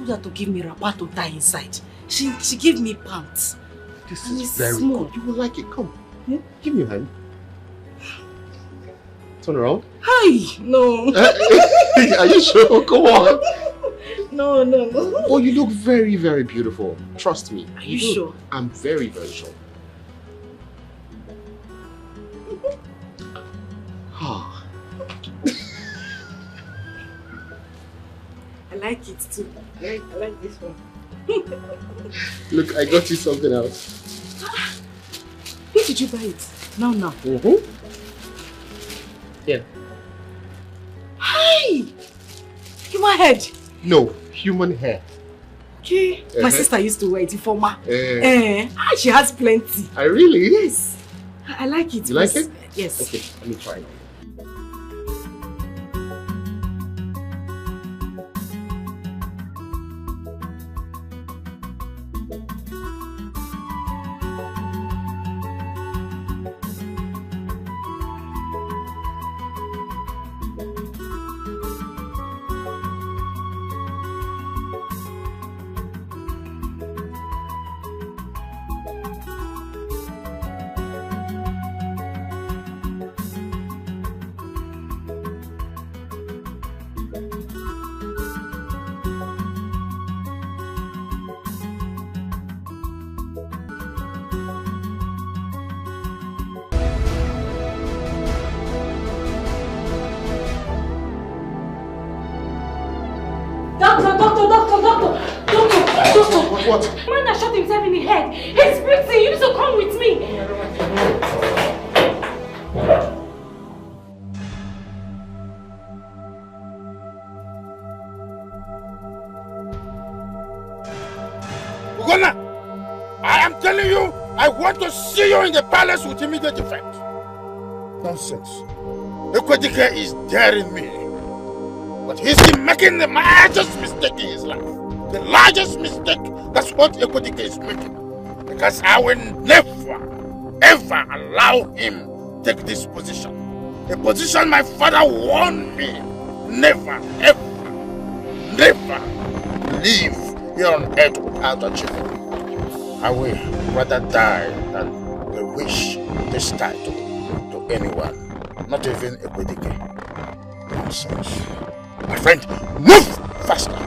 told her to give me wrapper to tie inside. She gave me pants. This is very small. Good. You will like it. Come. Yeah? Give me your hand. Turn around. Hi. No. Are you sure? Come on. No. Oh, you look very, very beautiful. Trust me. Are you sure? I'm very, very sure. I like it too. I like this one. Look, I got you something else. Where did you buy it? Now. Yeah. Hi! Human head. No, human hair. Okay. My sister used to wear it for ma. She has plenty. Really? Yes. I like it. You like it? Yes. Okay, let me try it. What? Man that shot himself in the head. He's breathing. You need to come with me. Ugonna, I am telling you, I want to see you in the palace with immediate effect. Nonsense. Ekwedike is daring me. But he's making the largest mistake in his life. The largest mistake. That's what Ekwedike is making. Because I will never, ever allow him take this position. A position my father warned me. Never, ever, never leave here on earth without achieving. I will rather die than wish this title to anyone. Not even Ekwedike. Nonsense. My friend, move faster!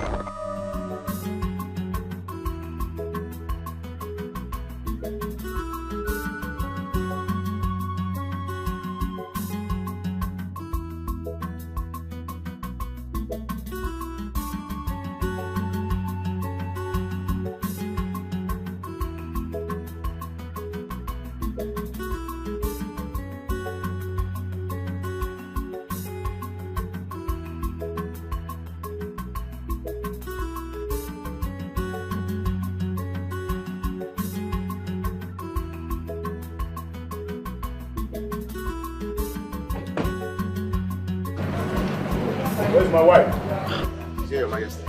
Where's my wife? He's here, Your Majesty.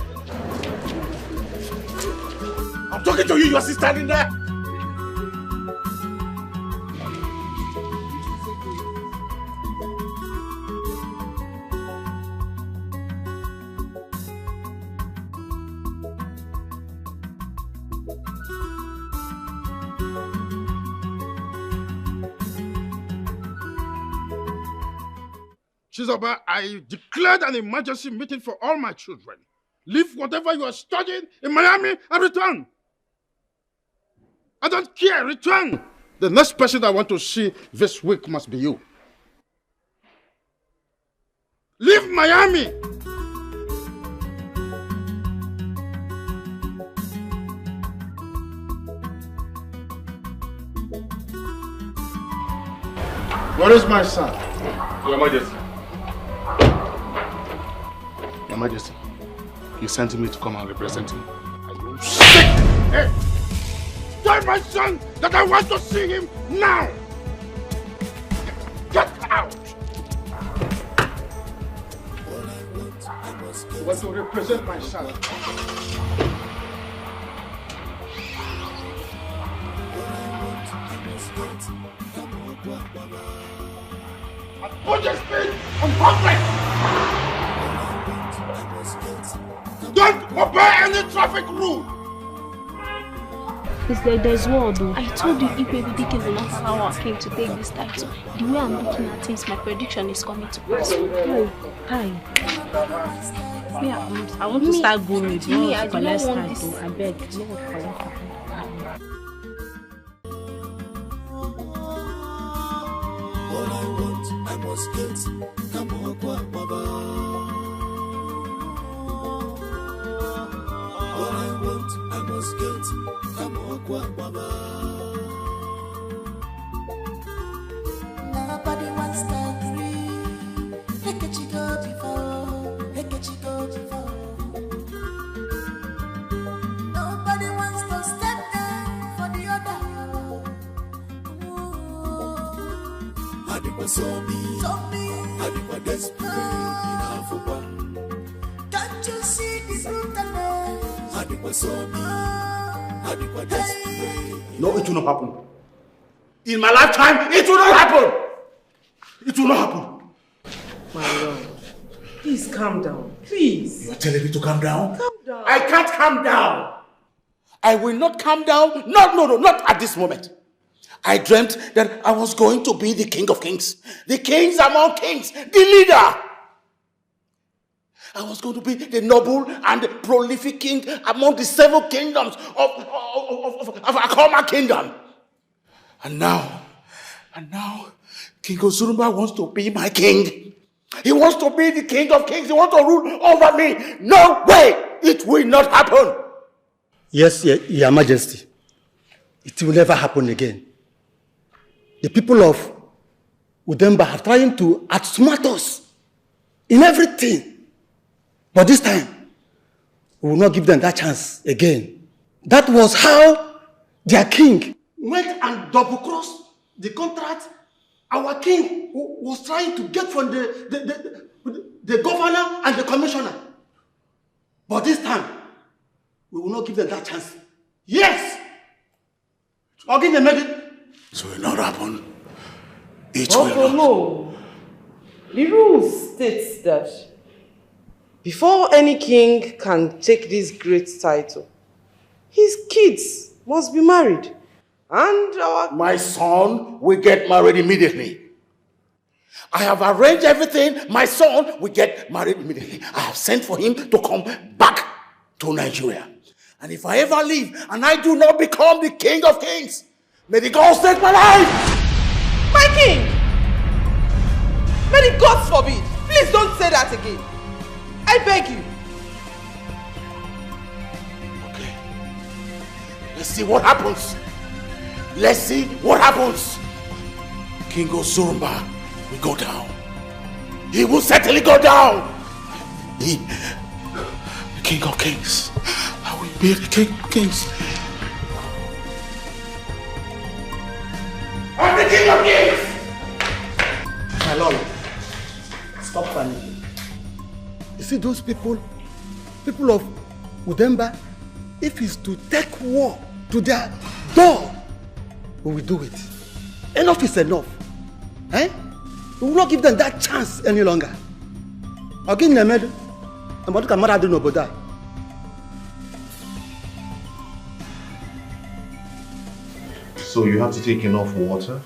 I'm talking to you, you're still standing there. Chizoba, I declared an emergency meeting for all my children. Leave whatever you are studying in Miami and return. I don't care, return. The next person I want to see this week must be you. Leave Miami. Where is my son? Your Majesty. Your Majesty, you sent me to come and represent him. Are you sick? Hey! Tell my son that I want to see him now! Get out! You want to represent my son? And put your feet on public! Don't obey any traffic rule. It's like there's war though. I told you if maybe the king will not allow our king to take this title. The way I'm looking at things, my prediction is coming to pass. Hi. I want to start going. Me, I do not want this. I beg. No, all I want, I must get. Come on, Baba. All I want, I must get. Come on, Baba. Nobody wants to agree. Make a chico before. Make a chico before. Nobody wants to step down for the other. Can't you see the brutalness? No, it will not happen. In my lifetime, it will not happen. It will not happen. My lord, please calm down. Please. You are telling me to calm down? Calm down. I can't calm down. I will not calm down. No, not at this moment. I dreamt that I was going to be the king of kings. The kings among kings. The leader. I was going to be the noble and the prolific king among the 7 kingdoms of Akoma kingdom. And now, King Ozurumba wants to be my king. He wants to be the king of kings. He wants to rule over me. No way! It will not happen. Yes, Your Majesty. It will never happen again. The people of Udemba are trying to outsmart us in everything. But this time, we will not give them that chance again. That was how their king went and double-crossed the contract our king was trying to get from the governor and the commissioner. But this time, we will not give them that chance. Yes! I'll give them a minute. It will not happen. It will not. No. The rules states that before any king can take this great title, his kids must be married. And my son will get married immediately. I have arranged everything. My son will get married immediately. I have sent for him to come back to Nigeria. And if I ever leave and I do not become the king of kings, may the gods take my life! My king! May the gods forbid! Please don't say that again. I beg you. Okay. Let's see what happens. Let's see what happens. King Ozurumba will go down. He will certainly go down. The king of kings. I will be the king of kings. I'm the king of kings! My lord, stop panicking. You see those people of Udemba, if it's to take war to their door, we will do it. Enough is enough. Eh? We will not give them that chance any longer. I'll give them a medal. I'm about to come out of the So you have to take enough water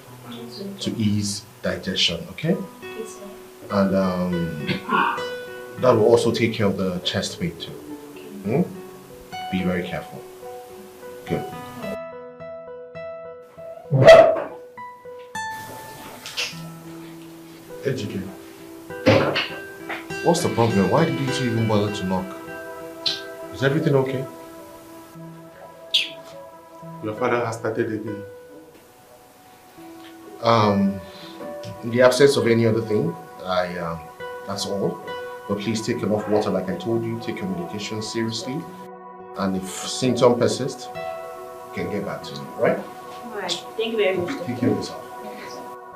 to ease digestion, okay? Yes, sir. And that will also take care of the chest pain too. Okay. Be very careful. Good. Ejike, what's the problem? Why did you even bother to knock? Is everything okay? Your father has started again. In the absence of any other thing, that's all. But please take enough water like I told you, take your medication seriously. And if symptoms persist, you can get back to me, right? Alright, thank you very much. Take care of yourself.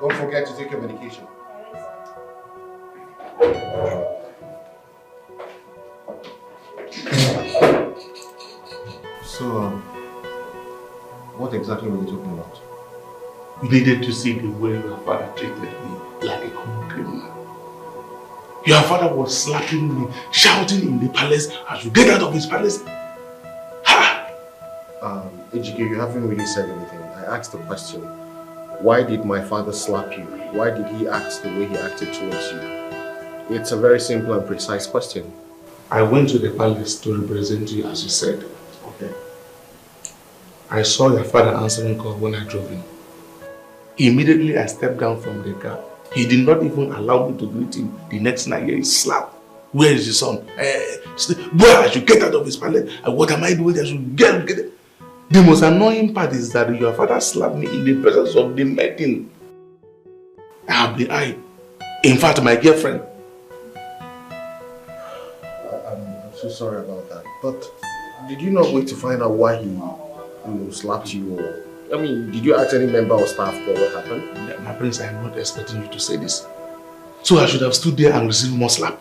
Don't forget to take your medication. So, what exactly were you talking about? You needed to see the way your father treated me like a common criminal. Your father was slapping me, shouting in the palace, I should get out of his palace. Ha! Ejike, you haven't really said anything. I asked the question, why did my father slap you? Why did he act the way he acted towards you? It's a very simple and precise question. I went to the palace to represent you as you said. Okay. I saw your father answering call when I drove in. Immediately I stepped down from the car. He did not even allow me to greet him. The next night he slapped. Where is his son? Boy, I should get out of his palace. What am I doing? I should get it. The most annoying part is that your father slapped me in the presence of the maiden. In fact, my girlfriend. I'm so sorry about that. But did you not wait to find out why he slapped you? Or, I mean, did you ask any member or staff that what happened? Yeah, my prince, I am not expecting you to say this. So I should have stood there and received more slap.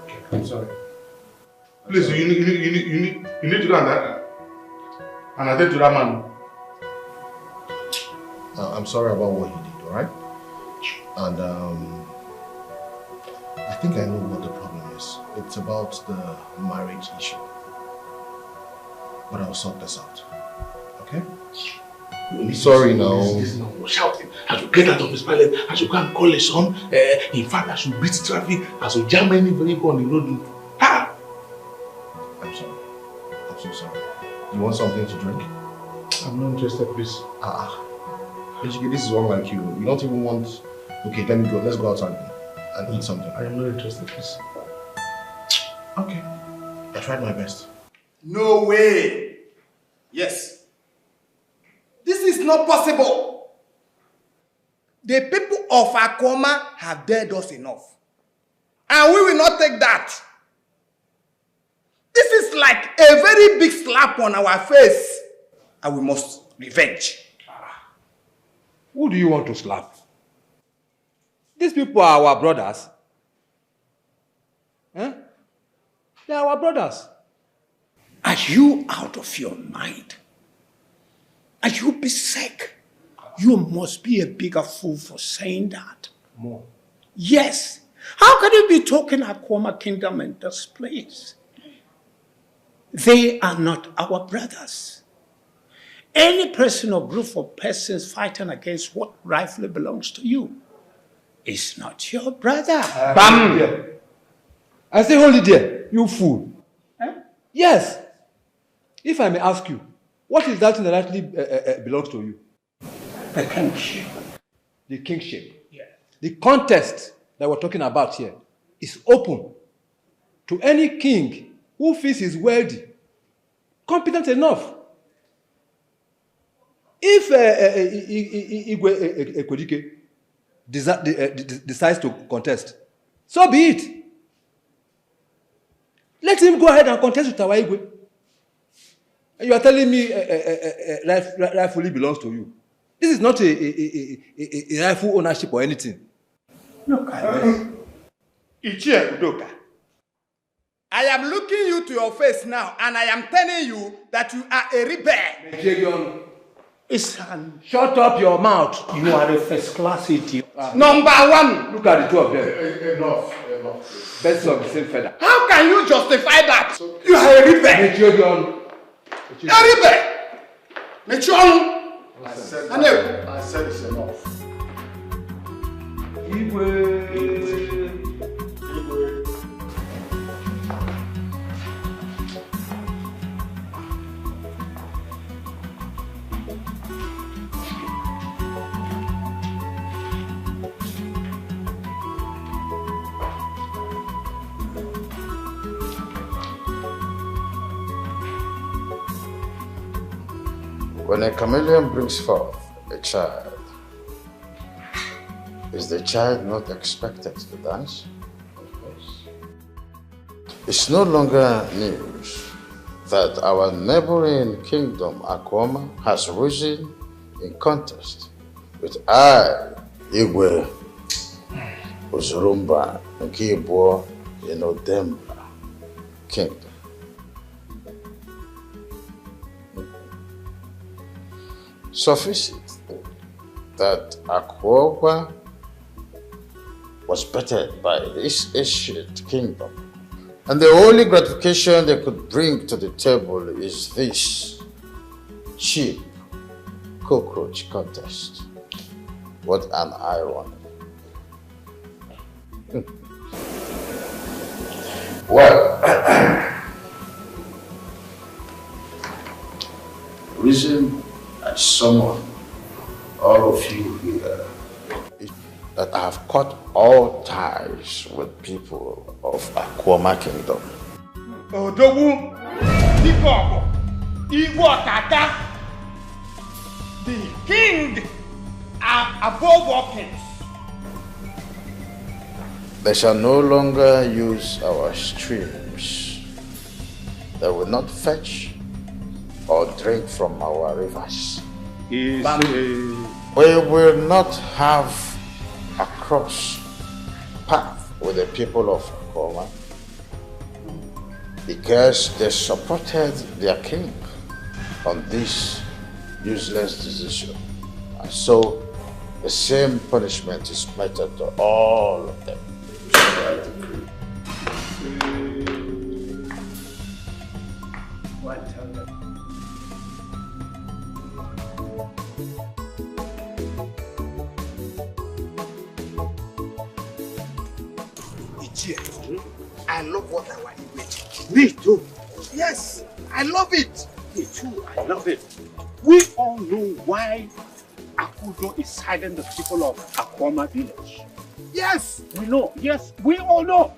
Okay, I'm sorry. Please, you need to go and attend to that man. I'm sorry about what he did, alright? And I think I know what the problem is. It's about the marriage issue. But I'll sort this out. Okay? Sorry now. This is not shouting. I should get out of his palace. I should go and call his son. In fact, I should beat traffic. I should jam any vehicle on the road. Ha! I'm sorry. I'm so sorry. You want something to drink? I'm not interested, please. This is one like you. You don't even want... Okay, let me go. Let's go outside and eat something. I am not interested, please. Okay. I tried my best. No way! Yes. This is not possible. The people of Akoma have dared us enough. And we will not take that. This is like a very big slap on our face. And we must revenge. Who do you want to slap? These people are our brothers. They are our brothers. Are you out of your mind? Are you sick? You must be a bigger fool for saying that. More. Yes. How can you be talking Akoma Kingdom in this place? They are not our brothers. Any person or group of persons fighting against what rightfully belongs to you is not your brother. Bam! I say hold it there, you fool. Yes. If I may ask you, what is that thing that actually belongs to you? The kingship. The kingship. Yes. The contest that we're talking about here is open to any king who feels he's wealthy, competent enough. If Igwe Ekwedike decides to contest, so be it. Let him go ahead and contest with our Igwe. And you are telling me rightfully belongs to you. This is not a rightful ownership or anything. Look at this. Ichie Udoka. I am looking you to your face now and I am telling you that you are a rebel. Shut up your mouth. You are a first-class idiot. Number one. Look at the two of them. Enough. Best of the same feather. How can you justify that? You are a rebel. A rebel. I said it's enough. Igwe. When a chameleon brings forth a child, is the child not expected to dance? Of course. It's no longer news that our neighboring kingdom, Akoma, has risen in contest with Igwe Uzurumba Nkibo Inodemba Kingdom. Suffice it that Akwoba was bettered by this ancient kingdom. And the only gratification they could bring to the table is this cheap cockroach contest. What an irony. Well, the reason I summon all of you here is that I have cut all ties with people of Akwoma Kingdom. Odogu, Dikobo, Igbo Tata, the king are above all kings. They shall no longer use our streams. They will not fetch or drink from our rivers. We will not have a cross path with the people of Akwoma because they supported their king on this useless decision. And so the same punishment is meted to all of them. I love what I want to do. Me too. Yes, I love it. Me too, I love it. We all know why Akudo is hiding the people of Akwoma village. Yes. We know, yes, we all know.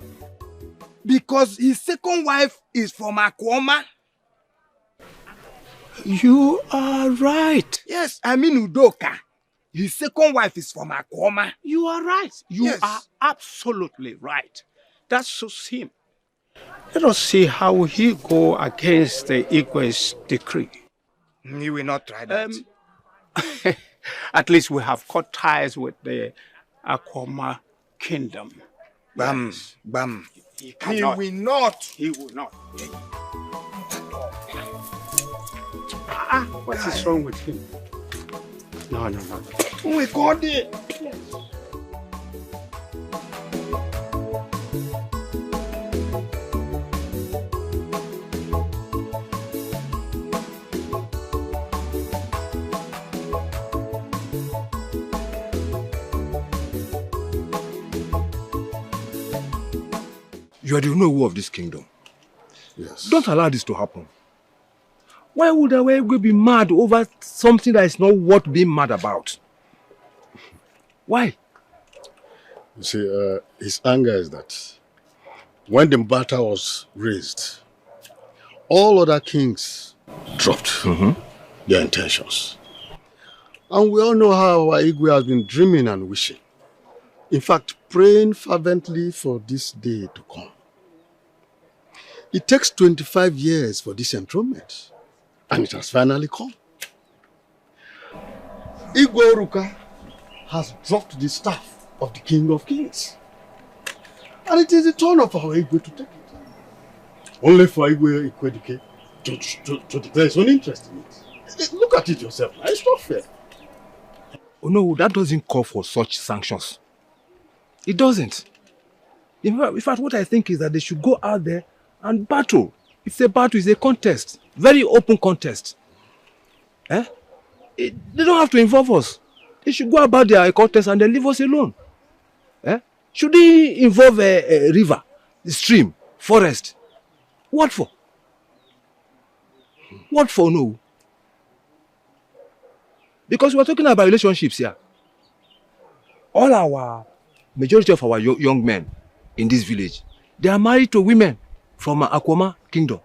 Because his second wife is from Akwoma. You are right. Yes, I mean Udoka. His second wife is from Akwoma. You are right. You Yes. are absolutely right. That suits him. Let us see how he go against the Igwe's decree. He will not try that. At least we have cut ties with the Akwoma kingdom. Bam, Yes. bam. He He cannot. will not. He will not. What is wrong with him? No. Oh my God. You are the owner of this kingdom. Yes. Don't allow this to happen. Why would Awegwe be mad over something that is not worth being mad about? Why? You see, his anger is that when the matter was raised, all other kings dropped their intentions. And we all know how our Igwe has been dreaming and wishing. In fact, praying fervently for this day to come. It takes 25 years for this enthronement, and it has finally come. Igwe Oruka has dropped the staff of the King of Kings. And it is the turn of our Igwe to take it. Only for Igwe Ikwedike to declare his own interest in it. Look at it yourself. It's not fair. Oh no, that doesn't call for such sanctions. It doesn't. In fact, what I think is that they should go out there and battle. It's a battle, it's a contest. Very open contest. They don't have to involve us. They should go about their contest and then leave us alone. Should they involve a river, a stream, forest? What for? What for no? Because we're talking about relationships here. Majority of our young men in this village, they are married to women from Akwoma kingdom.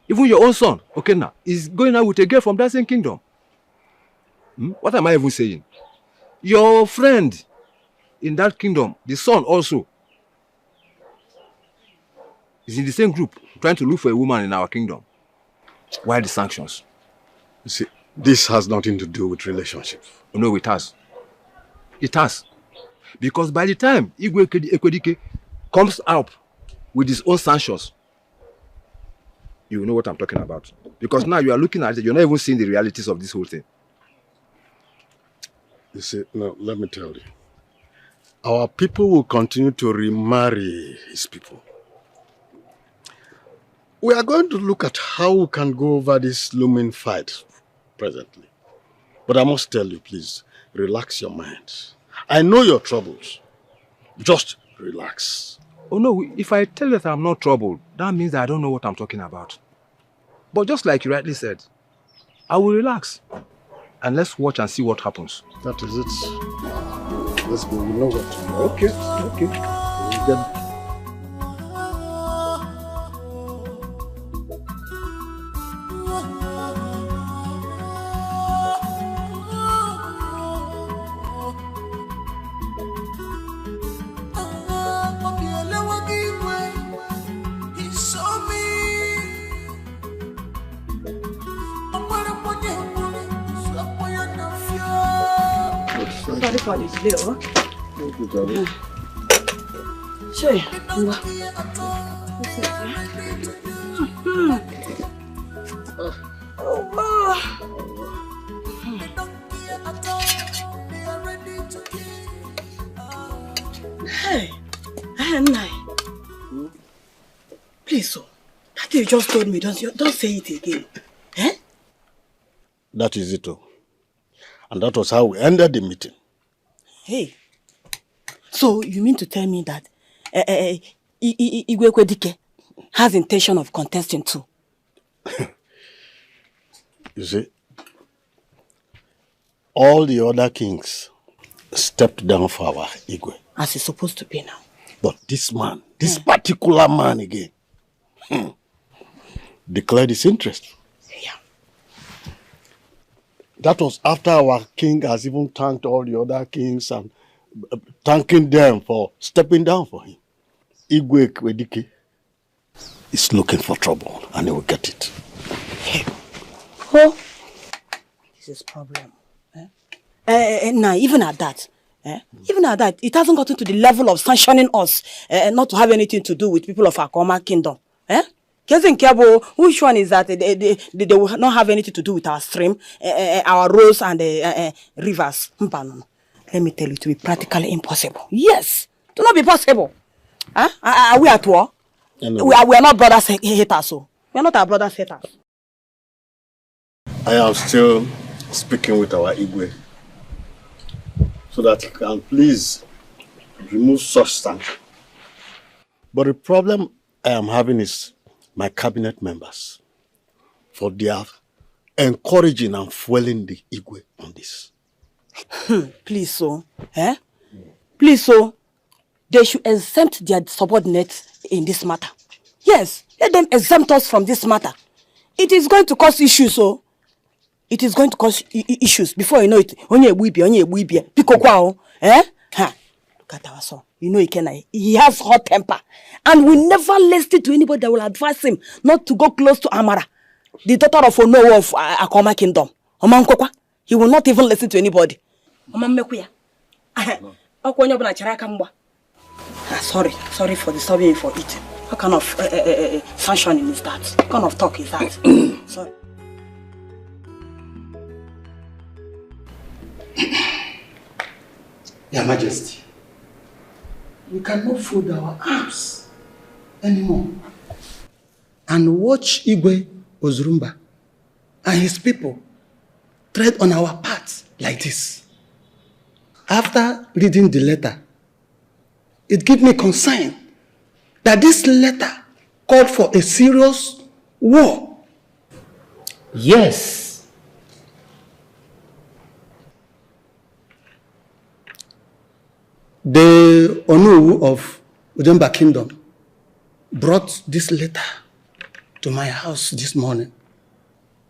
Even your own son, Okenna, is going out with a girl from that same kingdom. What am I even saying? Your friend in that kingdom, the son also, is in the same group trying to look for a woman in our kingdom. Why the sanctions? You see, this has nothing to do with relationships. No, it has. It has. Because by the time Igwe Ekwedike comes up with his own sanctions, you know what I'm talking about. Because now you are looking at it, you're not even seeing the realities of this whole thing. You see, now let me tell you. our people will continue to remarry his people. We are going to look at how we can go over this looming fight presently. But I must tell you, please, relax your mind. I know your troubles. Just relax. Oh no, if I tell you that I'm not troubled, that means that I don't know what I'm talking about. But just like you rightly said, I will relax. And let's watch and see what happens. That is it. Let's go. We know what to do. Okay. We'll get... Sorry for this little. Sure. Hey, please, so that you just told me, don't say it again. Eh? That is it, oh. And that was how we ended the meeting. Hey, so you mean to tell me that Igwe Kwedike has intention of contesting too? You see, all the other kings stepped down for our Igwe. As it's supposed to be now. But this man, this particular man again, declared his interest. Yeah. That was after our king has even thanked all the other kings and thanking them for stepping down for him. Igwe Kwedike is looking for trouble and he will get it. Hey. Oh, this is problem. Now, even at that, it hasn't gotten to the level of sanctioning us not to have anything to do with people of Akoma kingdom. Which one is that they will not have anything to do with our stream, our roads and rivers? Let me tell you, it will be practically impossible. Yes, it will not be possible. Are we at war? We are not brothers haters. So we are not our brothers haters. I am still speaking with our Igwe so that he can please remove such sanction. But the problem I am having is my cabinet members for their encouraging and fueling the Igwe on this. Please, so, Please, so, they should exempt their subordinates in this matter. Yes, let them exempt us from this matter. It is going to cause issues, so. It is going to cause issues before you know it. Onye buibia, Pico kwao, Look at our son. You know he has hot temper. And we never listen to anybody that will advise him not to go close to Amara, the daughter of Ono of Akoma Kingdom. He will not even listen to anybody. Sorry for disturbing you for eating. What kind of sanctioning is that? What kind of talk is that? Sorry. Your Majesty, we cannot fold our arms anymore and watch Igwe Ozurumba and his people tread on our path like this. After reading the letter, it gave me concern that this letter called for a serious war. Yes. The Onowu of Ujemba Kingdom brought this letter to my house this morning.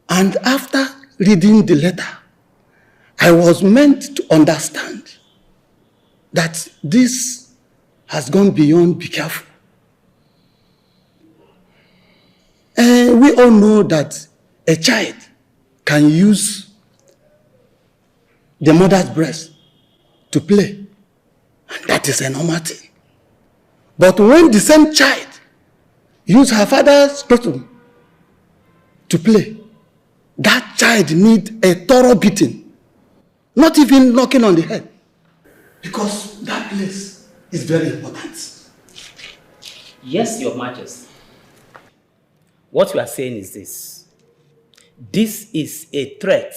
And after reading the letter, I was meant to understand that this has gone beyond be careful. We all know that a child can use the mother's breast to play. And that is a normal thing. But when the same child uses her father's scrotum to play, that child needs a thorough beating, not even knocking on the head. Because that place is very important. Yes, Your Majesty. What we are saying is this. This is a threat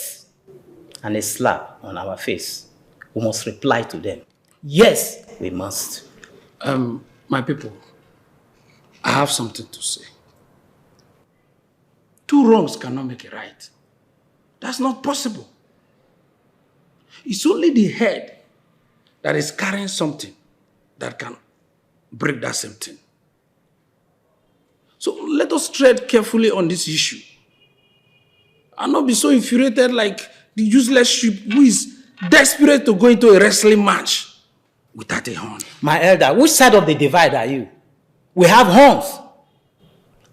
and a slap on our face. We must reply to them. Yes, we must. My people, I have something to say. Two wrongs cannot make a right. That's not possible. It's only the head that is carrying something that can break that same thing. So let us tread carefully on this issue and not be so infuriated like the useless sheep who is desperate to go into a wrestling match without a horn. My elder, which side of the divide are you? We have horns.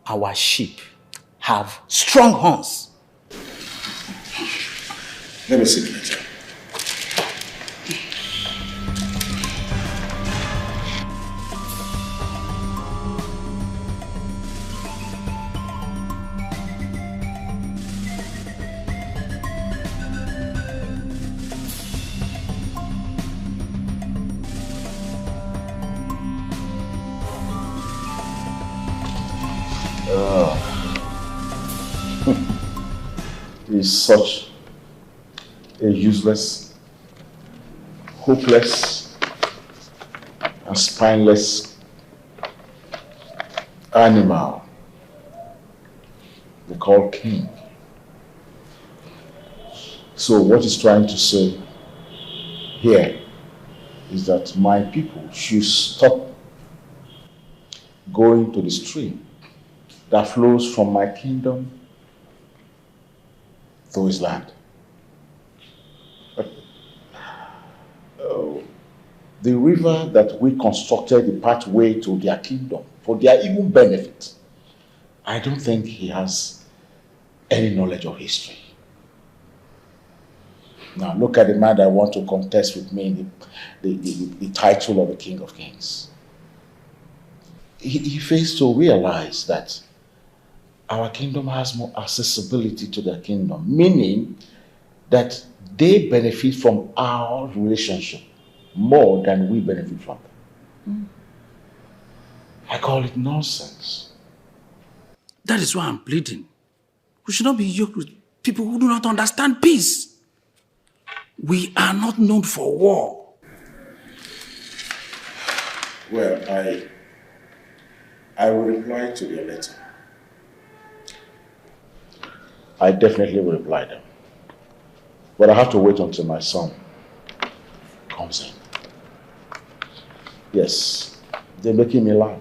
Our sheep have strong horns. Let me sit later. Is such a useless, hopeless, and spineless animal they call king. So what he's trying to say here is that my people should stop going to the stream that flows from my kingdom through his land. The river that we constructed the pathway to their kingdom for their even benefit. I don't think he has any knowledge of history. Now look at the man that wants to contest with me the title of the King of Kings. He fails to realize that our kingdom has more accessibility to their kingdom, meaning that they benefit from our relationship more than we benefit from them. I call it nonsense. That is why I'm pleading. We should not be yoked with people who do not understand peace. We are not known for war. Well, I will reply to your letter. I definitely will reply them. But I have to wait until my son comes in. Yes, they're making me laugh.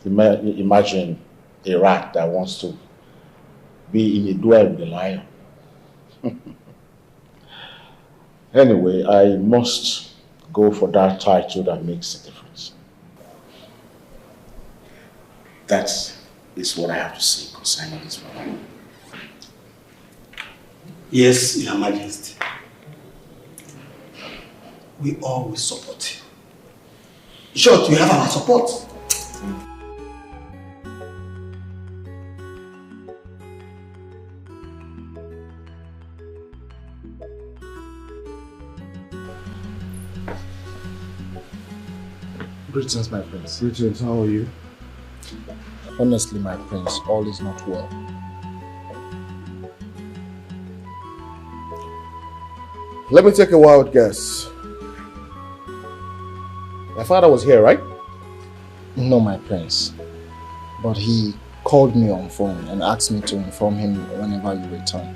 Imagine a rat that wants to be in a duel with a lion. Anyway, I must go for that title that makes a difference. That is what I have to say concerning this one. Yes, Your Majesty. We always support you. In short, you have our support. Greetings, my prince. Greetings, how are you? Honestly, my prince, all is not well. Let me take a wild guess. My father was here, right? No, my prince. But he called me on phone and asked me to inform him whenever you return.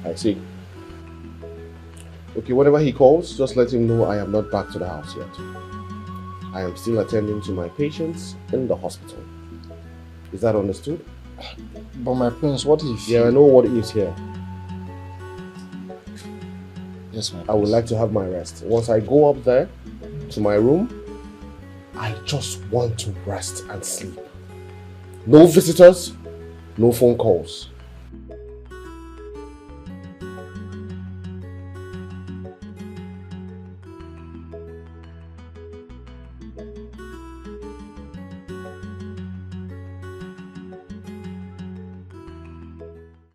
I see. Okay, whenever he calls, just let him know I am not back to the house yet. I am still attending to my patients in the hospital. Is that understood? But my prince, what if... Yeah, I know what is here. Yes, my prince. I would like to have my rest. Once I go up there to my room, I just want to rest and sleep. No visitors, no phone calls.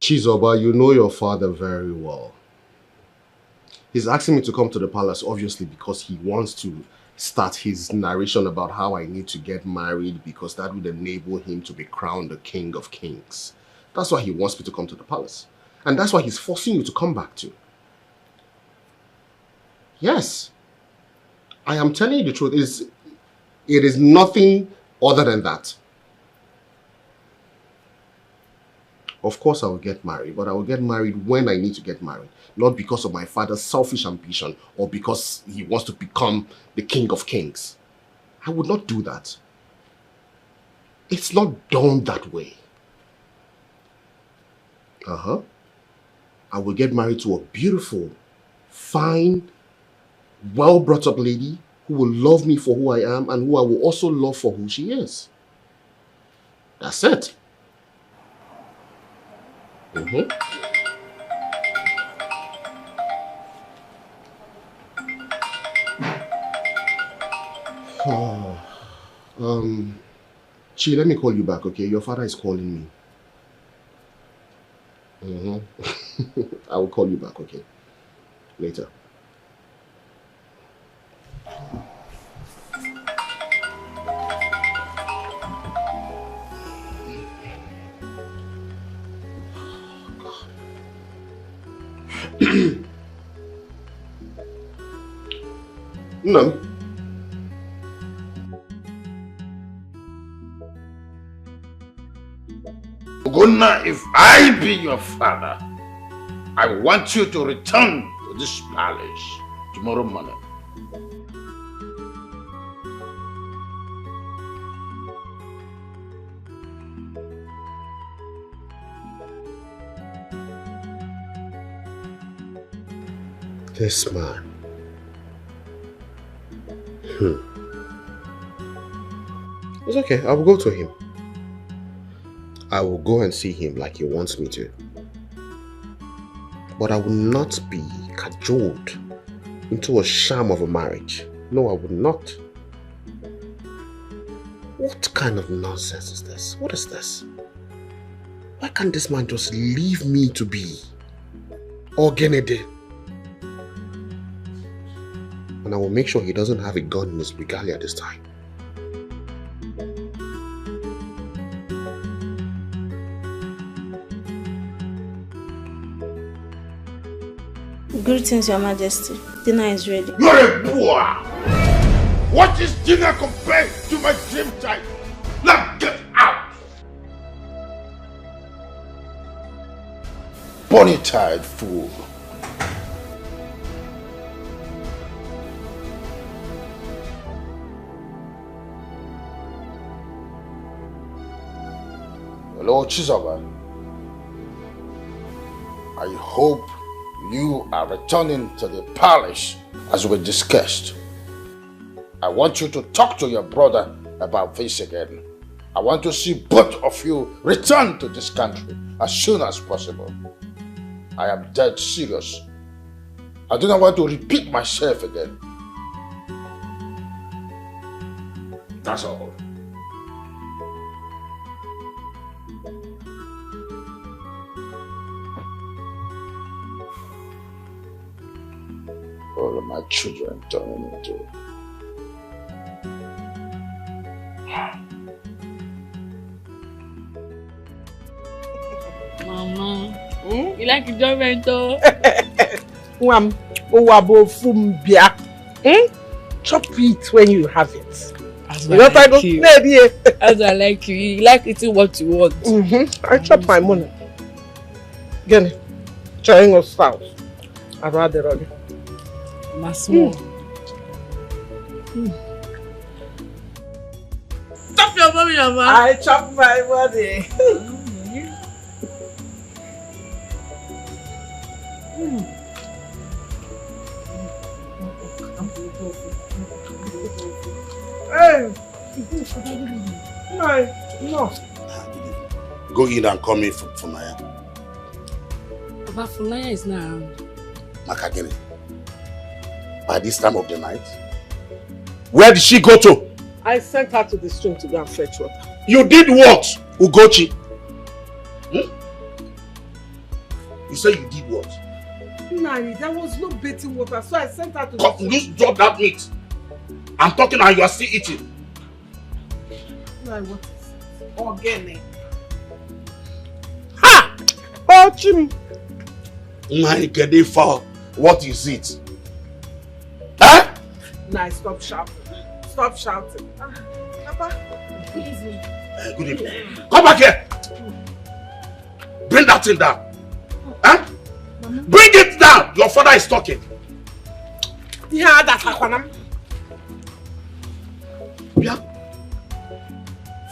Chizoba, you know your father very well. He's asking me to come to the palace, obviously, because he wants to start his narration about how I need to get married because that would enable him to be crowned the King of Kings. That's why he wants me to come to the palace. And that's why he's forcing you to come back to. Yes. I am telling you the truth. It is nothing other than that. Of course I will get married, but I will get married when I need to get married. Not because of my father's selfish ambition or because he wants to become the King of Kings. I would not do that. It's not done that way. I will get married to a beautiful, fine, well-brought-up lady who will love me for who I am and who I will also love for who she is. That's it. Chi, let me call you back, okay? Your father is calling me. I will call you back, okay? Later. No. Gunna, if I be your father, I want you to return to this palace tomorrow morning. This man. It's okay, I will go to him. I will go and see him like he wants me to. But I will not be cajoled into a sham of a marriage. No, I would not. What kind of nonsense is this? What is this? Why can't this man just leave me to be Ogenede? And I will make sure he doesn't have a gun in his regalia this time. Greetings, Your Majesty. Dinner is ready. You're a boor! What is dinner compared to my dream time? Now get out! Bonny-tied fool. Lord Chizoba, I hope you are returning to the palace as we discussed. I want you to talk to your brother about this again. I want to see both of you return to this country as soon as possible. I am dead serious. I do not want to repeat myself again. That's all. All of my children turning into Mama, you like enjoyment though? Chop it when you have it. As I like you. As I like you. You like eating what you want. I chop my money. Again, trying us south. I'd rather run. My small. Chop your money, Mama. I chop my money. Hey, no. Go in and call me for Funaya. But Funaya is not around. Makagene. By this time of the night? Where did she go to? I sent her to the stream to go and fetch water. You did what, Ugochi? You say you did what? Nani, there was no bathing water, so I sent her to Just drop that meat. I'm talking and you are still eating. Nani, what is it? Organic. Ha! Oh, Chim. Nani, get it for what is it? Huh? Nani, stop shouting. Stop shouting. Papa, please. Good evening. Come back here. Bring that thing down. Huh? Mama. Bring it down. Your father is talking. Yeah, that's Aquanam. Yeah.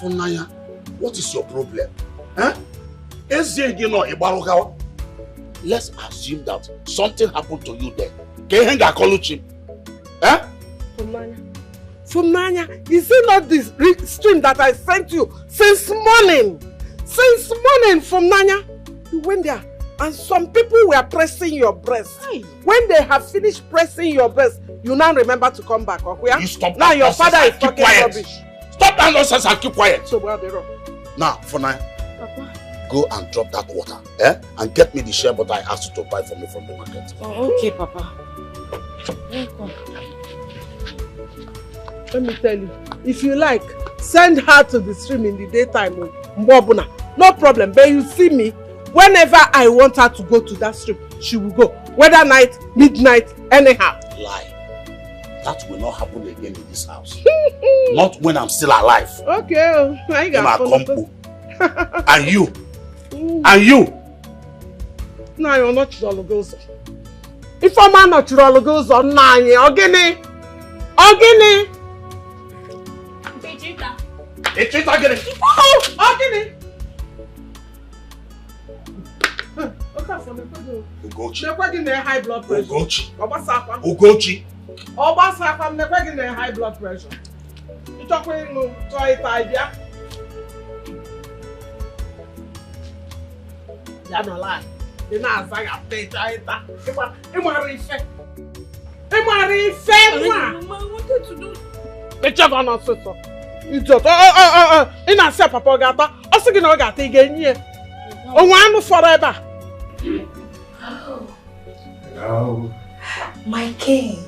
Funaya, what is your problem? Huh? Let's assume that something happened to you there. Huh? Funanya, is it not this stream that I sent you since morning? Since morning, Funanya, you went there and some people were pressing your breast. Aye. When they have finished pressing your breast, you now remember to come back, okay? You stop now your father is talking rubbish. Stop that nonsense and keep quiet. So where are they wrong? Now, Funanya, go and drop that water, and get me the share butter I asked you to buy for me from the market. Oh, okay, Papa. Welcome. Let me tell you, if you like, send her to the stream in the daytime, Mbobuna. No problem, but you see me, whenever I want her to go to that stream, she will go. Whether night, midnight, anyhow. Lie. That will not happen again in this house. Not when I'm still alive. Okay, I got it. And you. And you. No, you're not Chirologozo. If I'm not Chirologozo, Nani, Ogini. Ogini. It's Ogini. Oh, Ogini. Ugochi. High blood pressure. Ugochi. Obasakwa. Ugochi. Obasakwa, I'm high blood pressure. You talk with no toy idea. You don't lie. You know, I say, what to do? It's just on us. You just, in a set Papa Gata, also going to get again here. Oh, one forever. Hello. My king.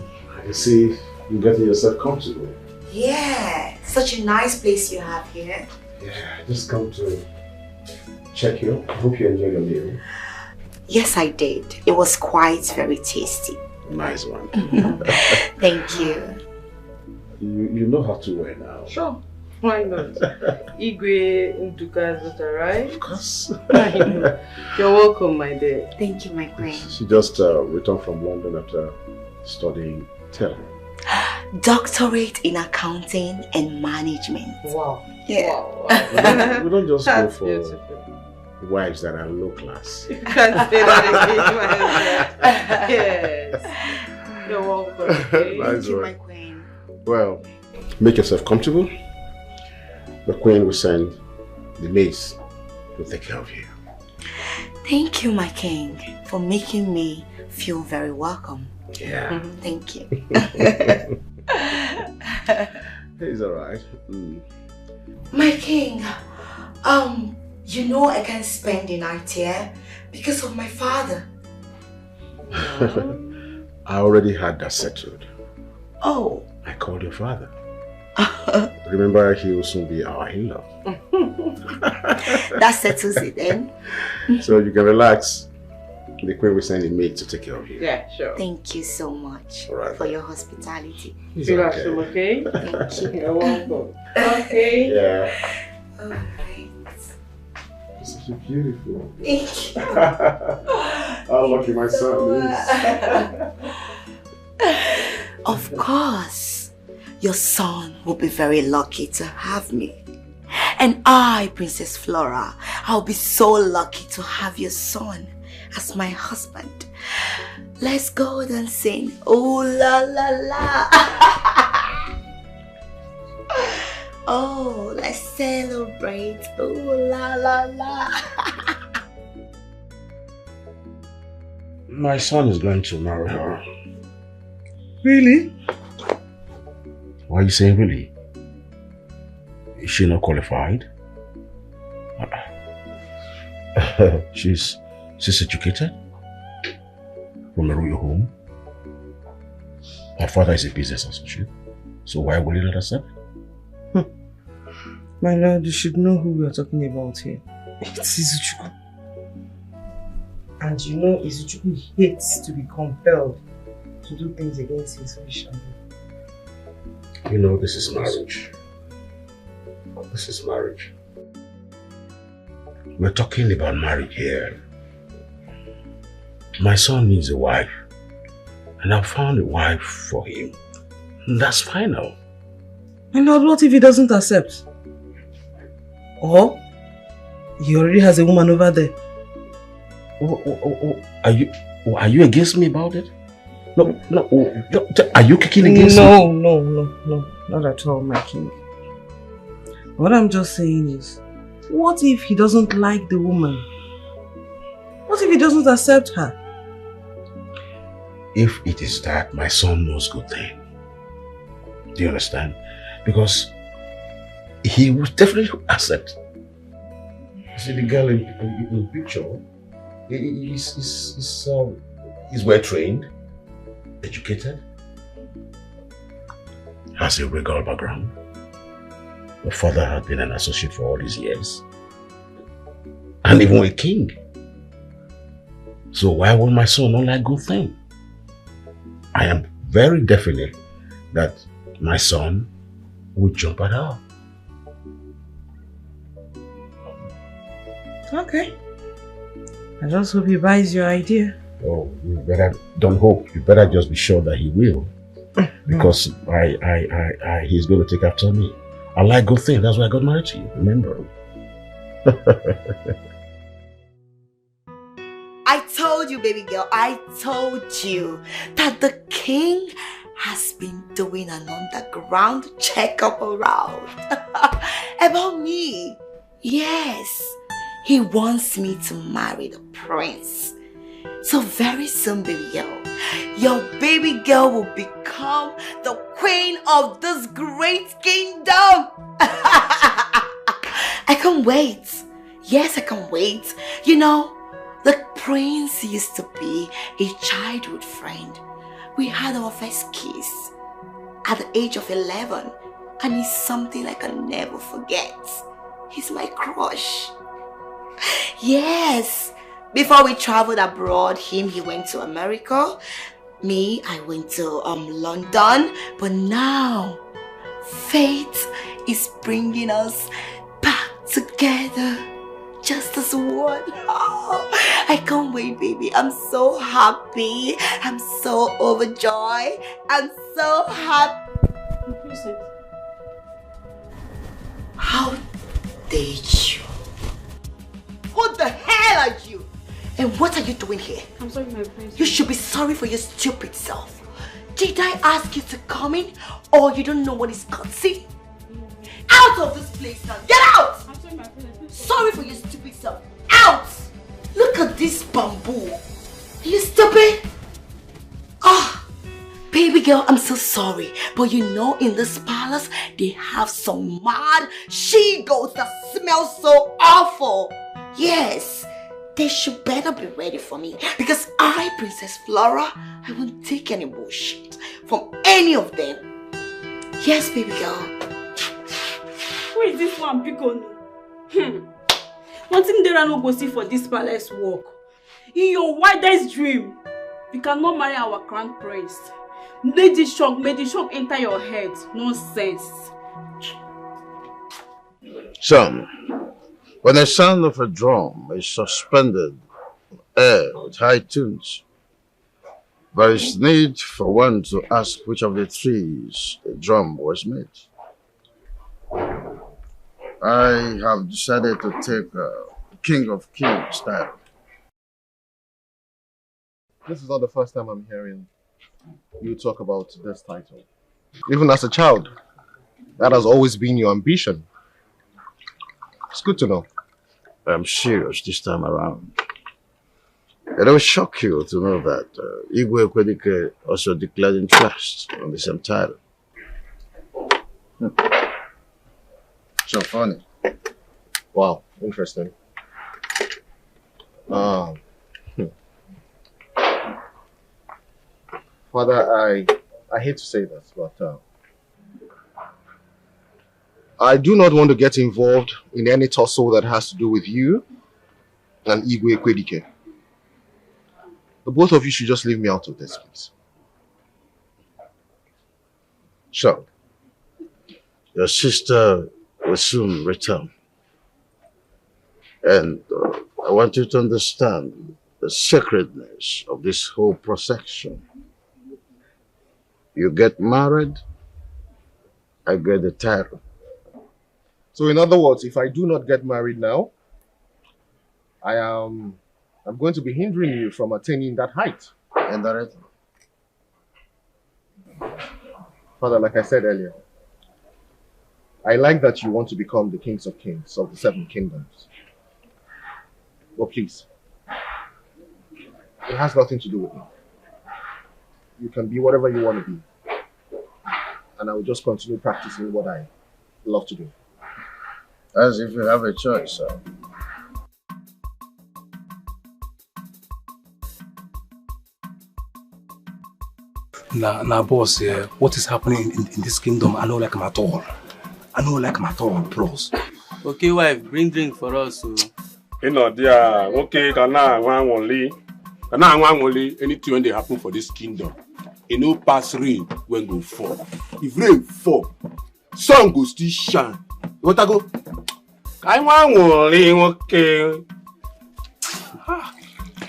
I see you're getting yourself comfortable. Yeah, such a nice place you have here. Yeah, just come to check you. I hope you enjoyed your meal. Yes, I did. It was quite very tasty. Nice one. Thank you. You know how to wear now. Sure. Why not? Igwe Nduka is that right? Of course. You're welcome, my dear. Thank you, my queen. She just returned from London after studying tele. Doctorate in accounting and management. Wow. Yeah. Wow. We don't just go for wives that are low class. You can't say that again. Yes. You're welcome. Okay? Nice. Thank you, my queen. Well, make yourself comfortable. The queen will send the maids to take care of you. Thank you, my king, for making me feel very welcome. Yeah. Thank you. It's alright. My king, you know I can't spend the night here because of my father. I already had that settled. Oh. I called your father. Remember, he will soon be our in-law. That settles it then. So you can relax. The queen will send a maid to take care of you. Yeah, sure. Thank you so much for your hospitality. It's okay. Okay? Thank you. You're welcome. Okay. Yeah. Alright. It's so beautiful. Thank you. How lucky my son is. Of course. Your son will be very lucky to have me. And I, Princess Flora, I'll be so lucky to have your son as my husband. Let's go and sing. Oh la la la. Oh, let's celebrate. Oh la la la. My son is going to marry her. Really? Why are you saying really? Is she not qualified? She's educated. from a royal home. Her father is a business associate, so why will he not accept? My lord, you should know who we are talking about here. It's Izuchukwu. And you know Izuchukwu hates to be compelled to do things against his wish. You know, this is marriage. This is marriage. We're talking about marriage here. My son needs a wife, and I've found a wife for him. And that's final. My lord, what if he doesn't accept? Or he already has a woman over there. Are you against me about it? No. Are you kicking against me? No, not at all, my king. What I'm just saying is, what if he doesn't like the woman? What if he doesn't accept her? If it is that, my son knows good thing. Do you understand? Because he will definitely accept. You see, the girl in the picture, he's well trained, educated, has a regal background. The father had been an associate for all these years, and even a king. So why would my son not like good thing? I am very definite that my son would jump at her. Okay. I just hope he buys your idea. Oh, you better don't hope. You better just be sure that he will, because he's going to take after me. I like good things. That's why I got married to you. Remember? I told you, baby girl, I told you that the king has been doing an underground checkup around about me. Yes, he wants me to marry the prince. So very soon, baby girl, your baby girl will become the queen of this great kingdom. I can't wait. Yes, I can't wait. You know, the prince used to be a childhood friend. We had our first kiss at the age of 11, and it's something I can never forget. He's my crush. Yes. Before we traveled abroad, he went to America. Me, I went to London. But now, fate is bringing us back together. Just as one. Oh, I can't wait, baby. I'm so happy. I'm so overjoyed. I'm so happy. How dare you? Who the hell are you? And what are you doing here? I'm sorry, my prince. You should be sorry for your stupid self. Did I ask you to come in, or you don't know what is courtesy? Out of this place now! Get out! I'm sorry, my prince. Sorry for your stupid self. Out! Look at this bamboo. Are you stupid? Ah, baby girl, I'm so sorry. But you know, in this palace, they have some mad she-goats that smell so awful. Yes. They should better be ready for me, because I, Princess Flora, I won't take any bullshit from any of them. Yes, baby girl. Who is this one, Pico? One thing there are no go see for this palace work. In your wildest dream, you cannot marry our crown prince. May the shock enter your head. Nonsense. Son, when the sound of a drum is suspended in air with high tunes, there is need for one to ask which of the trees the drum was made. I have decided to take King of Kings style. This is not the first time I'm hearing you talk about this title. Even as a child, that has always been your ambition. It's good to know. I'm serious this time around. It will shock you to know that Igwe Kwedike also declared interest on the same title. So funny. Wow, interesting. Father, I hate to say this, but I do not want to get involved in any tussle that has to do with you and Igwe Kwedike. The both of you should just leave me out of this, please. So, your sister will soon return. And I want you to understand the sacredness of this whole procession. You get married, I get the title. So in other words, if I do not get married now, I'm going to be hindering you from attaining that height. And that Father, like I said earlier, I like that you want to become the kings of kings of the 7 kingdoms. But please, it has nothing to do with me. You can be whatever you want to be. And I will just continue practicing what I love to do. As if you have a choice, sir. Now, boss, what is happening in this kingdom? I don't like him at all. I don't like him at all, bros. Okay, wife, bring drink for us. So. You know, dear, okay, can I only anything when they happen for this kingdom. You know, pass rain when go fall. If rain fall, sun go still shine. What I go? I want only okay.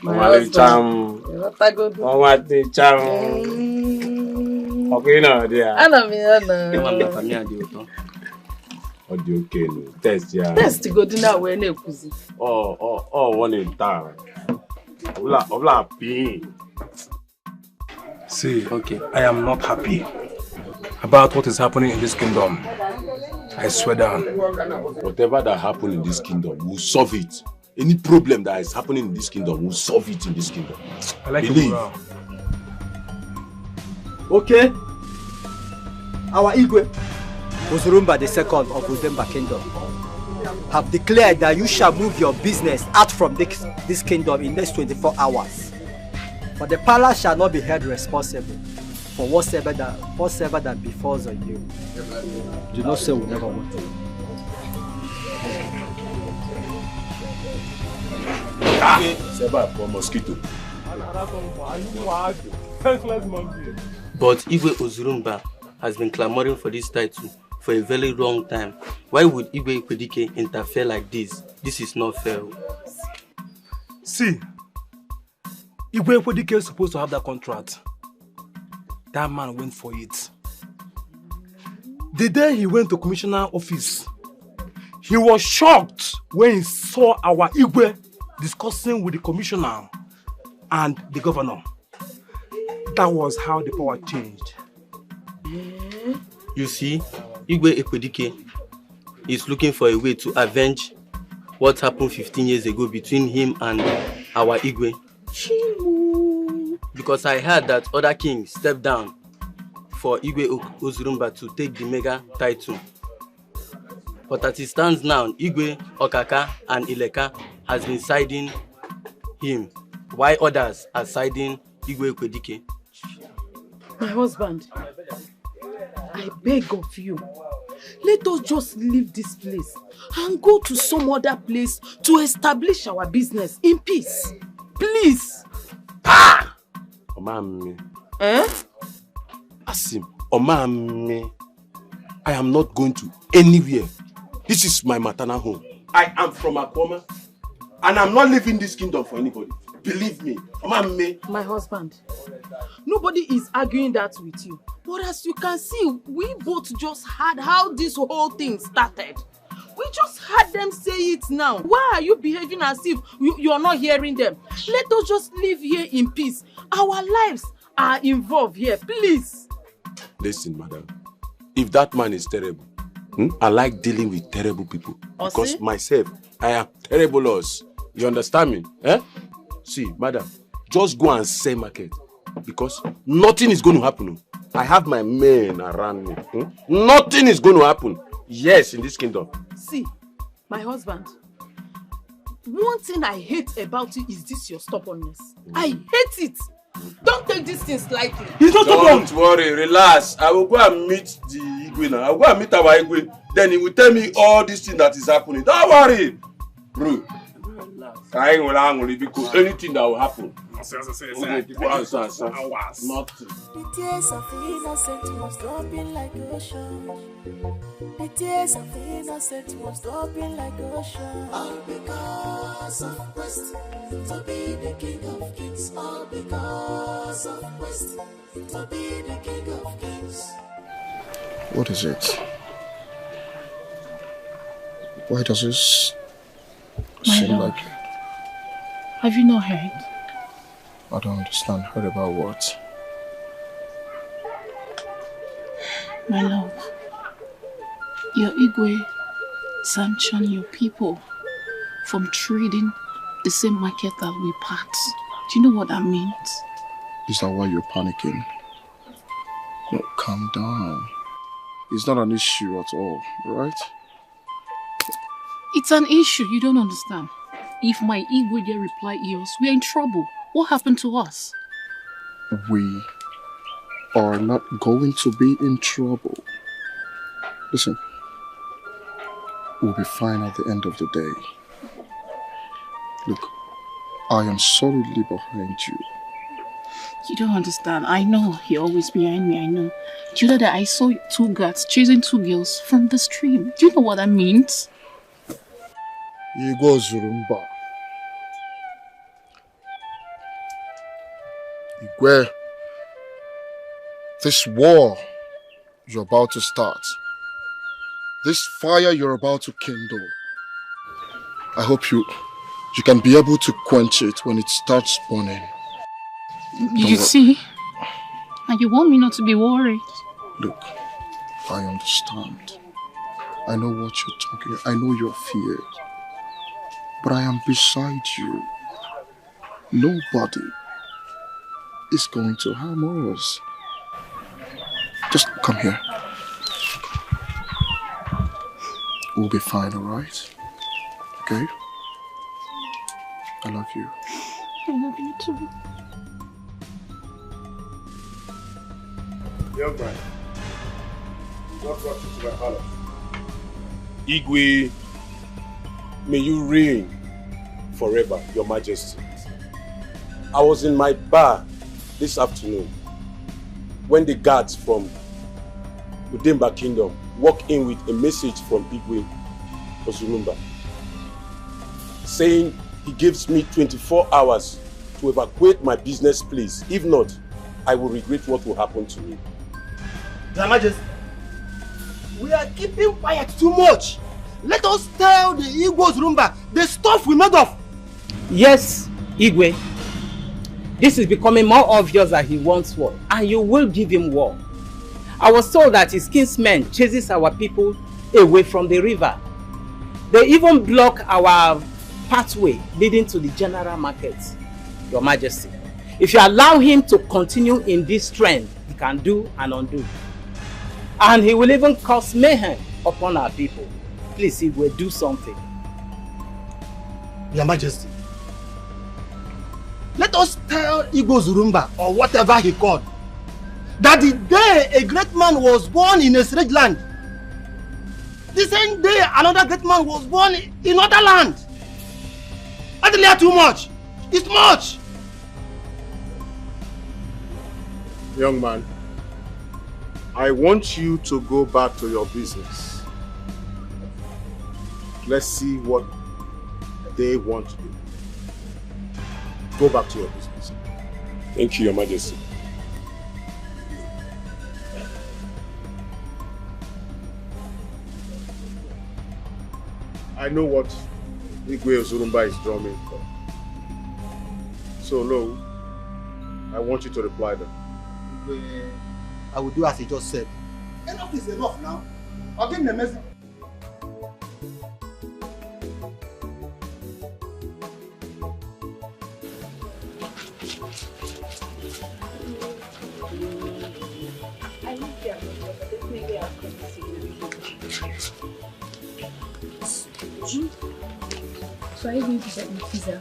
My husband. What I go do? What the charm? Okay, no, dear. I know me, I know. Okay, no. Test, yeah. Test to go dinner where ne kuzi. Oh, one in town. Obla being. See, okay, I am not happy about what is happening in this kingdom. I swear down. Whatever that happened in this kingdom, we'll solve it. Any problem that is happening in this kingdom, we'll solve it in this kingdom. I like Believe. Okay. Our Igwe, Ozurumba II of Udemba Kingdom, have declared that you shall move your business out from this kingdom in the next 24 hours. But the palace shall not be held responsible for whatsoever that befalls on you. Do not say we never want to. Seba for mosquito. But Igwe Ozurumba has been clamoring for this title for a very long time. Why would Igwe Kwedike interfere like this? This is not fair. See, Igwe Kwedike is supposed to have that contract. That man went for it. The day he went to commissioner office, he was shocked when he saw our Igwe discussing with the commissioner and the governor. That was how the power changed. You see, Igwe Kwedike is looking for a way to avenge what happened 15 years ago between him and our Igwe. Because I heard that other kings stepped down for Igwe Ozurumba to take the mega title. But as it stands now, Igwe, Okaka and Ileka has been siding him, while others are siding Igwe Kwedike. My husband, I beg of you, let us just leave this place and go to some other place to establish our business in peace. Please. Ah! Omame. Eh? Asim, Omame, I am not going to anywhere. This is my maternal home. I am from Akoma, and I'm not leaving this kingdom for anybody. Believe me, Omame. My husband, nobody is arguing that with you. But as you can see, we both just heard how this whole thing started. We just heard them say it now. Why are you behaving as if you are not hearing them? Let us just live here in peace. Our lives are involved here, please. Listen, madam. If that man is terrible, I like dealing with terrible people. Because myself, I am terrible loss. You understand me? Eh? See, madam, just go and sell market. Because nothing is going to happen. I have my men around me. Nothing is going to happen. Yes, in this kingdom. See, my husband, one thing I hate about you is this your stubbornness. I hate it. Don't take these things lightly. Don't worry, relax. I will go and meet the Igwe now. I will go and meet our Igwe. Then he will tell me all this thing that is happening. Don't worry. Bro. Because anything that will happen. Nothing. The tears of the innocent was dropping like ocean. The tears of the innocent was dropping like ocean. All because of quest to be the king of kings. All because of quest to be the king of kings. What is it? Why does this seem like... Have you not heard? I don't understand. Heard about what? My love, your Igwe sanctioned your people from trading the same market that we part. Do you know what that means? Is that why you're panicking? No, calm down. It's not an issue at all, right? It's an issue, you don't understand. If my Igwe dare reply yours, we are in trouble. What happened to us? We are not going to be in trouble. Listen, we'll be fine at the end of the day. Look, I am solidly behind you. You don't understand. I know you're always behind me, I know. Do you know that I saw 2 guards chasing 2 girls from the stream? Do you know what that means? Igwe Zurumba. Igwe, this war you're about to start, this fire you're about to kindle, I hope you can be able to quench it when it starts burning. You see? And you want me not to be worried? Look, I understand. I know what you're talking, I know you're feared. But I am beside you. Nobody is going to harm us. Just come here. We'll be fine, alright? Okay? I love you. I love you too. Young man, what brought you to my palace? Igwe, may you reign forever, Your Majesty. I was in my bar this afternoon when the guards from Udemba Kingdom walked in with a message from Igwe Ozurumba saying he gives me 24 hours to evacuate my business place. If not, I will regret what will happen to me. Your Majesty, we are keeping quiet too much. Let us tell the Igwe Ozurumba the stuff we made of. Yes, Igwe. This is becoming more obvious that he wants war, and you will give him war. I was told that his kinsmen chases our people away from the river. They even block our pathway leading to the general market, Your Majesty. If you allow him to continue in this trend, he can do and undo. And he will even cause mayhem upon our people. Please, Igwe, do something. Your Majesty, let us tell Igwe Ozurumba, or whatever he called, that the day a great man was born in a strange land, the same day another great man was born in another land. That's too much. It's much. Young man, I want you to go back to your business. Let's see what they want to do. Go back to your business. Thank you, Your Majesty. I know what Igwe Ozurumba is drumming for. So, Lo, I want you to reply them. I will do as he just said. Enough is enough now. I'll give him a message. So are you going to get me pizza?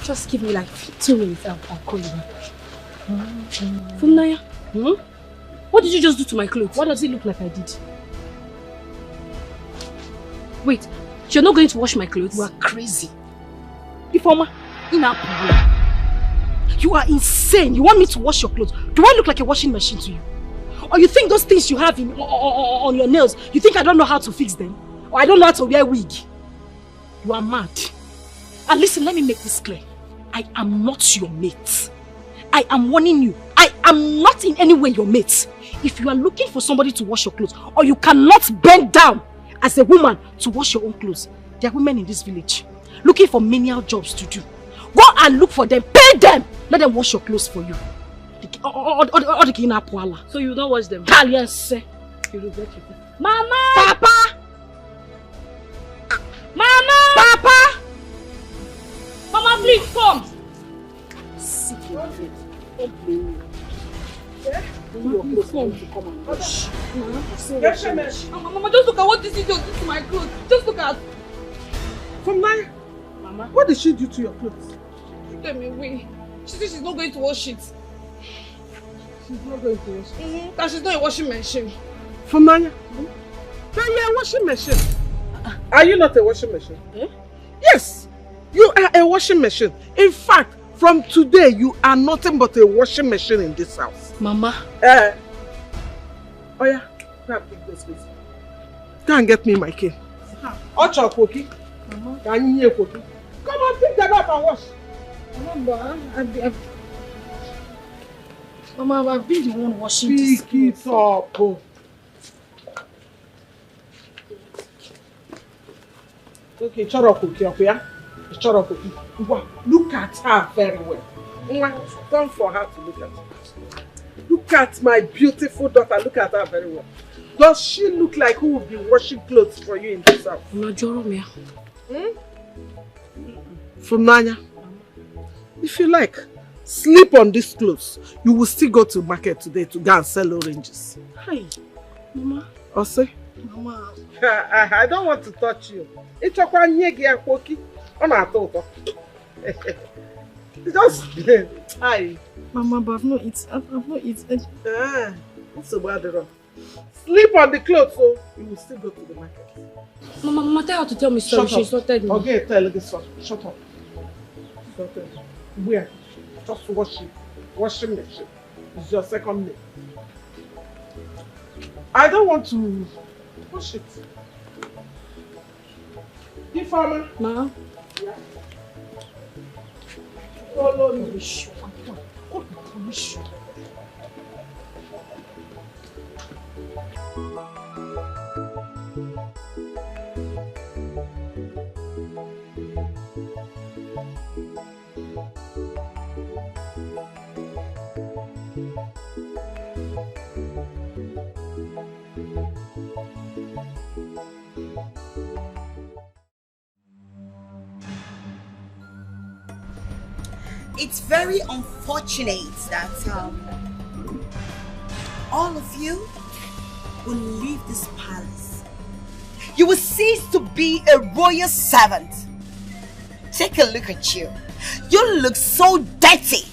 Just give me like 2 minutes, I'll call you back. Funaya, what did you just do to my clothes? What does it look like I did? Wait, you're not going to wash my clothes? You are crazy. Ifoma, you are insane. You want me to wash your clothes? Do I look like a washing machine to you? Or you think those things you have on your nails, you think I don't know how to fix them? Or I don't know how to wear a wig? You are mad. And listen, let me make this clear. I am not your mate. I am warning you. I am not in any way your mate. If you are looking for somebody to wash your clothes, or you cannot bend down as a woman to wash your own clothes, there are women in this village looking for menial jobs to do. Go and look for them, pay them, let them wash your clothes for you. So you don't wash them? Yes. You regret it. Mama! Papa! Mama! Papa! Mama, please come! Sick of it. Don't play with Mama, just look at what this idiot did to my clothes. Just look at. From now, Mama, what did she do to your clothes? She gave me away. She said she's not going to wash it. She's not going to wash it? That she's not a washing machine. From now, then you're a washing machine. Are you not a washing machine? Yes, you are a washing machine. In fact, from today, you are nothing but a washing machine in this house. Mama. Oh yeah, grab this please. Go and get me my cane. Ocho Koki. Mama. Come on, pick that up and wash. Mama, I've been the one washing this. Pick it up. Okay, Choro Koki up here. Choro Koki. Look at her very well. Don't for her to look at her. Look at my beautiful daughter. Look at her very well. Does she look like who will be washing clothes for you in this house? From Nanya, if you like, sleep on these clothes. You will still go to market today to go and sell oranges. Hi, Mama. Ose? Mama. I don't want to touch you. It's a just hi. Mama, but I've not eaten. What's the matter? Sleep on the clothes so you will still go to the market. Mama, tell her to tell me sorry. She insulted me. Okay, tell her this one. Shut up. Where? Just wash it. Washing machine. It's your second name. I don't want to wash it. You farmer? Ma. Yeah. Follow me. It's very unfortunate that all of you will leave this palace. You will cease to be a royal servant. Take a look at you. You look so dirty.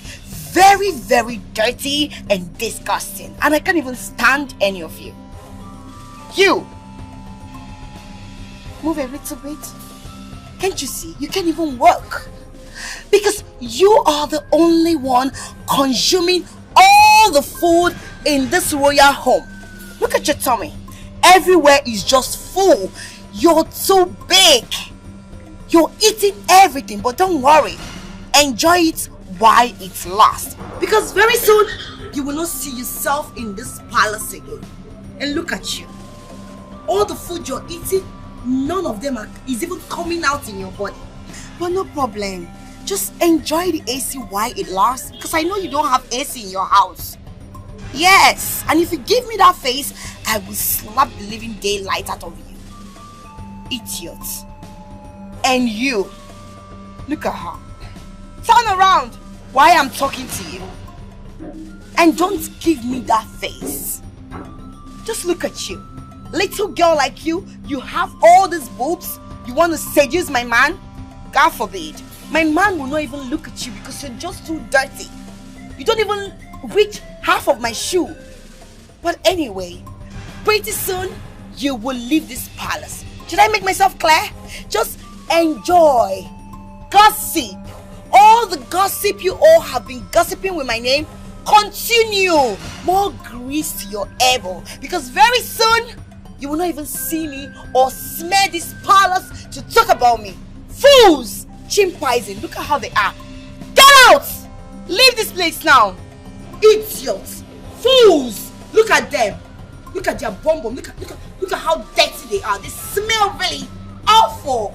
Very, very dirty and disgusting. And I can't even stand any of you. You! Move a little bit. Can't you see? You can't even walk. Because you are the only one consuming all the food in this royal home. Look at your tummy. Everywhere is just full. You're too big. You're eating everything, but don't worry. Enjoy it while it lasts. Because very soon, you will not see yourself in this palace again. And look at you. All the food you're eating, none of them is even coming out in your body. But no problem. Just enjoy the AC while it lasts, because I know you don't have AC in your house. Yes, and if you give me that face, I will slap the living daylight out of you. Idiot. And you, look at her. Turn around while I'm talking to you. And don't give me that face. Just look at you. Little girl like you have all these boobs. You want to seduce my man? God forbid. My man will not even look at you because you're just too dirty. You don't even reach half of my shoe. But anyway, pretty soon you will leave this palace. Should I make myself clear? Just enjoy. Gossip. All the gossip you all have been gossiping with my name, continue. More grease to your elbow. Because very soon, you will not even see me or smell this palace to talk about me. Fools! Chimpanzees, look at how they are. Get out! Leave this place now. Idiots! Fools! Look at them. Look at their bum. Look at how dirty they are. They smell really awful.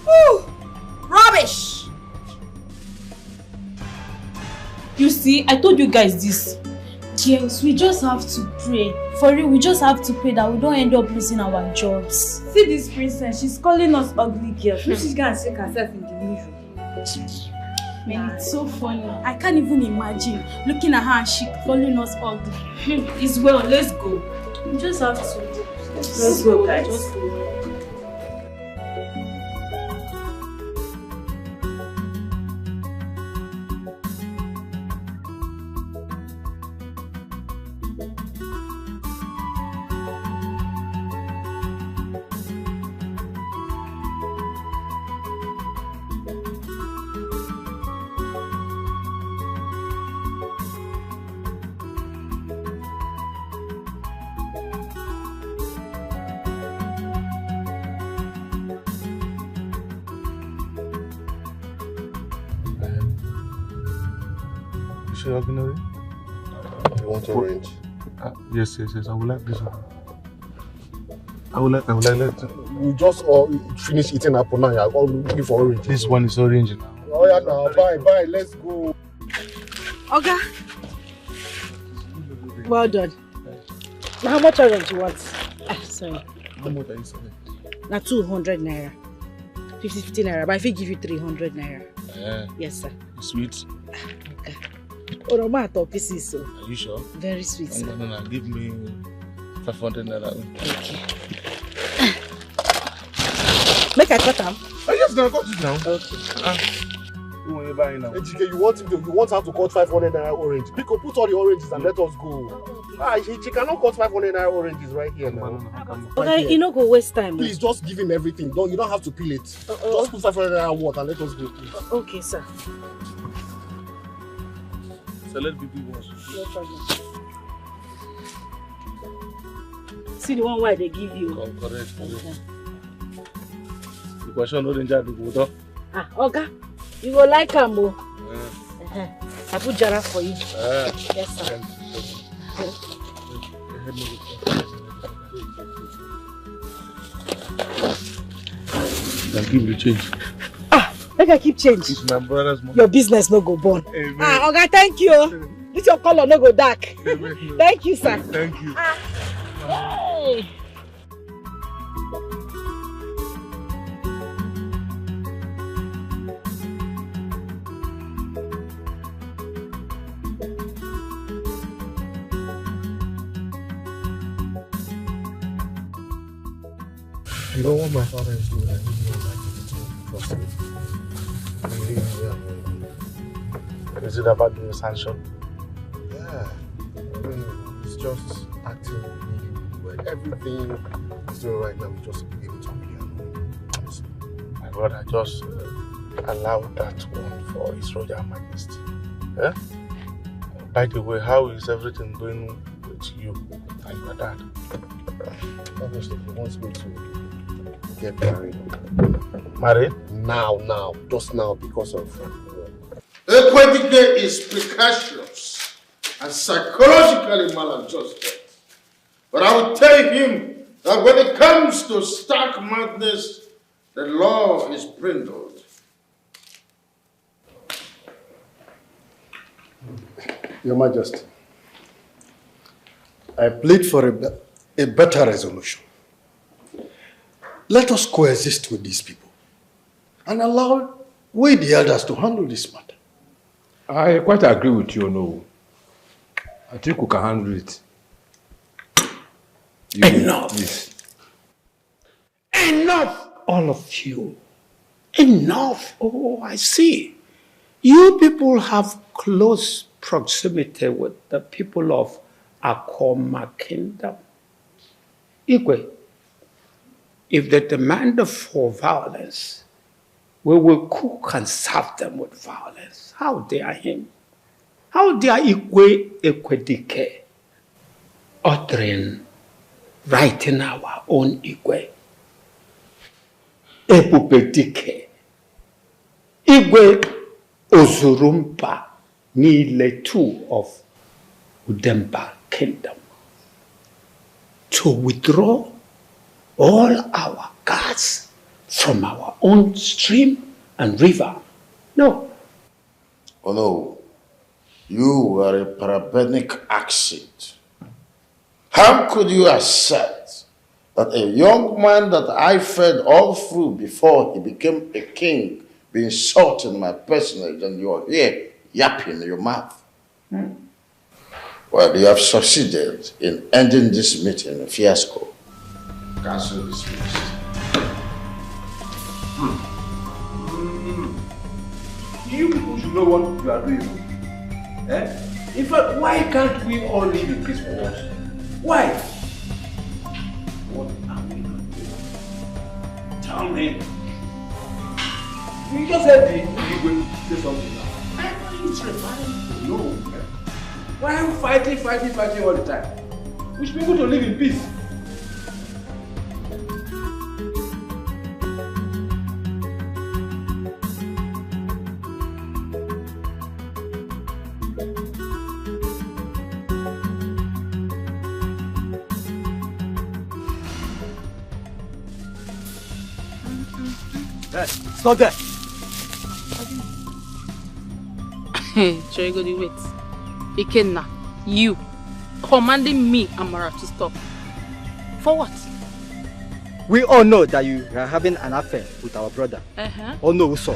Woo! Rubbish! You see, I told you guys this. Yes, we just have to pray. For real, we just have to pray that we don't end up losing our jobs. See this princess, she's calling us ugly girls. She's gonna shake herself in the mirror. Man, it's so funny. I can't even imagine looking at her and she calling us ugly. It's well, let's go. We just have to. Let's go, guys. Let's go. Ordinary? You want orange? Yes. I would like this one. I would like that. We just all finish eating apple now. I'm all looking for orange. This one is orange now. Oh yeah, now bye. Let's go. Oga. Well done. Now how much orange you want? Sorry. How much are you selling? Now 200 naira. 50 naira. But if I give you 300 naira. Yes, sir. Sweet. Oroma top pieces, so. Are you sure? Very sweet, sir. No. Give me 500 naira. Okay. Make I cut them. Oh yes, now cut it now. Okay. You want to buy now? HK, you want her to cut 500 naira orange? Pico, put all the oranges and let us go. She cannot cut 500 naira oranges right here now. Okay, you don't go waste time. Please, just give him everything. You don't have to peel it. Just put 500 naira water and let us go, please. Okay, sir. So let people wash. No problem. See the one why they give you. Correct. The question no danger to go. Okay. You go like Ambo. I put jara for you. Yes, sir. I'll give you change. Make I keep change. It's my brother's money. Your business no go burn. Okay, thank you. This your color no go dark. Thank you, sir. Thank you. Hey. You know what my father is doing? I need your life to trust me. Is it about the sanction? Yeah. It's just acting really well. Everything he's doing right now, we just be able to really annoy. My brother, just allow that one for His Royal Majesty. Eh? By the way, how is everything going with you and your dad? Obviously, he wants me to get married. Married? Now. Just now because of... Equity is precocious and psychologically maladjusted. But I will tell him that when it comes to stark madness, the law is brindled. Your Majesty, I plead for a better resolution. Let us coexist with these people and allow we the elders to handle this matter. I quite agree with you, no. I think we can handle it. Enough! Enough, all of you. Enough. Oh, I see. You people have close proximity with the people of Akoma Kingdom. Igwe, if they demand for violence, we will cook and serve them with violence. How dare him? How dare Igwe Ekwedike uttering, writing our own Igwe? Ebubedike, Igwe Ozurumba, Nile two of Udemba Kingdom, to withdraw all our guards from our own stream and river. No. Oh no, you were a parabenic accident. How could you accept that a young man that I fed all through before he became a king be insulting my personage and you're here yapping your mouth? Well, you have succeeded in ending this meeting in fiasco. Council dismissed. You people should know what you are doing. Eh? In fact, why can't we all live in peace for once? Why? What are we not doing? Tell me. You just said you will say something now. Why are you trying? No. Why are we fighting all the time? We should be able to live in peace. Stop there. Chorigodi, wait. Ikenna, you commanding me, Amara, to stop. For what? We all know that you are having an affair with our brother. All know so.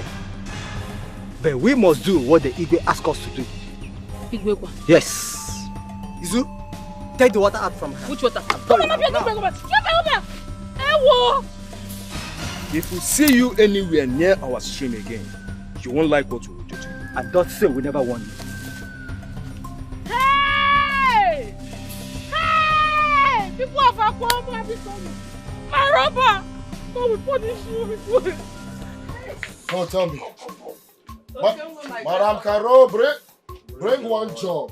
But we must do what the Igwe asked us to do. Igwe what? Yes. Izu, take the water out from her. Which water? Come on, If we see you anywhere near our stream again, you won't like what we will do to you. And don't say we never warn you. Hey! Hey! People of Akoma have become my robber! God will punish you. Oh, tell me. Madam Caro, bring one job.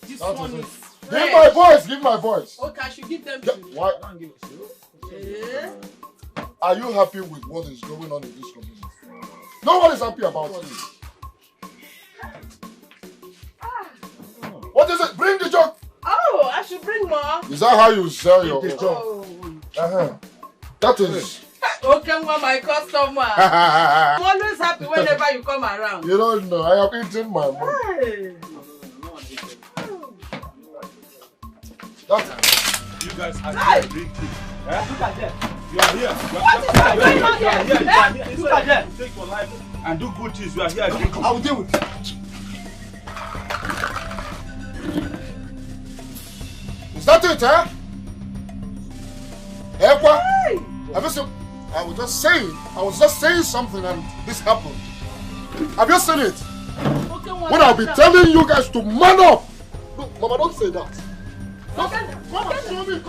This one is Give my voice. Okay, I should give them to you. Why? Are you happy with what is going on in this community? No one is happy about it. What is it? Bring the jug. Oh, I should bring more. Is that how you sell your jug? That is. Okay, my customer. I'm always happy whenever you come around. You don't know. I have eaten my money. Hey. You guys are here drinking. Look at them. You are here. You are here. Look at them. Take your life and do good things. You are here drinking. I will deal with it. Is that it, eh? Hey. I was just saying something and this happened. Have you seen it? When I'll be telling you guys to man up. No, Mama, don't say that. Come and show me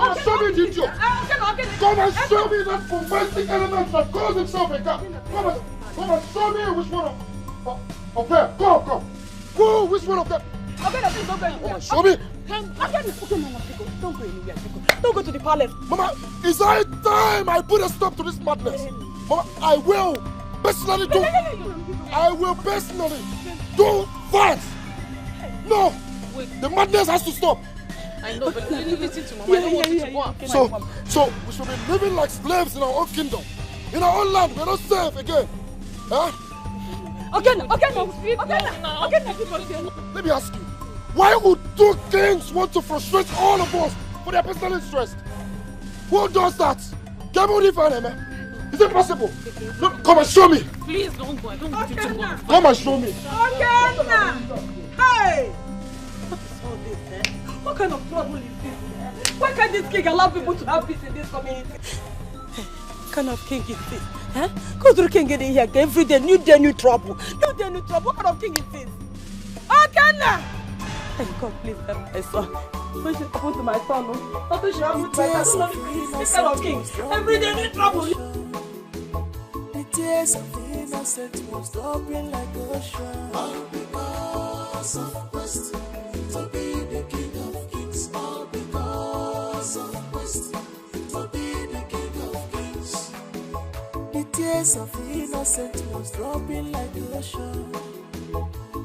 the idiot. Come and show me that forensic element that calls himself a cat. Come and show me which one of them. Come. Go, which one of them? Show me. Don't go anywhere. Don't go to the palace. Mama, is it time I put a stop to this madness? Mama, I will personally do that. No, the madness has to stop. I know, but you listen to Mama. I don't want you to go on. So we should be living like slaves in our own kingdom. In our own land, we're not safe again. Huh? Let me ask you, why would two kings want to frustrate all of us for their personal interest? Who does that? Is it possible? Look, come and show me. Please don't go. I don't want you to go. Come and show me. Hey! What is all this, eh? What kind of trouble is this? Why can't this king allow people to have peace in this community? kind of king is this? Huh? Go to the king in here every day, new day, new trouble. New day, new trouble. What kind of king is this? Okay now. Hey, God, please help my son. What should happen to my son? What should happen to my son? This kind of king. Every day, new trouble. The tears of the innocent was dropping like ocean. All because of quest to be the king of kings. All because of quest to be the king of kings. The tears of the innocent was dropping like ocean.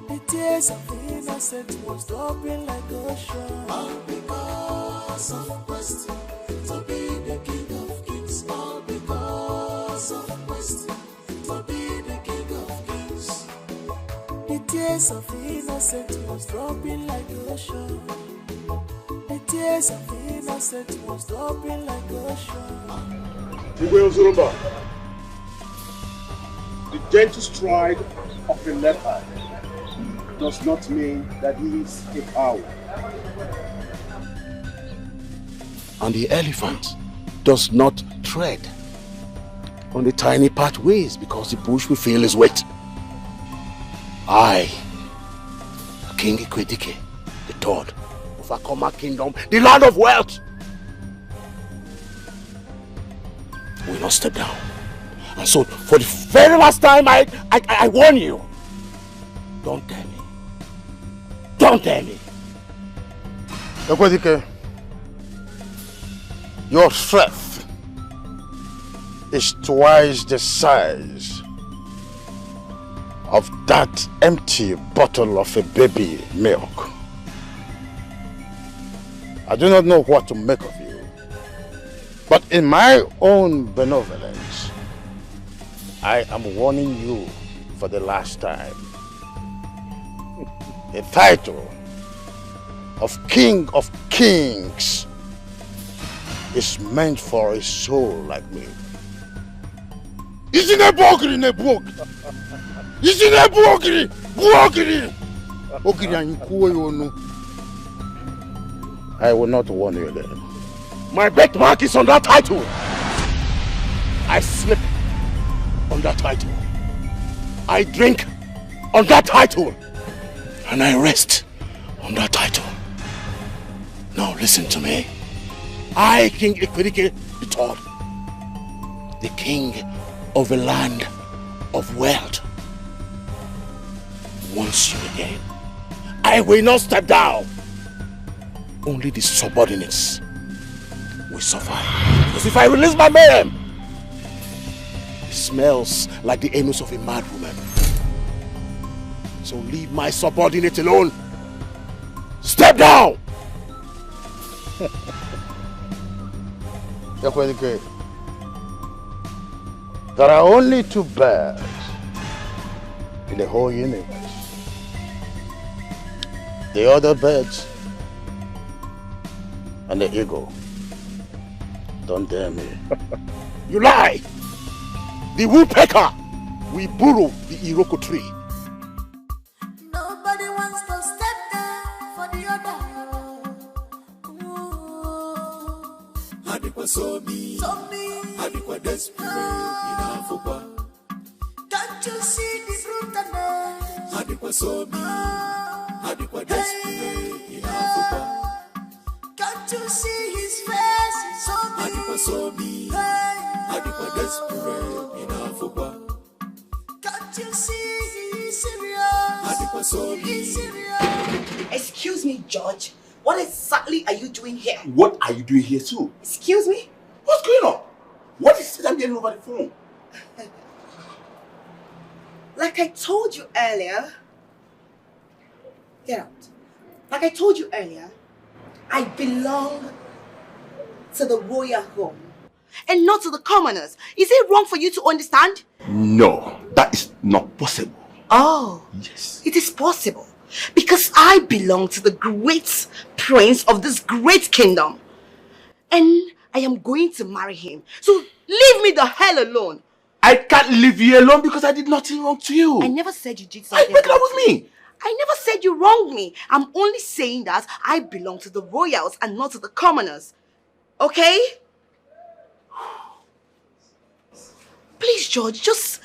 The tears of the innocent was dropping like ocean. All because of quest to be the king of kings. All because of quest to be the king of kings. The tears of the innocent was dropping like ocean. The tears of the innocent was dropping like ocean. The gentle stride of a leopard does not mean that he is a coward. And the elephant does not tread on the tiny pathways because the bush will feel his weight. I, King Ikwedike, the third of Akoma Kingdom, the land of wealth, will not step down. And so, for the very last time, I warn you, don't dare me. Don't dare me. Ikwedike, your strength is twice the size of that empty bottle of a baby milk. I do not know what to make of you, but in my own benevolence, I am warning you for the last time. The title of King of Kings is meant for a soul like me. Isn't a bogri in a book? Isn't a bogri? Bogri! I will not warn you then. My birthmark is on that title. I sleep on that title. I drink on that title. And I rest on that title. Now listen to me. I, King Ikwedike III, the king of a land of wealth, once you again, I will not step down. Only the subordinates will suffer. Because if I release my mayhem, it smells like the anus of a mad woman. So leave my subordinate alone. Step down! Ikwedike, there are only two birds in the whole universe. The other birds and the eagle. Don't dare me. You lie! The woodpecker will burrow the Iroko tree. Nobody wants to step down for the other. Hadikwa somi, hadikwa desperate in Africa. Can't you see the brutalness? Hadikwa somi, hadikwa desperate in Africa. Can't you see his face? It's so big. Hadikwa somi, hadikwa desperate in Africa. Can't you see he's serious? Hadikwa somi, he's serious. Excuse me, George. What exactly are you doing here? What are you doing here too? Excuse me? What's going on? What is it I'm getting over the phone? Like I told you earlier, get out. Like I told you earlier, I belong to the royal home and not to the commoners. Is it wrong for you to understand? No, that is not possible. Oh, yes. It is possible. Because I belong to the great prince of this great kingdom. And I am going to marry him. So leave me the hell alone. I can't leave you alone because I did nothing wrong to you. I never said you did something. Break it up with me. I never said you wronged me. I'm only saying that I belong to the royals and not to the commoners. Okay? Please, George, just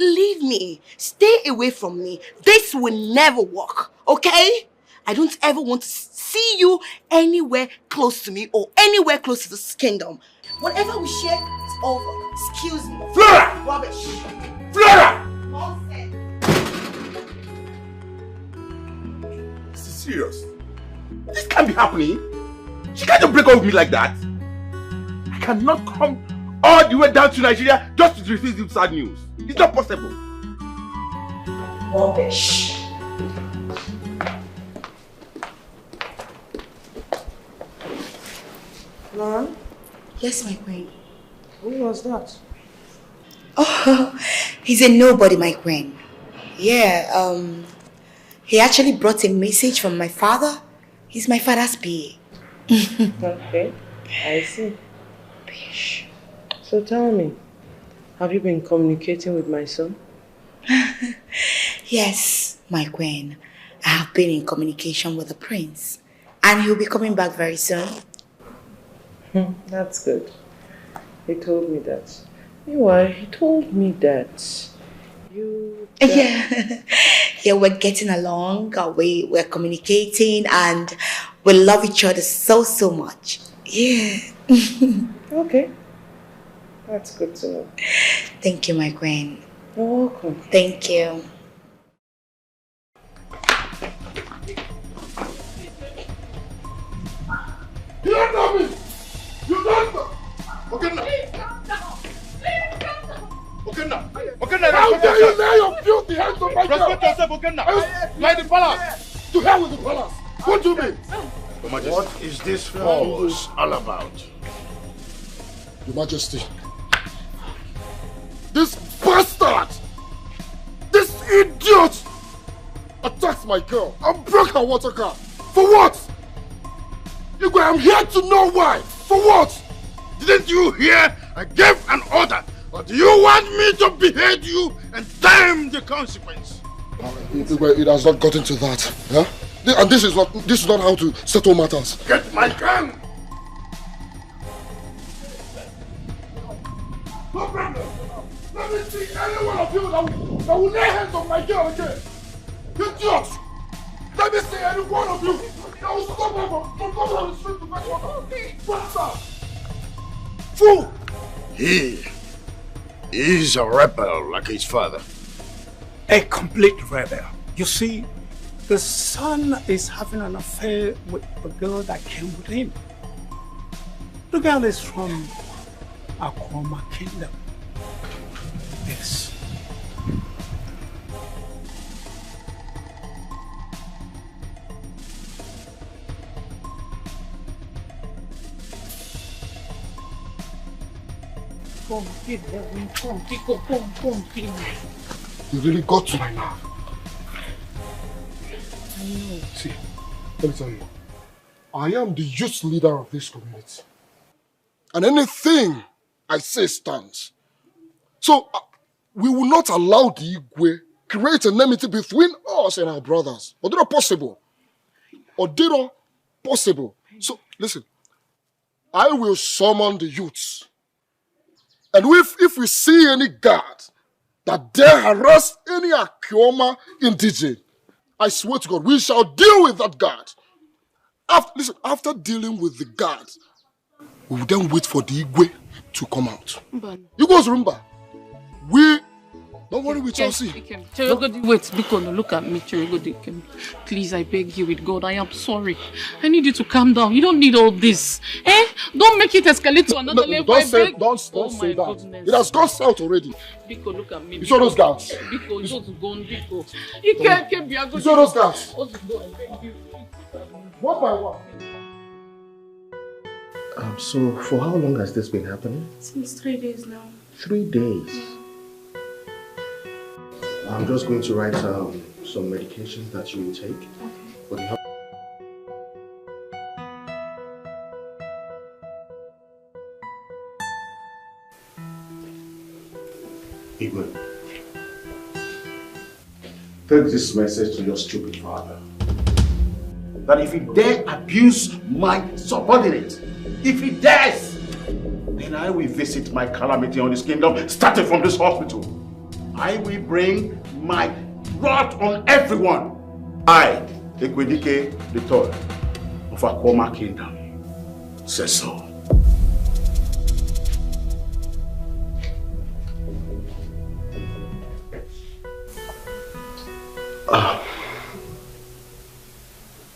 leave me. Stay away from me. This will never work, okay? I don't ever want to see you anywhere close to me or anywhere close to this kingdom. Whatever we share is over. Excuse me. Flora! Rubbish. Flora! Nonsense. This is serious. This can't be happening. She can't just break up with me like that. I cannot come all the way down to Nigeria just to receive this sad news. It's not possible. Rubbish. Lauren? Yes, my queen. Who was that? Oh, he's a nobody, my queen. Yeah, he actually brought a message from my father. He's my father's PA. Okay, I see. So tell me, have you been communicating with my son? Yes, my queen. I have been in communication with the prince. And he'll be coming back very soon. That's good. He told me that. Meanwhile, he told me that you... Yeah, we're getting along. We're communicating and we love each other so much. Yeah. Okay. That's good to know. Thank you, my queen. You're welcome. Thank you. You don't know me! You don't know! Okay, now. Okay, now. Okay, now. How dare you lay your filthy hands on my girl? Respect yourself, okay, now. Like the palace. To hell with the palace. What do you mean? What is this force all about? Your Majesty. This bastard! This idiot! Attacked my girl and broke her water car. For what? Igwe, I'm here to know why. For what? Didn't you hear? I gave an order. Or do you want me to behead you and damn the consequence? Igwe, it has not gotten to that. Yeah? And this is not how to settle matters. Get my gun! No problem. Let me see any one of you that will lay hands on my girl again. Idiot! Let me see any one of you that will stop her from going on the street to fetch water. Bastard! Fool! He is a rebel like his father. A complete rebel. You see, the son is having an affair with the girl that came with him. The girl is from Akoma Kingdom. Yes. You really got to my nerve. I know. See, let me tell you. I am the youth leader of this community. And anything I say stands. So, we will not allow the Igwe create enmity between us and our brothers. Or not possible. Or not possible. So, listen. I will summon the youths. And if we see any guard that dare harass any Akioma indigene, I swear to God, we shall deal with that guard. After dealing with the guard, we will then wait for the Igwe to come out. You guys remember? Don't worry, we shall see. Chirogodi, wait, Biko, look at me, Chirogodi. Please, I beg you with God, I am sorry. I need you to calm down. You don't need all this. Eh? Don't make it escalate to another level. Don't say that. Goodness. It has gone south already. Biko, look at me. You saw those guards? Biko, just go on, Biko. You saw those guards? One by one. So, for how long has this been happening? Since 3 days now. 3 days? I'm just going to write some medications that you will take. Okay. Igwe, take this message to your stupid father. That if he dare abuse my subordinate, if he dares, then I will visit my calamity on this kingdom, starting from this hospital. I will bring my wrath on everyone. I, Ekwedike the third of Akoma Kingdom, says so.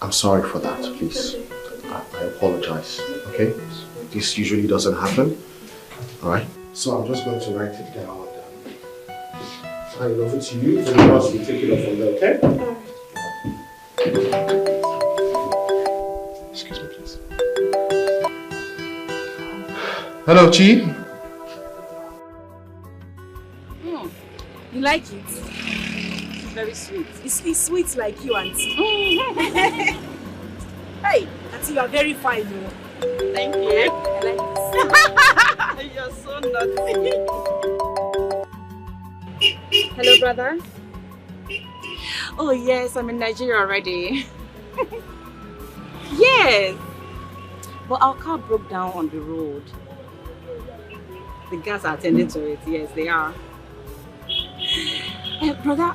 I'm sorry for that, please. I apologize, okay? This usually doesn't happen, alright? So I'm just going to write it down. I love it to you, then else we take it up from there, okay? Excuse me, please. Hello, Chi. You like it? It's very sweet. It's sweet like you, Auntie. Hey, Auntie, you are very fine, you know. Thank you. I like this. You're so naughty. Hello, brother. Oh yes, I'm in Nigeria already. Yes, but our car broke down on the road. The guys are attending to it. Yes, they are. Brother,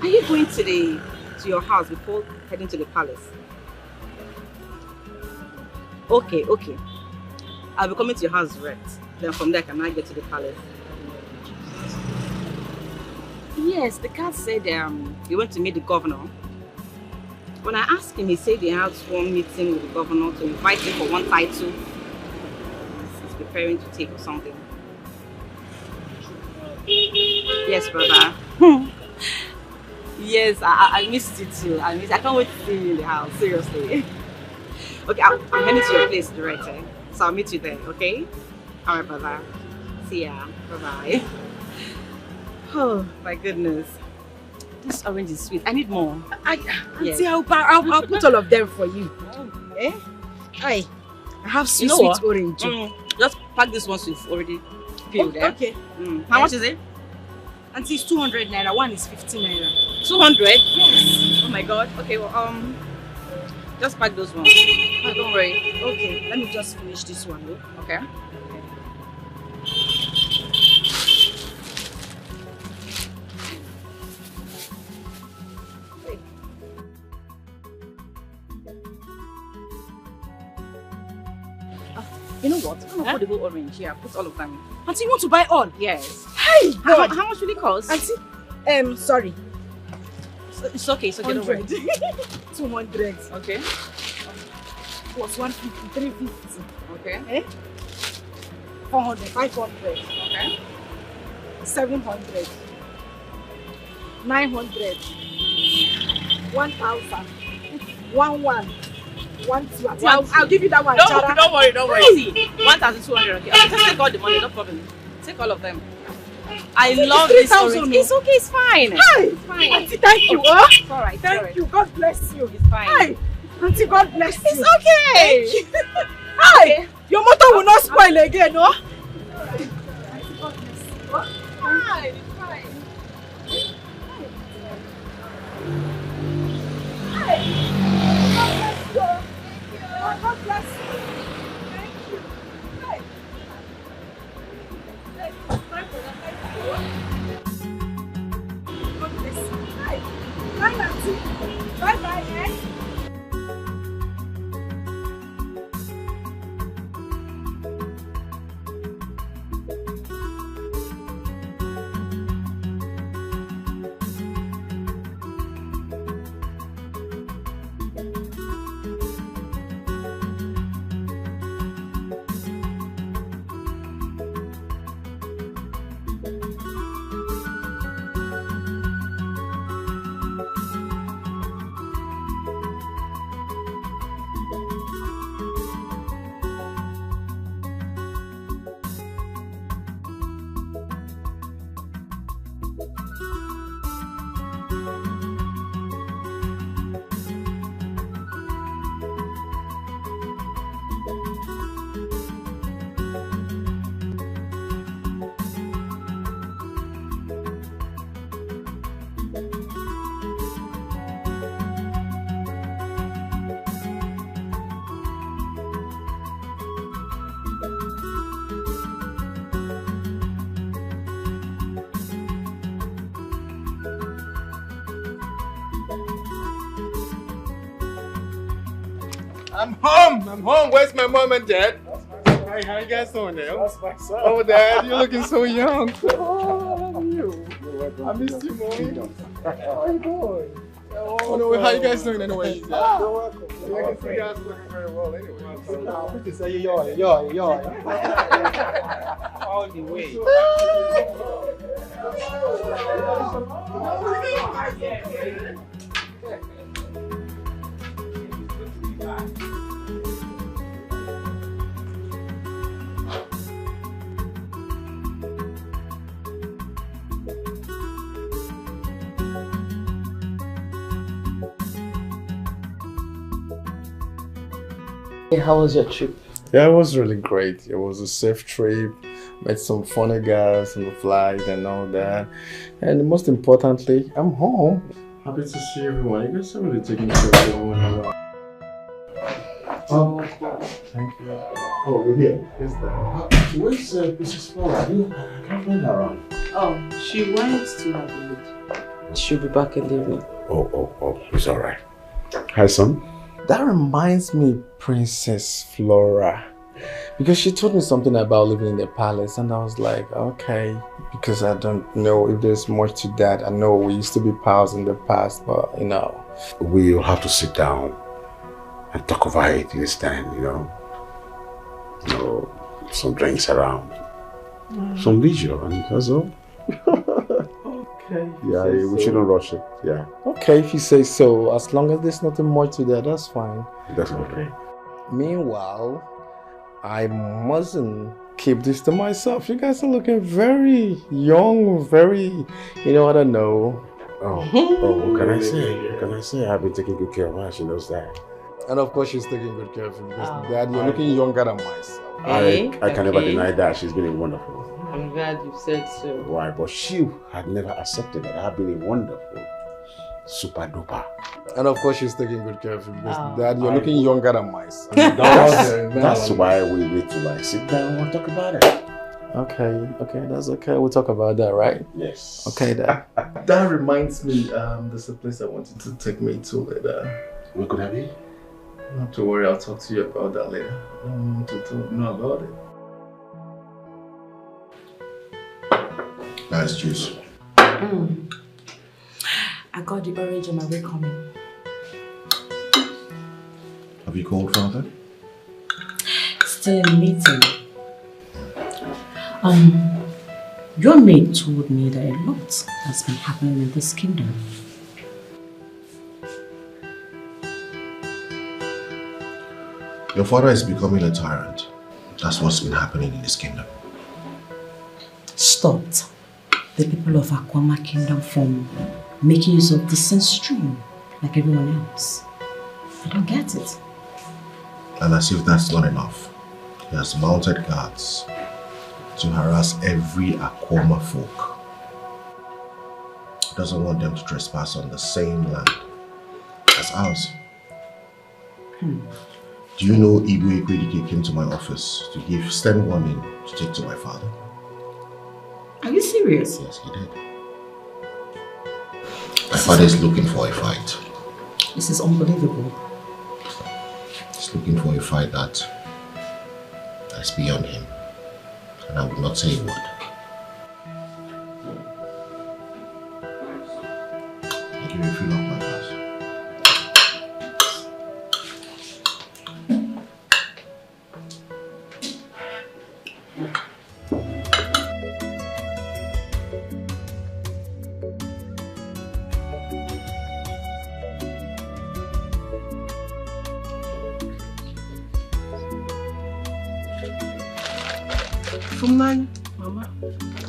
are you going to your house before heading to the palace? Okay. I'll be coming to your house direct. Then from there, can I get to the palace? Yes, the guy said he went to meet the governor. When I asked him, he said he had one meeting with the governor to invite him for one title he's preparing to take or something. Yes, brother. Yes, I missed you too. I can't wait to see you in the house, seriously. Okay, I'm heading to your place direct, so I'll meet you there, okay? Alright, brother. See ya. Bye-bye. Oh, my goodness. This orange is sweet. I need more. Yes. See, I'll put all of them for you. Eh? I have sweet orange. Just pack this one so it's already peeled. Okay. How much is it? Auntie, it's 200 naira. One is 50 naira. 200? Yes. Oh my god. Okay, well, just pack those ones. Oh, don't worry. Okay, let me just finish this one. Okay. You know what? I'm gonna put the whole orange here. Put all of them. Auntie, you want to buy all? Yes. Hey, God. How much will it cost? Auntie, sorry. It's okay. It's okay. 100. 200. Okay. Plus 150, 350. Okay. 400, 500. Okay. 700. 900. 1,000. 1,000. I'll give you that one. Don't worry. See, 1,200. Okay, just take all the money. No problem. Take all of them. I love this orange. It's okay. It's fine. Hi. It's fine. Auntie, thank you. It's alright. Thank you. God bless you. It's fine. Hi. Auntie, God bless you. It's okay. Thank you. Hi. Okay. Your motor will not spoil again, no? Fine. It's fine. Hi. God bless you. Thank you. Hi. God bless you. Hi. Bye, Auntie. Bye-bye, I'm home. Where's my mom and dad? Hi, how you guys doing there? That's my son. Oh, Dad, you're looking so young. Oh, you. I missed you, Mommy. How you doing? Oh, no, how you guys doing anyway? You're welcome. I guess you guys looking very well anyway. Pretty say yo. All the way. How was your trip? Yeah, it was really great. It was a safe trip. Met some funny guys on the flight and all that. And most importantly, I'm home. Happy to see everyone. You guys are really taking care of everyone. Oh, thank you. Oh, we're here. Yes, Dad. Where's Mrs. Flora? I can't find her around. Oh, she went to her village. She'll be back in the evening. Oh, it's alright. Hi, son. That reminds me, Princess Flora, because she told me something about living in the palace, and I was like, okay, because I don't know if there's much to that. I know we used to be pals in the past, but you know. We'll have to sit down and talk about it this time, you know. Some drinks around, some leisure, and that's all. Okay. Yeah, we shouldn't rush it. Yeah. Okay, if you say so. As long as there's nothing more to that, that's fine. That's okay. Meanwhile, I mustn't keep this to myself. You guys are looking very young, very, I don't know. What can I say? What can I say? I've been taking good care of her. She knows that. And of course, she's taking good care of you because Dad, you're looking younger than myself. I can never deny that. She's been wonderful. I'm glad you said so. Why? But she had never accepted that. I've been a wonderful, super duper. And of course, she's taking good care of you because Dad, you're looking younger than myself. That's why we need to sit down and talk about it. Okay, that's okay. We'll talk about that, right? Yes. Okay, Dad. That reminds me, there's a place I wanted to take me to later. Where could I be? Not to worry, I'll talk to you about that later. I don't want to know about it. Nice juice. I got the orange on my way coming. Have you called Father? Still in a meeting. Your maid told me that a lot has been happening in this kingdom. Your father is becoming a tyrant. That's what's been happening in this kingdom. Stopped the people of Akwama kingdom from making use of the same stream like everyone else. I don't get it. And as if that's not enough, he has mounted guards to harass every Akwama folk. He doesn't want them to trespass on the same land as ours. Do you know Igwe Ekwedike came to my office to give stern warning to take to my father? Are you serious? Yes, he did. My father is looking for a fight. This is unbelievable. He's looking for a fight that's beyond him. And I will not say a word. I'll give you a fill of my glass. Mama,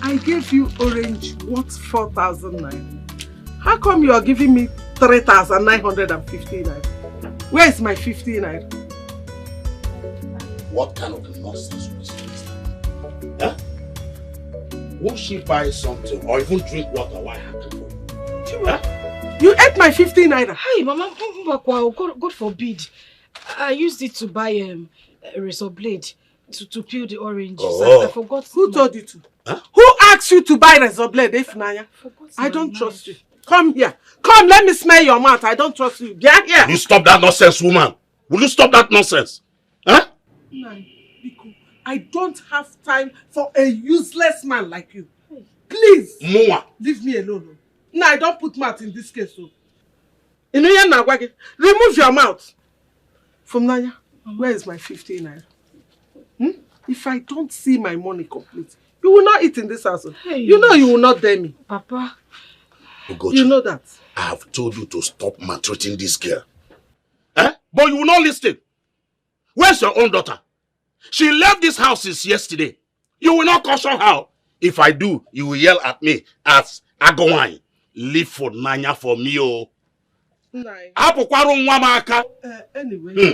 I gave you orange worth 4,000 naira. How come you are giving me 3,950 naira? Where is my 50 naira? What kind of nonsense was this? Huh? Won't she buy something or even drink water while happening for you? Huh? You ate my 50 naira. Hey, Mama, God forbid. I used it to buy a razor blade to peel the oranges. I forgot. Who told you to? Huh? Who asked you to buy razor blade, Ifnaya? I don't trust you. Come here. Come, let me smell your mouth. I don't trust you. Get here. You stop that nonsense, woman. Will you stop that nonsense? Huh? Nai, Biko, I don't have time for a useless man like you. Please, leave me alone. No, I don't put mouth in this case. So. Remove your mouth. From Naya, where is my 15 naira? If I don't see my money complete, you will not eat in this house. Hey. You know you will not dare me. Papa. Ugochi, you know that. I have told you to stop maltreating this girl. Eh? But you will not listen. Where's your own daughter? She left this house since yesterday. You will not caution her. If I do, you will yell at me as Agowine. Leave for Nanya for me, oh. Anyway,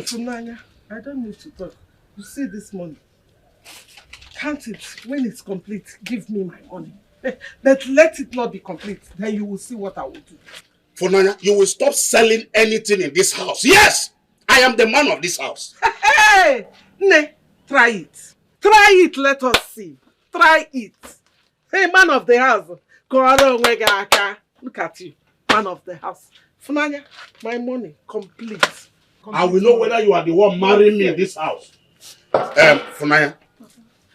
from Nanya, I don't need to talk. You see this money. Count it. When it's complete, give me my money. But let it not be complete. Then you will see what I will do. For Nanya, you will stop selling anything in this house. Yes! I am the man of this house. Hey! Ne, try it. Try it, let us see. Try it. Hey, man of the house. Look at you. Man of the house. Funanya, my money, complete. I will know whether you are the one marrying me in this house. Funanya,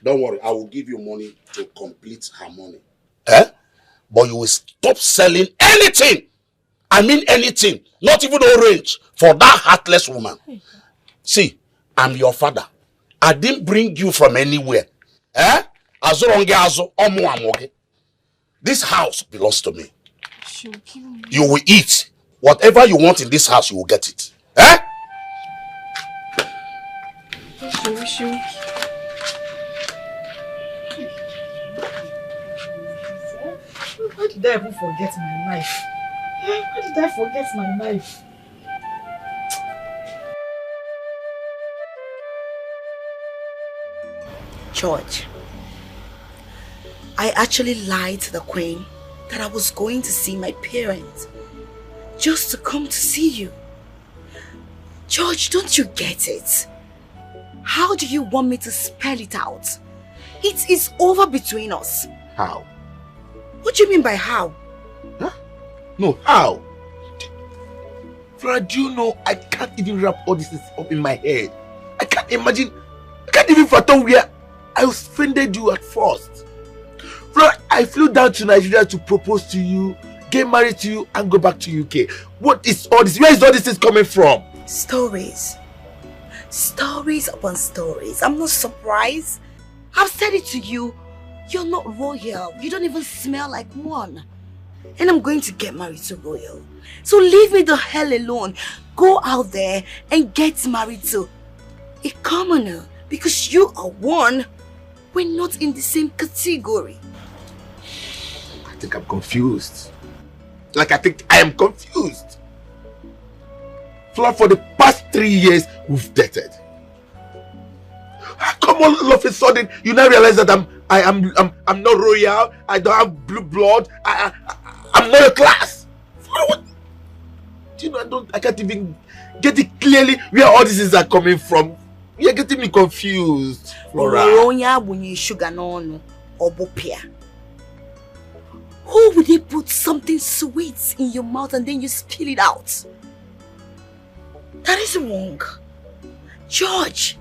don't worry. I will give you money to complete her money. But you will stop selling anything. I mean anything. Not even orange for that heartless woman. See, I'm your father. I didn't bring you from anywhere. This house belongs to me. You will eat. Whatever you want in this house, you will get it. Why did I even forget my knife? Why did I forget my knife? George, I actually lied to the Queen that I was going to see my parents just to come to see you. George, don't you get it? How do you want me to spell it out? It is over between us. How? What do you mean by how? Huh? No, how? Flora, do you know I can't even wrap all this up in my head? I can't imagine, I can't even fathom where I offended you at first. Flora, I flew down to Nigeria to propose to you, get married to you, and go back to UK. What is all this? Where is all this coming from? Stories. Stories upon stories. I'm not surprised. I've said it to you. You're not royal. You don't even smell like one. And I'm going to get married to royal. So leave me the hell alone. Go out there and get married to a commoner. Because you are one. We're not in the same category. I think I'm confused. I think I am confused. Flora, for the past 3 years, we've dated. How come all of a sudden you now realize that I'm not royal, I don't have blue blood, I'm not a class? Flora, what? Do you know, I can't even get it clearly where all these are coming from. You're getting me confused, Flora. Who would they put something sweet in your mouth and then you spill it out? That is wrong. George,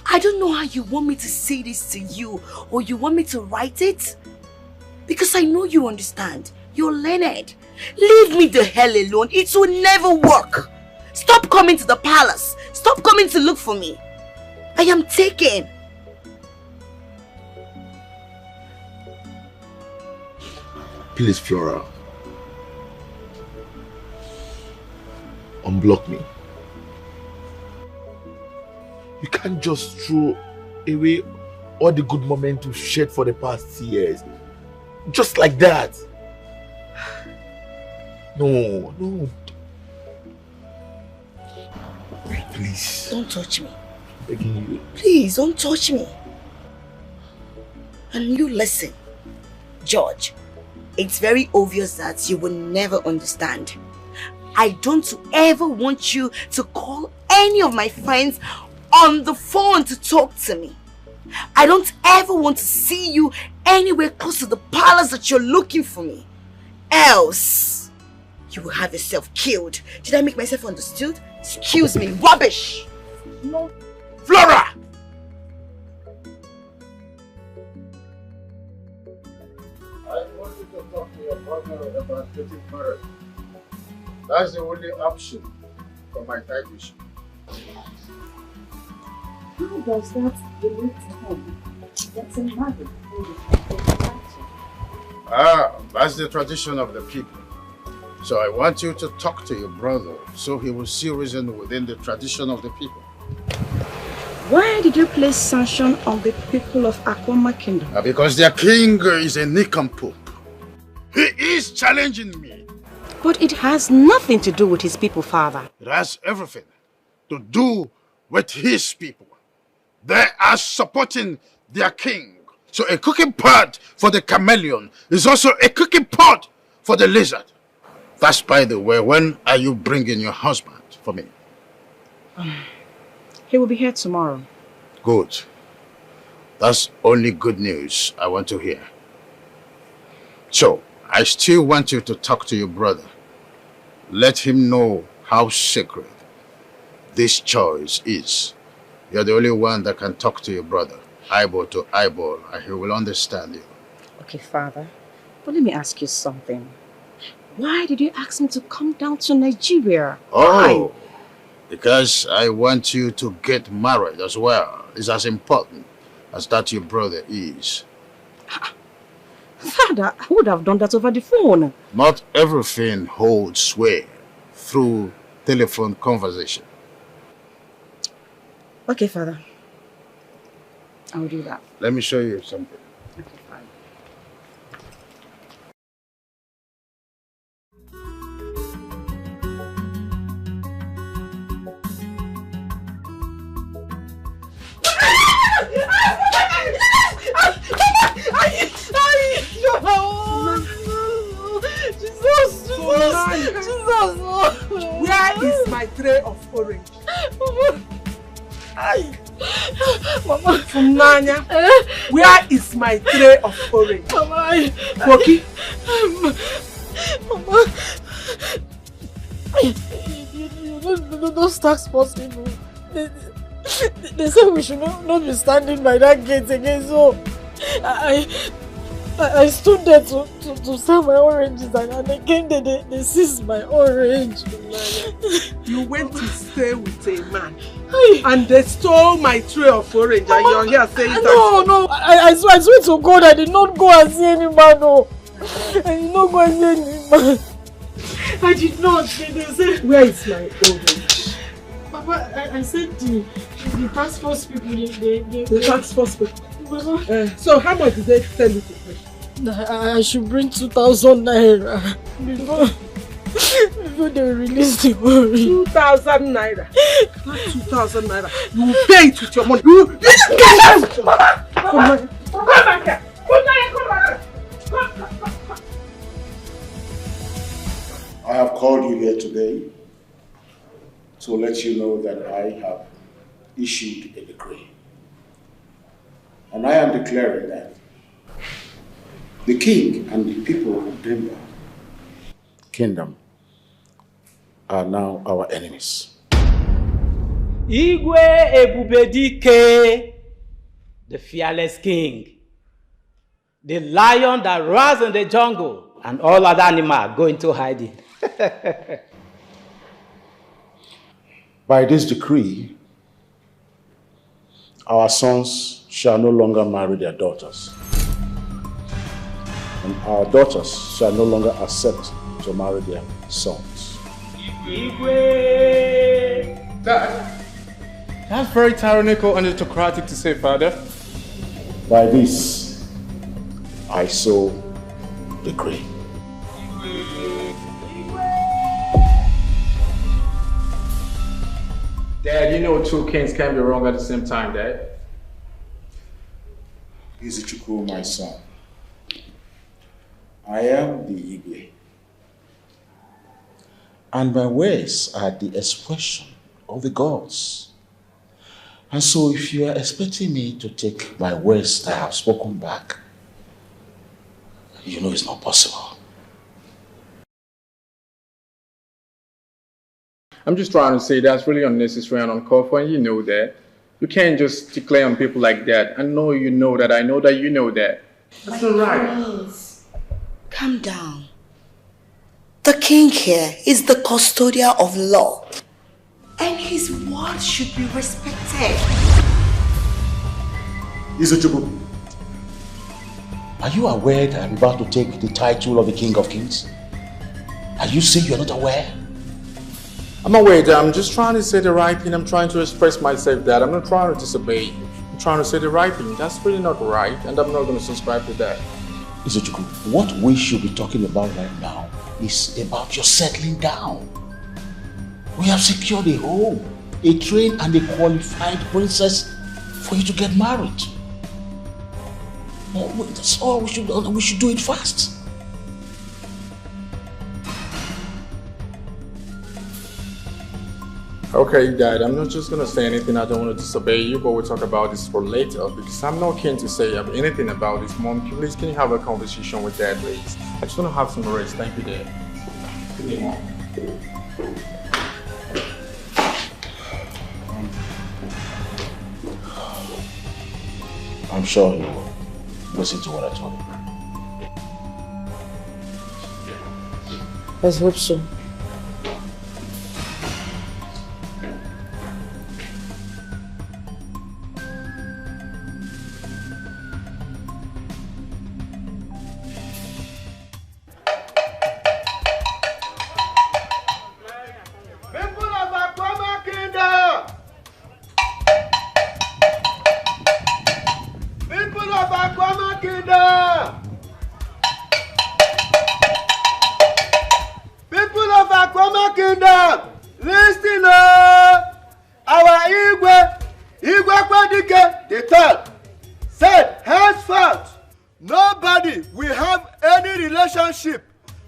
I don't know how you want me to say this to you, or you want me to write it. Because I know you understand. You're learned. Leave me the hell alone. It will never work. Stop coming to the palace. Stop coming to look for me. I am taken. Please, Flora. Unblock me. You can't just throw away all the good moments you've shared for the past years. Just like that. No. Please. Don't touch me. Begging you. Please, don't touch me. And you listen. George, it's very obvious that you will never understand. I don't ever want you to call any of my friends on the phone to talk to me. I don't ever want to see you anywhere close to the palace that you're looking for me. Else, you will have yourself killed. Did I make myself understood? Excuse me, rubbish! No. Flora! I want you to talk to your brother about getting married. That's the only option for my type issue. How does that relate to him getting married? That's the tradition of the people. So I want you to talk to your brother so he will see reason within the tradition of the people. Why did you place sanction on the people of Akoma Kingdom? Because their king is a nincompoop. He is challenging me. But it has nothing to do with his people, father. It has everything to do with his people. They are supporting their king. So a cooking pot for the chameleon is also a cooking pot for the lizard. That's by the way, when are you bringing your husband for me? He will be here tomorrow. Good. That's only good news I want to hear. So, I still want you to talk to your brother. Let him know how sacred this choice is. You're the only one that can talk to your brother, eyeball to eyeball, and he will understand you. Okay, father. But let me ask you something. Why did you ask me to come down to Nigeria? Oh, because I want you to get married as well. It's as important as that your brother is. Father, I would have done that over the phone. Not everything holds sway through telephone conversation. Okay, father. I will do that. Let me show you something. Okay, fine. Where is my tray of orange? Mama. Nanya, where is my tray of orange? Mama. Koki? Mama. Those tax force people. They said we should not be standing by that gate again, so I stood there to sell my oranges, and again they seized my orange. You went to stay with a man and they stole my tray of orange, and you're here saying that? No, I swear to God I did not go and see any man. No. I did not go and see any man. I did not. They said, where is my orange? Papa, I said the tax force people, the tax force people. So how much did they tell you to pay? I should bring 2,000 naira before they release the orange. 2,000 naira. Not 2,000 naira. You will pay it with your money. You get out! Mama! Come back here! Come back here! I have called you here today to let you know that I have issued a decree. And I am declaring that the king and the people of Denver Kingdom are now our enemies. Igwe Ebubedike, the fearless king, the lion that roars in the jungle, and all other animals go into hiding. By this decree, our sons shall no longer marry their daughters, and our daughters shall no longer accept to marry their sons. Igwe! That's very tyrannical and autocratic to say, Father. By this, I so decree. Dad, you know two kings can't be wrong at the same time, Dad. Izuchukwu, my son. I am the Igwe. And my words are the expression of the gods. And so if you are expecting me to take my words that I have spoken back, you know it's not possible. I'm just trying to say that's really unnecessary and uncalled for, and you know that. You can't just declare on people like that. I know you know that. I know that you know that. That's not right. Please, calm down. The king here is the custodian of law, and his word should be respected. Izuchukwu, are you aware that I'm about to take the title of the King of Kings? Are you saying you're not aware? I'm aware that I'm just trying to say the right thing. I'm trying to express myself that. I'm not trying to disobey you. I'm trying to say the right thing. That's really not right, and I'm not going to subscribe to that. Izuchukwu, what we should be talking about right now is about your settling down. We have secured a home, a trained and a qualified princess for you to get married. That's all we should do. We should do it fast. Okay, Dad, I'm not just going to say anything. I don't want to disobey you, but we'll talk about this for later because I'm not keen to say anything about this. Mom, please, can you have a conversation with Dad, please? I just want to have some rest. Thank you, Dad. Good day, Mom. I'm sure he will listen to what I told him. Let's hope so.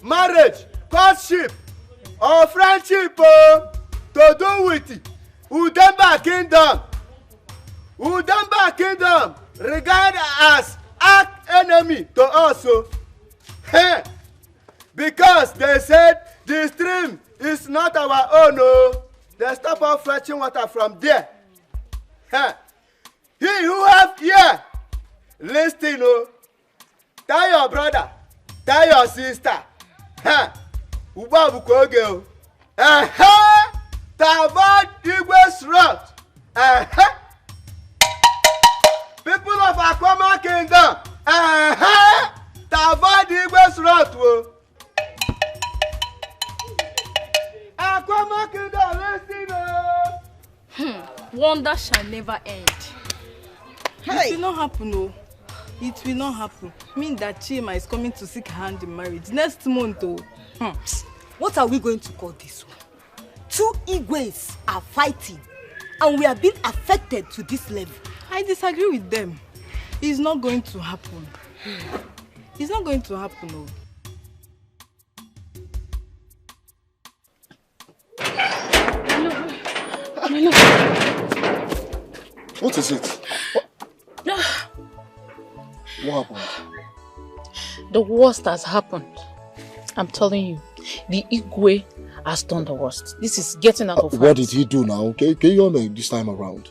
Marriage, courtship, or friendship to do with Udemba Kingdom. Udemba Kingdom regarded as arch enemy to us. Because they said the stream is not our own. They stop us fetching water from there. He who have ear, listen. Tell your brother, tell your sister. Ubabu Koge. Tavad Igwe's route. People of Akoma Kingdom. Tavad Igwe's route. Akoma Kingdom, listen. Wonder shall never end. Hey. It will not happen, no. It will not happen. Mean that Chima is coming to seek her hand in marriage next month, oh. What are we going to call this one? Two Igwes are fighting, and we are being affected to this level. I disagree with them. It's not going to happen. It's not going to happen, oh. What is it? What happened? The worst has happened. I'm telling you, the Igwe has done the worst. This is getting out of hand. What did he do now? Can you on this time around?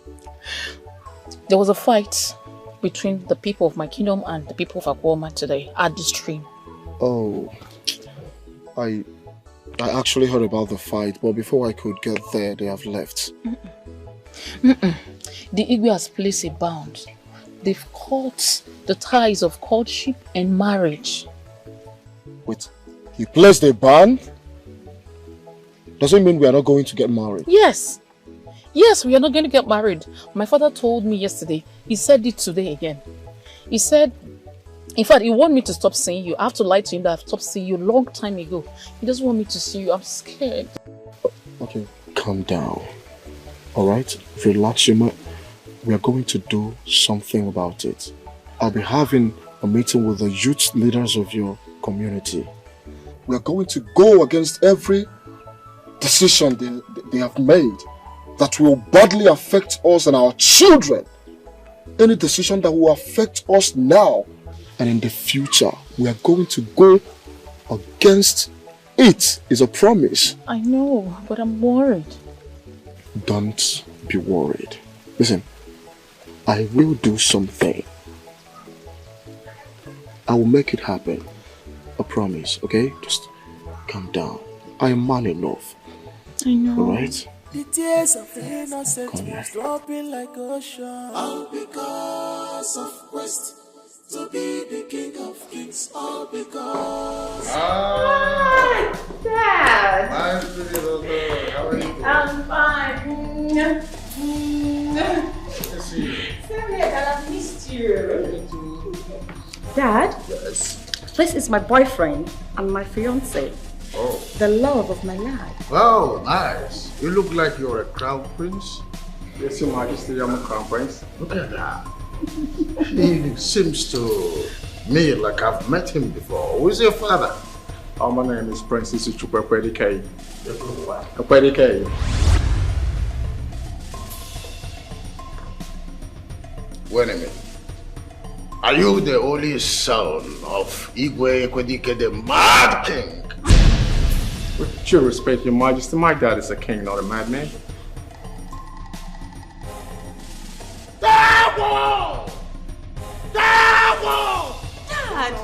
There was a fight between the people of my kingdom and the people of Akwoma today at the stream. Oh, I actually heard about the fight, but before I could get there, they have left. The Igwe has placed a bound. They've cut the ties of courtship and marriage. Wait, he placed a ban? Does it mean we are not going to get married? Yes. Yes, we are not going to get married. My father told me yesterday. He said it today again. He said, in fact, he wants me to stop seeing you. I have to lie to him that I've stopped seeing you a long time ago. He doesn't want me to see you. I'm scared. Okay, calm down. Alright? Relax your mind. We are going to do something about it. I'll be having a meeting with the youth leaders of your community. We are going to go against every decision they have made that will badly affect us and our children. Any decision that will affect us now and in the future, we are going to go against It is a promise. I know, but I'm worried. Don't be worried. Listen, I will do something. I will make it happen. I promise, okay? Just calm down. I am man enough. I know. Alright? The tears of innocence was dropping like ocean. All because of quest to be the king of kings. All because. Hi, Dad. Hi, pretty little girl. How are you doing? I'm fine. Good to see you. Same here, Dad. I missed you. Dad? Yes. This is my boyfriend and my fiance. Oh. The love of my life. Oh, nice. You look like you're a crown prince. Yes, Your Majesty, I'm a crown prince. Look at that. He seems to me like I've met him before. Who is your father? Oh, my name is Princess Chukwuekwedike. Ekwedike. Wait a minute. Are you the only son of Igwe Ekwedike, the Mad King? With due respect, Your Majesty, my dad is a king, not a madman. Dad!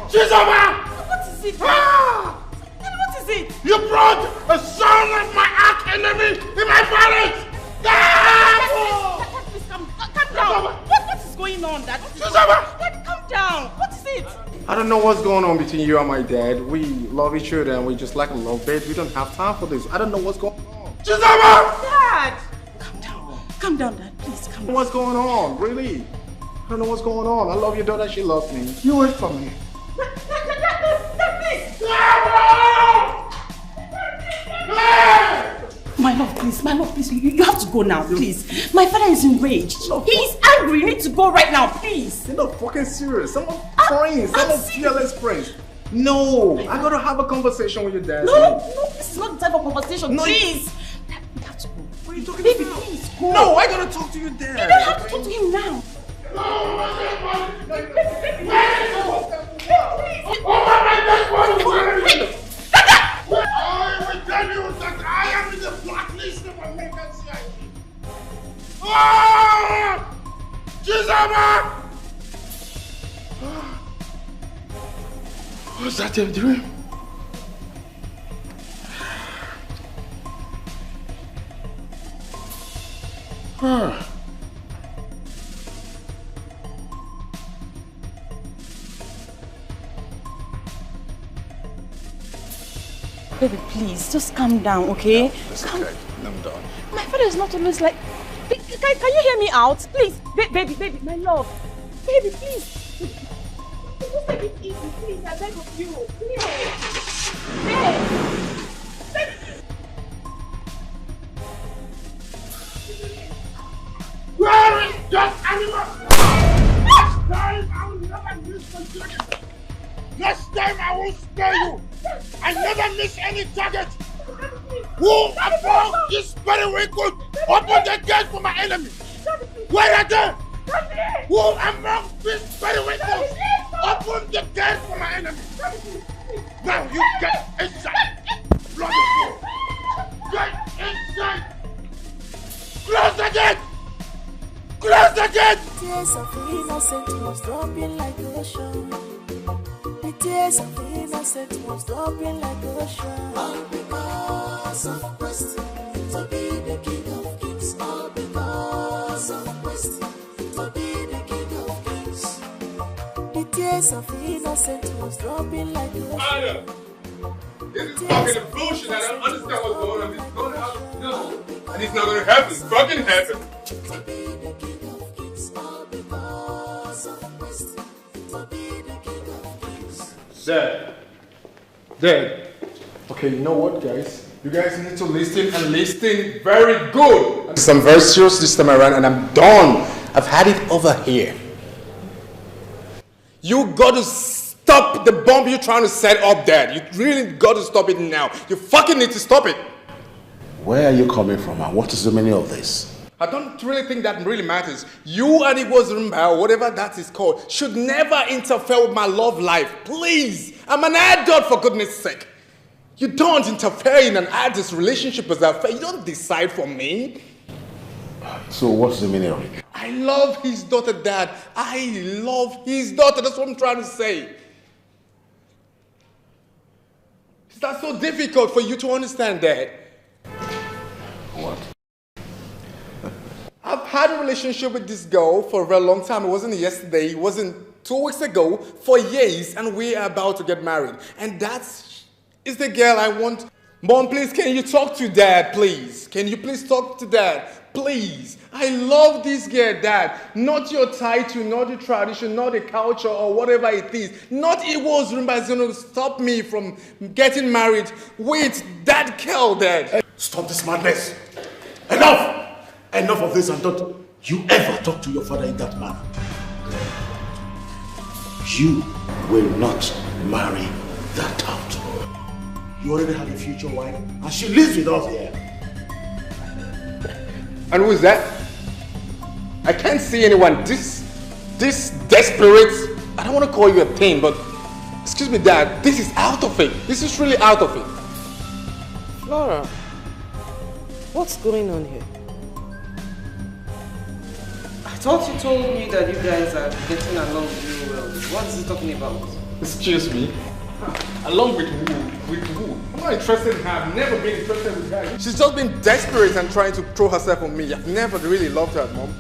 Chisoma! What is it? Ah! What is it? You brought a son of my arch enemy in my palace! Dad! Please calm down. What is going on, Dad? Dad, calm down. What is it? I don't know what's going on between you and my dad. We love each other and we just like a love bed. We don't have time for this. I don't know what's going on. Chisoma! Dad! Calm down. Calm down, Dad. Please calm down. What's going on? Really? I don't know what's going on. I love your daughter. She loves me. You wait for me. My love, please, you have to go now, please. My father is enraged. He's angry, you need to go right now, please. You're not fucking serious. I'm a prince. I'm a fearless prince. No, I gotta have a conversation with your dad. No, this is not the type of conversation, please. Dad, we have to go. What are you talking Baby, about? please, go. No, I gotta talk to your dad. You don't have to talk to him now. I will tell you that I am in the blacklist of American CIA. Oh! Chisoma! Was that a dream? Baby, please, just calm down, okay? It's okay. I'm done. My father is not always like... Can you hear me out? Please, baby, my love. Baby, please. Just take it easy, please. I beg of you. Please. Babe. Where is that animal? Next time I will never miss contact. Next time I will spare you. I never miss any target. Who among this very wicked open the gate for my enemy? Where are they? Who among this very wicked open the gate for my enemy? Now you get inside. Bloody fool. Get inside. Close the gate. Close the gate. Tears of innocence was dropping like ocean. The tears of innocence was dropping like ocean. All because of quest to be the king of kings. All because of quest to be the king of kings. The tears of innocence was dropping like ocean. This is fucking bullshit. I don't understand what's going on. It's going to happen. No. And it's not going to happen. It's fucking happen. To be the king of kings. All because of quest to be the king of kings. Dad. Okay, you know what, guys? You guys need to listen and listen very good. I'm very serious this time around and I'm done. I've had it over here. You got to stop the bomb you're trying to set up, Dad. You really got to stop it now. You fucking need to stop it. Where are you coming from and what is the meaning of this? I don't really think that really matters. You and Igwe's Rumba, or whatever that is called, should never interfere with my love life. Please. I'm an adult, for goodness sake. You don't interfere in an artist's relationship as affair. You don't decide for me. So what's the meaning of it? I love his daughter, Dad. I love his daughter. That's what I'm trying to say. Is that so difficult for you to understand, Dad? What? I've had a relationship with this girl for a very long time. It wasn't yesterday. It wasn't 2 weeks ago. For years, and we are about to get married. And that's the girl I want. Mom, please, can you talk to Dad, please? Can you please talk to Dad? Please. I love this girl, Dad. Not your title, not the tradition, not the culture or whatever it is. Not Igbo's room that's going to stop me from getting married with that girl, Dad. Hey, stop this madness. Enough! Enough of this, and don't you ever talk to your father in that manner. You will not marry that out. You already have a future wife, and she lives with us here. And who is that? I can't see anyone this desperate. I don't want to call you a thing, but excuse me, Dad, this is out of it. This is really out of it. Flora, what's going on here? I thought you told me that you guys are getting along really well. What is he talking about? Excuse me? Along with who? With who? I'm not interested in her. I've never been interested with her. She's just been desperate and trying to throw herself on me. I've never really loved her, Mom.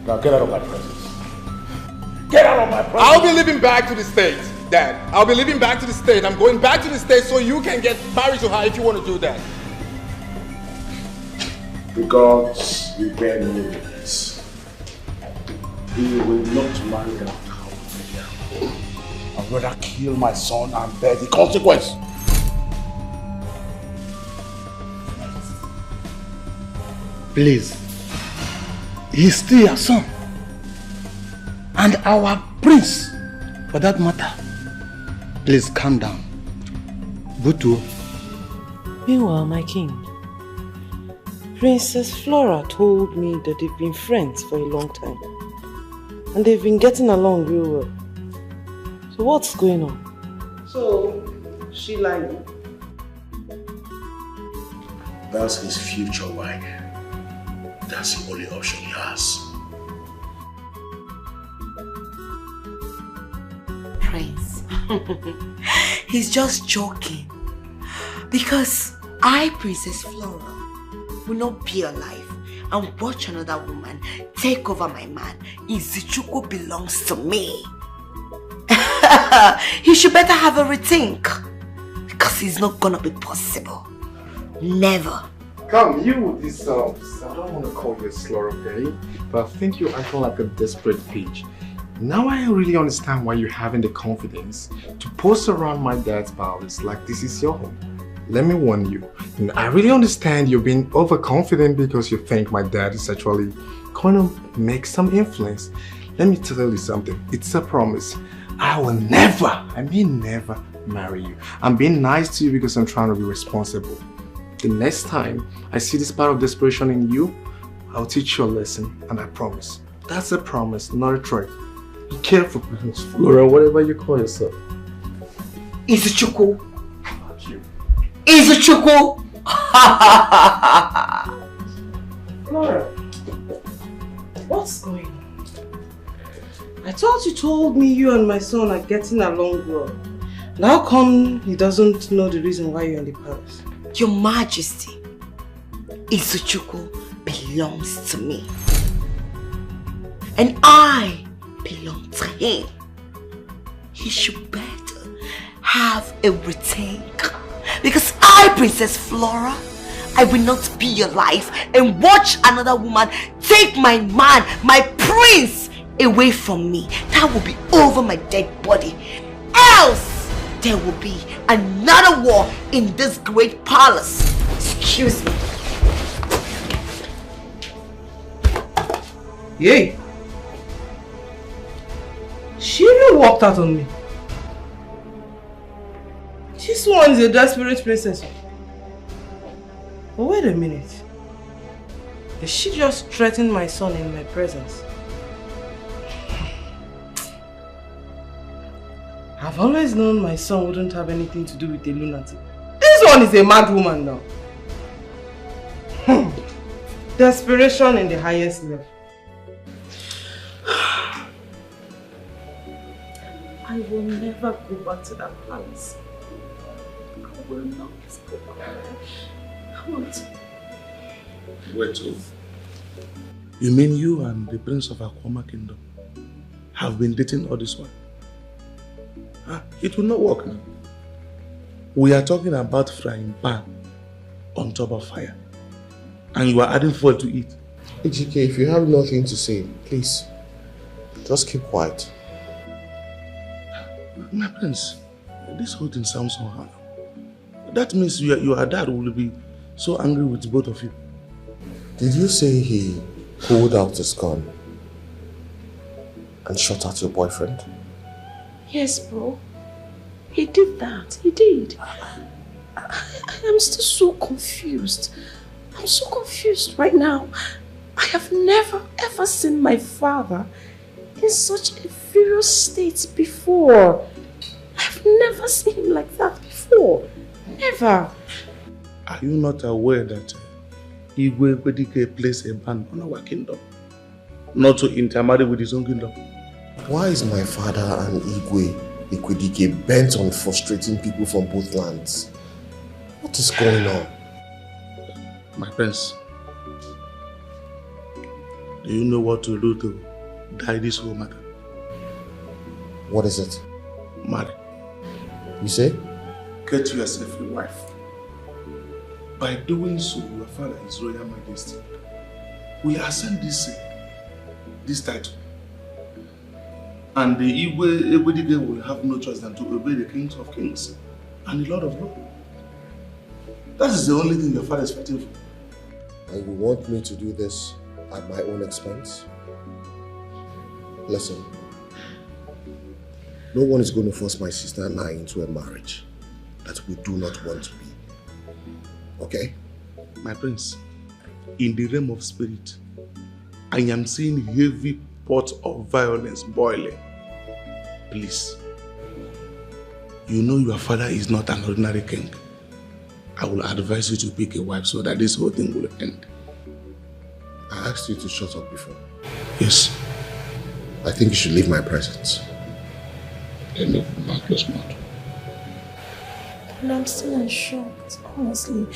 Now get out of my presence. Get out of my presence! I'll be living back to the States, Dad. I'll be living back to the States. I'm going back to the States so you can get married to her if you want to do that. The gods will bear me witness. He will not marry that girl. I'd rather kill my son and bear the consequence. Please, he's still your son. And our prince, for that matter. Please calm down. Butu. Meanwhile, my king, Princess Flora told me that they've been friends for a long time. And they've been getting along real well. So what's going on? So, she lied. That's his future wife. That's the only option he has. Prince, he's just joking. Because I, Princess Flora, will not be alive and watch another woman take over my man. Izuchukwu belongs to me. He should better have a rethink. Because it's not gonna be possible. Never. Come, you with this I don't want to call you a slur, okay? But I think you're acting like a desperate page. Now I really understand why you're having the confidence to post around my dad's palace like this is your home. Let me warn you, I really understand you're being overconfident because you think my dad is actually going to make some influence. Let me tell you something, it's a promise. I will never, I mean never, marry you. I'm being nice to you because I'm trying to be responsible. The next time I see this part of desperation in you, I'll teach you a lesson, and I promise. That's a promise, not a threat. Be careful, Princess Flora, whatever you call yourself. Izuchukwu. Fuck you. Izuchukwu. Flora, what's going on? I thought you told me you and my son are getting along well. Now come he doesn't know the reason why you're in the palace. Your Majesty, Izuchukwu belongs to me. And I belong to him. He should better have a rethink. Because I, Princess Flora, I will not be alive and watch another woman take my man, my prince, away from me. That will be over my dead body. Else, there will be another war in this great palace. Excuse me. Yay! She really walked out on me. This one is a desperate princess. But wait a minute. Did she just threaten my son in my presence? I've always known my son wouldn't have anything to do with a lunatic. one is a mad woman now. Desperation in the highest level. I will never go back to that palace. I will not go back there. I won't. Wait till. You mean you and the Prince of Akoma Kingdom have been dating all this while? It will not work now. We are talking about frying pan on top of fire. And you are adding fuel to it. HGK, if you have nothing to say, please, just keep quiet. My prince, this whole thing sounds somehow. That means your dad will be so angry with both of you. Did you say he pulled out his gun and shot at your boyfriend? Yes, bro. He did that. He did. I am still so confused. I'm so confused right now. I have never ever seen my father in such a furious state before. I've never seen him like that before. Never. Are you not aware that Igwe Kwedike placed a ban on our kingdom? Not to intermarry with his own kingdom. Why is my father and Igwe Ikwedike bent on frustrating people from both lands? What is going on? My prince, do you know what to do to die this whole matter? What is it? Marry. You say? Get yourself a wife. By doing so, your father, His Royal Majesty, we ascend this title. And the Igwe will have no choice than to obey the King of Kings and the Lord of Lords. That is the only thing your father is fighting for. And you want me to do this at my own expense? Listen, no one is going to force my sister and I into a marriage that we do not want to be. Okay? My prince, in the realm of spirit, I am seeing heavy pot of violence boiling. Please, you know your father is not an ordinary king. I will advise you to pick a wife so that this whole thing will end. I asked you to shut up before. Yes. I think you should leave my presence. Then open my close mouth. And I'm still in shock, honestly.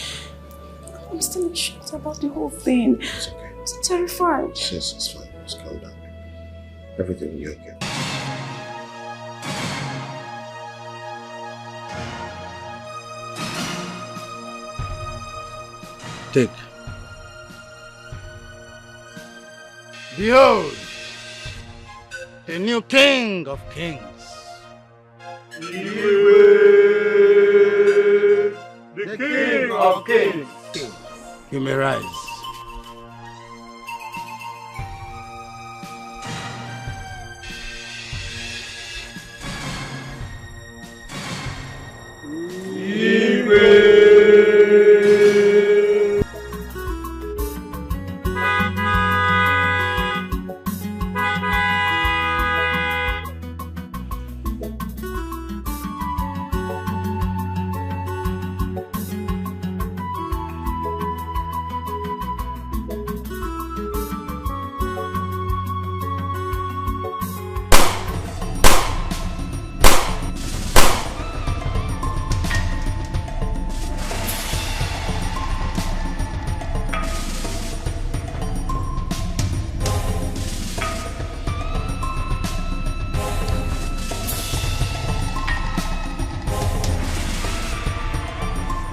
I'm still in shock about the whole thing. It's okay. I'm so terrified. Yes, it's fine. Just calm down. Everything will be okay. Take. Behold, the new King of Kings. The King of Kings. You may rise.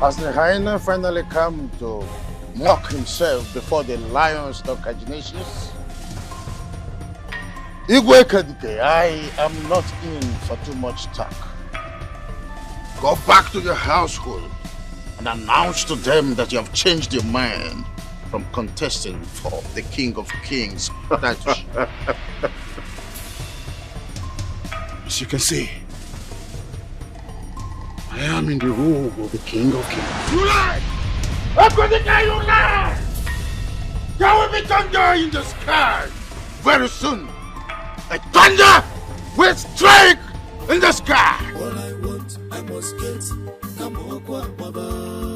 Has the hyena finally come to mock himself before the lions of Ignatius? Igwe Kadike, I am not in for too much talk. Go back to your household and announce to them that you have changed your mind from contesting for the King of Kings title. As you can see, I am in the robe of the King of Kings. You lie! Akwadika, you lie! There will be thunder in the sky very soon. A thunder will strike in the sky. All I want, I must get. Come on,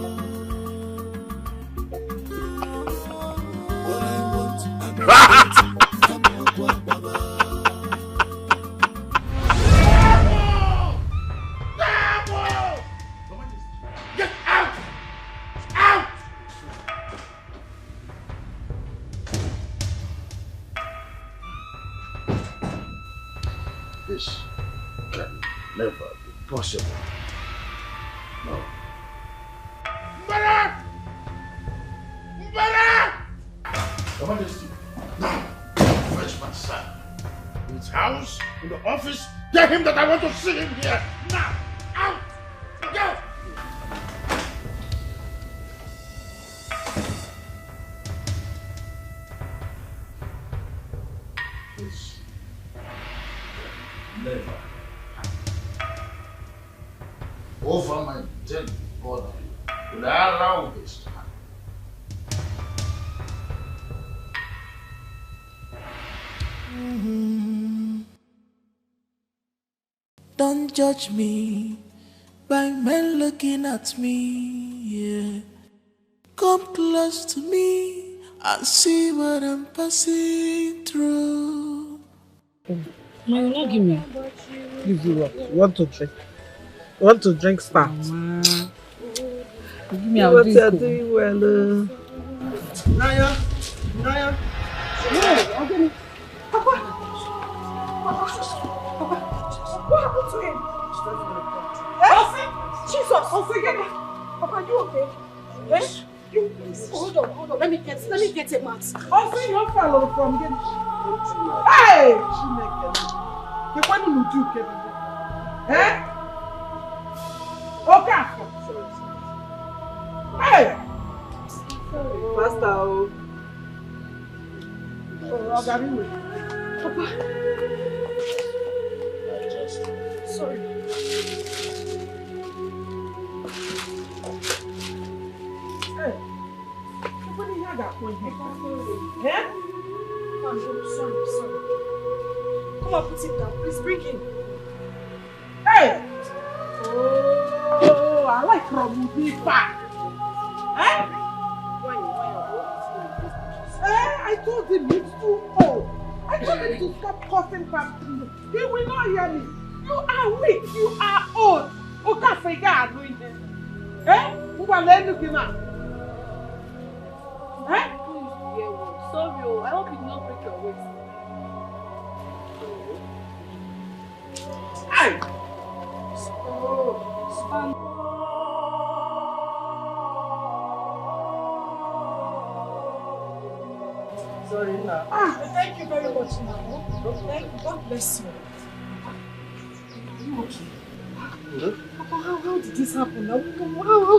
This can never be possible. No. Mbara! Mbara! Your Majesty, Now, fetch my son. In his house, in the office, tell him that I want to see him here. Now! Out! Go! this never happen. Over my dead body, will I allow this to happen? Don't judge me by men looking at me, yeah. Come close to me and see what I'm passing through. No, you not give me. Give you what? You want to drink? You want to drink start? Give me what you're doing well. Naya. Yeah, I'll give me. Papa. What happened to him? Jesus, forget it. Papa, you okay? Yes. Hold on. Let me get a mat. Also, you fell from getting. Hey! You want to do, Kevin? Eh? Okay. Hey! Master. Oh, I'll be with you. Papa. Sorry. Hey, what do you have that point here? Eh? I'm sorry. Come on, put it down. Please bring him. Hey! Oh, I like from back. Eh? I told him he's too old. I told him to stop coughing back to me. He will not hear me. You are weak. You are old. Okay, figure out doing this. Eh? Who are they looking at? Eh? Sorry, I hope you do not break your waist. Hey! Sorry, now. Thank you very much, now. Thank you. God bless you. Are you okay? Papa, how did this happen? How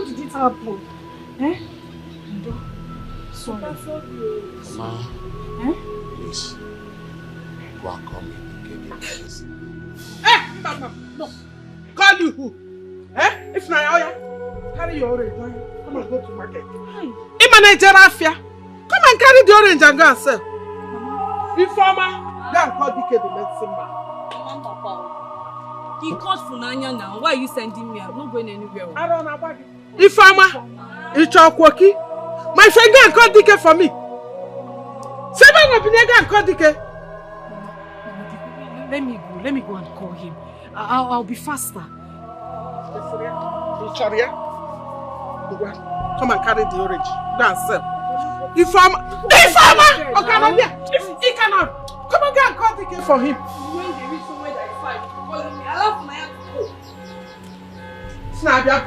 did it happen? Eh? Sorry. Mama, please. Go and call me. No. Call you who? Eh? If not, carry your orange. Come and go to market. In my Nigeria, come and carry the orange and go and sell. Informer, go and call DK the medicine man. He called Funanya now. Why are you sending me? I'm not going anywhere. I don't know about it. Informer, it's Chokwoki. My friend, go and call DK for me. Seven of you go and call DK. Let me go and call him. I'll be faster. Come and carry the orange. Go and sell. Informer! Okay, if he cannot, come and go and call DK for him. When they reach somewhere that is fine, calling me. I love my hand to go. It's not a bad.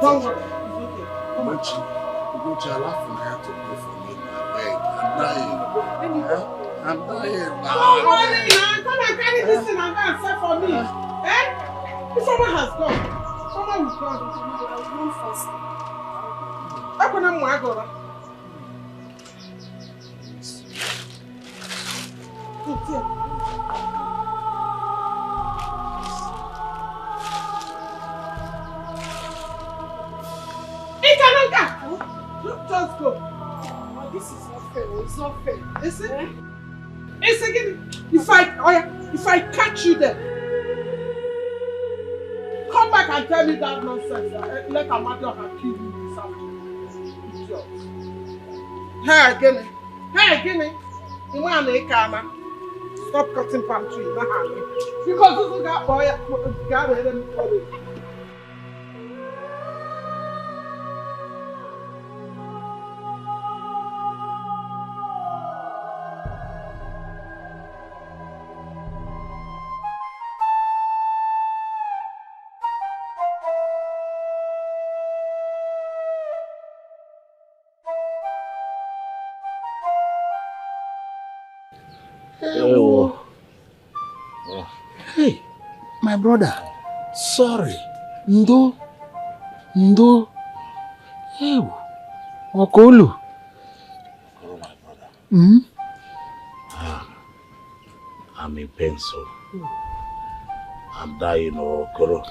Don't worry. Come on, Chief. I laugh when I have to pay for me. I'm dying. I'm dying. Don't worry now. Come and carry this thing and go and sell for me. Eh? If someone has gone, someone will come. I will run fast. Open them, my God. Just go. Oh, this is not fair. It's not fair. Is it? Eh? It's again. If I catch you there, come back and tell me that nonsense. Let Amadio have killed you this afternoon. Idiot. Hey, Guinea. You want to come? Stop cutting palm tree. Because this guy boy got ahead of me. Hey, my brother. Sorry. Ndo. Hey, Okolu. Oh, my brother. Hmm? I'm in pain, so. I'm dying, oh, Koro.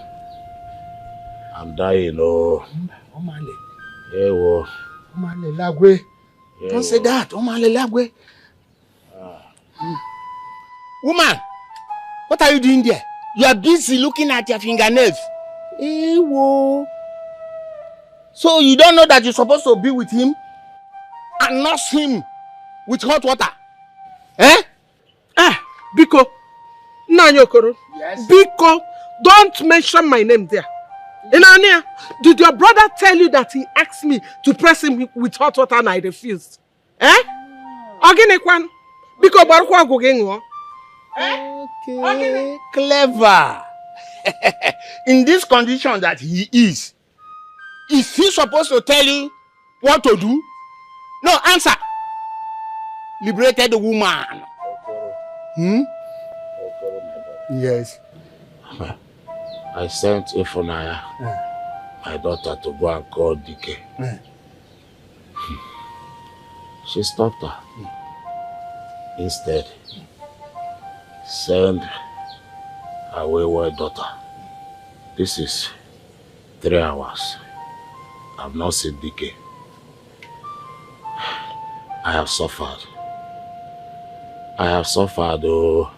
I'm dying, oh. Omale. Hey, oh. Omale Lagwe. Don't say that. Omale Lagwe. Woman, what are you doing there? You are busy looking at your fingernails. Hey, whoa. So you don't know that you're supposed to be with him and nurse him with hot water? Eh? Biko. Nanyokoro. Yes. Biko, don't mention my name there. Inania, did your brother tell you that he asked me to press him with hot water and I refused? Oginekwan. Biko barukwa gugengwo. Okay. Clever. In this condition that he is he supposed to tell you what to do? No, answer. Liberated the woman. Hmm? Yes. I sent Ifunaya, my daughter, to go and call DK. She stopped her. Instead, send her wayward daughter. This is 3 hours. I've not seen DK. I have suffered. Oh.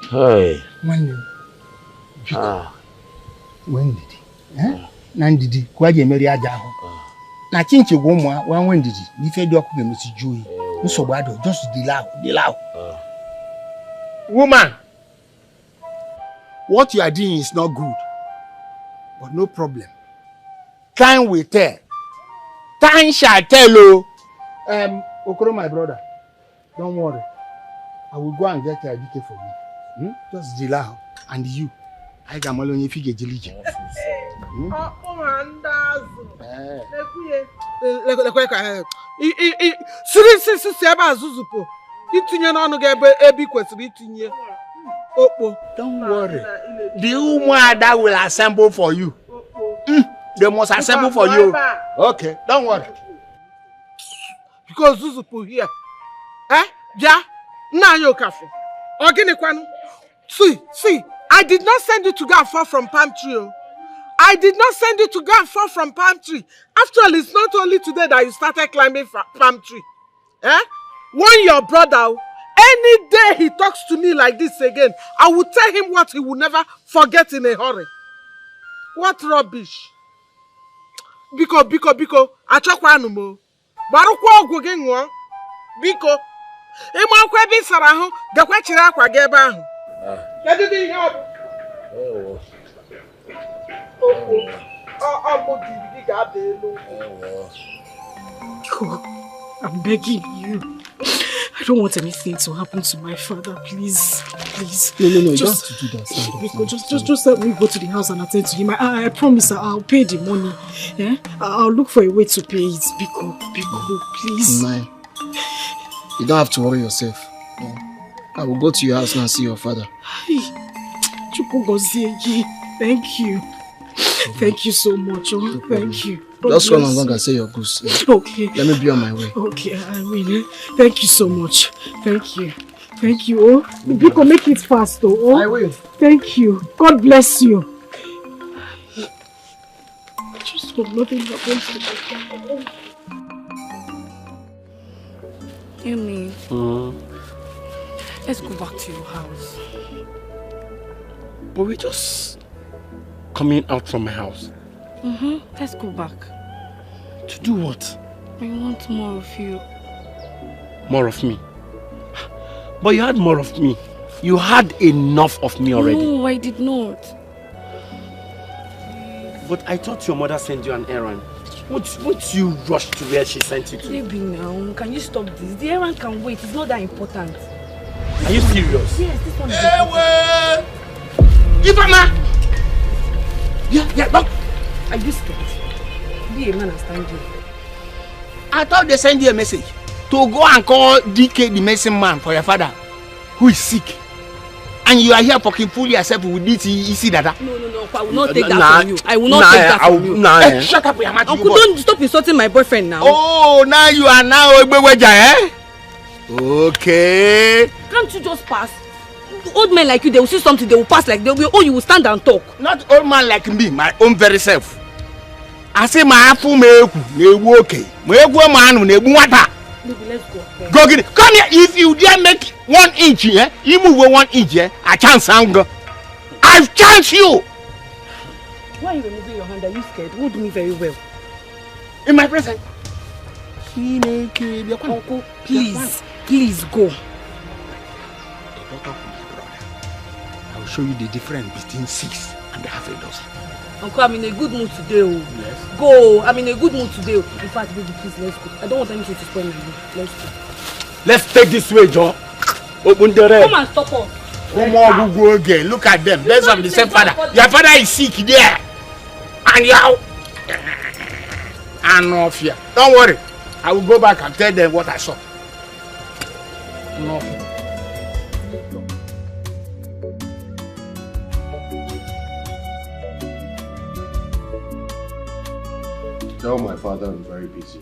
Hey. When did he? Nandidi, kwaje meri aja ho. Na chinche go mo when did he? Ni fe do akube mesi joyi. Nso ado just delay. Woman, what you are doing is not good. But no problem. Time will tell. Time shall tell you. Okoro, my brother, don't worry. I will go and get a DK for you. Just delay. And you, I can only figure diligent. Don't worry. The woman that will assemble for you. They must assemble for you. Okay, don't worry. Because Zuzupu here. Ja? Na yo kafe. Oginekwanu. See, I did not send you to go and fall from palm tree. I did not send you to go and fall from palm tree. After all, it's not only today that you started climbing palm tree. Warn your brother, any day he talks to me like this again, I will tell him what he will never forget in a hurry. What rubbish. Biko, achokwa anumo. Barukwa ogwu gi nwo. Biko. Ịma akwa ebe sara ahụ, gakwa chiri akwa gị ebe ahụ. Kedu dị ihe ọ bụ? I'm begging you. I don't want anything to happen to my father, please. No, you don't have to do that. Just let me go to the house and attend to him. I promise I'll pay the money. I'll look for a way to pay it. Biko, please. Nine. You don't have to worry yourself. I will go to your house now and see your father. Thank you. Thank you so much. Thank you. Just run along and say your goose. Okay. Let me be on my way. Okay, I will. Thank you so much. Thank you. Oh, Biko, make it fast, though. I will. Thank you. God bless you. Just hope nothing happens to my father. Yumi, let's go back to your house. But we're just coming out from my house. Let's go back. To do what? I want more of you. More of me? But you had more of me. You had enough of me already. No, I did not. But I thought your mother sent you an errand. Won't you rush to where she sent you to? Baby, now, can you stop this? The errand can wait. It's not that important. Are you serious? Yes, this one is important. Ivana! Yeah, look. Are you scared? Be a man and stand you. I thought they sent you a message. to go and call DK the medicine man for your father, who is sick. And you are here fucking fool yourself with this easy data. No, I will not take that from you. I will not take that from you. Hey, shut up, your mouth. Uncle, don't stop insulting my boyfriend now. Oh, now you are now eh? Okay. Can't you just pass? Old men like you, they will see something, they will pass like they will. Oh, you will stand and talk. Not old man like me, my own very self. I say my apple me okay. Me man Maybe let's go. Go get it. Come here. If you dare make 1 inch, you move 1 inch, I chance anger. I've chanced you. Why are you removing your hand? Are you scared? Hold me very well. In my presence. Uncle, please go. I will show you the difference between 6 and half a dozen. Uncle, I'm in a good mood today. Oh. Yes. Go. I'm in a good mood today. In fact, baby, please, let's go. I don't want anything to spoil my mood. Let's go. Let's take this way, John. Open the red. Come and stop us. Come on, go again. Look at them. There's of the same father. Your father is sick there. And you and no fear. Don't worry. I will go back and tell them what I saw. No fear. Tell my father I'm very busy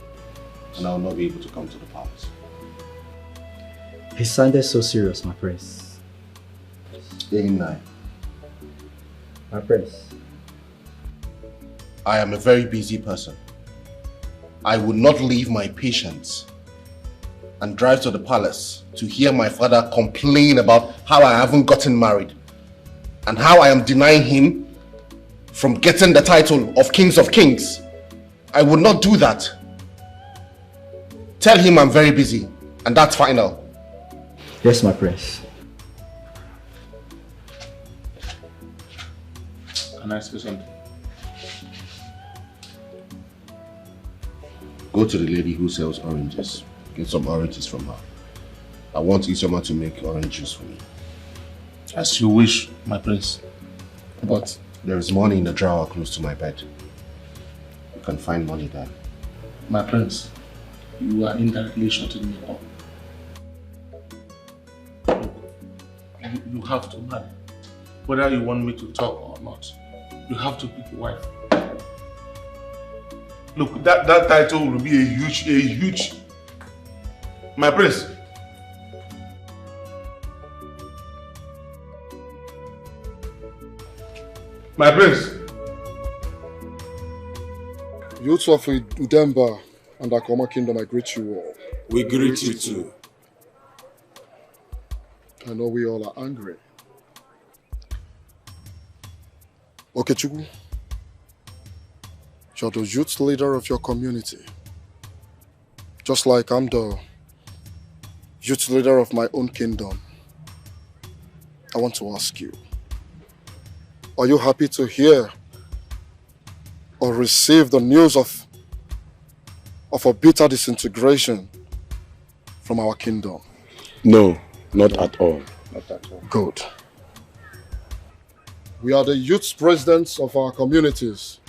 and I will not be able to come to the palace. He sounded so serious, my prince. My prince. I am a very busy person. I would not leave my patients and drive to the palace to hear my father complain about how I haven't gotten married and how I am denying him from getting the title of Kings of Kings. I would not do that. Tell him I'm very busy, and that's final. Yes, my prince. Can I say something? Go to the lady who sells oranges. Get some oranges from her. I want Isoma to make orange juice for me. As you wish, my prince. But there is money in the drawer close to my bed. You can find money there. My prince, you are indirectly shutting me up. You have to marry. Whether you want me to talk or not, you have to pick a wife. Look, that title will be a huge... My prince. My prince. Youths of Udemba and Akoma Kingdom, I greet you all. We greet you too. I know we all are angry. Okechukwu, you're the youth leader of your community. Just like I'm the youth leader of my own kingdom. I want to ask you, are you happy to hear or receive the news of a bitter disintegration from our kingdom? No, not at all. Not at all. Good. We are the youth presidents of our communities,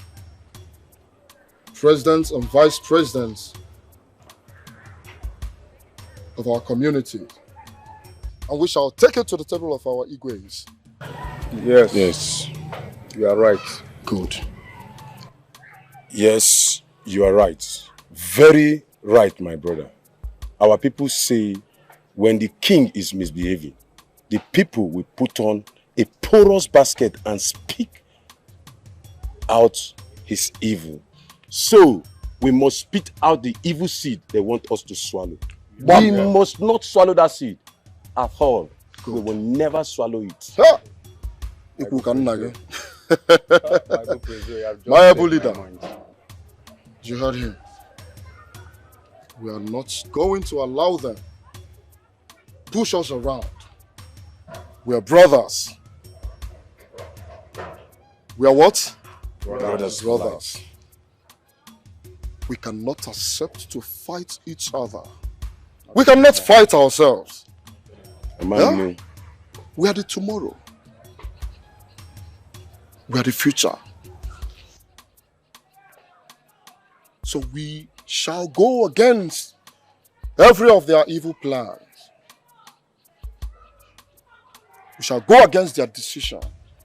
presidents and vice presidents of our community, and we shall take it to the table of our Igwes. Yes. Yes. You are right. Good. Yes, you are right. Very right, my brother. Our people say when the king is misbehaving, the people will put on a porous basket and speak out his evil. So, we must spit out the evil seed they want us to swallow. We must not swallow that seed at all. Good. We will never swallow it. My able leader, you heard him. We are not going to allow them push us around. We are brothers. We are what? Brothers. We cannot accept to fight each other. We cannot fight ourselves. Yeah? We are the tomorrow. We are the future. So we shall go against every of their evil plans. We shall go against their decision.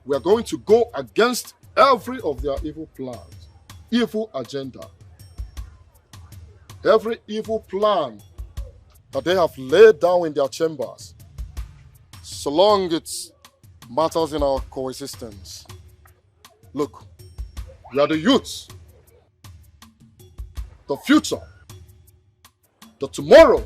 We are going to go against every of their evil plans, evil agenda. Every evil plan that they have laid down in their chambers, so long it matters in our coexistence. Look, we are the youths, the future, the tomorrow.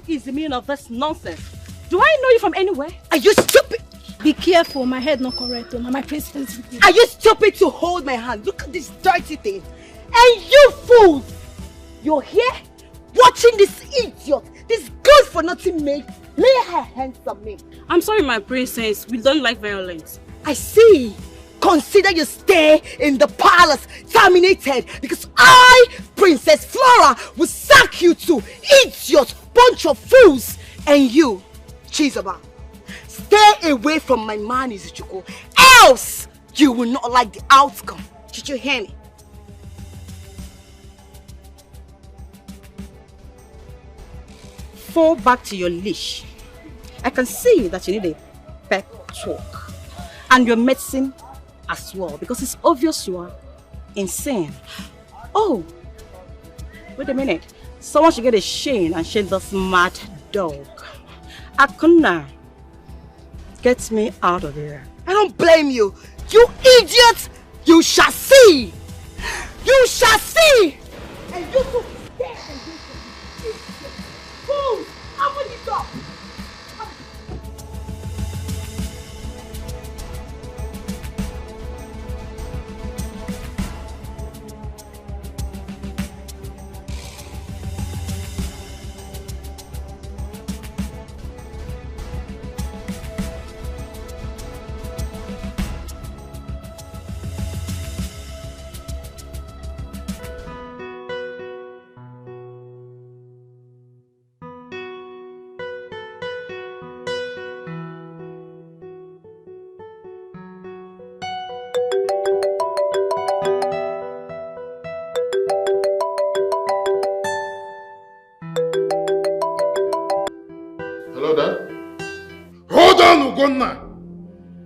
Is the meaning of this nonsense? Do I know you from anywhere? Are you stupid? Be careful, my head not correct, my princess. Are you stupid to hold my hand? Look at this dirty thing. And you fools! You're here watching this idiot, this good for nothing maid lay her hands on me. I'm sorry, my princess. We don't like violence. I see. Consider your stay in the palace terminated because I, Princess Flora, will sack you two, idiot, bunch of fools. And you, Chizoba, stay away from my man Izuchukwu, else you will not like the outcome. Did you hear me? Fall back to your leash. I can see that you need a pep talk. And your medicine as well, because it's obvious you are insane. Oh, wait a minute. Someone should get a Shane and shake this mad dog. Akuna, get me out of here. I don't blame you. You idiot! You shall see! You shall see! And you too, stay and do something. Fools! Open the door!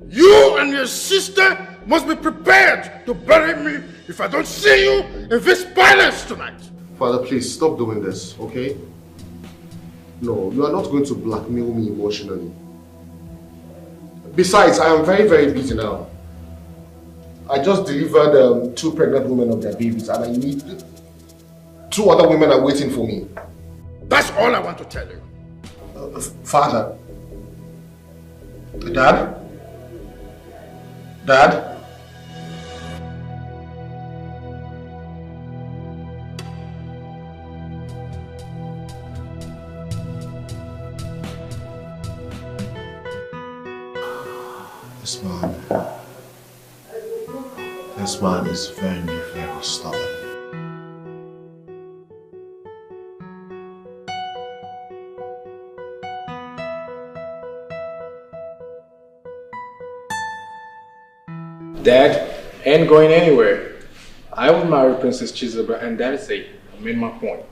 You and your sister must be prepared to bury me if I don't see you in this palace tonight. Father, please stop doing this, okay? No, you are not going to blackmail me emotionally. Besides, I am very, very busy now. I just delivered 2 pregnant women of their babies and I need 2 other women are waiting for me. That's all I want to tell you. Father. Dad? Dad? This man is very, very stubborn. Dad ain't going anywhere. I will marry Princess Chizoba and that's it. I made my point.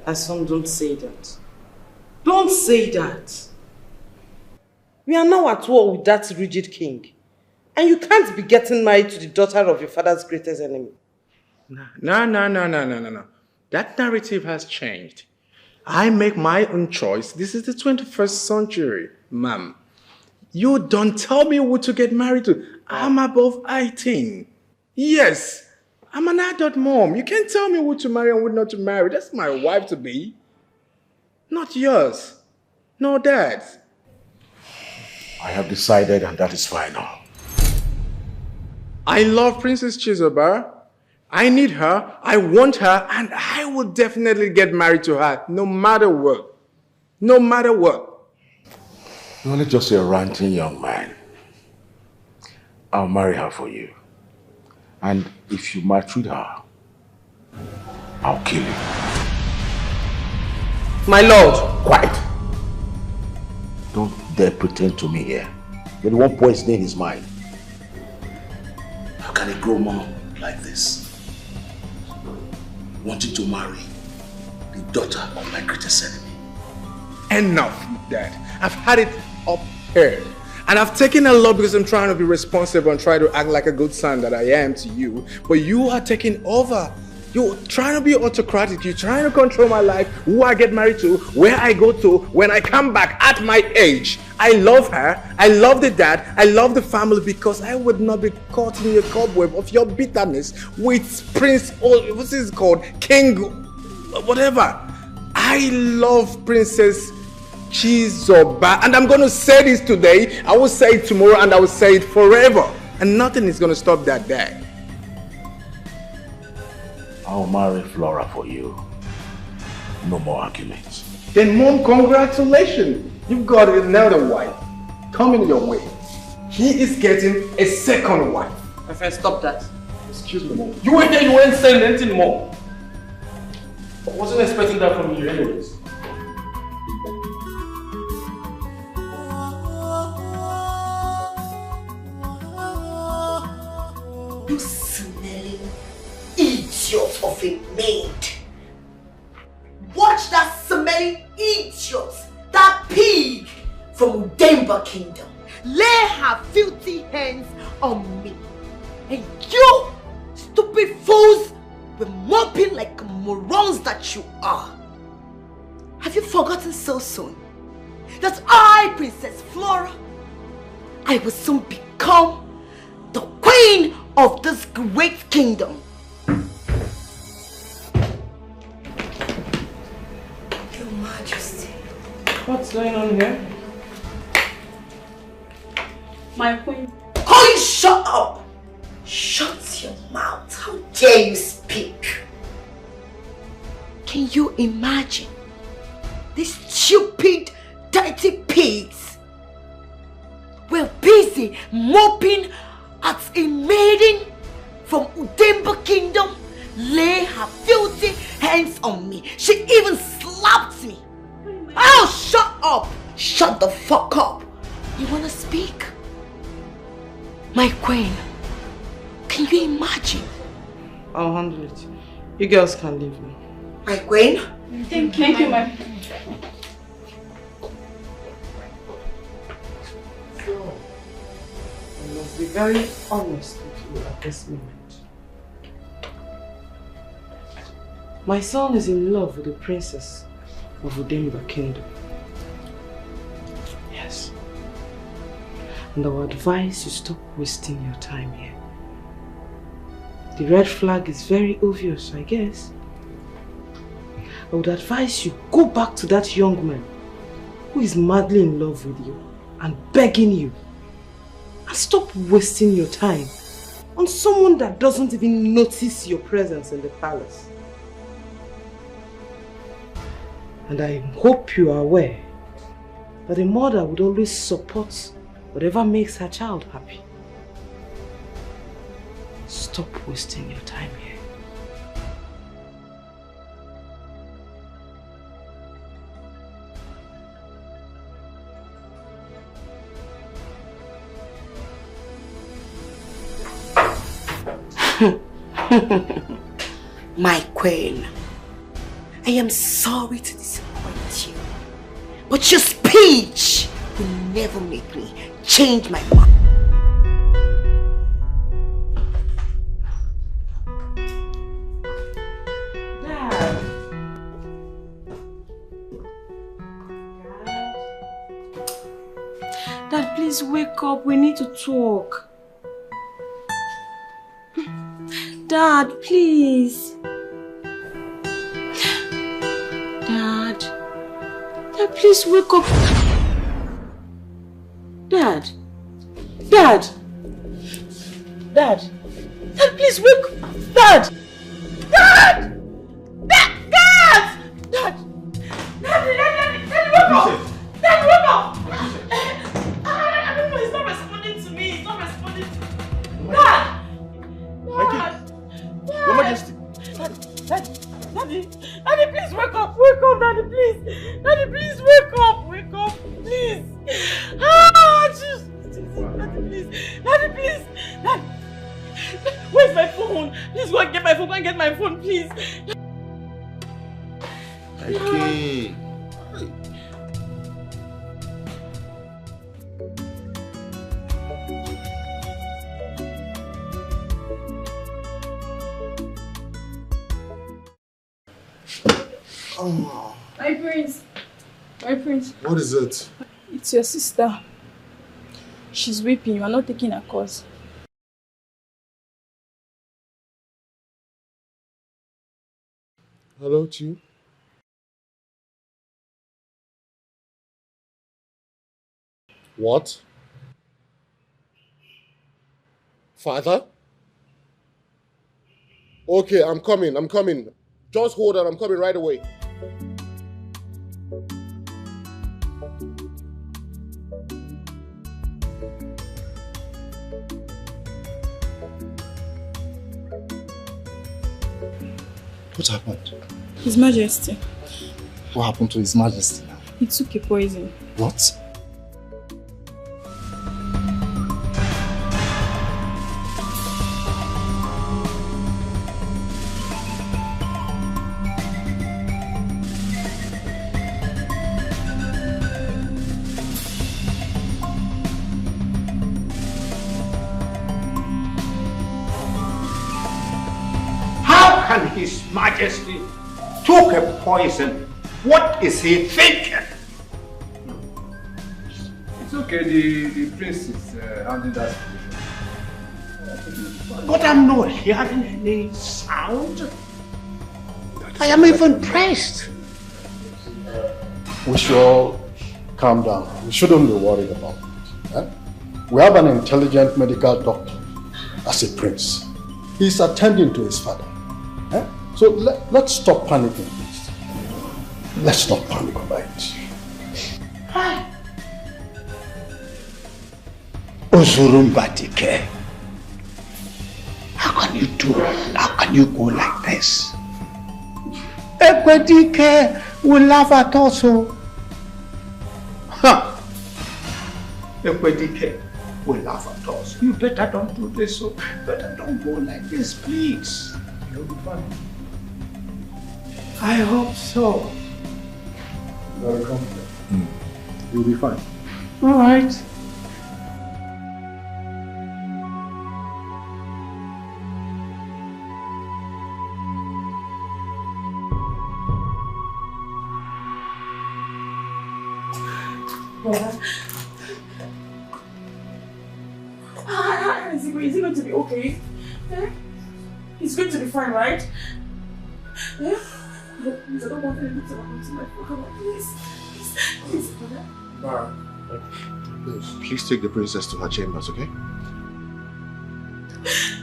Asom, don't say that. Don't say that. We are now at war with that rigid king. And you can't be getting married to the daughter of your father's greatest enemy. No. That narrative has changed. I make my own choice. This is the 21st century, ma'am. You don't tell me who to get married to. I'm above 18. Yes, I'm an adult mom. You can't tell me who to marry and who not to marry. That's my wife to be. Not yours. No, Dad's. I have decided and that is final. I love Princess Chizoba. I need her, I want her, and I will definitely get married to her, no matter what. No matter what. You're only just a ranting young man. I'll marry her for you. And if you maltreat her, I'll kill you. My lord. Quiet. Don't dare pretend to me here. You're the one poisoning his mind. How can a grown man like this wanting to marry the daughter of my greatest enemy? Enough with that. I've had it up here. And I've taken a lot because I'm trying to be responsible and try to act like a good son that I am to you. But you are taking over. You're trying to be autocratic. You're trying to control my life, who I get married to, where I go to, when I come back at my age. I love her. I love the dad. I love the family because I would not be caught in the cobweb of your bitterness with Prince, what's this called? King, whatever. I love Princess Chizoba, and I'm going to say this today, I will say it tomorrow, and I will say it forever, and nothing is going to stop that day. I'll marry Flora for you. No more arguments. Then Mom, congratulations, you've got another wife coming your way. He is getting a second wife. My friend, stop that. Excuse me, Mom. You went there, you weren't saying anything more. I wasn't expecting that from you anyways. You smelling idiot of a maid. Watch that smelling idiot, that pig from Udemba Kingdom, lay her filthy hands on me. And you, stupid fools, were mopping like morons that you are. Have you forgotten so soon that I, Princess Flora, I will soon become the queen of this great kingdom? Your Majesty. What's going on here? My queen. Oh, you shut up! Shut your mouth. How dare you speak? Can you imagine these stupid, dirty pigs were busy mopping at a maiden from Udemba Kingdom, lay her filthy hands on me. She even slapped me. Oh, shut up! Shut the fuck up. You wanna speak? My queen, can you imagine? I'll handle it. You girls can leave me. My queen? Thank you, my queen. So, I must be very honest with you at this moment. My son is in love with the princess of Udemba Kingdom. Yes. And I would advise you stop wasting your time here. The red flag is very obvious, I guess. I would advise you go back to that young man who is madly in love with you and begging you. And stop wasting your time on someone that doesn't even notice your presence in the palace. And I hope you are aware that a mother would always support whatever makes her child happy. Stop wasting your time here. My queen, I am sorry to disappoint you, but your speech will never make me change my mind. Dad, please wake up. We need to talk. Dad, please. Dad. Dad, please wake up. Dad. Dad. Dad. Dad, please wake up. Dad. Dad. Dad. Dad. Dad. Dad, wake up. Dad, wake up. I don't know. He's not responding to me. He's not responding to me. Dad. Daddy! Daddy, please wake up! Wake up, Daddy, please! Daddy, please wake up! Wake up, please! Ah, Jesus! Daddy, please! Daddy, please! Daddy! Where's my phone? Please go and get my phone. Go and get my phone, please. Okay. Oh. My prince. My prince. What is it? It's your sister. She's weeping. You are not taking her cause. Hello to you. What? Father? Okay, I'm coming. Just hold on, I'm coming right away. What happened? His Majesty. What happened to His Majesty now? He took a poison. What? His Majesty took a poison. What is he thinking? It's okay, the prince is handling that situation. But I'm not hearing any sound. I am even pressed. We should all calm down. We shouldn't be worried about it. Eh? We have an intelligent medical doctor as a prince. He's attending to his father. Eh? So let's stop panicking, please. Let's not panic about it. Ozurumbatike. How can you do? How can you go like this? Ekwedike will laugh at us. Ekwedike will laugh at us. You better don't do this. So better don't go like this, please. You'll be fine. I hope so. Very confident. You'll be fine. All right. Is he going to be okay? Yeah? He's going to be fine, right? Yeah? Please, I don't want anything to happen to my father. Please, Father. Please take the princess to her chambers, okay?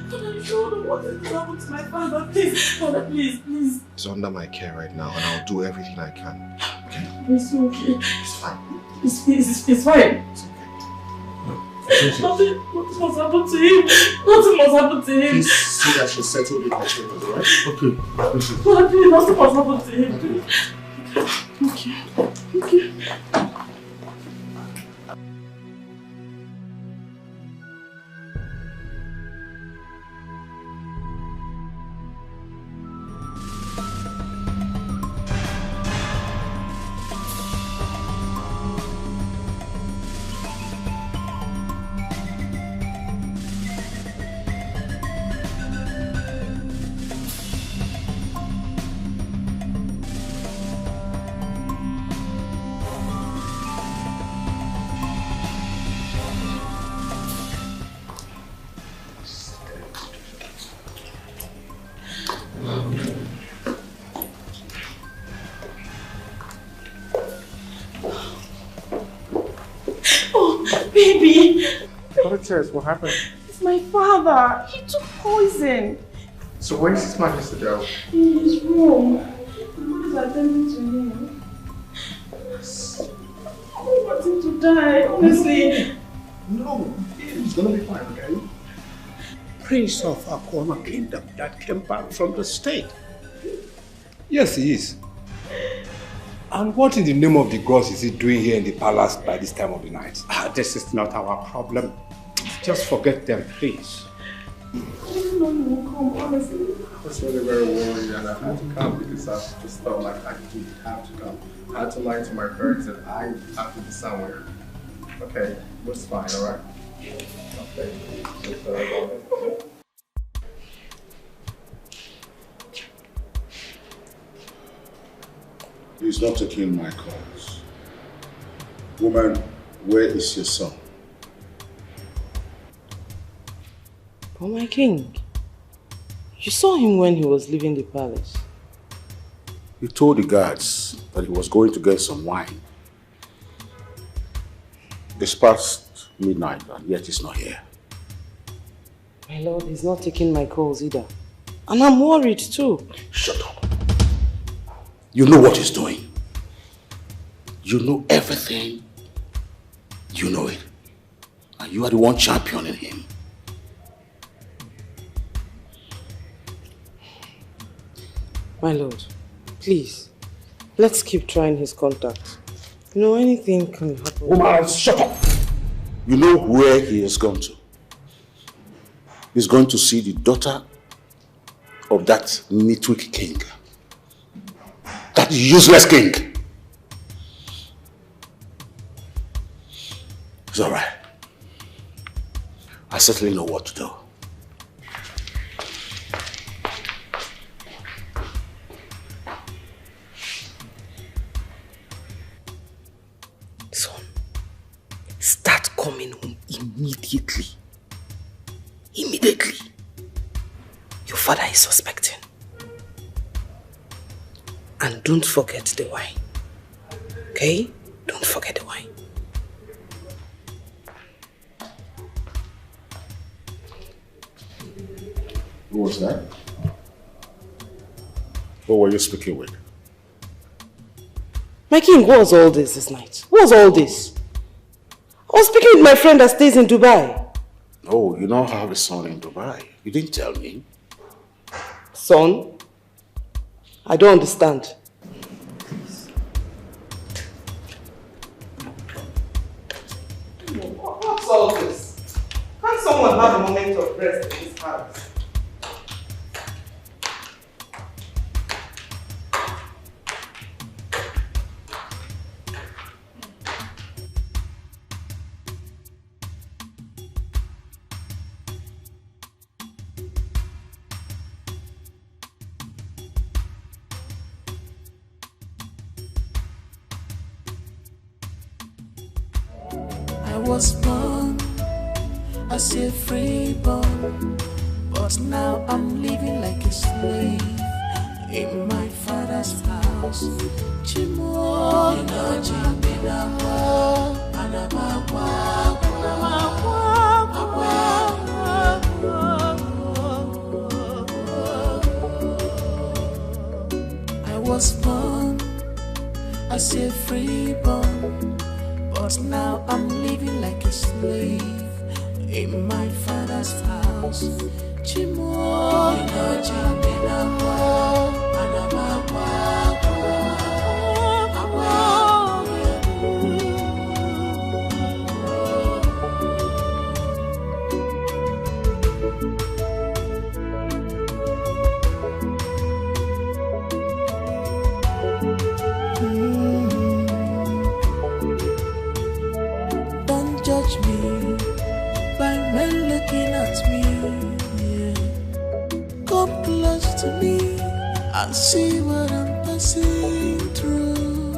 Father, you don't want anything to happen to my father. Please, Father, please. It's under my care right now, and I'll do everything I can. Okay? It's okay. It's fine. It's fine. Nothing must happen to him. Nothing must happen to him. Please see that she's settled in her chambers, alright? Okay. Father, please, nothing must happen to him. Okay. Baby! Pretense, what happened? It's my father. He took poison. So where's His Majesty though? In his room. Nobody's attending to him. I don't want him to die, honestly. No, he's gonna be fine, okay? Prince of Akoma Kingdom that came back from the state. Yes, he is. And what in the name of the gods is he doing here in the palace by this time of the night? This is not our problem. Just forget them, please. I didn't know you would come, honestly. I was really very worried and I had to come because I just felt like I didn't have to come. I had to lie to my parents that I have to be somewhere. Okay, it was fine, alright? Okay, so sorry about it. He's not taking my calls. Woman, where is your son? Oh my king, you saw him when he was leaving the palace. He told the guards that he was going to get some wine. It's past midnight and yet he's not here. My lord, he's not taking my calls either. And I'm worried too. Shut up. You know what he's doing. You know everything. You know it. And you are the one championing him. My lord, please, let's keep trying his contact. You know, anything can happen. Woman, shut up! You know where he has gone to. He's going to see the daughter of that nitwit king. That useless king. It's all right. I certainly know what to do. Son, start coming home immediately. Immediately. Your father is suspecting. And don't forget the wine. Okay? Don't forget the wine. Who was that? Who were you speaking with? My king, what was all this night? What was all this? I was speaking with my friend that stays in Dubai. Oh, you now have a son in Dubai. You didn't tell me. Son? I don't understand. What's all this? Can't someone have a moment of rest in this house? I was born as a freeborn, but now I'm living like a slave in my father's house. I was born as a freeborn, but now I'm living like a slave in my father's house. Don't judge me by men looking at me. Yeah. Come close to me and see what I'm passing through.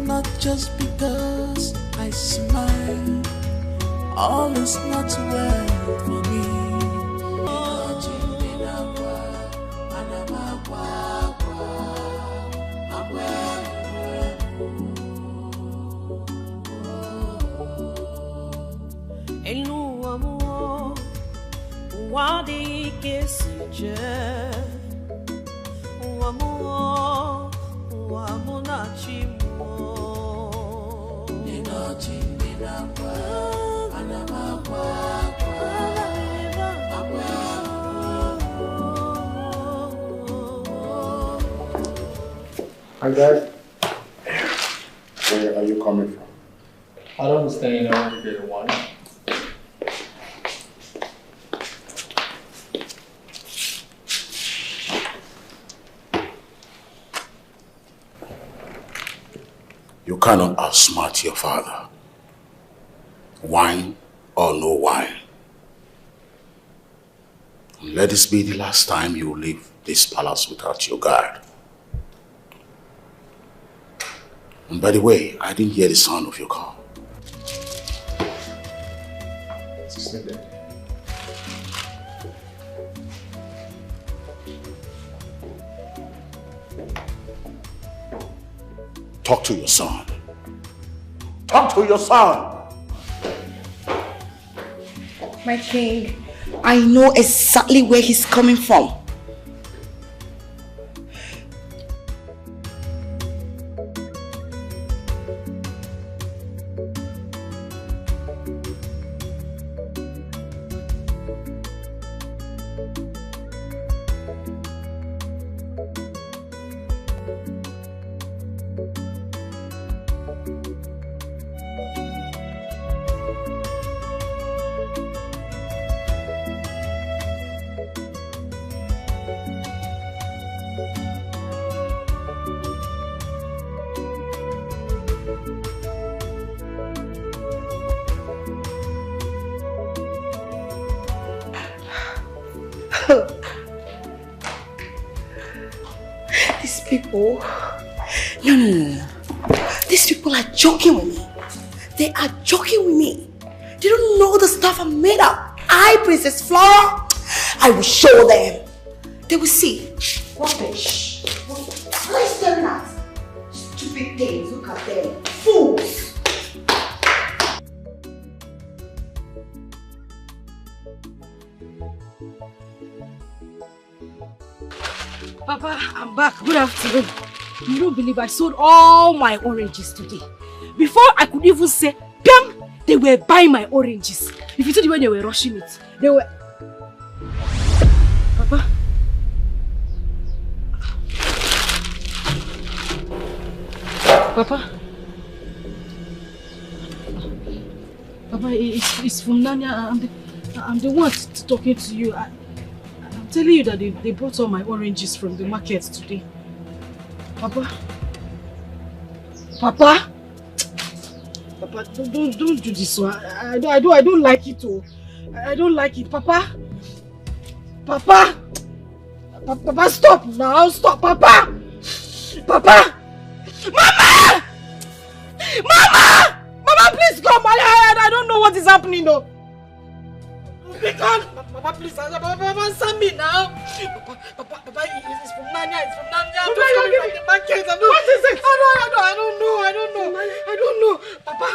Not just because I smile, all is not well for me. Wadi kesije Wamuo Wamunachimo Ninachi Ninakwa Anamakwa Hi, Dad. Where are you coming from? I don't understand, I want to get a one. You cannot outsmart your father. Wine or no wine. Let this be the last time you leave this palace without your guard. And by the way, I didn't hear the sound of your car. Talk to your son. Talk to your son. My king, I know exactly where he's coming from. These people, no. These people are joking with me. They are joking with me. They don't know the stuff I'm made of. Princess Flora, I will show them. They will see. Rubbish. Let's turn that. Stupid things. Look at them. Fools. Papa, I'm back. Good afternoon. You don't believe I sold all my oranges today. Before I could even say, Piam, they were buying my oranges. If you see the way they were rushing it, they were... Papa? Papa? Papa, it's from Nanya. I'm the one talking to you. I'm telling you that they brought all my oranges from the market today. Papa? Papa? Papa, don't do this one. I don't like it. Oh. I don't like it. Papa? Papa? Papa, stop now. Stop, Papa! Papa! Mama! Mama! Mama, please come. I don't know what is happening though. Papa, please, Papa, answer me now. Papa, it's from Nanya, I'm just coming from the market. What is it? I don't know. Papa,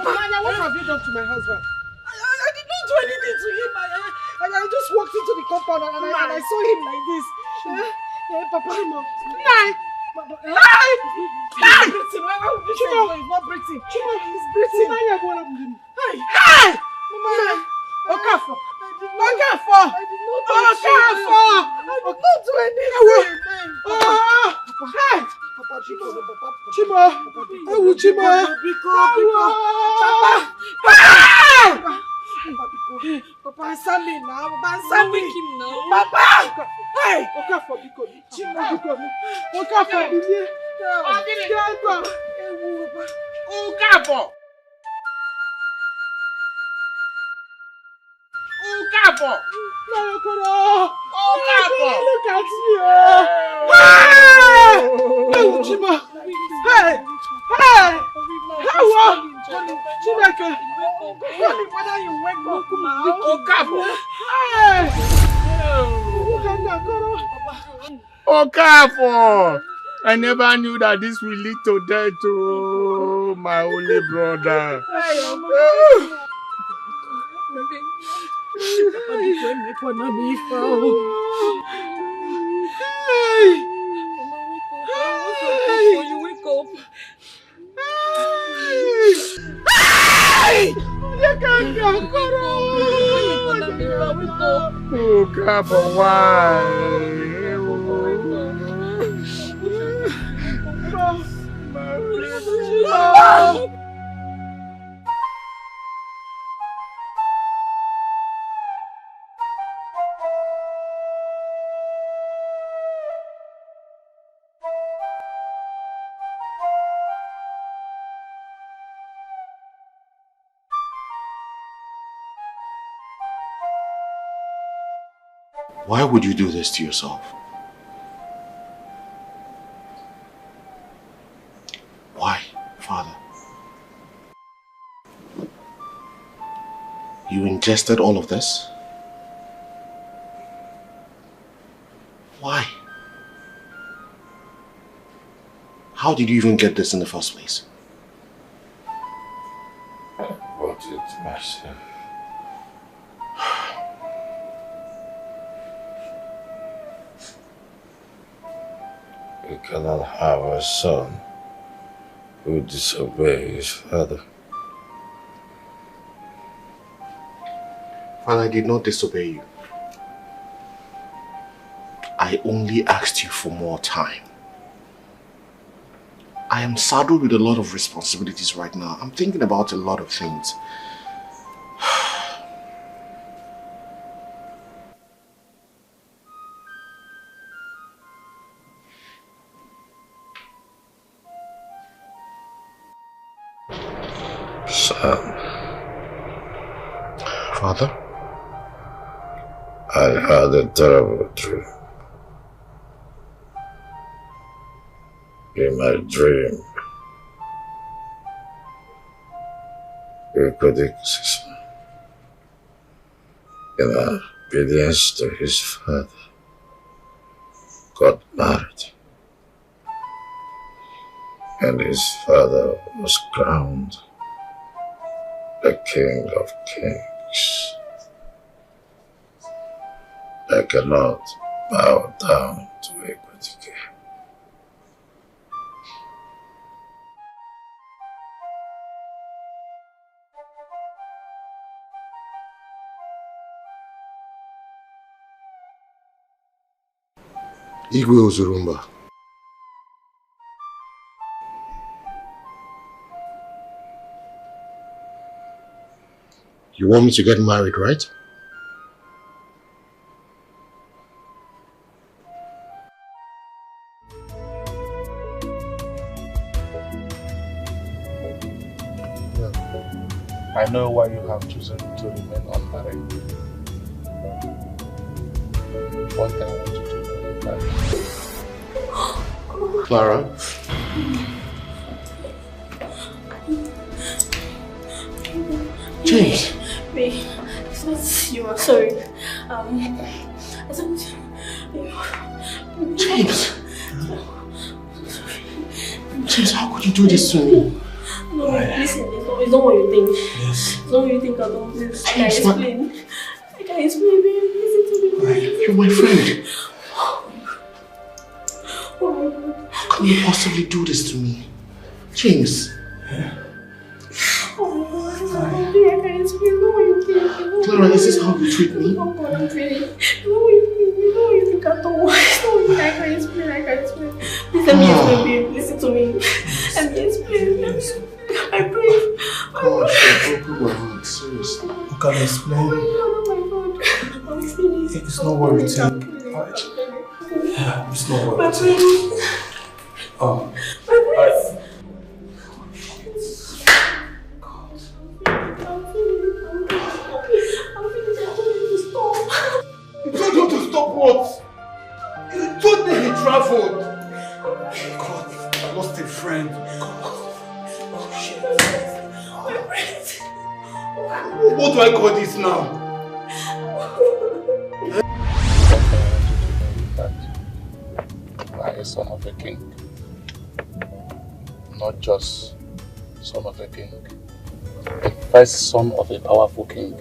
Nanya, what have you done to my husband? I did not do anything to him. I just walked into the compound and I saw him like this. Papa, He's not breathing. He's breathing. Hey! Mama! Okafor! I did not do anything. Hey! Papa, answer me now. Papa, answer me. Papa! Hey! Okafor, look at me! Hey! Chima! Hey! Chineke! Whether you wake up now. Okafor! I never knew that this will lead to death, oh, my only brother. Okafor, why? Why would you do this to yourself? Why, Father? You ingested all of this? Why? How did you even get this in the first place? But it's myself. We cannot have a son who disobeys his father. Father, I did not disobey you. I only asked you for more time. I am saddled with a lot of responsibilities right now. I'm thinking about a lot of things. Son. Father? I had a terrible dream. In my dream, Eucodyptus, in obedience to his father, got married. And his father was crowned the King of Kings. I cannot bow down to Eucodyptus. Igwe Ozurumba. You want me to get married, right? I know why you have chosen to remain unmarried. One thing I want you to know is that Clara? James! Wait, it's not you, I'm sorry. I don't... James! James, how could you do this to me? No, listen, it's not what you think. Yes. It's not what you think at all. Please, I can explain. I can explain, babe. Listen to me. You're my friend. How can you possibly do this to me? James. Oh my God, I can explain. It's not what you think. Clara, is this how you treat me? Oh God, I'm feeling. It's not what you think. It's not what you think at all. It's not what you think. I can explain. I can explain. Please let me explain, babe. Listen to me. Let me explain. I pray. Gosh, you broke my heart, seriously. you can explain. Oh my God. I'm feeling. It's not what you think. Yeah, it's not what My you think. friend. Oh. My friend. You told him to stop what? You told me he traveled. God, I lost a friend. Oh shit. What do I call this now? I am a son of a king. Not just son of a king. The first son of a powerful king.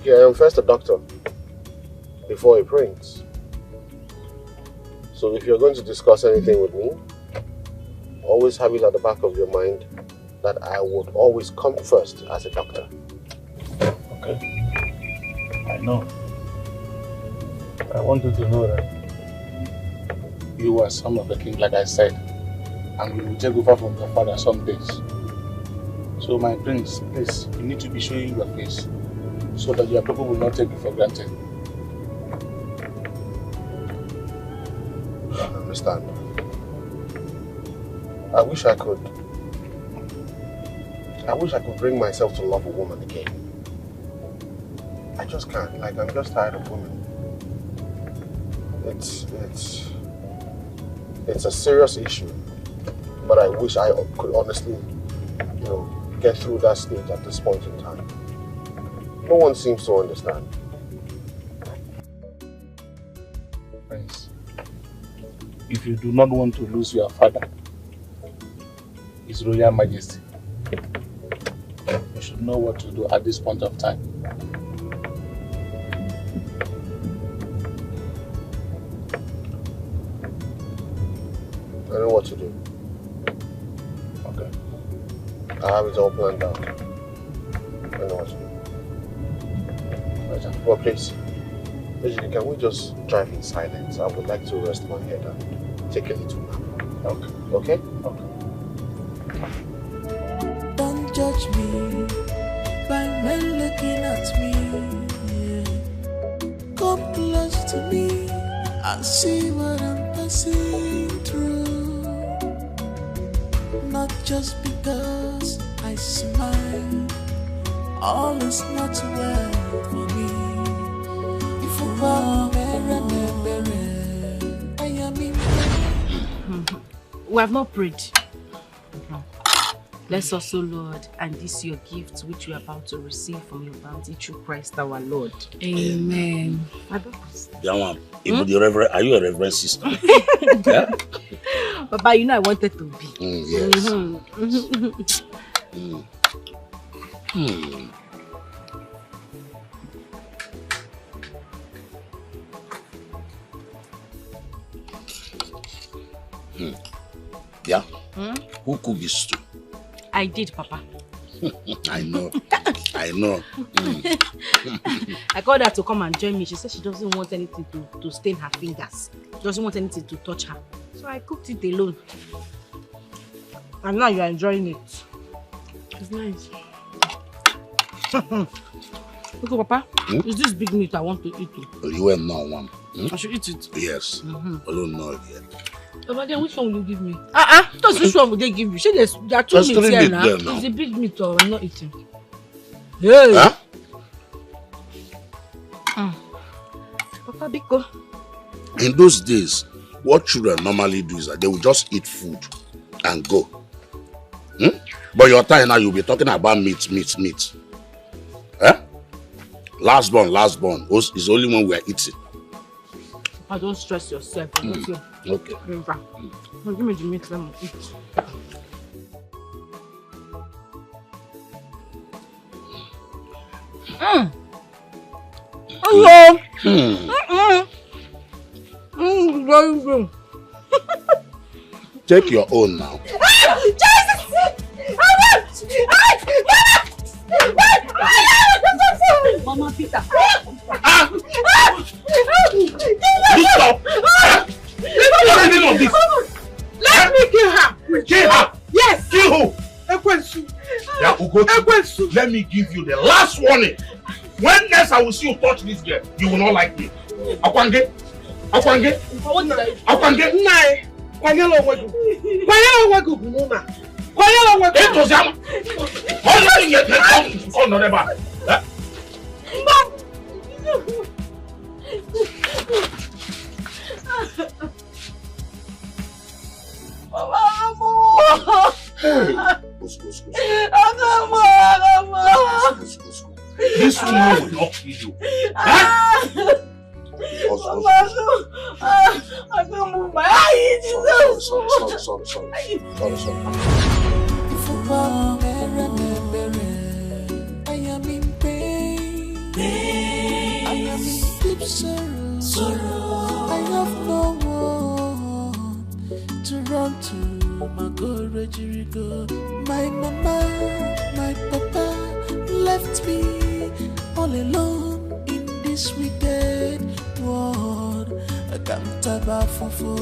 I am first a doctor before a prince. So if you're going to discuss anything with me, always have it at the back of your mind that I would always come first as a doctor. Okay. I know. I want you to know that you are son of a king, like I said. and we will take over from your father some days. So my prince, please, you need to be showing your face so that your people will not take you for granted. I understand. I wish I could bring myself to love a woman again. I just can't. Like, I'm just tired of women. It's a serious issue, but I wish I could honestly, get through that stage at this point in time. No one seems to understand. Prince, if you do not want to lose your father, His Royal Majesty, you should know what to do at this point of time. I know what to do. Okay. I have it all planned out. I know what to do. Well, please, can we just drive in silence? I would like to rest my head and take a little nap. Okay. Okay? Okay. Don't judge me by men looking at me. Come close to me and see what I'm passing through. Not just because I smile, all is not well for me. If you I am in. We have not prayed. Bless us, O Lord, and this your gift which we are about to receive from your bounty through Christ our Lord. Amen. Are you a reverend sister? Yeah? Papa, I wanted to be. Yes. Yeah? Who cooked this stew? I did, Papa. I know. I called her to come and join me. She said she doesn't want anything to stain her fingers. She doesn't want anything to touch her. So I cooked it alone. And now you are enjoying it. It's nice. Look, Papa, is this big meat I want to eat? You will know one. I should eat it? Yes. I don't know it yet. But then which one will you give me? Just which one will they give you? Say there are two meats here now. It's a big meat or I'm not eating. Hey! Huh? Papa Biko. In those days, what children normally do is that they will just eat food and go. But your time now, you'll be talking about meat. Last born is the only one we are eating. I don't stress yourself. Okay. Give me the meat, let me eat. Take your own now. Mama Peter. Let me kill her. Kill her. Yes. Kill who? Ekwensu. Yeah, Ekwensu. Let me give you the last warning. When next I will see you touch this girl, you will not like me. Akwange. Nai. Kwanyelo wegu. Muna. It was Yama. How do you get the on the river? This woman will not kill you. I can't move my eyes. Sorry. I am in pain. I am in deep sorrow. I have no one to run to. My courage, my mama, my papa left me all alone in this wicked world. I can't have a fufu,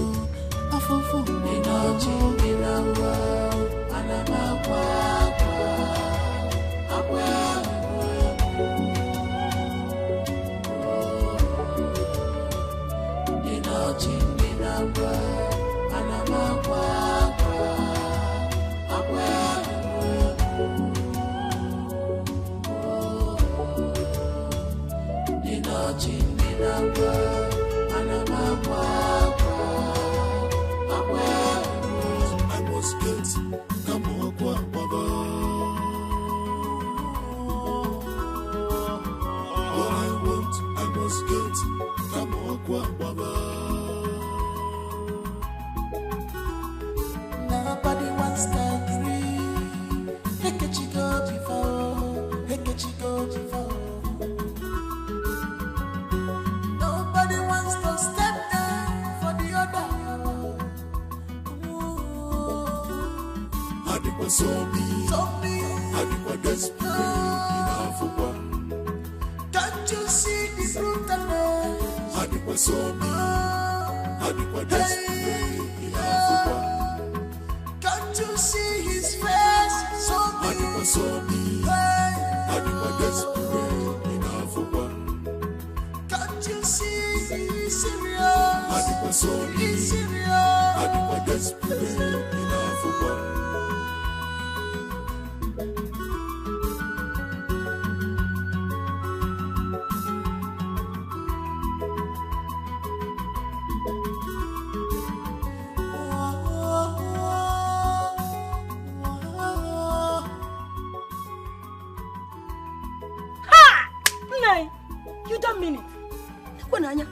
You don't mean it.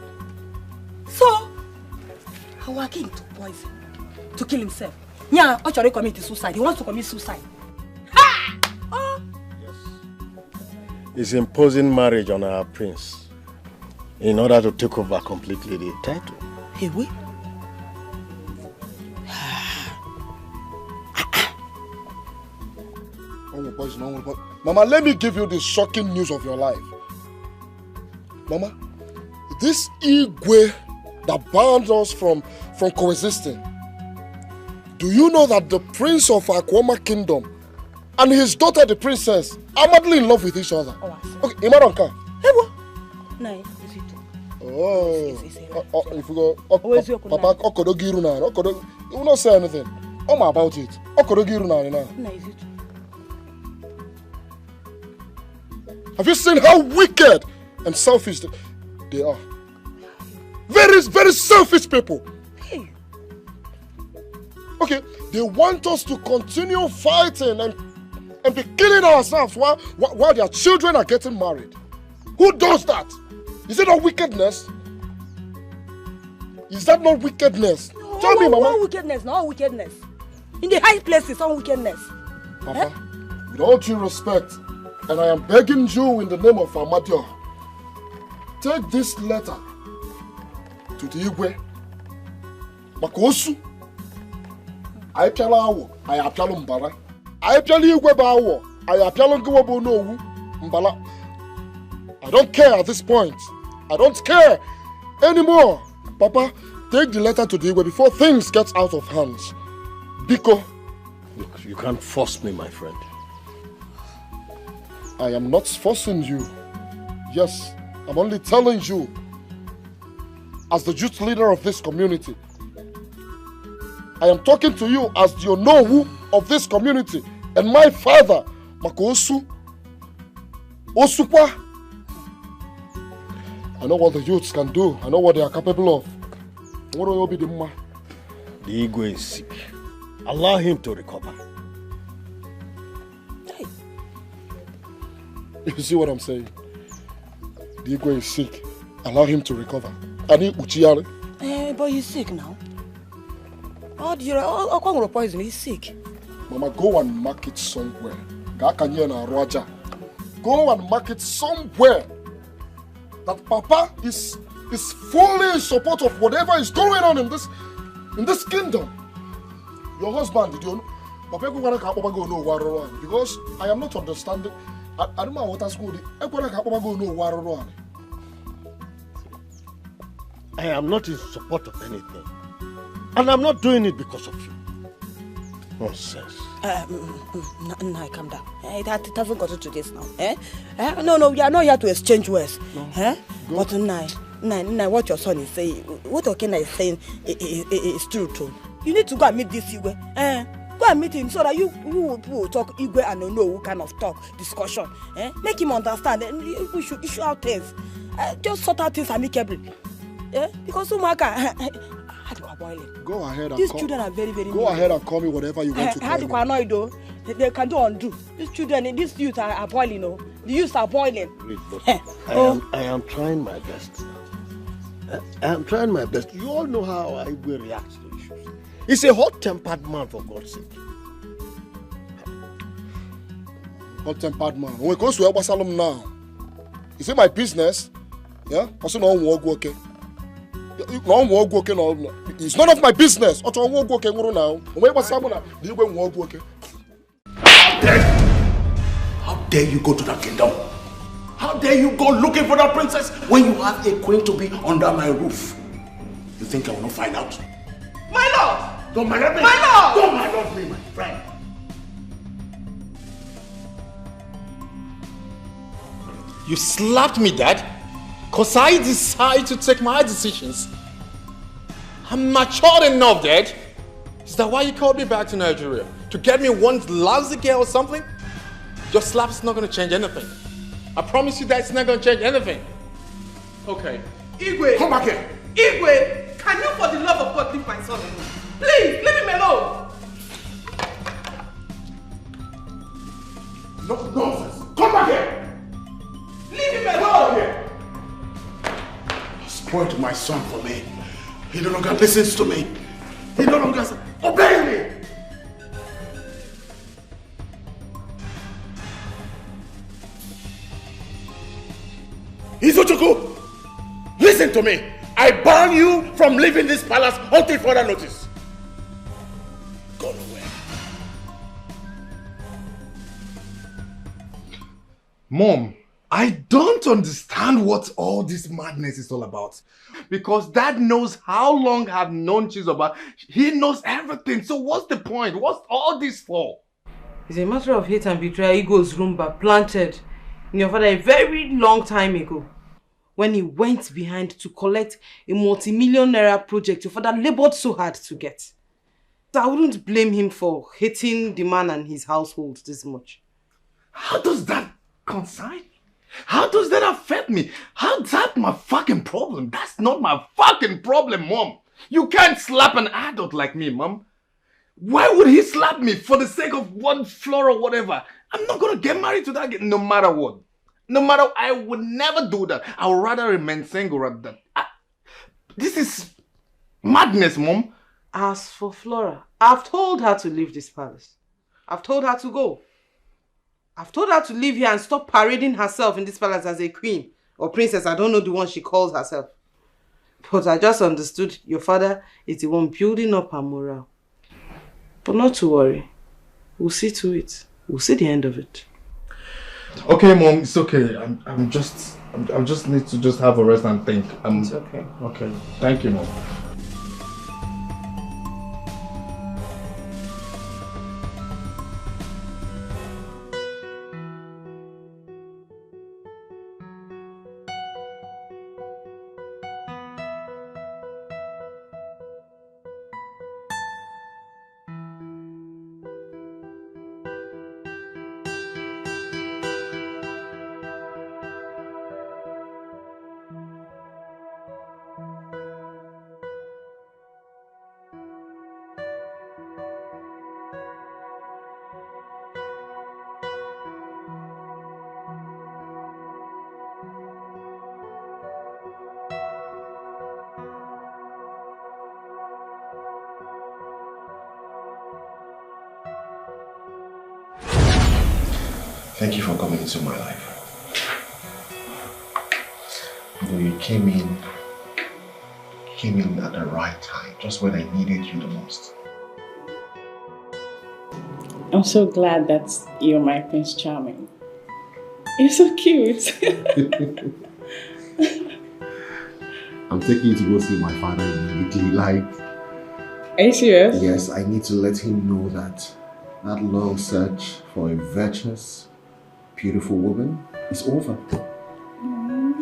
So, our king took poison to kill himself. Yeah, actually committed suicide. He wants to commit suicide. Ha! Oh. Yes. He's imposing marriage on our prince in order to take over completely the title. Hey, wait. Mama, let me give you the shocking news of your life. Mama, this Igwe that banned us from coexisting, do you know that the prince of Akwoma kingdom and his daughter, the princess, are madly in love with each other? Oh, okay, Imaronka. Hey, what? No, is it? Oh, if you go, Papa, Okodogiru na, Okodo, you will not say anything. About it. Okodogiru na. No, is it? Have you seen how wicked and selfish they are? Very, very selfish people. Hey. Okay, they want us to continue fighting and be killing ourselves while their children are getting married. Who does that? Is it not wickedness? Is that not wickedness? No, Tell me, Mama. No wickedness, no wickedness. In the high places, no wickedness. Papa, with all due respect, and I am begging you in the name of Amadio, take this letter to the Igwe. Makosu. I piala I apialo mbara. I piali Igwe bawo. I apialo ngwobo no mbala. I don't care at this point. I don't care anymore. Papa, take the letter to the Igwe before things get out of hands. Biko. Look, you can't force me, my friend. I am not forcing you. Yes, I'm only telling you, as the youth leader of this community. I am talking to you as the Onowu of this community, and my father, Makosu Osukwa. I know what the youths can do. I know what they are capable of. What will be the ma? The Igwe is sick. Allow him to recover. You see what I'm saying? The Igwe is sick. Allow him to recover. Ani Uchiare. But he's sick now. Oh, poison. He's sick. Mama, go and mark it somewhere. Go and mark it somewhere that Papa is fully in support of whatever is going on in this kingdom. Your husband, did you know? Papa go no because I am not understanding. I don't know what that's good. I am not in support of anything. And I'm not doing it because of you. Nonsense. Nah, calm down. It hasn't gotten to this now. No, we are not here to exchange words. No. But nah, what your son is saying, what Okena is saying is true too. You need to go and meet this Igwe. Go and meet him so that you will talk Igwe and know what kind of discussion. Make him understand. You should issue out things. Just sort out things amicably. Because Umaka, go ahead and these children are very, very go ahead and call me whatever you want to call me. Annoyed though. They can do undo. These children, these youth are boiling. The youths are boiling. I am trying my best. I am trying my best. You all know how I will react to issues. He's a hot-tempered man, for God's sake. Hot-tempered man. When it comes to Elba Salom now, is it my business? Yeah? Also, no one will okay. It's none of my business. How dare you go to that kingdom? How dare you go looking for that princess when you have a queen to be under my roof? You think I will not find out? My lord! Don't mind me! My lord! Don't mind me, my friend! You slapped me, Dad, because I decide to take my decisions. I'm matured enough, Dad. Is that why you called me back to Nigeria? To get me one lousy girl or something? Your slap's not going to change anything. I promise you that it's not going to change anything. Okay. Igwe! Come back here! Igwe! Can you, for the love of God, leave my son alone? Please, leave him alone! No nonsense! Come back here! Leave him alone! Here. Spoiled my son for me. He no longer listens to me. He no longer obeys me. Izuchukwu, listen to me. I ban you from leaving this palace until further notice. Go away. Mom, I don't understand what all this madness is all about. Because Dad knows how long I've known Chizoba. He knows everything. So what's the point? What's all this for? It's a matter of hate and betrayal Ego's Rumba planted in your father a very long time ago. When he went behind to collect a multi-million naira project your father labored so hard to get. So I wouldn't blame him for hating the man and his household this much. How does that concern? How does that affect me? How's that my fucking problem? That's not my fucking problem, Mom. You can't slap an adult like me, Mom. Why would he slap me for the sake of one floor or whatever? I'm not gonna get married to that guy no matter what. No matter, I would never do that. I would rather remain single rather than... This is madness, Mom. As for Flora, I've told her to leave this palace. I've told her to go. I've told her to leave here and stop parading herself in this palace as a queen or princess. I don't know the one she calls herself. But I just understood your father is the one building up her morale. But not to worry. We'll see to it. We'll see the end of it. Okay, Mom, it's okay. I just need to just have a rest and think. It's okay. Okay. Thank you, Mom. Thank you for coming into my life. You came in at the right time, just when I needed you the most. I'm so glad that you're my Prince Charming. You're so cute. I'm taking you to go see my father immediately, like... Are you serious? Yes, I need to let him know that that long search for a virtuous, beautiful woman is over.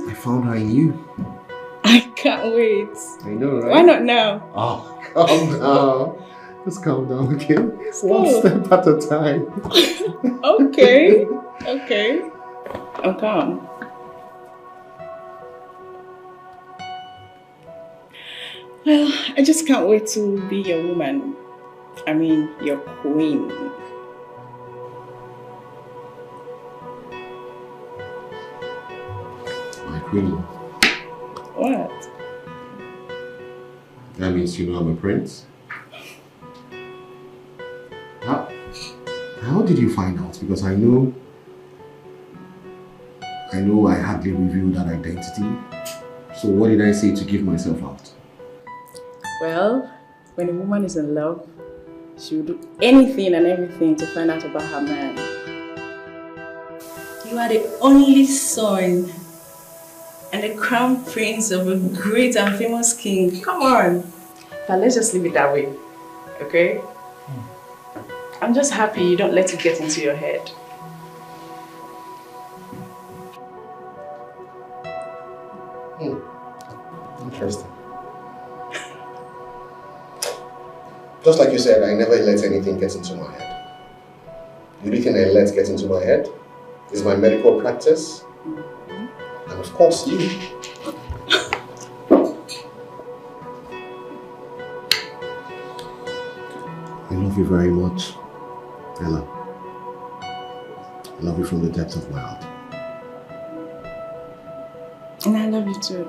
I found her in you. I can't wait. I know, right? Why not now? Oh, calm down. Just calm down, okay? One Oh. step at a time. Okay. Okay. I'm calm. Well, I just can't wait to be your woman. I mean, your queen. My queen. What? That means you know I'm a prince? How did you find out? Because I know I hardly revealed that identity. So what did I say to give myself out? Well, when a woman is in love, she will do anything and everything to find out about her man. You are the only son and the crown prince of a great and famous king. Come on. But let's just leave it that way, okay? I'm just happy you don't let it get into your head. Interesting. Just like you said, I never let anything get into my head. The only thing I let get into my head is my medical practice, and of course you. I love you very much, Ella. I love you from the depths of my heart. And I love you too.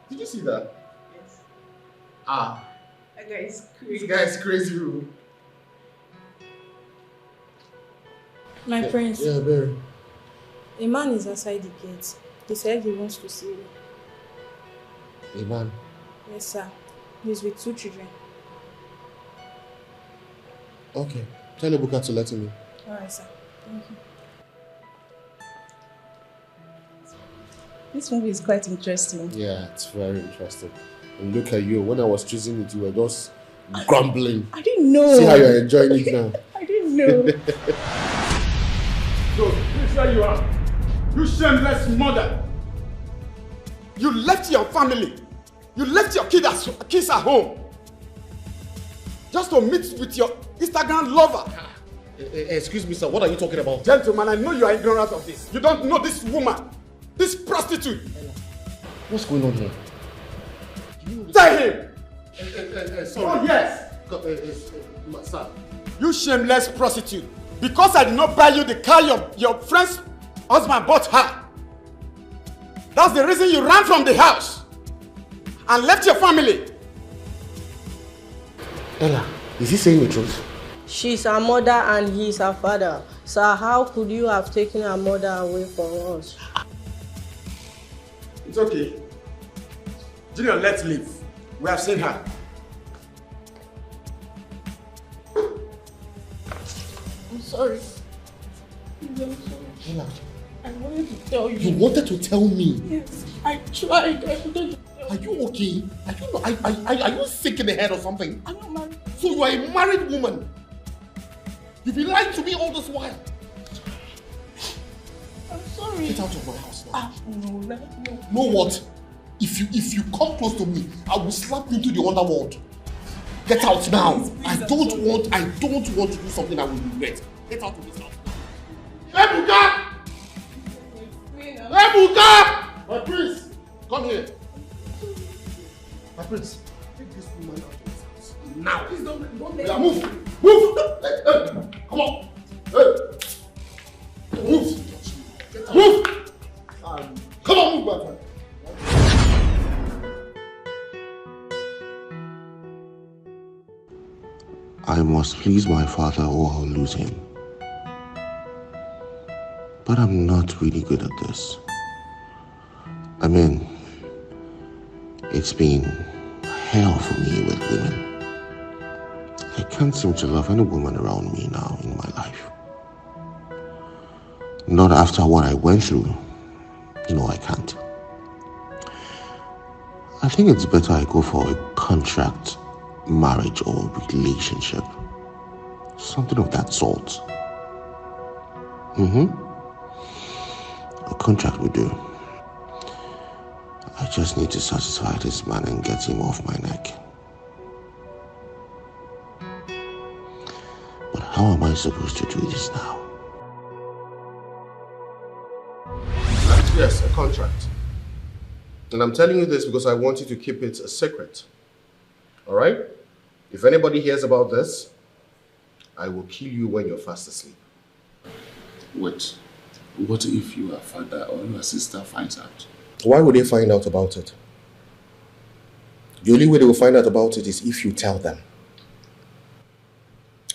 Did you see that? Yes. Ah. That guy is crazy. This guy is crazy. My prince. Yeah, Barry. A man is outside the gate. He said he wants to see you. A man? Yes, sir. He's with 2 children. Okay. Tell Ebuka to let him in. Alright, sir. Thank you. This movie is quite interesting. Yeah, it's very interesting. And look at you. When I was choosing it, you were just grumbling. I didn't know. See how you're enjoying it now. I didn't know. So, here's where you are. You shameless mother. You left your family. You left your kids at home. Just to meet with your Instagram lover. Excuse me, sir. What are you talking about? Gentlemen, I know you are ignorant of this. You don't know this woman. This prostitute. What's going on here? Tell him. Sorry. Oh, yes. Sir. You shameless prostitute. Because I did not buy you the car your friend's husband bought her. That's the reason you ran from the house and left your family. Ella, is he saying the truth? She's our mother and he's our father. Sir, how could you have taken our mother away from us? It's okay. Junior, let's leave. We have seen her. I'm sorry. I'm sorry. Ella. I wanted to tell you. You wanted to tell me? Yes, I tried. I wanted to tell you. Are you okay? Are you sick in the head or something? I'm not married. So you are a married woman? You've been lying to me all this while. I'm sorry. Get out of my house now. No. Know what? If you come close to me, I will slap you into the underworld. Get out now. Please, I don't want to do something I will regret. Get out of this house. Ebuka! Ebuka! My prince, come here. My prince, take this woman out of this house. Now. Please don't let Yeah, move! Move! Come on! Hey! Move! Move! Come on, move, my friend. I must please my father or I'll lose him. But I'm not really good at this. I mean, it's been hell for me with women. I can't seem to love any woman around me now in my life. Not after what I went through. You know I can't. I think it's better I go for a contract, marriage or relationship. Something of that sort. A contract will do. I just need to satisfy this man and get him off my neck. But how am I supposed to do this now? Yes, a contract. And I'm telling you this because I want you to keep it a secret. Alright? If anybody hears about this, I will kill you when you're fast asleep. Wait. What if your father or your sister finds out? Why would they find out about it? The only way they will find out about it is if you tell them.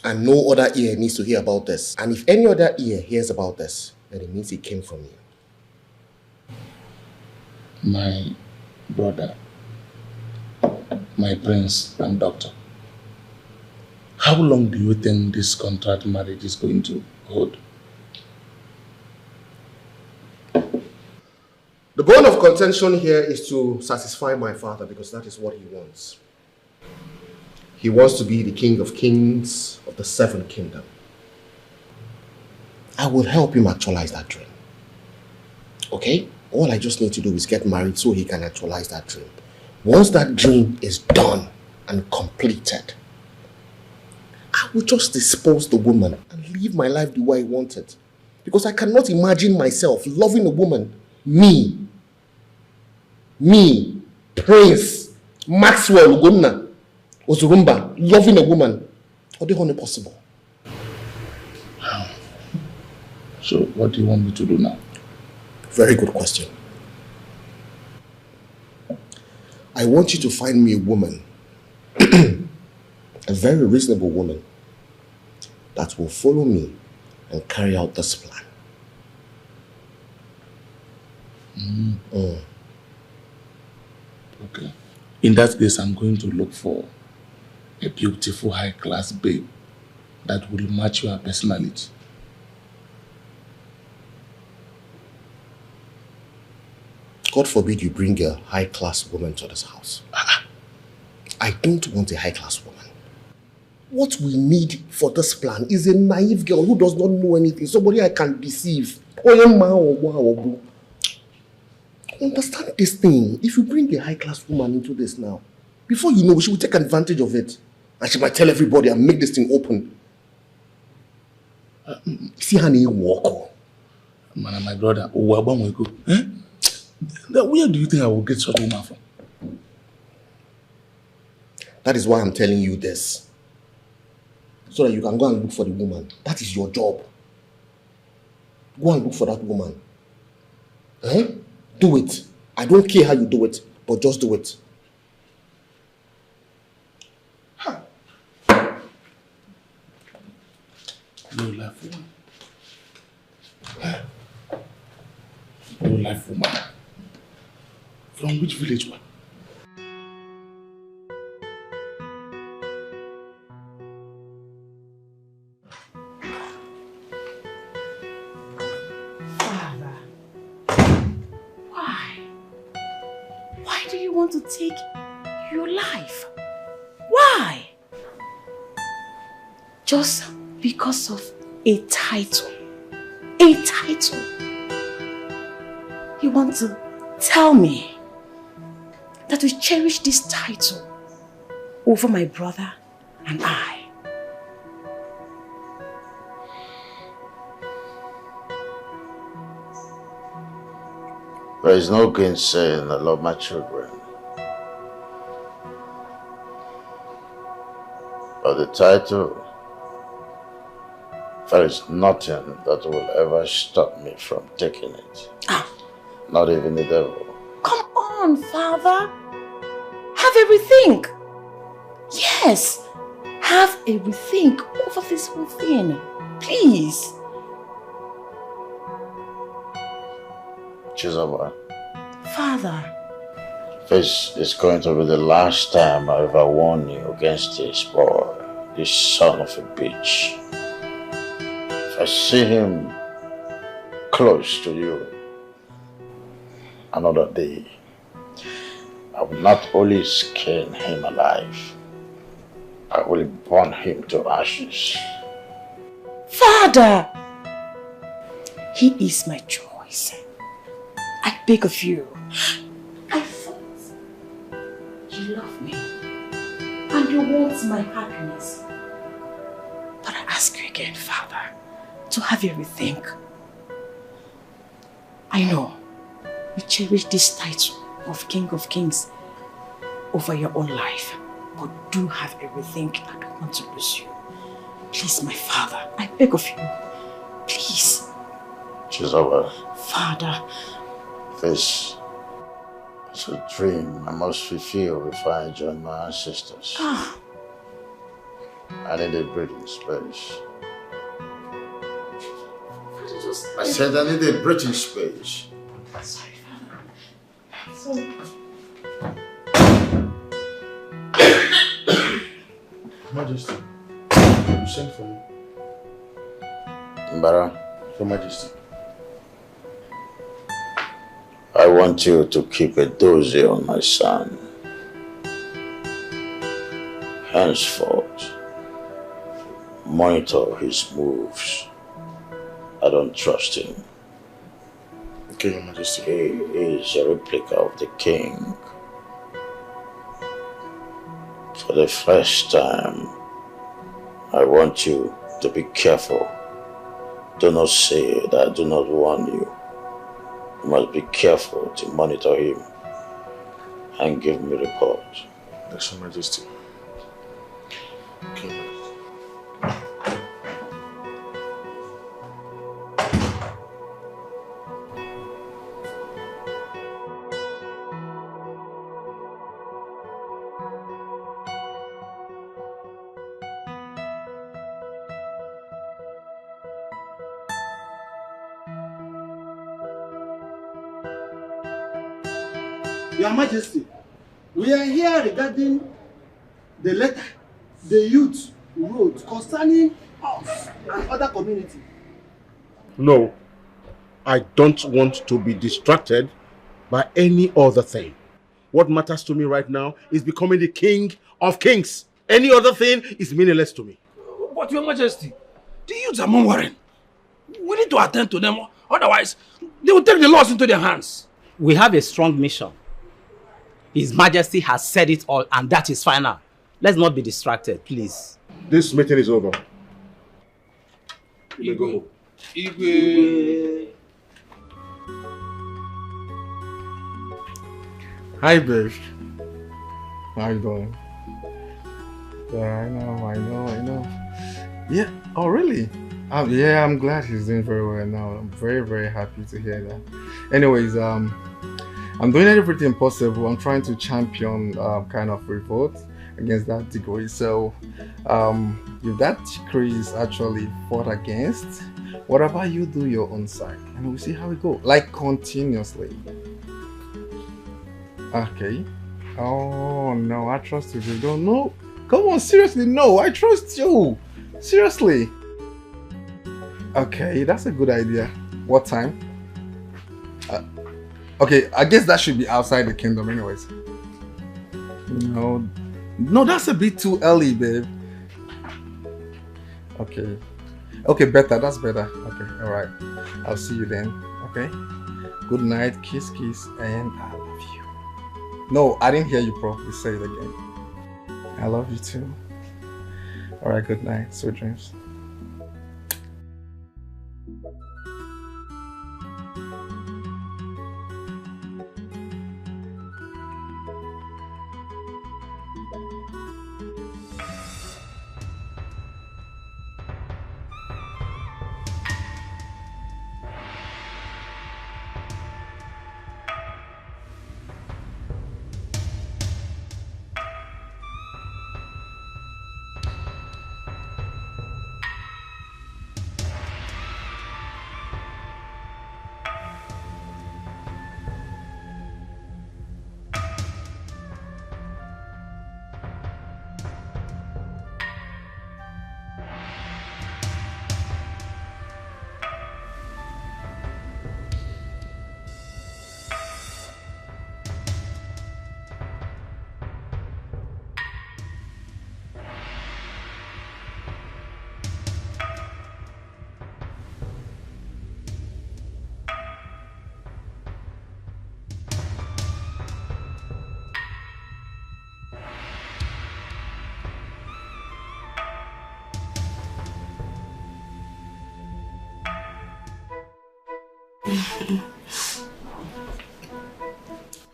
And no other ear needs to hear about this. And if any other ear hears about this, then it means it came from you. My brother, my prince and doctor, how long do you think this contract marriage is going to hold? The bone of contention here is to satisfy my father because that is what he wants. He wants to be the king of kings of the 7th kingdom. I will help him actualize that dream. Okay? All I just need to do is get married so he can actualize that dream. Once that dream is done and completed, I will just dispose the woman and live my life the way I want it. Because I cannot imagine myself loving a woman, me, Prince, Maxwell Ugonna, Ozurumba, loving a woman. How the hell possible? So what do you want me to do now? Very good question. I want you to find me a woman, a very reasonable woman, that will follow me and carry out this plan. Okay. In that case, I'm going to look for a beautiful high-class babe that will match your personality. God forbid you bring a high-class woman to this house. I don't want a high-class woman. What we need for this plan is a naive girl who does not know anything, somebody I can deceive. Understand this thing. If you bring a high-class woman into this now, before you know, she will take advantage of it. And she might tell everybody and make this thing open. See how they walk. Man, my brother, where do you think I will get such a woman from? That is why I'm telling you this. So that you can go and look for the woman. That is your job. Go and look for that woman. Do it. I don't care how you do it, but just do it. Low life woman. Low life woman. From which village one? Father, why? Why do you want to take your life? Why? Just because of a title. A title. You want to tell me that we cherish this title over my brother and I? There is no gainsaying I love my children. But the title, there is nothing that will ever stop me from taking it. Not even the devil. Come on, Father. Have a rethink. Yes. Have a rethink over this whole thing. Please. Chizaba, Father. this is going to be the last time I ever warn you against this boy, this son of a bitch. If I see him close to you another day, I will not only skin him alive, I will burn him to ashes. Father! He is my choice. I beg of you. I thought you love me and you want my happiness. But I ask you again, Father, to have you rethink. I know you cherish this title of King of Kings over your own life, but do have a rethink. I don't want to lose you. Please, my father, I beg of you. Please. Chizawa. Father. This is a dream I must fulfill before I join my ancestors. I need a breathing space. I said I need a breathing space. Sorry, Father. Majesty, you sent for me. Mbara. Your Majesty. I want you to keep a dozy on my son. Henceforth, monitor his moves. I don't trust him. Okay, Your Majesty. He is a replica of the king. For the first time, I want you to be careful. Do not say that I do not warn you. You must be careful to monitor him and give me report. Yes, Your Majesty. Okay. Your Majesty, we are here regarding the letter the youth wrote concerning us and other community. No, I don't want to be distracted by any other thing. What matters to me right now is becoming the king of kings. Any other thing is meaningless to me. But Your Majesty, the youths are murmuring. We need to attend to them, otherwise they will take the laws into their hands. We have a strong mission. His Majesty has said it all, and that is final. Let's not be distracted, please. This meeting is over. You may go home. Hi, babe. How you doing? Yeah, I know. Yeah, oh really? Yeah, I'm glad he's doing very well now. I'm very, very happy to hear that. Anyways, I'm doing everything possible. I'm trying to champion kind of revolt against that decree. So, if that decree is actually fought against, what about you do your own side? And we'll see how it goes. Like continuously. Okay. Oh no, I trust you. You don't know. Come on, seriously, no, I trust you. Seriously. Okay, that's a good idea. What time? Okay, I guess that should be outside the kingdom anyways. No, that's a bit too early, babe. Okay, better, that's better. Okay, alright. I'll see you then, okay? Good night, kiss, and I love you. No, I didn't hear you properly. Say it again. I love you too. Alright, good night. Sweet dreams.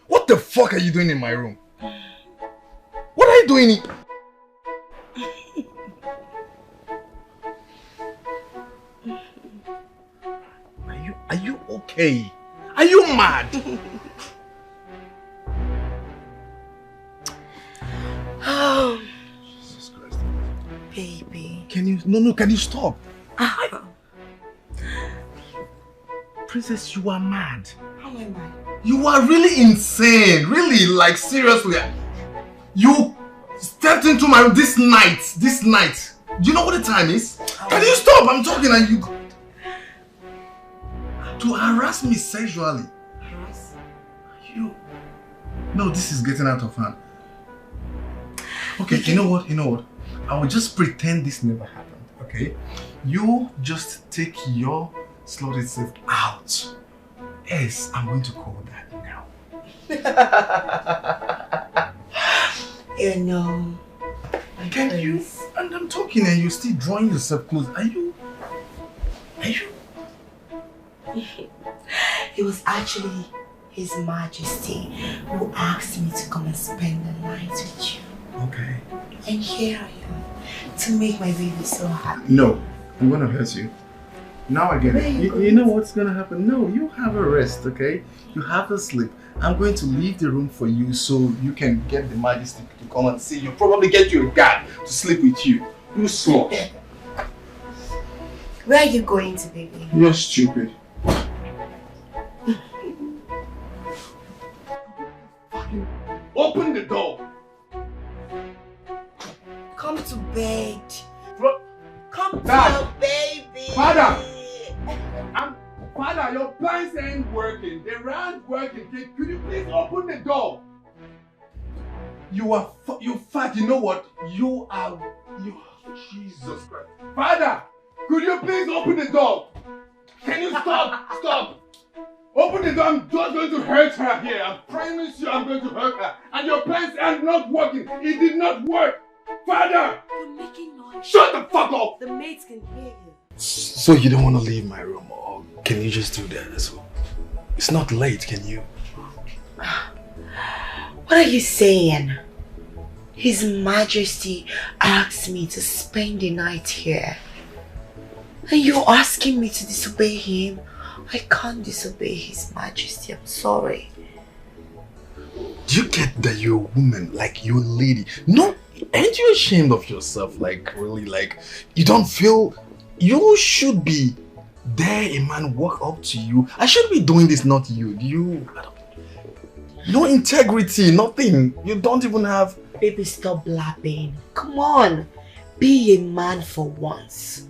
What the fuck are you doing in my room? What are you doing? Are you okay? Are you mad? Oh, Jesus Christ. Baby. Can you stop? Princess, you are mad. How am I? You are really insane. Really, like seriously. You stepped into my room this night. Do you know what the time is? Can you stop? I'm talking and you... To harass me sexually. Harass? You... No, this is getting out of hand. Okay, you know what? I will just pretend this never happened, okay? You just take your slutty self out. Yes, I'm going to call that now. You know. Can you? And I'm talking and you're still drawing yourself close. Are you? It was actually His Majesty who asked me to come and spend the night with you. Okay. And here I am, to make my baby so happy. No, I'm gonna hurt you. Now I get it. You know what's gonna happen? No, you have a rest, okay? You have a sleep. I'm going to leave the room for you so you can get the Majesty to come and see you. Probably get you a guard to sleep with you. You slow. Where are you going to, baby? You're stupid. Open the door. Come to bed. Come Dad. to baby. Father! Father, your plans ain't working. They aren't working. Could you please open the door? You fat. You know what? You Jesus Christ. Father, could you please open the door? Can you stop? Stop. Open the door. I'm just going to hurt her here. I promise you I'm going to hurt her. And your plans are not working. It did not work. Father! You're making noise. Shut the fuck up! The maids can hear you. So you don't want to leave my room, or can you just do that as well? It's not late, can you? What are you saying? His Majesty asked me to spend the night here. And you're asking me to disobey him? I can't disobey His Majesty, I'm sorry. Do you get that you're a woman, like you're a lady? No, aren't you ashamed of yourself? Like really, like you don't feel you should be there. A man walk up to you. I should be doing this, not you. No integrity, nothing. You don't even have. Baby, stop blabbing. Come on, be a man for once.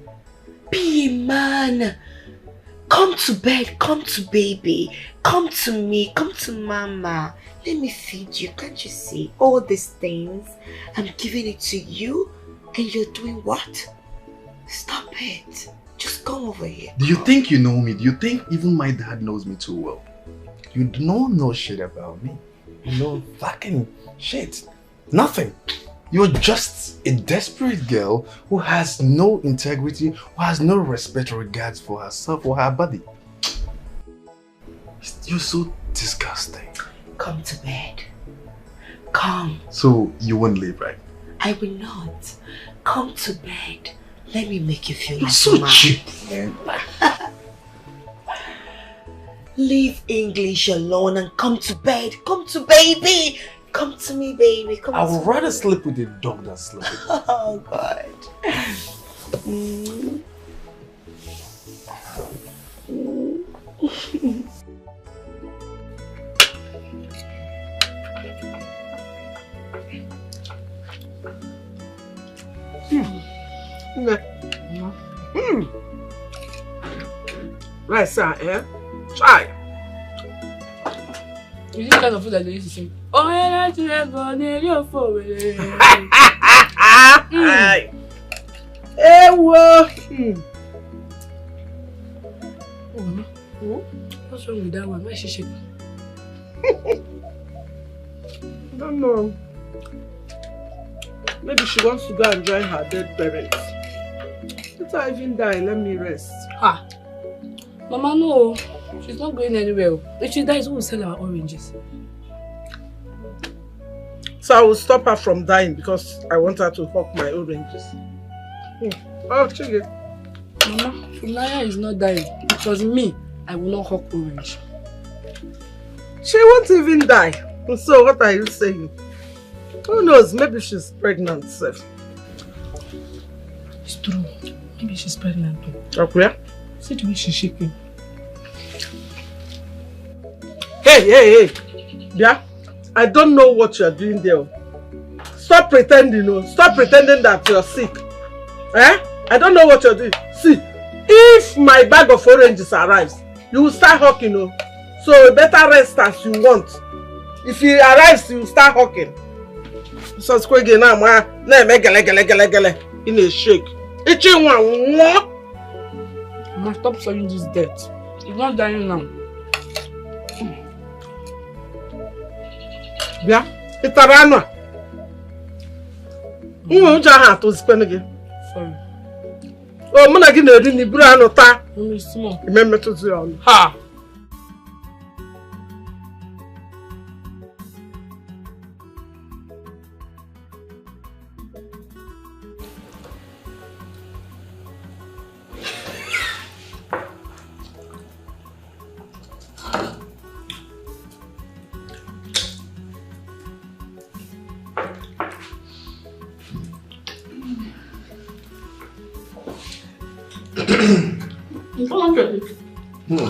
Be a man. Come to bed, come to baby, come to me, come to mama. Let me feed you. Can't you see all these things? I'm giving it to you and you're doing what? Stop it. Just come over here. Do you think you know me? Do you think even my dad knows me too well? You don't know shit about me. You know fucking shit. Nothing. You're just a desperate girl who has no integrity, who has no respect or regards for herself or her body. You're so disgusting. Come to bed. Come. So you won't leave, right? I will not. Come to bed. Let me make you feel You're like so man. cheap. Leave English alone and come to bed. Come to baby. Come to me, baby. Come I to would rather sleep with a dog than sleep with you. Oh, God. Right, sir, eh? Try. You see the kind of food that they used to sing? Oh, yeah, that's your phone. Hey, whoa. Oh, Mama. What's wrong with that one? Why is she shaking? I don't know. Maybe she wants to go and join her dead parents. Let her even die. Let me rest. Ah. Mama, no. She's not going anywhere. If she dies, who will sell our oranges? So I will stop her from dying because I want her to hawk my oranges. Oh, check it. Mama, Funaya is not dying. Because me, I will not hawk orange. She won't even die. So what are you saying? Who knows? Maybe she's pregnant, Seth. It's true. Maybe she's pregnant too. Okay. See the way she's shaking. Hey. Yeah? I don't know what you're doing there. Stop pretending, Stop pretending that you're sick. I don't know what you're doing. See, if my bag of oranges arrives, you will start hawking, So you better rest as you want. If he arrives, you will start hawking. So squiggy now, in a shake. Itching one. Mama, stop saying this death. He's not dying now. Yeah, it's a rana. Who just to spend again? Sorry. Oh, I'm not going to do the brand of ta. Remember to do ha.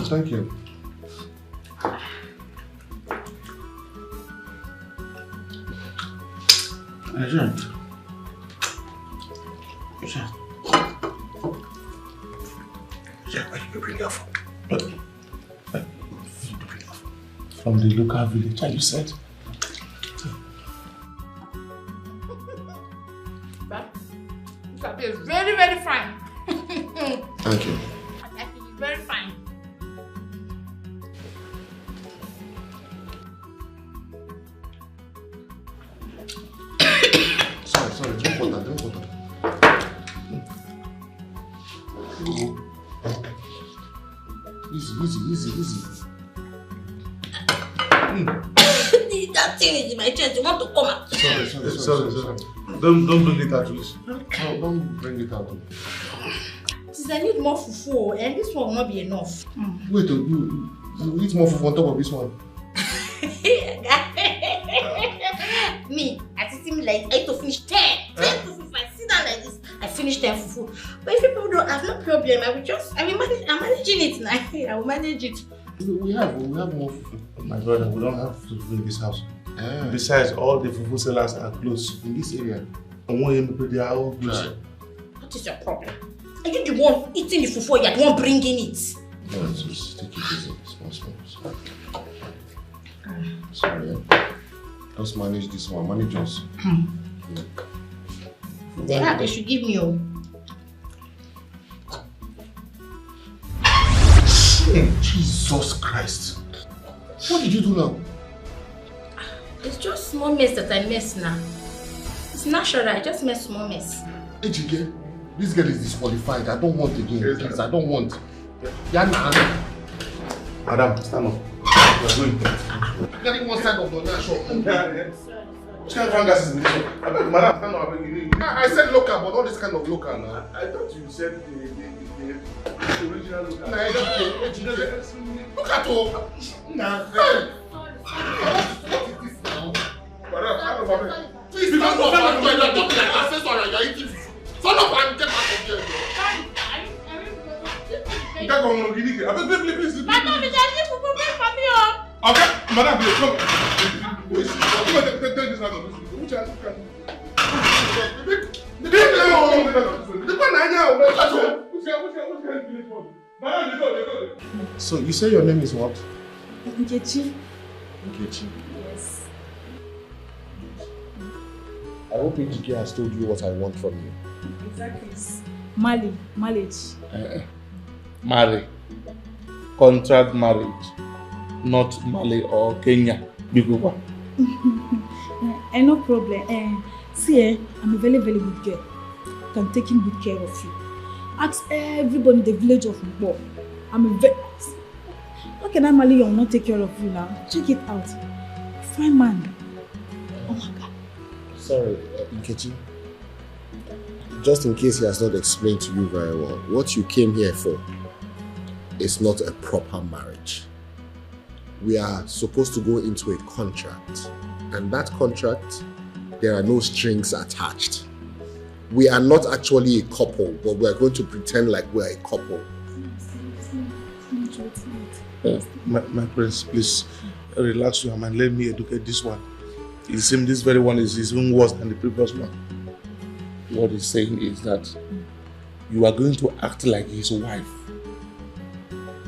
Thank you. From the local village, you said? That is very, very fine. Thank you. Very fine. Sorry, drink water. Easy. That thing is in my chest. You want to come out? Sorry. Don't bring it out, please. Okay. No, don't bring it out. Since I need more fufu, and this one will not be enough. Wait, you eat more fufu on top of this one? Me, I see me like 8 to finish 10. 10 fufu. If I sit down like this, I finish 10 fufu. But if people don't have no problem, I'm managing it now. I will manage it. We have more fufu. My brother, we don't have fufu in this house. Besides, all the fufu sellers are closed in this area. And when they are all closed. What is your problem? Are you the one eating the fufu or you are the one bringing it? No, just take it easy. Small. Sorry. Just manage this one. Manage us. They should give me all. Jesus Christ. What did you do now? It's just small mess that I mess now. It's natural, I just mess small mess. Ejike, this girl is disqualified. I don't want again. Please, I don't want. Madam, stand up. We're going. Getting one side of the nation. Which kind of fungus is this one? Madam, stand up. I said local, but not this kind of local now. I thought you said the original local. Look at all. Please, because of that, you are talking like access or you are eating. Son of a get out of here. You can't go on please. Madam, it's a little bit for me. Okay, madam, please come. Take this out of this. Which has So you say your name is what? Nkechi. Nkechi. Yes. I hope Ejike has told you what I want from you. Exactly. Marriage. Marry. Contract marriage. Not Mali or Kenya. Biguba. No problem. See, I'm a very, very good girl. I'm taking good care of you. Ask everybody in the village of Mbo. I'm a very... How can I marry you and not take care of you now? Check it out. Fine man. Oh my God. Sorry, Nkechi. Just in case he has not explained to you very well, what you came here for is not a proper marriage. We are supposed to go into a contract. And that contract, there are no strings attached. We are not actually a couple, but we are going to pretend like we are a couple. My prince, please relax your mind. Let me educate this one. It seems this very one is even worse than the previous one. What he's saying is that you are going to act like his wife.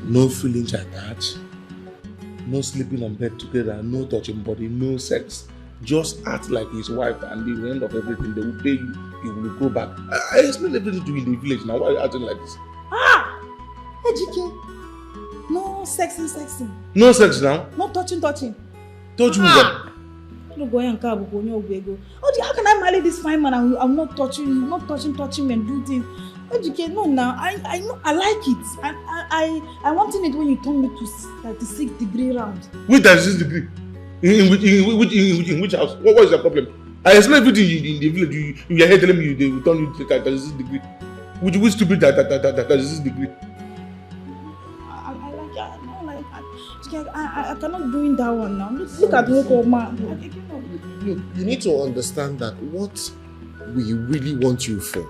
No feelings attached, no sleeping on bed together, no touching body, no sex. Just act like his wife, and at the end of everything, they will pay you. You will go back. I explained everything to you in the village. Now, why are you acting like this? Ah! Ejike. No sexing. No sex now? No touching. Touch me what? No going and cab, go no go. Oh, how can I marry this fine man and I'm not touching me and do things? Ejike, no now. I know I like it. I wanted it when you told me to 36 degree round. Which 36 degree? In which house? What is the problem? I explained everything in the village. You are here telling me they will turn you to 36 degree. Which stupid 36 degree? I cannot do that one now. Look at me, man. You need to understand that what we really want you for,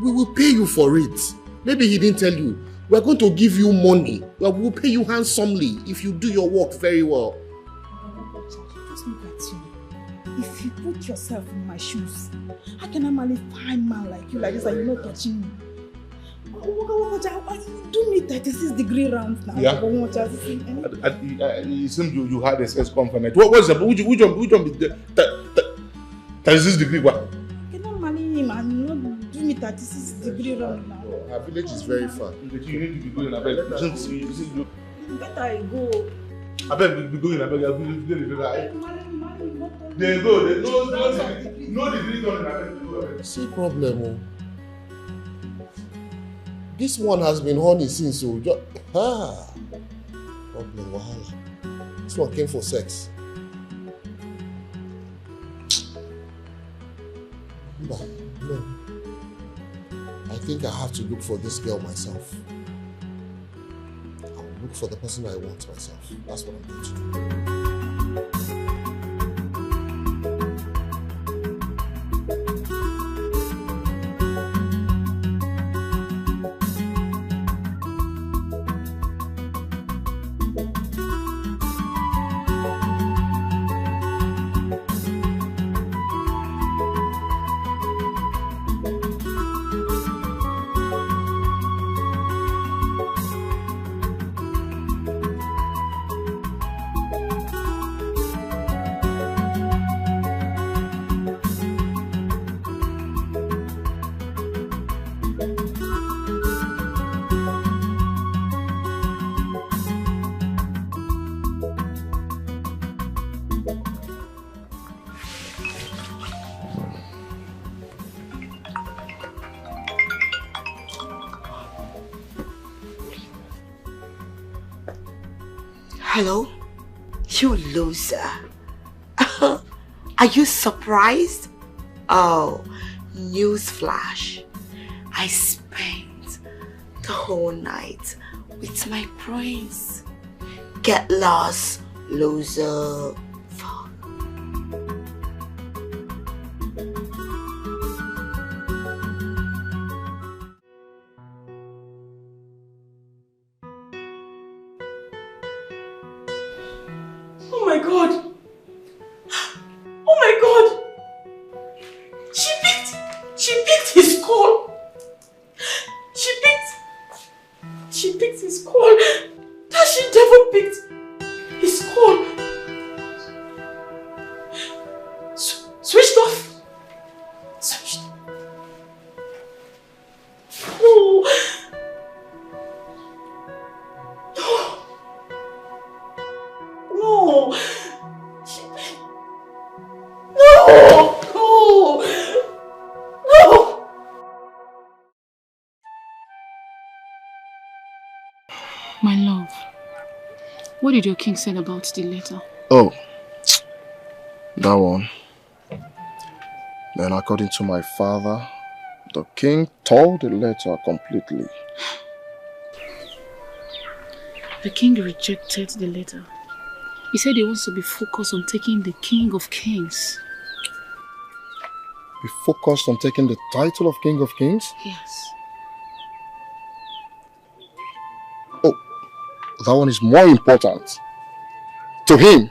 we will pay you for it. Maybe he didn't tell you. We are going to give you money. We will pay you handsomely if you do your work very well. Just look at you. If you put yourself in my shoes, how can I marry a fine man like you like this and you're not touching me? Do me 36 degree rounds now. Yeah. It seems you had a sex conference. What's that? Which one is the 36 degree what? I cannot marry him and not do me 36 degree round now. Our village is very far. You need to be going, I beg. Better I go. I beg, be going, I beg. They go. No degree done, I beg. See problem. This one has been honey since so problem wahala. This one came for sex. No. I think I have to look for this girl myself. I'll look for the person I want myself. That's what I'm going to do. Hello? You loser. Are you surprised? Oh, newsflash. I spent the whole night with my prince. Get lost, loser. Fuck. Oh my God! Oh my God! She picked his call. She picked his call. That she devil picked his call. Switched off. Switched off. No. No. What did your king say about the letter? Oh, that one. Then according to my father, the king tore the letter completely. The king rejected the letter. He said he wants to be focused on taking the King of Kings. Be focused on taking the title of King of Kings? Yes. Oh, that one is more important. To him.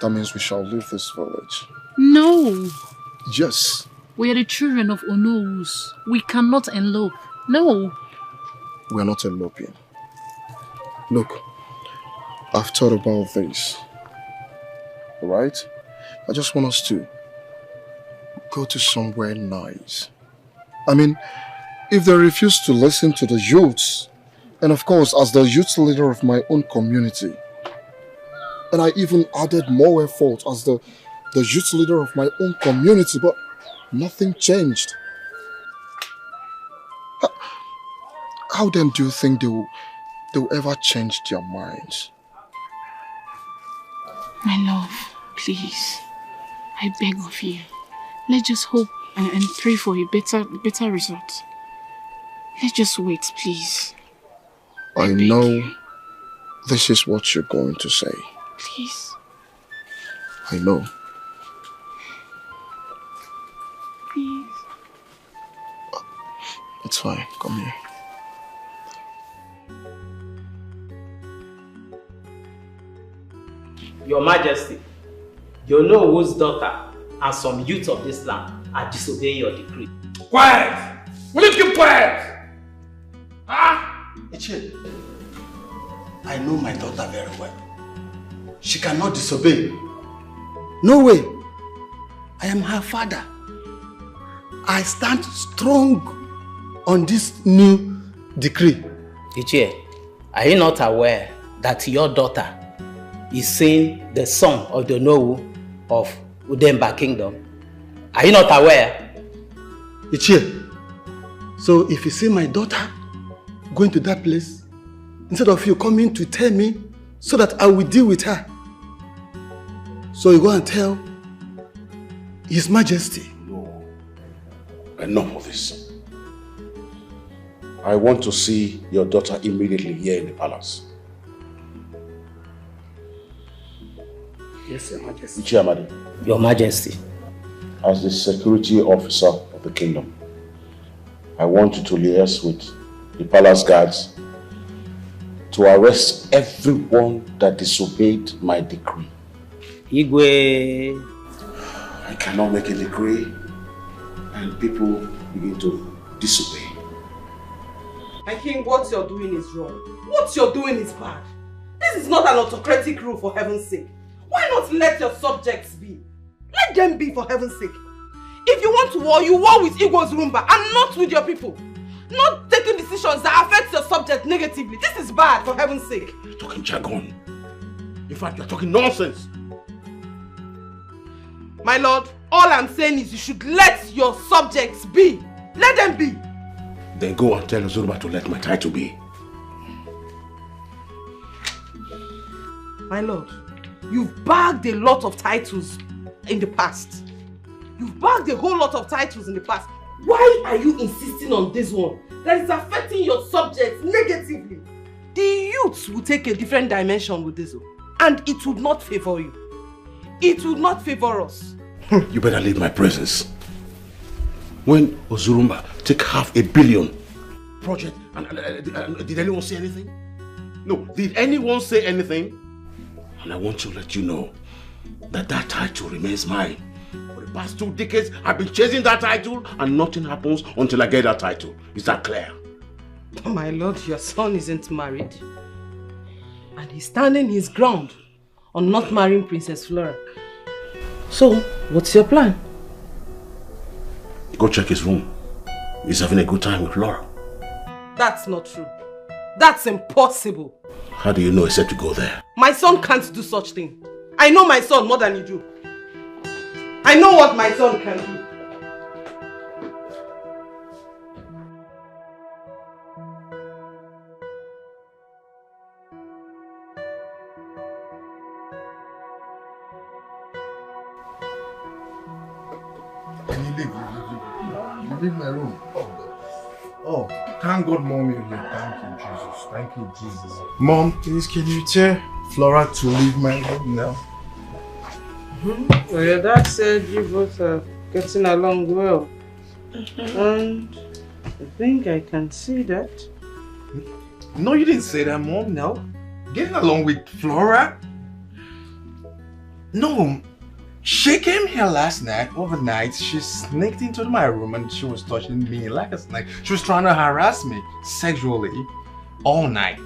That means we shall leave this village. No. Yes. We are the children of Onous. We cannot elope. No. We are not eloping. Look, I've thought about this. Alright? I just want us to go to somewhere nice. I mean, if they refuse to listen to the youths, and of course, as the youth leader of my own community, and I even added more effort as the youth leader of my own community, but nothing changed. How then do you think they will ever change their minds? My love, please, I beg of you. Let's just hope and pray for a better result. Let's just wait, please. I know this is what you're going to say. Please. I know. Please. It's fine. Come here. Your Majesty, you know whose daughter and some youth of this land are disobeying your decree. Quiet! Will you keep quiet? Ichie, I know my daughter very well. She cannot disobey. No way. I am her father. I stand strong on this new decree. Ichie, are you not aware that your daughter is saying the son of the Onowu of Udemba Kingdom? Are you not aware? Ichie, so if you see my daughter going to that place, instead of you coming to tell me so that I will deal with her, so you go and tell His Majesty. No. Enough of this. I want to see your daughter immediately here in the palace. Yes, Your Majesty. Ichiamadi. Your Majesty. As the security officer of the kingdom, I want you to liaise with the palace guards to arrest everyone that disobeyed my decree. Igwe. I cannot make a decree and people begin to disobey. My king, what you're doing is wrong. What you're doing is bad. This is not an autocratic rule, for heaven's sake. Why not let your subjects be? Let them be, for heaven's sake. If you want to war, you war with Igbo's Rumba and not with your people. Not taking decisions that affect your subject negatively. This is bad, for heaven's sake. You're talking jargon. In fact, you're talking nonsense. My lord, all I'm saying is you should let your subjects be. Let them be. Then go and tell Zoruba to let my title be. My lord, you've bagged a lot of titles in the past. You've bagged a whole lot of titles in the past. Why are you insisting on this one that is affecting your subjects negatively? The youths will take a different dimension with this, and it would not favor you. It would not favor us. You better leave my presence. When Ozurumba take $500 million project, did anyone say anything? No, did anyone say anything? And I want to let you know that that title remains mine. For the past 2 decades, I've been chasing that title and nothing happens until I get that title. Is that clear? My lord, your son isn't married. And he's standing his ground on not marrying Princess Flora. So, what's your plan? Go check his room. He's having a good time with Flora. That's not true. That's impossible. How do you know except to go there? My son can't do such thing. I know my son more than you do. I know what my son can do. Can you leave? You leave my room. Oh, thank God Mom you're here. Thank you, Jesus. Thank you, Jesus. Mom, please can you tell Flora to leave my room now? Well, your dad said you both are getting along well. And I think I can see that. No, you didn't say that, Mom. No. Getting along with Flora? No. She came here last night, overnight. She sneaked into my room and she was touching me like a snake. She was trying to harass me sexually all night.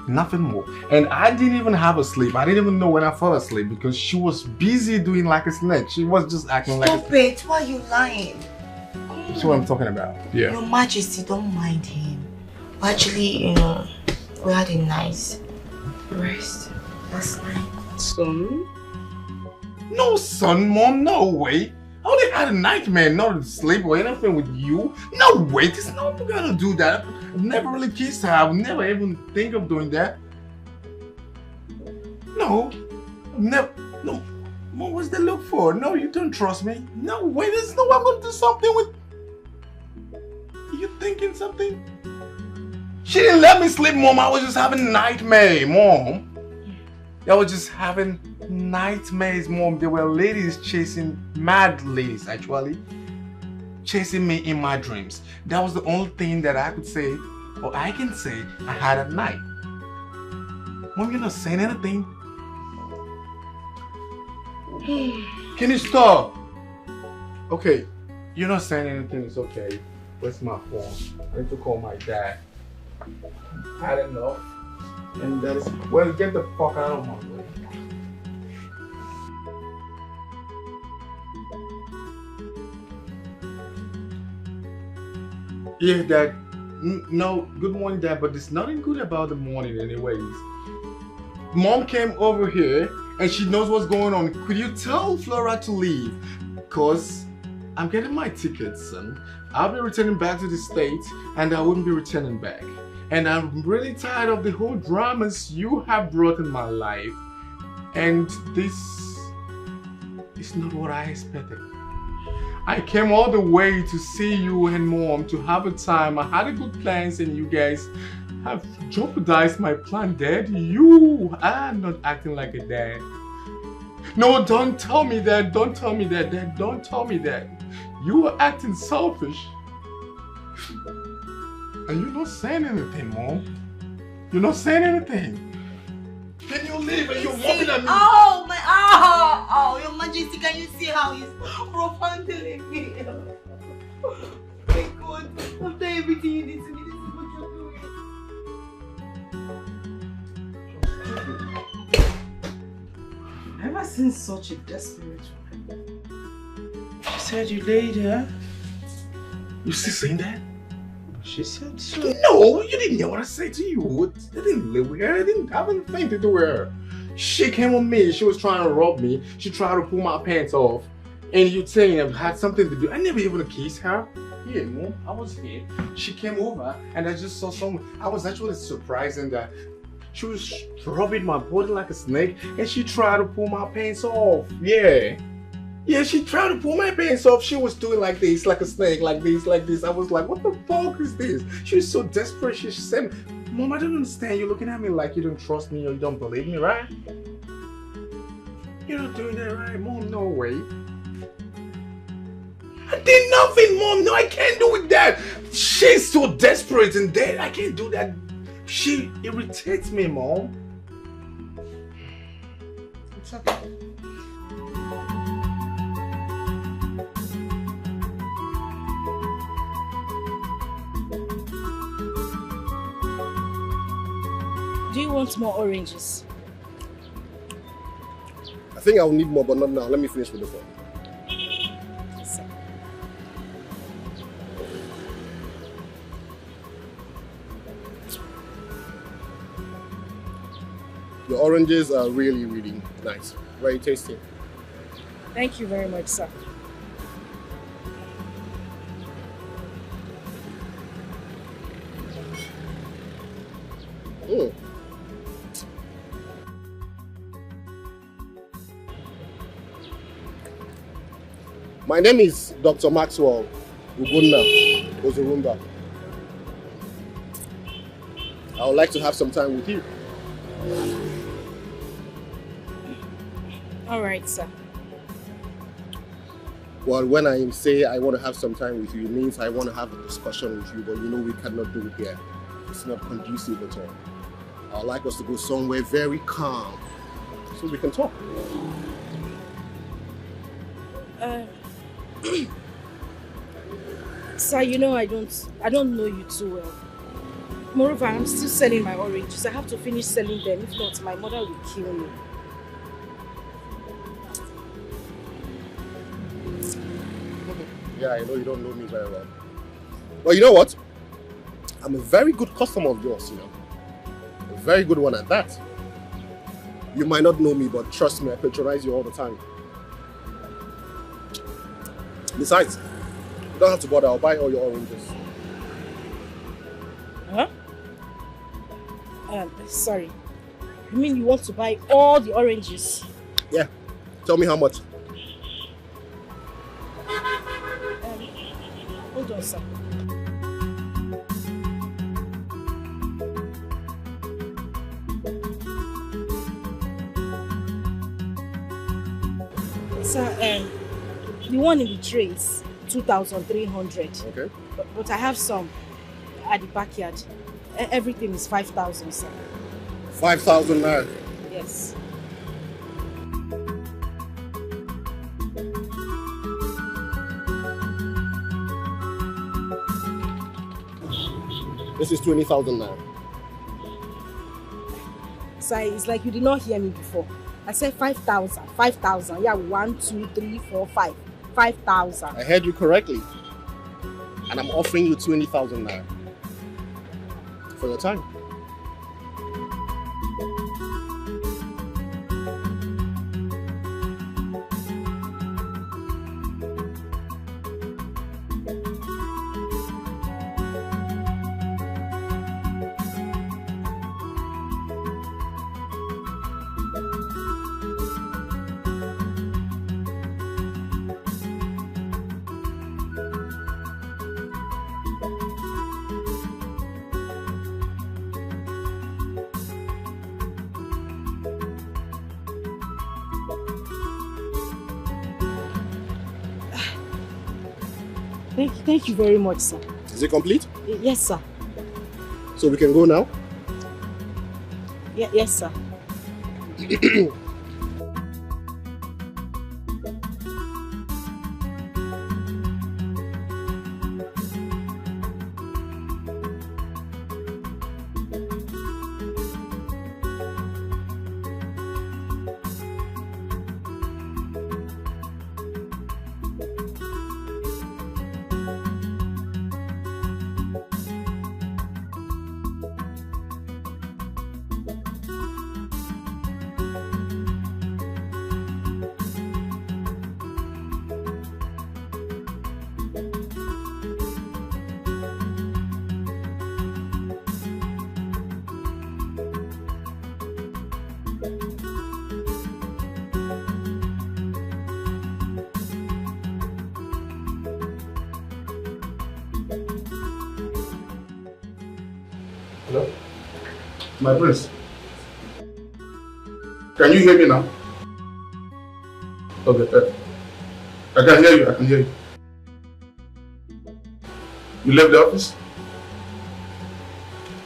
Nothing more. And I didn't even have a sleep. I didn't even know when I fell asleep because she was busy doing like a snake. She was just acting like a snake. Stop it! Why are you lying? That's what I'm talking about. Yeah. Your Majesty, don't mind him. Actually, you know, we had a nice rest last night. Son? No, son, Mom, no way. I only had a nightmare, not to sleep or anything with you. No way, there's no one gonna do that. I've never really kissed her. I would never even think of doing that. No, never. No, Mom, what's the look for? No, you don't trust me. No way, there's no way I'm gonna do something with. You thinking something? She didn't let me sleep, Mom. I was just having a nightmare, Mom. I was just having nightmares, Mom. There were ladies chasing, mad ladies actually, chasing me in my dreams. That was the only thing that I could say, or I can say, I had at night. Mom, you're not saying anything. Can you stop? Okay, you're not saying anything, it's okay. Where's my phone? I need to call my dad. Had enough. And that is, well, get the fuck out of my way. Yeah, Dad. No, good morning, Dad, but there's nothing good about the morning anyways. Mom came over here and she knows what's going on. Could you tell Flora to leave? Because I'm getting my tickets, son. I'll be returning back to the States and I wouldn't be returning back. And I'm really tired of the whole dramas you have brought in my life. And this is not what I expected. I came all the way to see you and Mom to have a time. I had a good plans and you guys have jeopardized my plan, Dad. You are not acting like a dad. No, don't tell me that. Don't tell me that, Dad. Don't tell me that. You are acting selfish. And you're not saying anything, Mom. You're not saying anything. Can you leave and you're walking at me? Oh, my, oh, Your Majesty, can you see how he's profoundly me? My God, after everything you did to me, this is what you're doing. Never seen such a desperate woman. She said you laid her. You still saying that? She said so. No, you didn't hear what I said to you. I didn't live with her. I didn't have anything to do with her. She came with me. She was trying to rob me. She tried to pull my pants off. And you saying I had something to do. I never even kissed her. Yeah, Mom, I was here. She came over and I just saw someone. I was actually surprised in that she was rubbing my body like a snake and she tried to pull my pants off. Yeah. Yeah, she tried to pull my pants off. She was doing like this, like a snake, like this, like this. I was like, what the fuck is this? She was so desperate. She said, Mom, I don't understand. You're looking at me like you don't trust me or you don't believe me, right? You're not doing that, right? Mom, no way. I did nothing, Mom. No, I can't do with that. She's so desperate and dead. I can't do that. She irritates me, Mom. It's okay. Do you want more oranges? I think I'll need more, but not now. Let me finish with this one. Your oranges are really, really nice. Very tasty. Thank you very much, sir. Mm. My name is Dr. Maxwell Ubunna Ozurumba. I would like to have some time with you. All right, sir. Well, when I say I want to have some time with you, it means I want to have a discussion with you, but you know we cannot do it here. It's not conducive at all. I would like us to go somewhere very calm so we can talk. Sir, you know I don't know you too well. Moreover, I'm still selling my oranges. I have to finish selling them. If not, my mother will kill me. Yeah, I know you don't know me very well. But you know what? I'm a very good customer of yours, you know. A very good one at that. You might not know me, but trust me, I patronize you all the time. Besides, you don't have to bother, I'll buy all your oranges. Huh? Sorry. You mean you want to buy all the oranges? Yeah. Tell me how much. Hold on, sir. Sir, the one in the tray is 2,300. Okay. But I have some at the backyard. Everything is 5,000, sir. 5,000 naira. Yes. This is 20,000 naira. Sir, it's like you did not hear me before. I said 5,000. 5,000. Yeah, 1, 2, 3, 4, 5. 5,000. I heard you correctly. And I'm offering you 20,000 naira for your time. Thank you very much, sir. Is it complete? Yes, sir. So we can go now? Yes, sir. Hello? My prince. Can you hear me now? Okay. I can hear you. I can hear you. You left the office?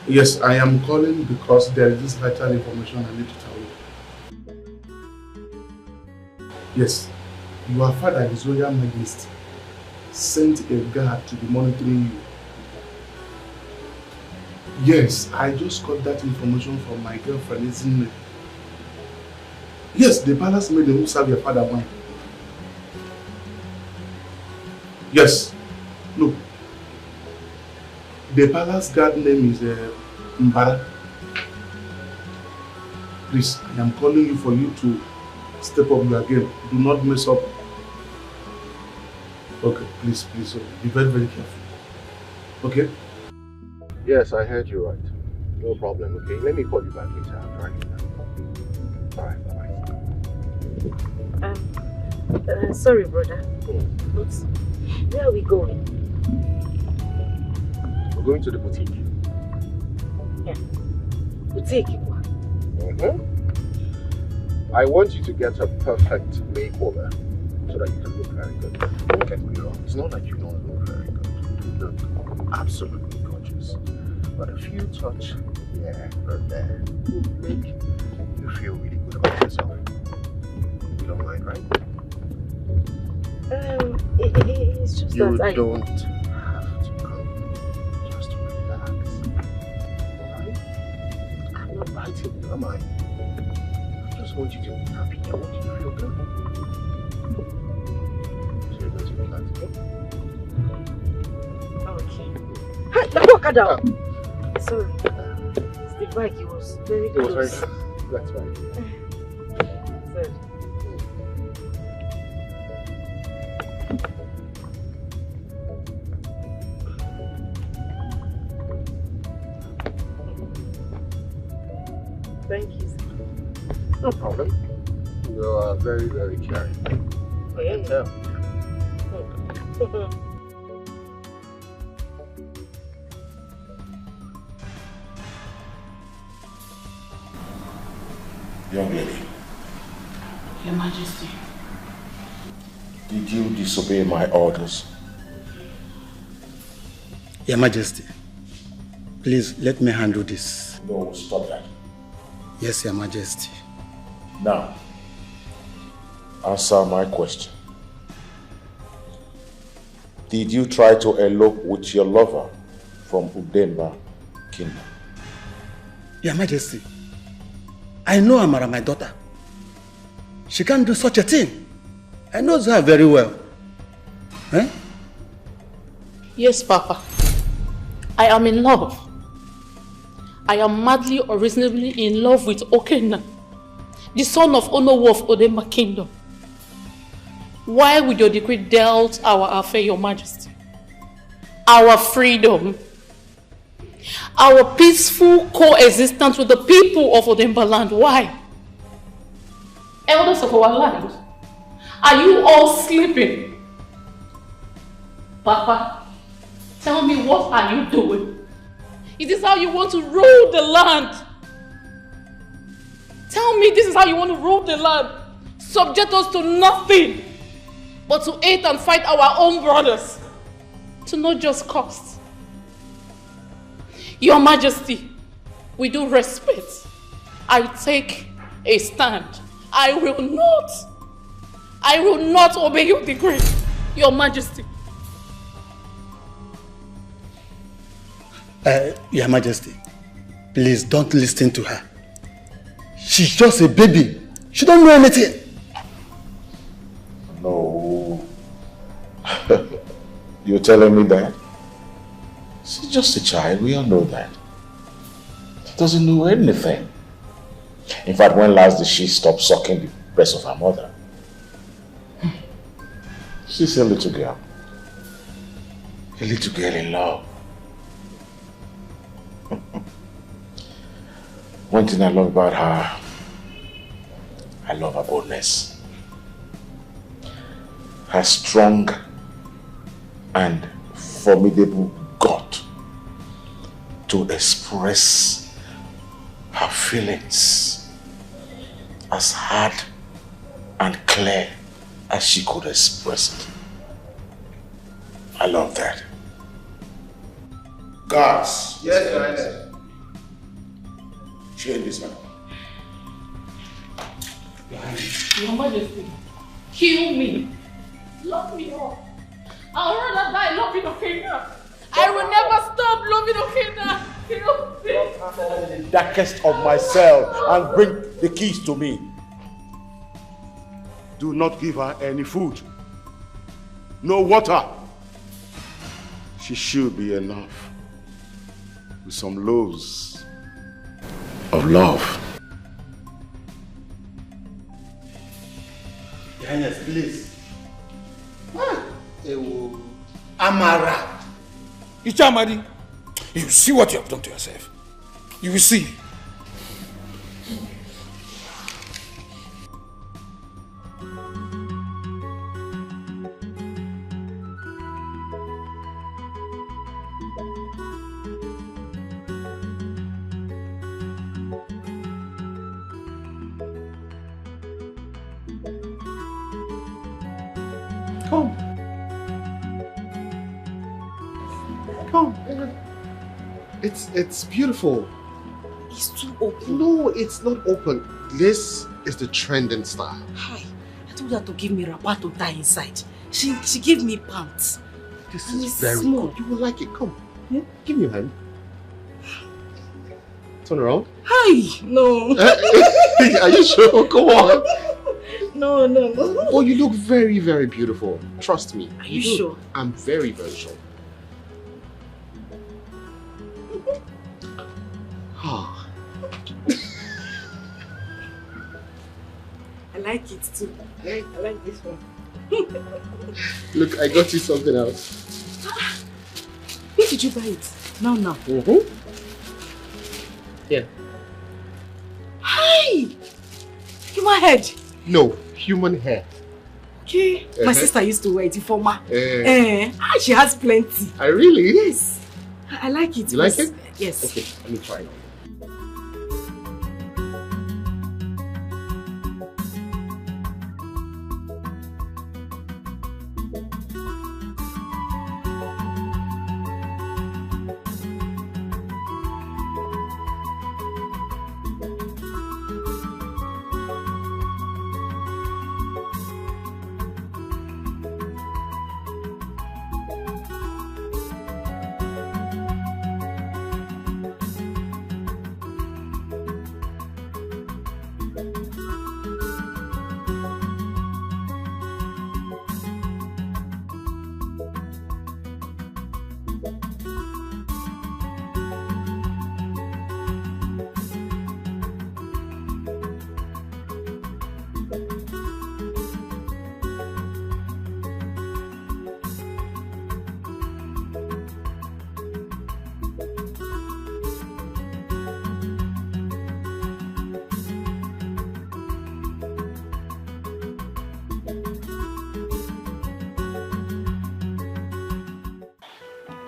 Yes, I am calling because there is this vital information I need to tell you. Yes, your father, His Royal Majesty, sent a guard to be monitoring you. Yes, I just got that information from my girlfriend, isn't it? Yes, the palace maid who served your father wine. Yes, look. The palace guard name is Mbara. Please, I am calling you for you to step up your game. Do not mess up. Okay, please, be very, very careful. Okay? Yes, I heard you right. No problem, okay? Let me call you back later. I'll try you now. Alright, bye-bye. Sorry, brother. But where are we going? We're going to the boutique. Yeah. Boutique? I want you to get a perfect makeover so that you can look very good. Don't get me wrong, it's not like you don't look very good. You look absolutely gorgeous. But a few touch here or there will make you feel really good about yourself. You don't mind, right? It's just you that don't have to come. Just relax. Alright? I'm not biting you, am I? I just want you to be happy. I want you to feel good. So you're going to relax, okay? Okay. Hey, walk her down. Sorry. The bike, it was very close. It was very close. That's right. Sorry. Thank you. No problem. You are very, very caring. I can tell. Young lady. Your Majesty. Did you disobey my orders? Your Majesty, please let me handle this. No, stop that. Yes, Your Majesty. Now, answer my question. Did you try to elope with your lover from Udemba Kingdom? Your Majesty, I know Amara, my daughter. She can't do such a thing. I know her very well. Eh? Yes, Papa. I am in love. I am madly or reasonably in love with Okenna, the son of Onowu of Udemba Kingdom. Why would your decree doubt our affair, Your Majesty? Our freedom, our peaceful coexistence with the people of Udemba land. Why? Elders of our land, are you all sleeping? Papa, tell me, what are you doing? Is this how you want to rule the land? Tell me, this is how you want to rule the land? Subject us to nothing but to hate and fight our own brothers to no just cost. Your Majesty, with due respect, I take a stand. I will not obey your decree, Your Majesty. Your Majesty, please don't listen to her. She's just a baby. She don't know anything. No. You're telling me that? She's just a child, we all know that. She doesn't know anything. In fact, when last did she stop sucking the breast of her mother? She's a little girl. A little girl in love. One thing I love about her, I love her boldness. Her strong and formidable gut to express her feelings as hard and clear as she could express it. I love that. Guards. Yes, Your Highness. Chain this man. Your Majesty, kill me. Lock me up. I'll rather die loving Okenna. I will never stop loving Okenna. Kill me. In the darkest of my cell and bring the keys to me. Do not give her any food. No water. She should be enough with some loaves of love. Your Highness, please. Amara. Ichamadi, you will see what you have done to yourself. You will see. Come. It's beautiful. It's too open. No, it's not open. This is the trending style. Hi. I told her to give me wrapper to tie inside. She gave me pants. This and is very small. good. You will like it. Come. Yeah? Give me your hand. Turn around. Hi. No. Are you sure? Come on. No. Oh, you look very, very beautiful. Trust me. Are you sure? I'm very, very sure. I like it too. I like this one. Look, I got you something else. Where did you buy it? Now. Yeah. Hi! Human head. No, human hair. Okay. My sister used to wear it for ma. She has plenty. Really? Yes. I like it. You like it? Yes. Okay, let me try it.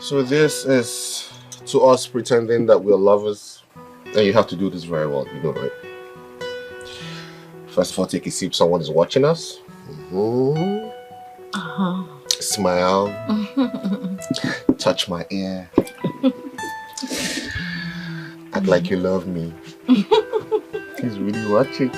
So this is to us pretending that we're lovers. And you have to do this very well, you know, right? First of all, take a sip, someone is watching us. Smile. Touch my ear. Act like you love me. He's really watching.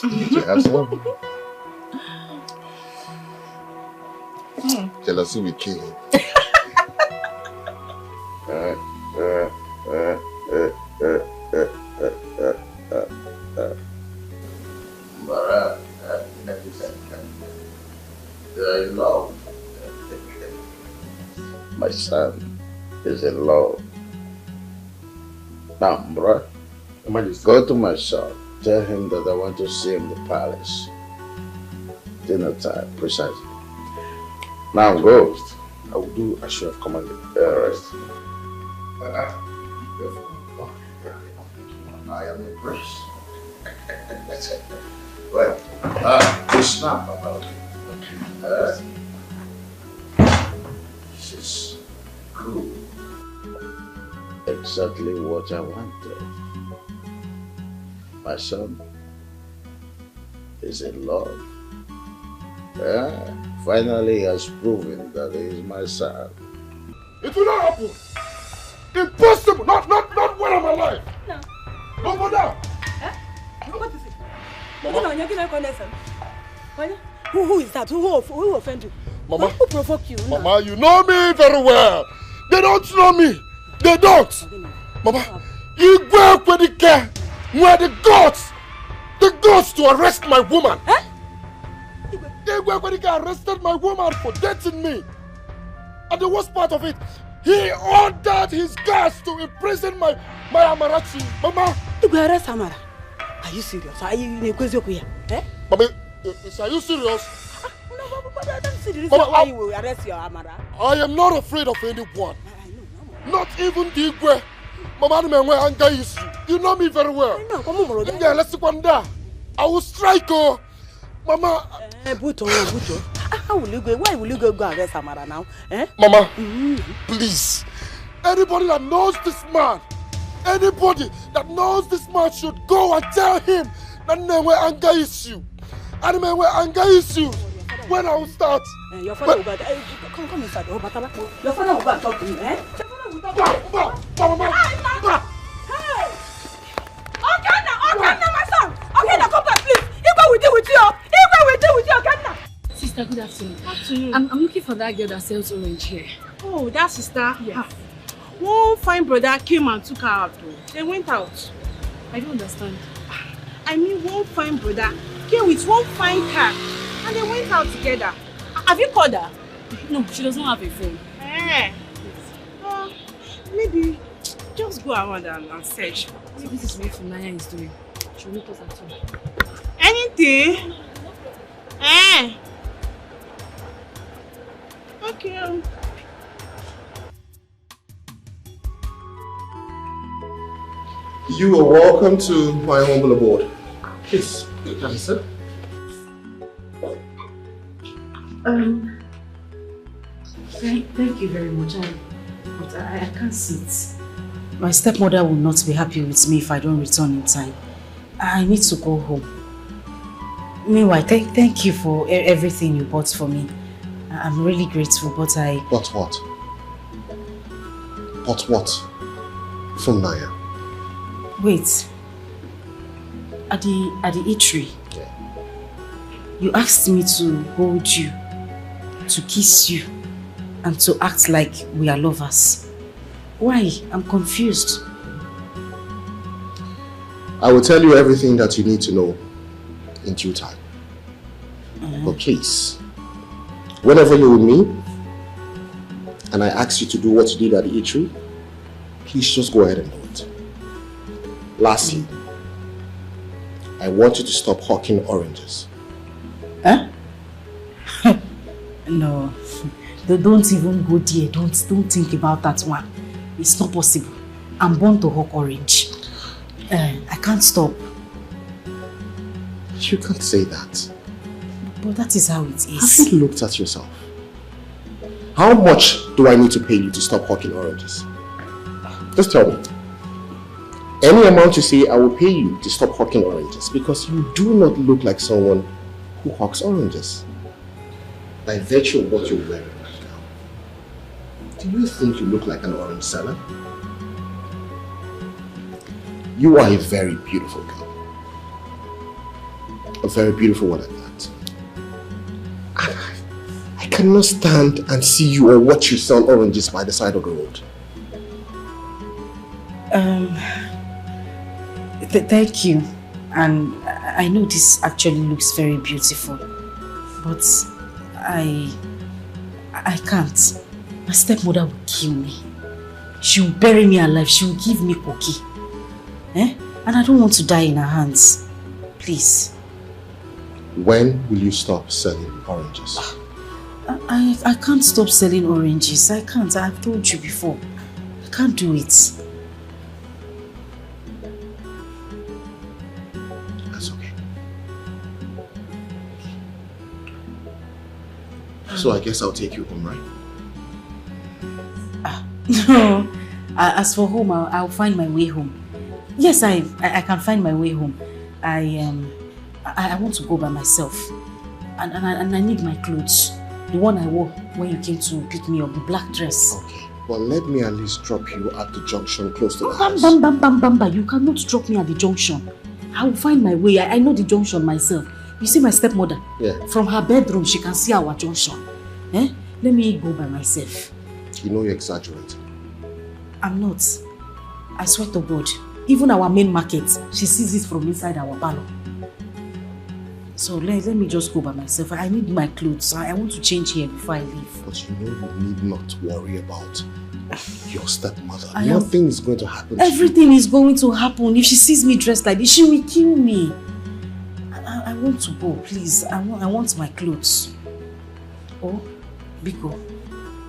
Did you have some? Jealousy with king. They're in love. My son is in love. Now, bro, go to my son. Tell him that I want to see him in the palace. Dinner time, precisely. Now, Ghost, I will do as you have commanded. Rest. I am impressed. Well, you snap about it. This is good. Exactly what I wanted. My son is in love. Finally, he has proven that he is my son. It will not happen. Impossible. Not when I'm alive. No. No, mother. What is it? Who is that? Who offended you? Mama. Who provoked you? Mama, you know me very well. They don't know me. They don't. Mama, you go where the gods to arrest my woman. They were when they arrested my woman for dating me. And the worst part of it, he ordered his guards to imprison my Amarachi. Mama. You go arrest Amara? Are you serious? Are you in a crazy way? Mama, are you serious? No, but I don't see the reason why you will arrest your Amara. I am not afraid of anyone. Not even the Igwe. Mama, you know me very well. I know. I will strike her. Mama. Buto. How will you go? Why will you go arrest Amara now? Mama, please. Anybody that knows this man Anybody that knows this man should go and tell him that name where anger issue. And man where anger issue. When I will start. Your father will come inside. Your father will go and talk to me, eh? Hey! Okay, my son! Okay, now come back, please! Igwe will deal with you! Igwe will deal with you, okay now! Sister, good afternoon. Afternoon. I'm looking for that girl that sells orange here. Oh, that sister? Yeah. One fine brother came and took her out. They went out. I don't understand. I mean, one fine brother came with one fine car and they went out together. Have you called her? No, she does not have a phone. Eh. Maybe just go around and search. So this is what Funaya is doing. She'll meet us at home. Anything? Eh. Okay. You are welcome to my humble abode. Please, you can sit. Thank you very much. But I can't sit. My stepmother will not be happy with me if I don't return in time. I need to go home. Meanwhile, thank you for everything you bought for me. I'm really grateful, but I... But what? But what? From Naya. Wait. At the eatery, you asked me to hold you, to kiss you, and to act like we are lovers. Why? I'm confused. I will tell you everything that you need to know in due time. But please, whenever you're with me, and I ask you to do what you did at the eatery, please just go ahead and do it. Lastly, I want you to stop hawking oranges. Huh? No, don't even go there. Don't think about that one. It's not possible. I'm born to hawk orange. I can't stop. You can't say that. But that is how it is. Have you looked at yourself? How much do I need to pay you to stop hawking oranges? Just tell me. Any amount you say, I will pay you to stop hawking oranges, because you do not look like someone who hawks oranges. By virtue of what you're wearing right now, do you think you look like an orange seller? You are a very beautiful girl. A very beautiful one at that. I cannot stand and see you or watch you sell oranges by the side of the road. Thank you. And I know this actually looks very beautiful, but I can't. My stepmother will kill me. She will bury me alive. She will give me cookie. And I don't want to die in her hands. Please. When will you stop selling oranges? I can't stop selling oranges. I can't. I've told you before. I can't do it. That's okay. So I guess I'll take you home, right? No. As for home, I'll find my way home. Yes, I can find my way home. I want to go by myself. And I need my clothes. The one I wore when you came to pick me up, the black dress. Okay. Well, let me at least drop you at the junction close to the house. Bam. You cannot drop me at the junction. I will find my way. I know the junction myself. You see my stepmother? Yeah. From her bedroom, she can see our junction. Let me go by myself. You know you're exaggerating. I'm not. I swear to God. Even our main market, she sees it from inside our parlor. So let me just go by myself. I need my clothes. I want to change here before I leave. But you know you need not worry about your stepmother. Nothing is going to happen to you. Everything is going to happen. If she sees me dressed like this, she will kill me. I want to go, please. I want my clothes. Oh, Biko.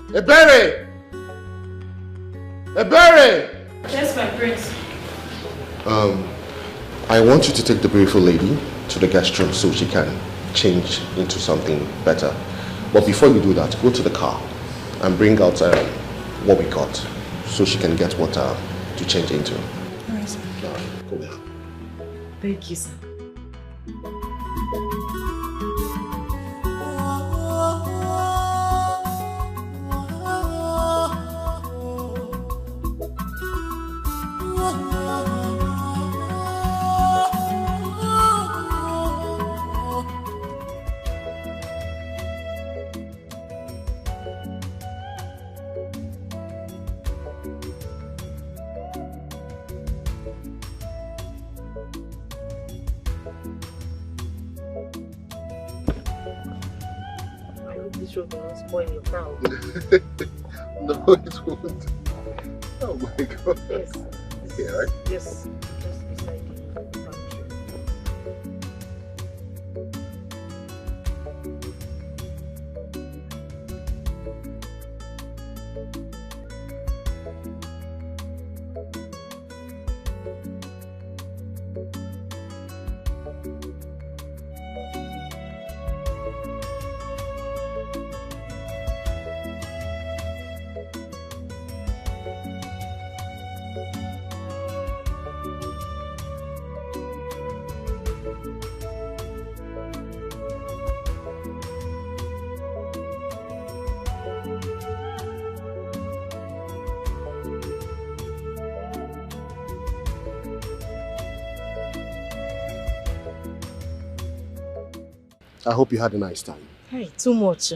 Ebere! Ebere! Yes, my prince. I want you to take the beautiful lady to the guest room so she can change into something better. But before you do that, go to the car and bring out what we got so she can get what to change into. Yes. Go down. Thank you, sir. This will not spoil your crown. No, it won't. Oh my god. Yes. Yeah, right? Yes. Just beside the pantry. I hope you had a nice time. Hey, too much.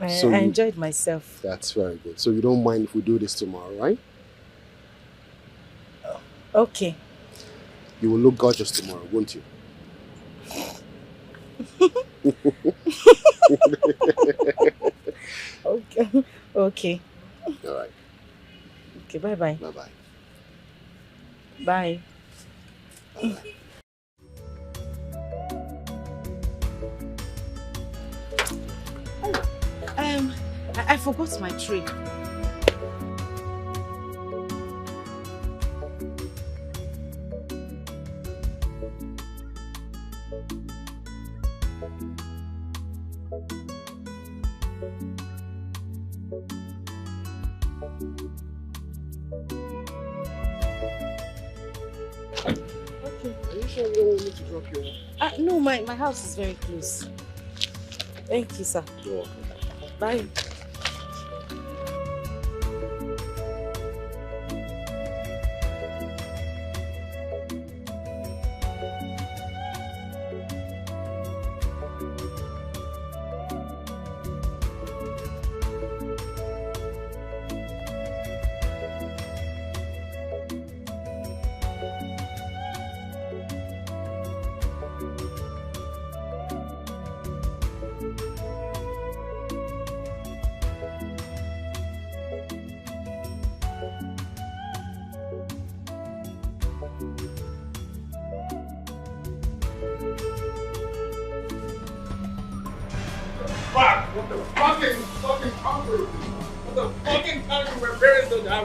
I enjoyed myself. That's very good. So you don't mind if we do this tomorrow, right? Okay. You will look gorgeous tomorrow, won't you? Okay. Okay. All right. Okay, bye-bye. Bye-bye. Bye. I forgot my tray. No, my house is very close. Thank you, sir. You're welcome. Bye.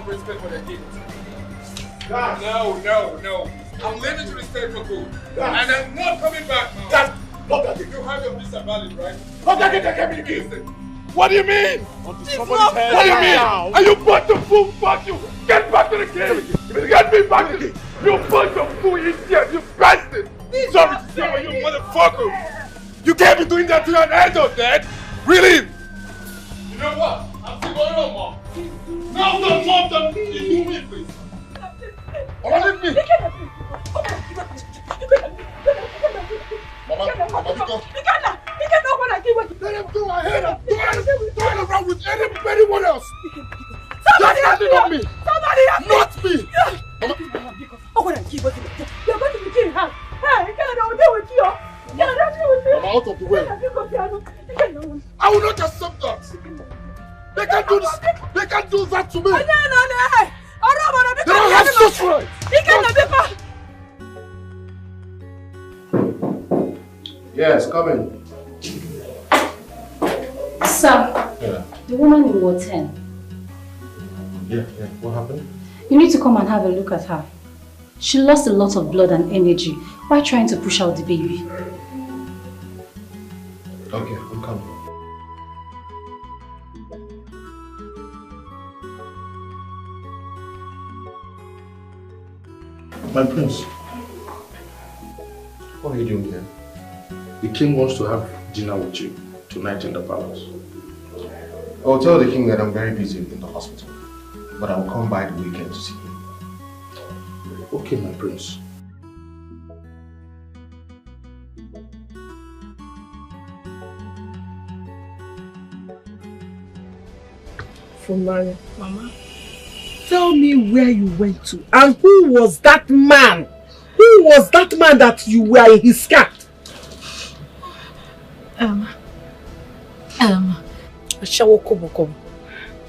Respect for the kids. God, no. I'm leaving to the state for good. And I'm not coming back now. Dad, look at it. You have your visa valid, right? Look at it, I can't be the What do you mean? What do you mean? Are you bunch of fool? Fuck you! Get back to the cave! Get me back to the You bunch of fool idiot! You bastard! Sorry to say, you motherfucker! You can't be doing that to an adult, Dad! Really? You know what? I'm still going on, Mom. No, don't leave me, please. Leave me. Mama, let him go ahead. Don't around with anyone else. Somebody help me. Not me. Somebody help me. Not me. You're going to be killed. Hey, you cannot deal with you. You cannot deal with me. I'm out of the way. I will not accept that. They can't do this. They can't do that to me. They don't have such rights. Yes, come in. Sir, Yeah. the woman in Ward 10. Yeah. What happened? You need to come and have a look at her. She lost a lot of blood and energy while trying to push out the baby. Okay, I'm coming. My prince, what are you doing here? The king wants to have dinner with you tonight in the palace. I'll tell the king that I'm very busy in the hospital, but I will come by the weekend to see you. Okay, my prince. Mama, tell me where you went to and who was that man? Who was that man that you were in his car?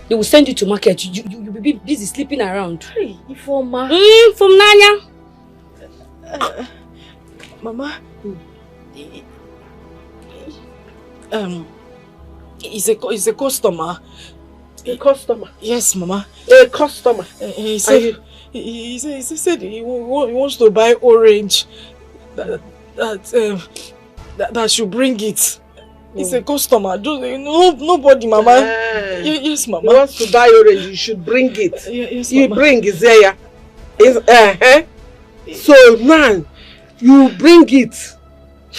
They will send you to market. You will be busy sleeping around. Hey, Ifoma. From Nanya. Mama. He's a customer. A customer? Yes, Mama. A customer? He said he wants to buy orange. That should bring it. It's a customer. Nobody, Mama. Yes, Mama. He wants to buy orange. You should bring it. Yes, you Mama. bring it there. So now you bring it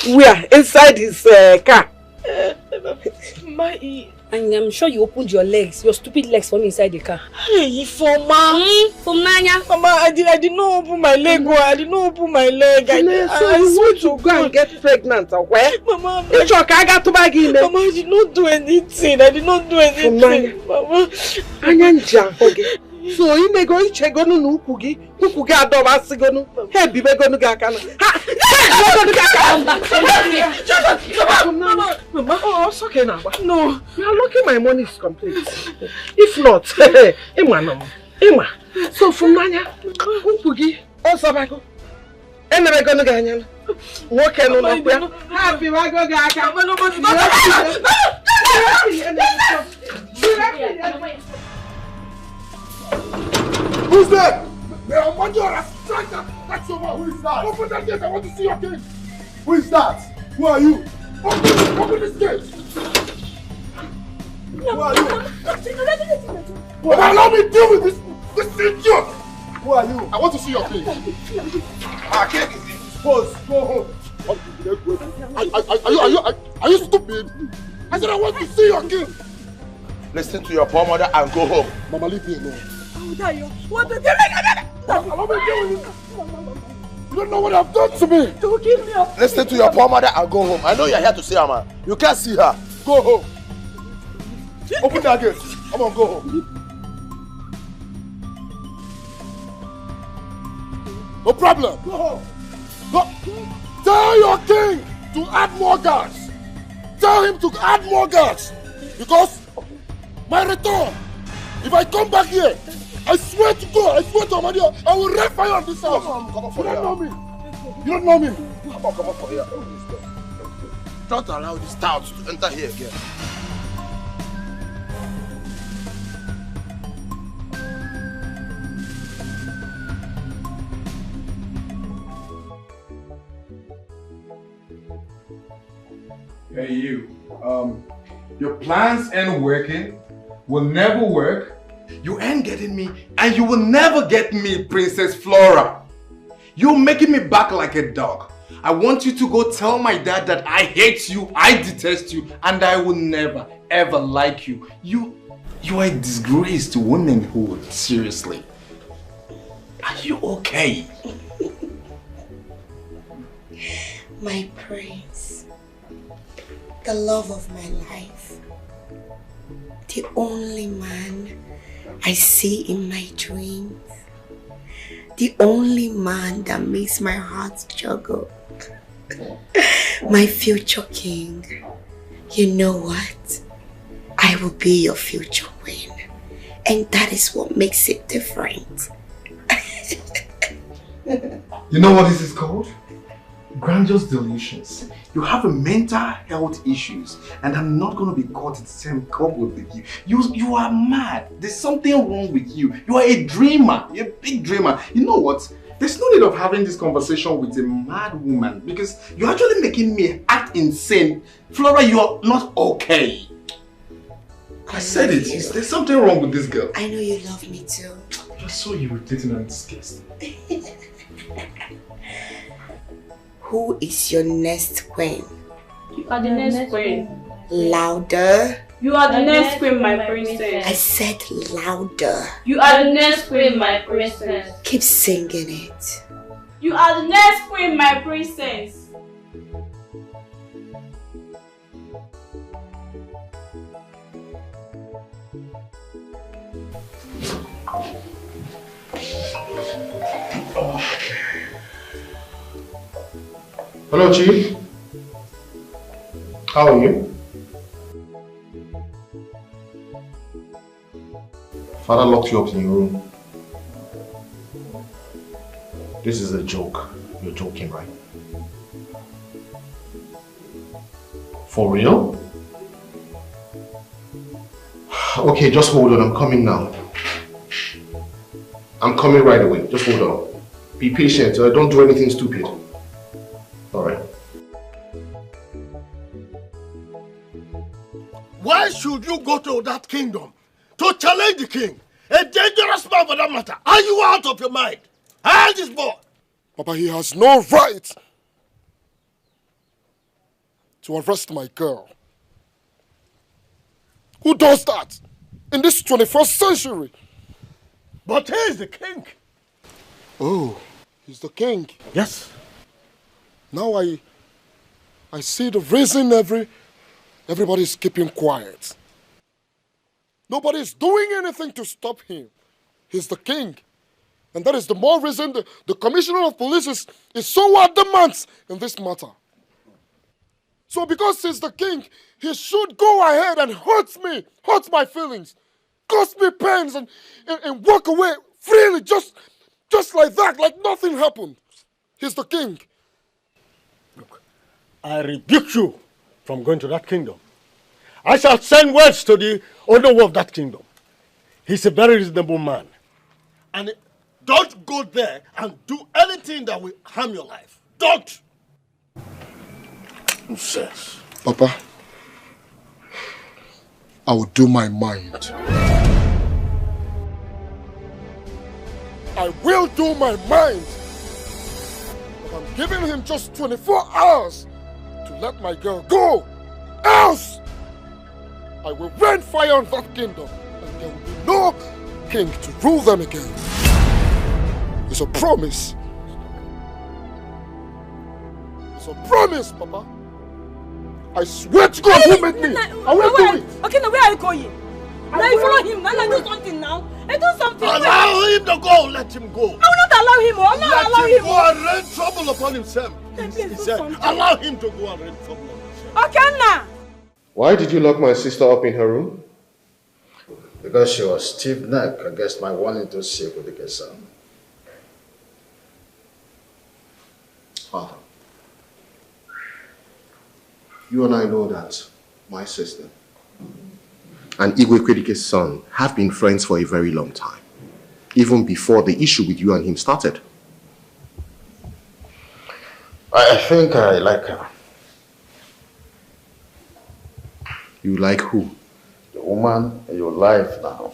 where? Inside his car. And I'm sure you opened your stupid legs for me inside the car. Hey, Ifoma. From Nanya. Mama, I did not open my leg. I did not open my leg. So I want to go and get pregnant. Where? Mama, Mama, I did not do anything. Mama. So you may go and check on no cookie. Who got the Vasigonu? Hey, be going to get Mama, oh, it's okay now. No, you are lucky my money is complete. If not, Emma. So from Nanya, Cookie, oh, Sabago. And we're going to get him. Walk in on the happy Wago Gaka. Who's there? They are under a striker. That's over. Who is that? Open that gate. I want to see your king. Who is that? Who are you? Open this gate. Who are you? Allow me to deal with this idiot. Who are you? I want to see your king. Our king is indisposed. Go home. Are you stupid? I said I want to see your king. Listen to your poor mother and go home. Mama, leave me alone. What the You don't know what I've done to me. Don't give me up. Listen to your poor mother and go home. I know you're here to see her, man. You can't see her. Go home. Open that gate. Come on, go home. No problem. Go home. Go. Tell your king to add more guards. Tell him to add more guards. Because my return, if I come back here, I swear to God, I swear to Amadia, I will wreak fire on this house. Come on, you don't know me. You don't know me. Come on for here. Don't allow this tout to enter here again. Hey you, your plans ain't working, will never work. You ain't getting me, and you will never get me, Princess Flora. You're making me back like a dog. I want you to go tell my dad that I hate you, I detest you, and I will never, ever like you. You are a disgrace to womanhood, seriously. Are you okay? My prince, the love of my life, the only man I see in my dreams, the only man that makes my heart juggle, my future king. You know what? I will be your future queen, and that is what makes it different. You know what this is called? Grandiose delusions. You have a mental health issues, and I'm not going to be caught in the same couple with you. You are mad. There's something wrong with you. You are a dreamer. You're a big dreamer. You know what? There's no need of having this conversation with a mad woman because you're actually making me act insane. Flora, you are not okay. I said it. There's something wrong with this girl. I know you love me too. You're so irritating and disgusting. Who is your next queen? You are the next queen. Louder. You are the next queen, my princess. I said louder. You are the next queen, my princess. Keep singing it. You are the next queen, my princess. Hello, Chief. How are you? Father locked you up in your room. This is a joke. You're joking, right? For real? Okay, just hold on. I'm coming now. I'm coming right away. Just hold on. Be patient. Don't do anything stupid. Alright. Why should you go to that kingdom to challenge the king? A dangerous man for that matter. Are you out of your mind? How is this boy? Papa, he has no right to arrest my girl. Who does that in this 21st century? But he is the king. Oh, he's the king. Yes. Now I see the reason everybody's keeping quiet. Nobody's doing anything to stop him. He's the king. And that is the more reason the commissioner of police is so adamant in this matter. So because he's the king, he should go ahead and hurt my feelings, cause me pains and walk away freely, just like that, like nothing happened. He's the king. Look, I rebuke you from going to that kingdom. I shall send words to the owner of that kingdom. He's a very reasonable man. And don't go there and do anything that will harm your life. Don't! Who says? Papa, I will do my mind. I will do my mind. But I'm giving him just 24 hours to let my girl go. Else, I will rain fire on that kingdom and there will be no king to rule them again. It's a promise. It's a promise, Papa. I swear to God who made me. I will do it. Okay, now where are you going? Now you follow him. Now do something now. I do something. Allow him to go. Let him go. I will not allow him. I will not allow him. Let him go and rain trouble upon himself. He said, allow him to go and rain trouble on himself. Okay, now. Why did you lock my sister up in her room? Because she was stiff-necked against my wanting to sleep with the girl's son. Father, you and I know that my sister and Igwe Kwedike's son have been friends for a very long time, even before the issue with you and him started. I think I like her. You like who? The woman in your life now.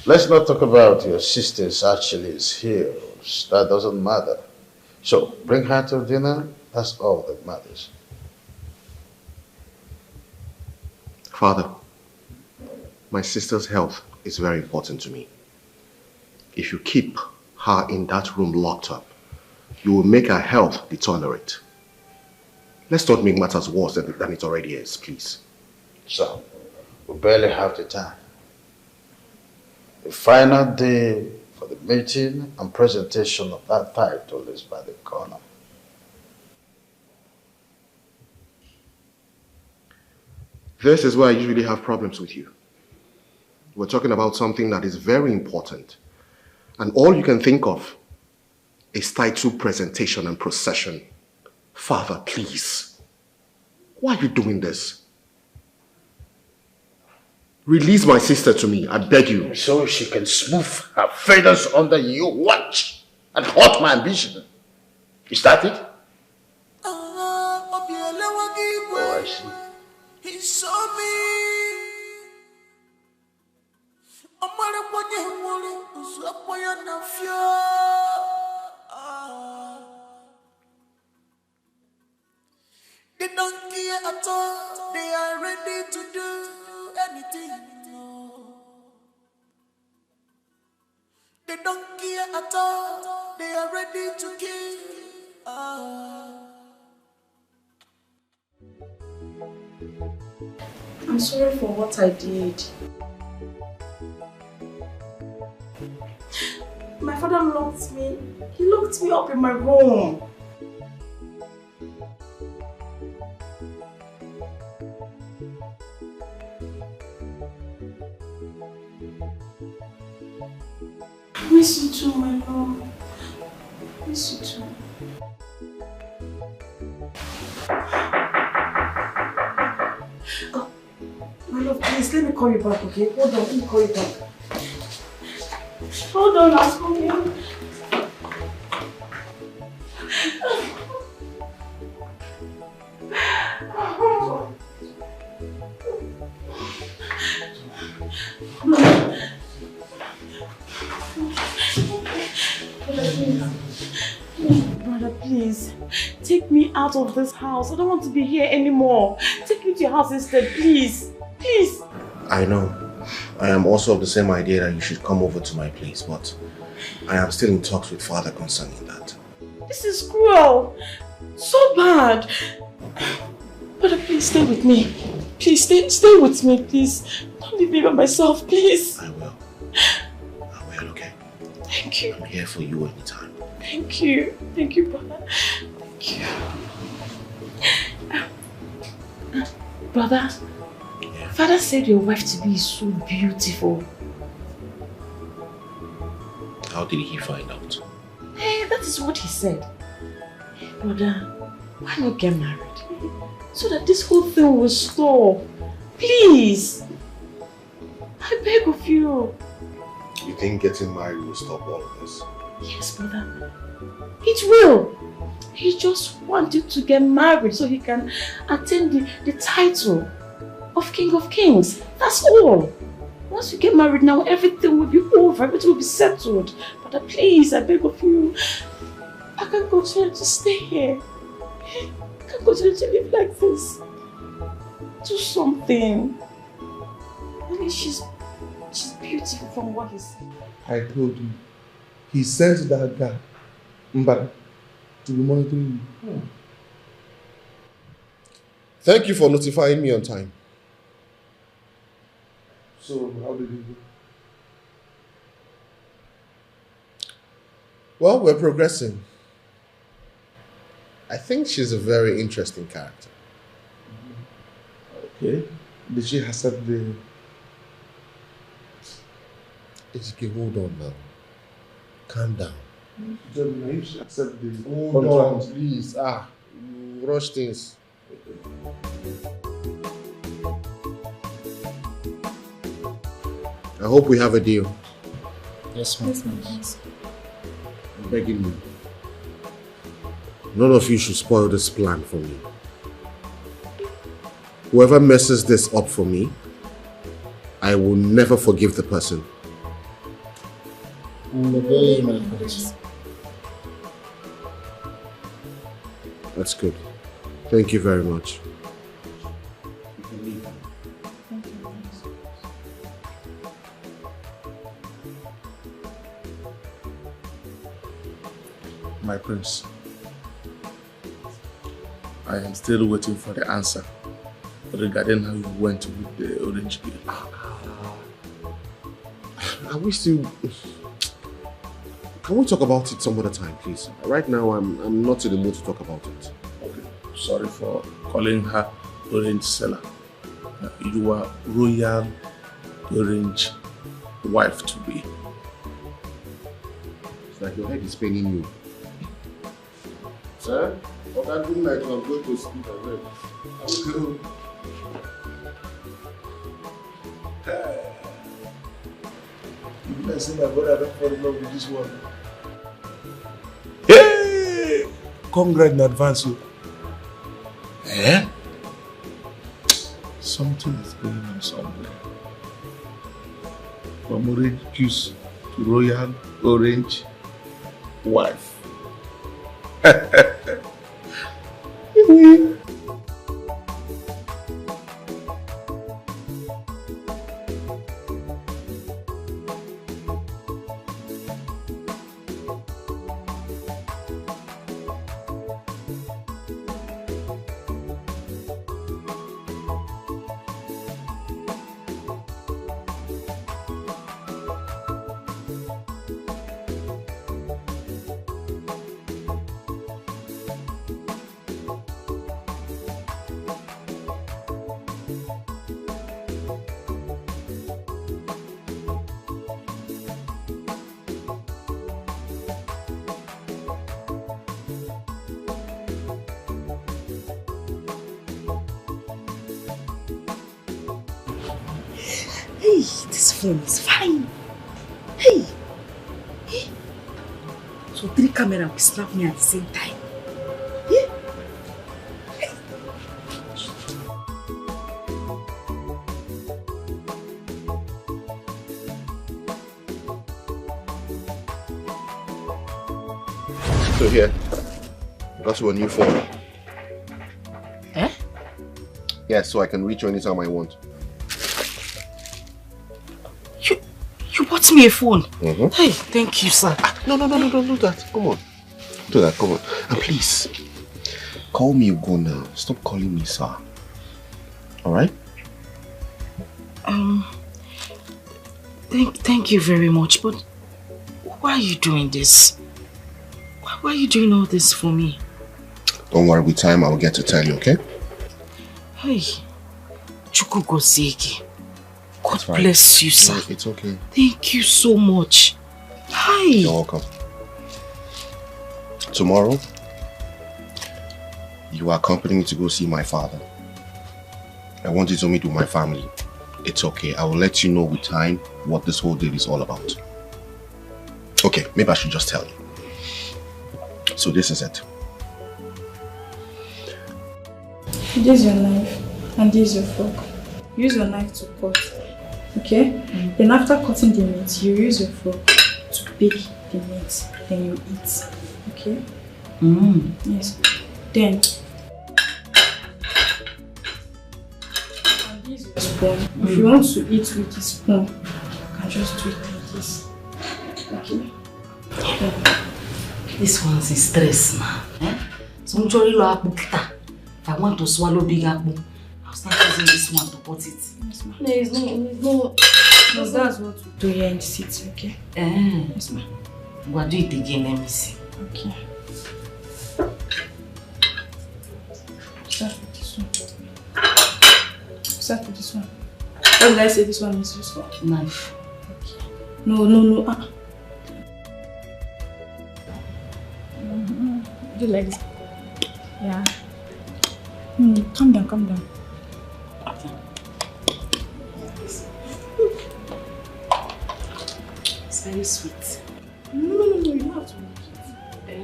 Let's not talk about your sister's Achilles heels. That doesn't matter. So, bring her to dinner. That's all that matters. Father, my sister's health is very important to me. If you keep her in that room locked up, you will make her health deteriorate. Let's not make matters worse than it already is, please. So, we barely have the time. The final day for the meeting and presentation of that title is by the corner. This is where I usually have problems with you. We're talking about something that is very important, and all you can think of is title presentation and procession. Father, please. Why are you doing this? Release my sister to me, I beg you. So she can smooth her feathers under your watch and hurt my ambition. Is that it? Oh, I see. He saw me. at all. They are ready to kill. I'm sorry for what I did. My father locked me. He locked me up in my room. I miss you too, my love. I miss you too. Oh, my love, please let me call you back, okay? Hold on, let me call you back. Hold on, I'll call you. Brother, please, take me out of this house. I don't want to be here anymore. Take me to your house instead, please. Please. I know. I am also of the same idea that you should come over to my place, but I am still in talks with Father concerning that. This is cruel. So bad. Brother, please stay with me. Please stay with me, please. Don't leave me by myself, please. I will. I will, okay? Thank you. I'm here for you anytime. Thank you. Thank you, brother. Thank you. Brother, yeah. Father said your wife to be so beautiful. How did he find out? Hey, that is what he said. Brother, why not get married? So that this whole thing will stop. Please. I beg of you. You think getting married will stop all of this? Yes, brother. It will. He just wanted to get married so he can attain the title of King of Kings. That's all. Once you get married now, everything will be over. Everything will be settled. Brother, please, I beg of you. I can't continue to stay here. I can't continue to live like this. Do something. I mean, she's beautiful from what he said. I told you. He sent that guy, Mbara, to be monitoring you. Thank you for notifying me on time. So, how did it go? Well, we're progressing. I think she's a very interesting character. Okay. Did she accept the... Ejike, hold on now. Calm down. If she accept the Hold on, please. You rush things. I hope we have a deal. Yes, ma'am. Yes, ma'am. Yes. I'm begging you. None of you should spoil this plan for me. Whoever messes this up for me, I will never forgive the person. That's good. Thank you very much. My prince, I am still waiting for the answer regarding how you went with the orange peel. Are we still... Can we talk about it some other time, please? Right now, I'm not in the mood to talk about it. Okay. Sorry for calling her orange seller. You are royal orange wife to be. It's like your head is paining you. Sir, for that good night, I'm going to sleep again. I'm good. I say my brother, I don't fall in love with this one. Hey! Congrats in advance. Eh? Something is going on somewhere. From orange juice to royal orange wife. Hey, this phone is fine. Hey. Hey. So 3 cameras will snap me at the same time. Yeah. Hey. So here, I got you a new phone. Eh? Yeah, so I can reach you anytime I want. You bought me a phone? Mm-hmm. Hey, thank you, sir. No, don't do that. Come on. Do that, come on. And please, call me Ugo now. Stop calling me sir. Alright? Thank you very much, but why are you doing this? Why are you doing all this for me? Don't worry, with time I will get to tell you, okay? Hey, Chukwu Goseki. God bless you, sir. No, it's okay. Thank you so much. Hi. You're welcome. Tomorrow, you are accompanying me to go see my father. I want you to meet with my family. It's okay. I will let you know with time what this whole deal is all about. Okay, maybe I should just tell you. So this is it. This is your knife and this is your fork. Use your knife to cut. Okay? Then after cutting the meat, you use your fork to bake the meat. Then you eat. Okay? Yes. Then and this is your spoon. If you want to eat with the spoon, you can just do it like this. Okay? This one's in stress now. So if I want to swallow big apple, I'll start using this one to put it. Yes, ma'am. There's no. Because that's what we do here in the city, okay? Yes, ma'am. We'll do it again, let me see. Okay. Start with this one. Start with this one. What did I say this one is useful? Knife. Okay. No. Do like this. Yeah. Calm down. Okay. It's very sweet. No, you don't have to make it.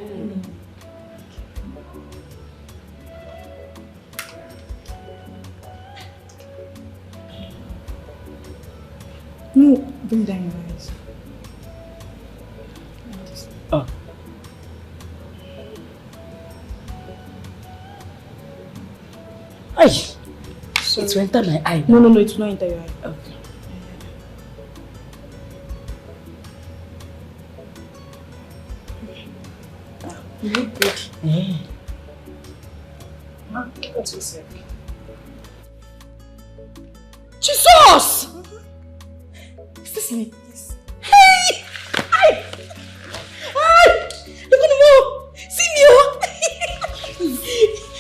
No, bring down your eyes. Oh. Ay! Sorry. It went enter my eye. No, it will not enter your eye. Okay. You look good. Yeah. What's your sec? Jesus! Is this me? Yes. Hey! Hi! Look at him! See me!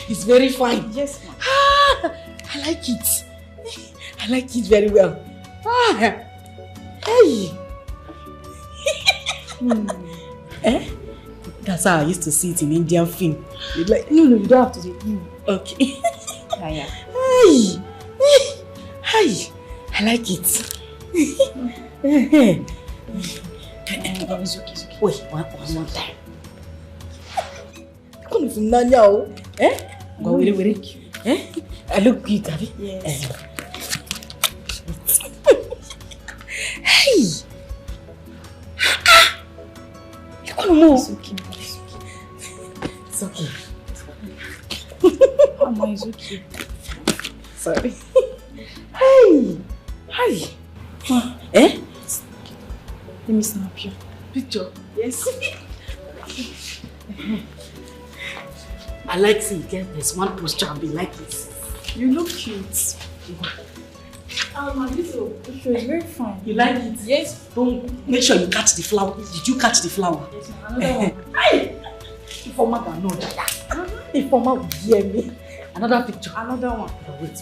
It's very fine. Yes, ma'am. I like it. I like it very well. Hey! Eh? That's how I used to see it in Indian film. You'd like, no, you don't have to do it. Okay. Yeah. Hey! Hi! I like it. It's okay. Wait, one time. You come from Nanya, eh? Go wait. Eh? I look good, have you? Yes. Hey! You come more. It's okay. It's okay. Mama, it's okay. Sorry. Hey! Eh? Let me snap you. Picture? Yes. I like seeing there's one posture I'll be like this. You look cute. This is very fine. You like it? Yes. Don't make sure you catch the flower. Did you catch the flower? Yes, another one. Hey! Informer can know that. Informer will hear me. Another picture. Another one. Oh, wait.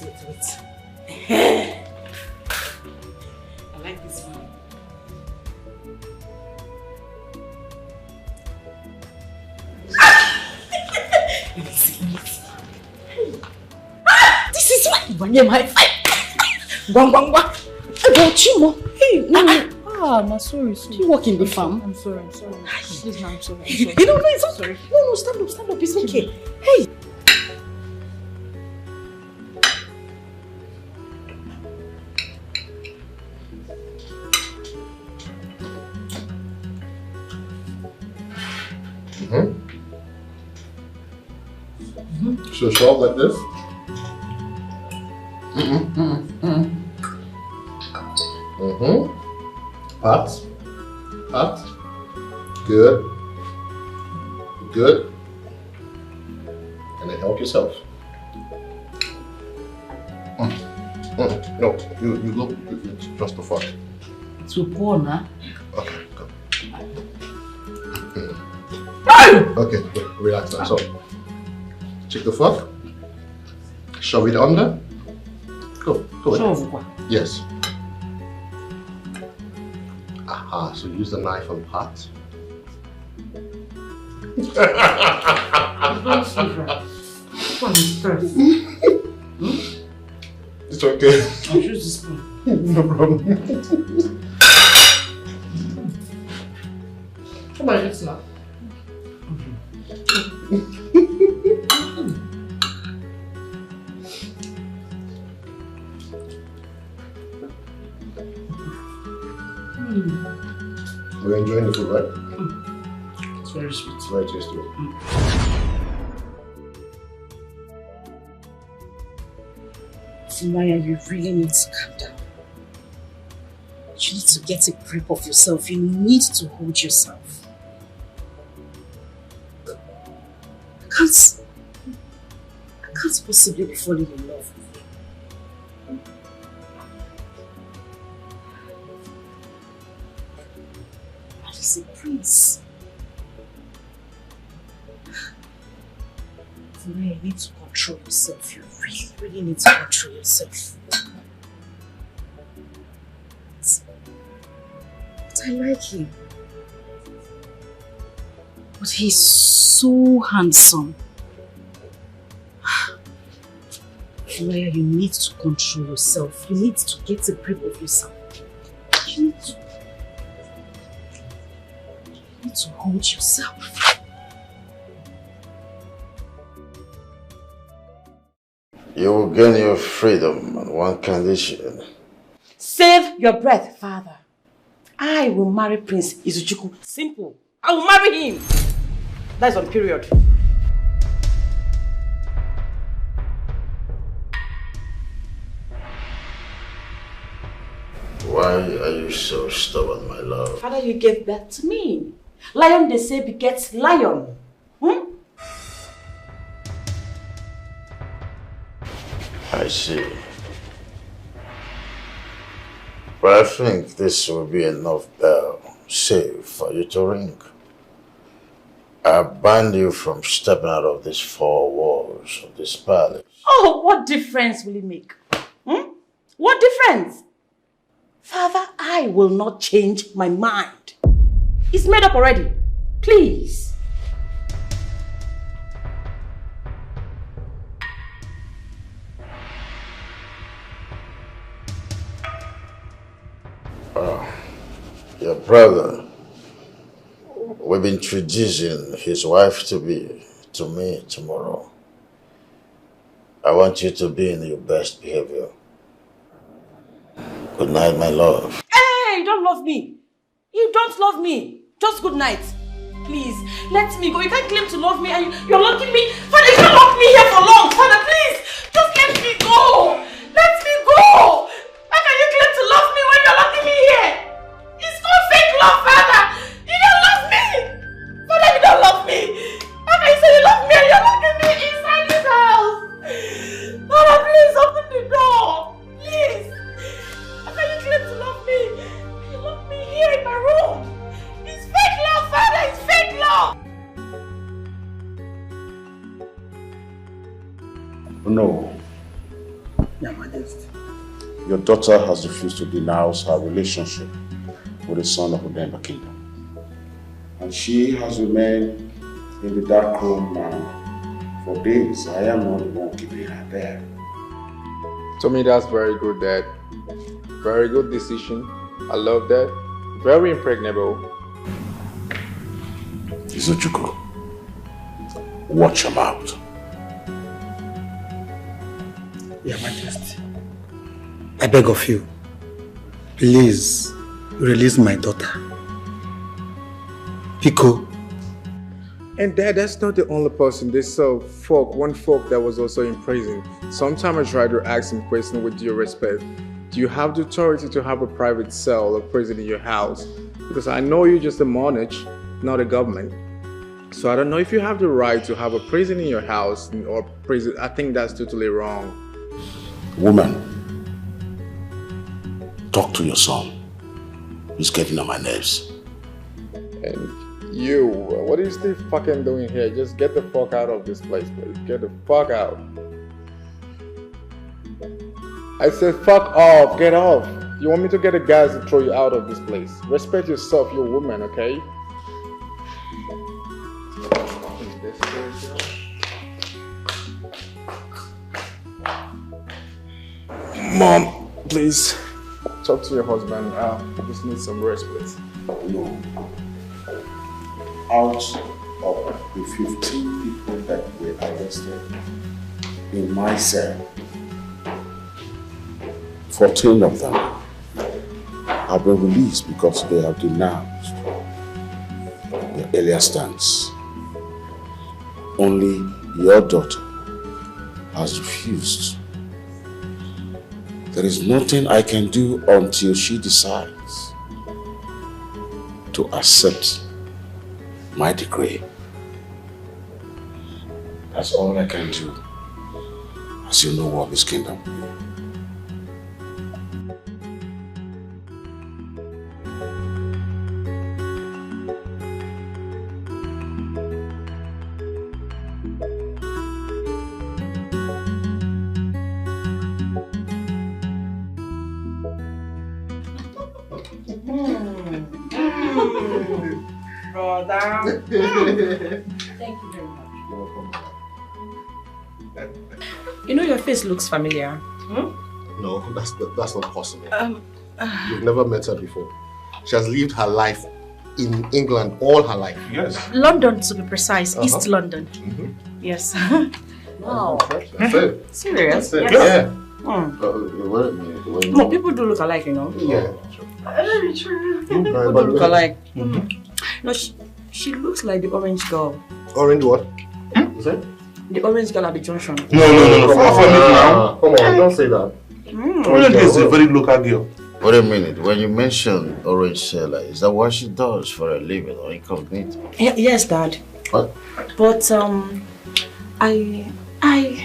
I like this one. Let me see. This is what you want my fight. Wang. Oh, Chimo. Hey, no. I'm sorry. Do you work in the farm? I'm sorry. Please, no, I'm sorry. No, it's okay. No, stand up. It's okay. Hey. So short like this. Pat. Good. And then help yourself. No, you look just the fuck. To pour now. Okay, go. Okay, relax now. So, check the fuck. Shove it under. Go ahead. Yes. Aha, so use the knife on pot. Don't suffer. What is stress? It's okay. I'll use the spoon. No problem. Come on, it's not. We're enjoying the food, right? It's very sweet. It's very tasty. Maya, you really need to calm down. You need to get a grip of yourself. You need to hold yourself. I can't possibly be falling in love with you. That is a prince. Maya, you need to control yourself. You really need to control yourself. But I like him. But he's so handsome. Maya, you need to control yourself. You need to get a grip of yourself. You need to hold yourself. You will gain your freedom on one condition. Save your breath, father. I will marry Prince Izuchukwu. Simple. I will marry him. That is on period. Why are you so stubborn, my love? Father, you gave birth to me. Lion, they say, begets lion. I see. But I think this will be enough bell safe for you to ring. I banned you from stepping out of these four walls of this palace. Oh, what difference will it make? What difference? Father, I will not change my mind. It's made up already. Please. Your brother will be introducing his wife to me tomorrow. I want you to be in your best behavior. Good night, my love. Hey, you don't love me. You don't love me. Just good night. Please, let me go. You can't claim to love me and you're locking me. Father, you can't lock me here for long. Father, please, just let me go. Let me go. How can you claim to love me when you're locking me here? It's called fake love, Father. You don't love me. Father, you don't love me. How can you say you love me and you're locking me inside this house? Father, please open the door. Please. How can you claim to love me? You love me here in my room. It's fake love, Father. It's fake love. No. Your Majesty. Your daughter has refused to denounce her relationship with the son of Udemba Kingdom. And she has remained in the dark room now for days. I am not the one keeping her there. To me, that's very good, Dad. Very good decision. I love that. Very impregnable. Izuchukwu, watch your mouth. Your Majesty, I beg of you, please release my daughter. Pico. And Dad, that's not the only person. There's one folk that was also in prison. Sometimes I try to ask him questions with due respect. Do you have the authority to have a private cell or prison in your house? Because I know you're just a monarch, not a government. So I don't know if you have the right to have a prison in your house or prison. I think that's totally wrong. Woman, talk to your son. He's getting on my nerves. And you, what are you still fucking doing here? Just get the fuck out of this place, please. Get the fuck out. I said fuck off, get off. You want me to get a gas to throw you out of this place? Respect yourself, you're a woman, okay? Mom, please talk to your husband. I just need some rest, please. No. Out of the 15 people that were arrested in my cell, 14 of them have been released because they have denounced their earlier stance. Only your daughter has refused. There is nothing I can do until she decides to accept my decree. That's all I can do, as you know of this kingdom. Brother. Thank you very much. You're welcome. You know your face looks familiar. No, that's not possible. You've never met her before. She has lived her life in England all her life. Yes. London, to be precise. East London. Yes. Wow. That's it. Serious? That's it. Yes. Yeah. No, people do look alike, you know. Yeah. Very true. People do look alike. No, she looks like the orange girl. Orange what? Is it? The orange girl at the junction. No. Come on, don't say that. Orange girl is a very local girl. Wait a minute, when you mention orange seller, is that what she does for a living or incognito? Yes, Dad. What? But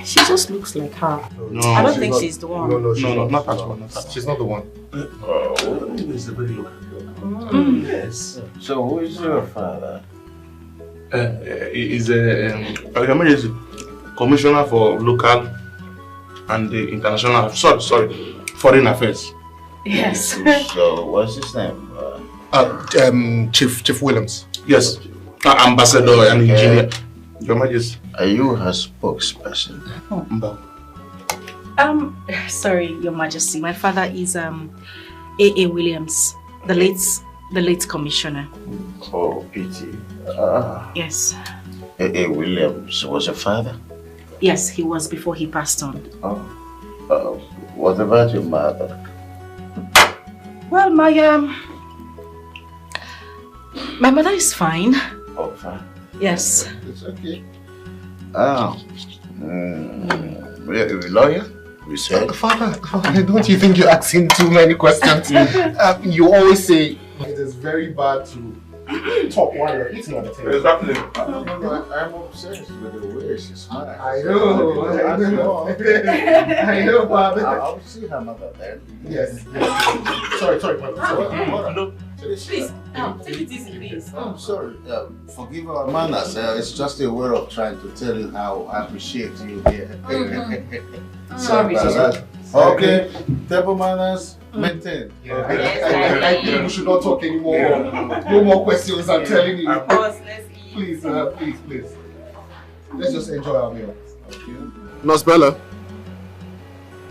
she just looks like her. No, I don't think she's the one. No, she's not. Not that one. She's not the one. Is a very local girl. Yes. So who is your father? He's a commissioner for local and international. Foreign affairs. Yes. So what's his name? Chief Williams. Yes. Ambassador and engineer. Your Majesty. Are you her spokesperson? Sorry, Your Majesty. My father is A.A. Williams, the late commissioner. Oh, pity. Yes. A.A. Williams was your father? Yes, he was before he passed on. What about your mother? Well, my mother is fine. Oh, fine. Yes. It's okay. Lawyer? We said. Father, don't you think you're asking too many questions? You always say it is very bad to talk while you're eating on the table. Exactly. I'm obsessed with the way she smiles. I know, Father. I'll see her mother then. Yes. Sorry, Father. Please, take it easy, please. I'm sorry. Forgive our manners. It's just a way of trying to tell you how I appreciate you here. Sorry. Okay. Table manners maintained. I think we should not talk anymore. No more questions, I'm telling you. Of course, let's eat. Please. Let's just enjoy our meal. Nurse Bella.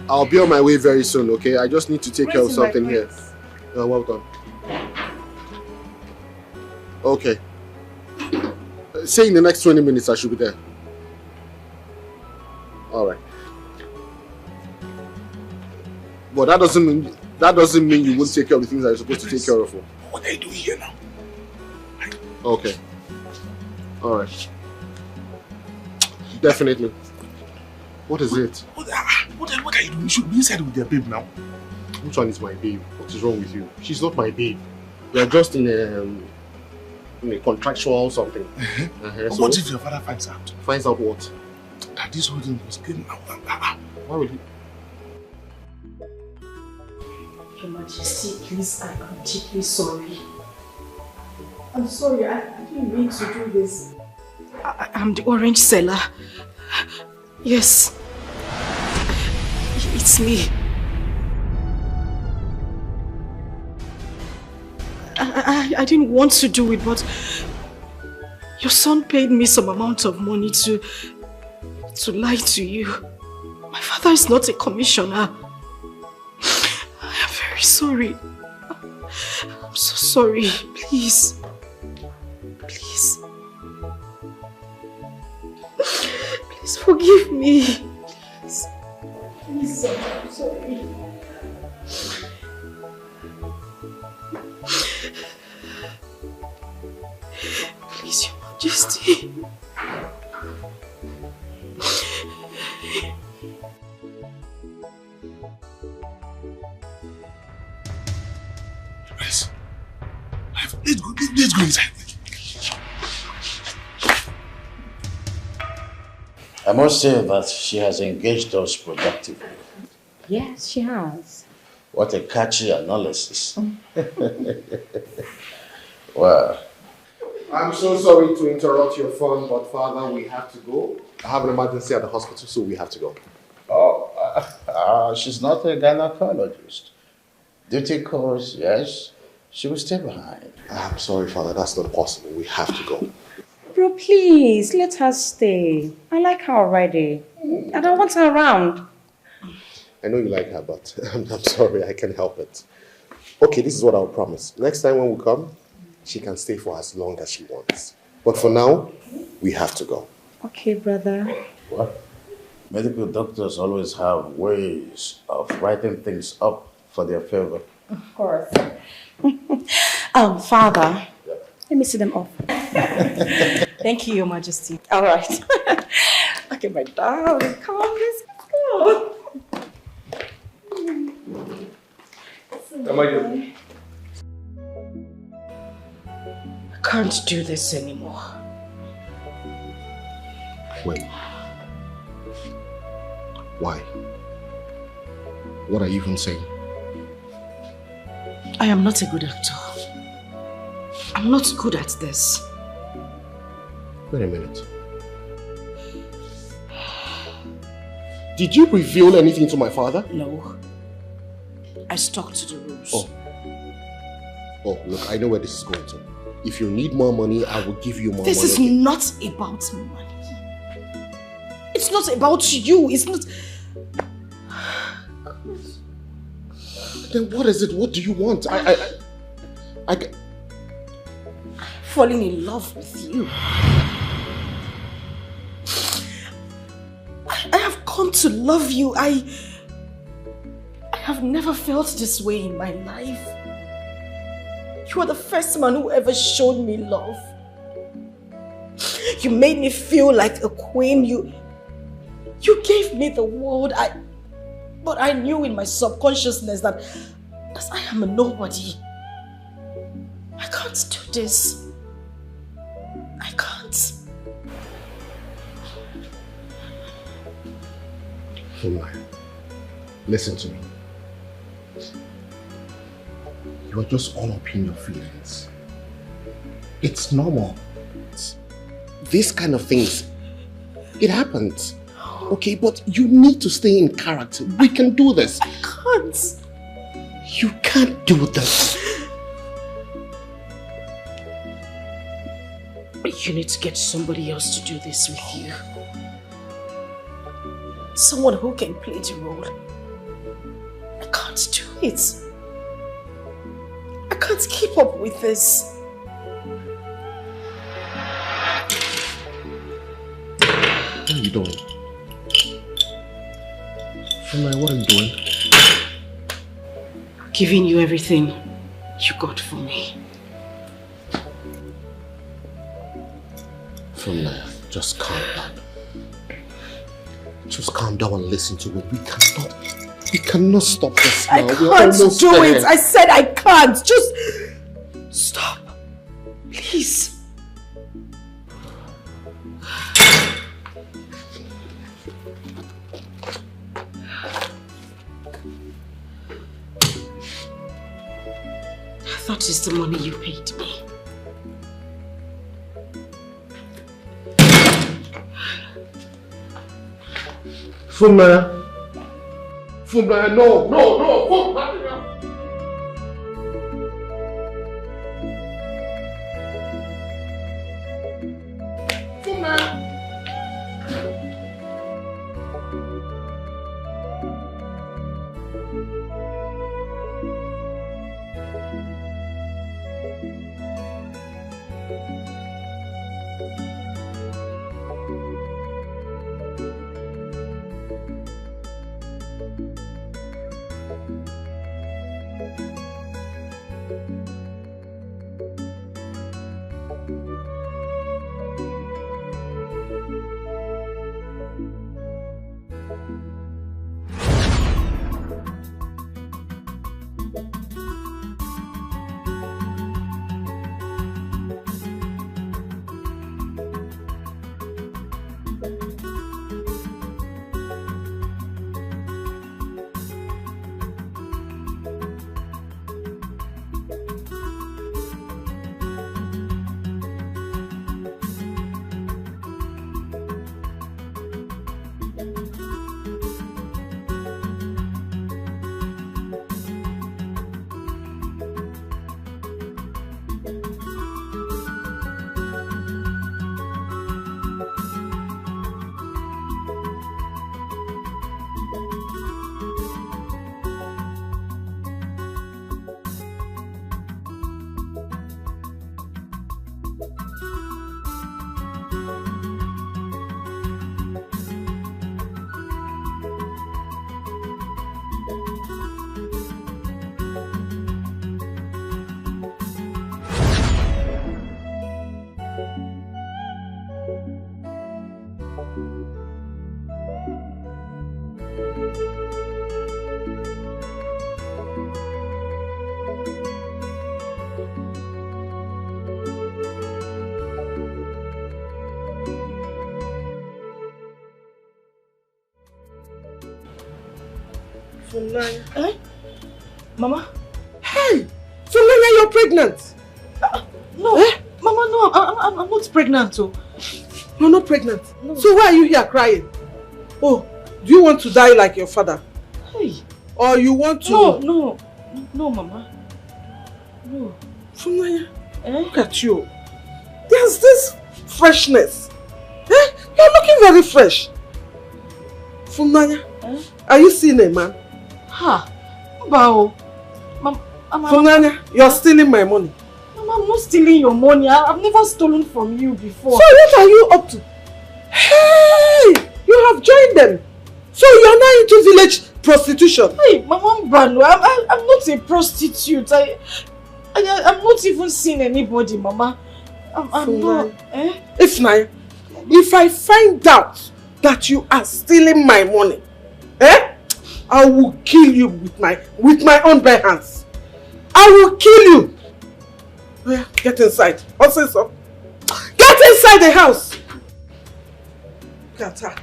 I'll be on my way very soon, okay? I just need to take care of something here. Well done. Okay. Say in the next 20 minutes I should be there. Alright. But that doesn't mean you won't take care of the things that you're supposed to take care of. What are you doing here now? Okay. Alright. Definitely. What is it? What are you doing? You should be inside with your babe now. Which one is my babe? What is wrong with you? She's not my babe. We are just in a contractual something. So what if your father finds out? Finds out what? That this whole thing was getting out. Why would he? Your Majesty, please, I am deeply sorry. I'm sorry, I didn't mean to do this. I'm the orange seller. Yes. It's me. I didn't want to do it, but your son paid me some amount of money to lie to you. My father is not a commissioner. I am very sorry. I'm so sorry. Please. Please. Please forgive me. Please. Please, I'm sorry. Please, Your Majesty. Let's go inside. I must say that she has engaged us productively. Yes, she has. What a catchy analysis. Well, I'm so sorry to interrupt your fun, but Father, we have to go. I have an emergency at the hospital, so we have to go. Oh, she's not a gynecologist. Duty calls, yes. She will stay behind. I'm sorry, Father, that's not possible. We have to go. Bro, please, let her stay. I like her already. I don't want her around. I know you like her, but I'm sorry, I can't help it. Okay, this is what I'll promise. Next time when we come, she can stay for as long as she wants. But for now, we have to go. Okay, brother. What? Medical doctors always have ways of writing things up for their favor. Of course. Father, let me see them off. Thank you, Your Majesty. All right. Okay, my darling, come on, let's go. I can't do this anymore. Wait. Why? What are you even saying? I am not a good actor. I'm not good at this. Wait a minute. Did you reveal anything to my father? No. I stuck to the rules. Oh, look, I know where this is going to. If you need more money, I will give you more money. This is not about money. It's not about you. It's not... Then what is it? What do you want? I falling in love with you. I have come to love you. I have never felt this way in my life. You are the first man who ever showed me love. You made me feel like a queen. You gave me the world. But I knew in my subconsciousness that I am a nobody. I can't do this. I can't. Funai, listen to me. You are just all up in your feelings. It's normal. These kind of things, it happens. Okay, but you need to stay in character. We can do this. I can't. You can't do this. You need to get somebody else to do this with you. Someone who can play the role. I can't do it. I can't keep up with this. What are you doing? Funaya, what are you doing? Giving you everything you got for me. Funaya, just calm down. Just calm down and listen to it. We cannot stop this now. I can't do it. I said I can't. Just stop. Please. That is the money you paid me. Funaya, no, Funaya. Funaya. Eh? Mama? Hey! Funaya, you're pregnant! No, Mama, no, I'm not pregnant. Oh. You're not pregnant? No. So why are you here crying? Oh, do you want to die like your father? Hey. Or you want to... No, Mama. No. Funaya, look at you. There's this freshness. You're looking very fresh. Funaya, are you seeing a man? Ha! Bao. Funaya, you're stealing my money. Mama, I'm not stealing your money. I've never stolen from you before. So what are you up to? Hey! You have joined them. So you're now into village prostitution. Hey, Mama Mbano, I'm not a prostitute. I'm not even seeing anybody, Mama. I'm not. If I find out that you are stealing my money, I will kill you with my own bare hands. I will kill you. Get inside. I'll say so. Get inside the house. Get her.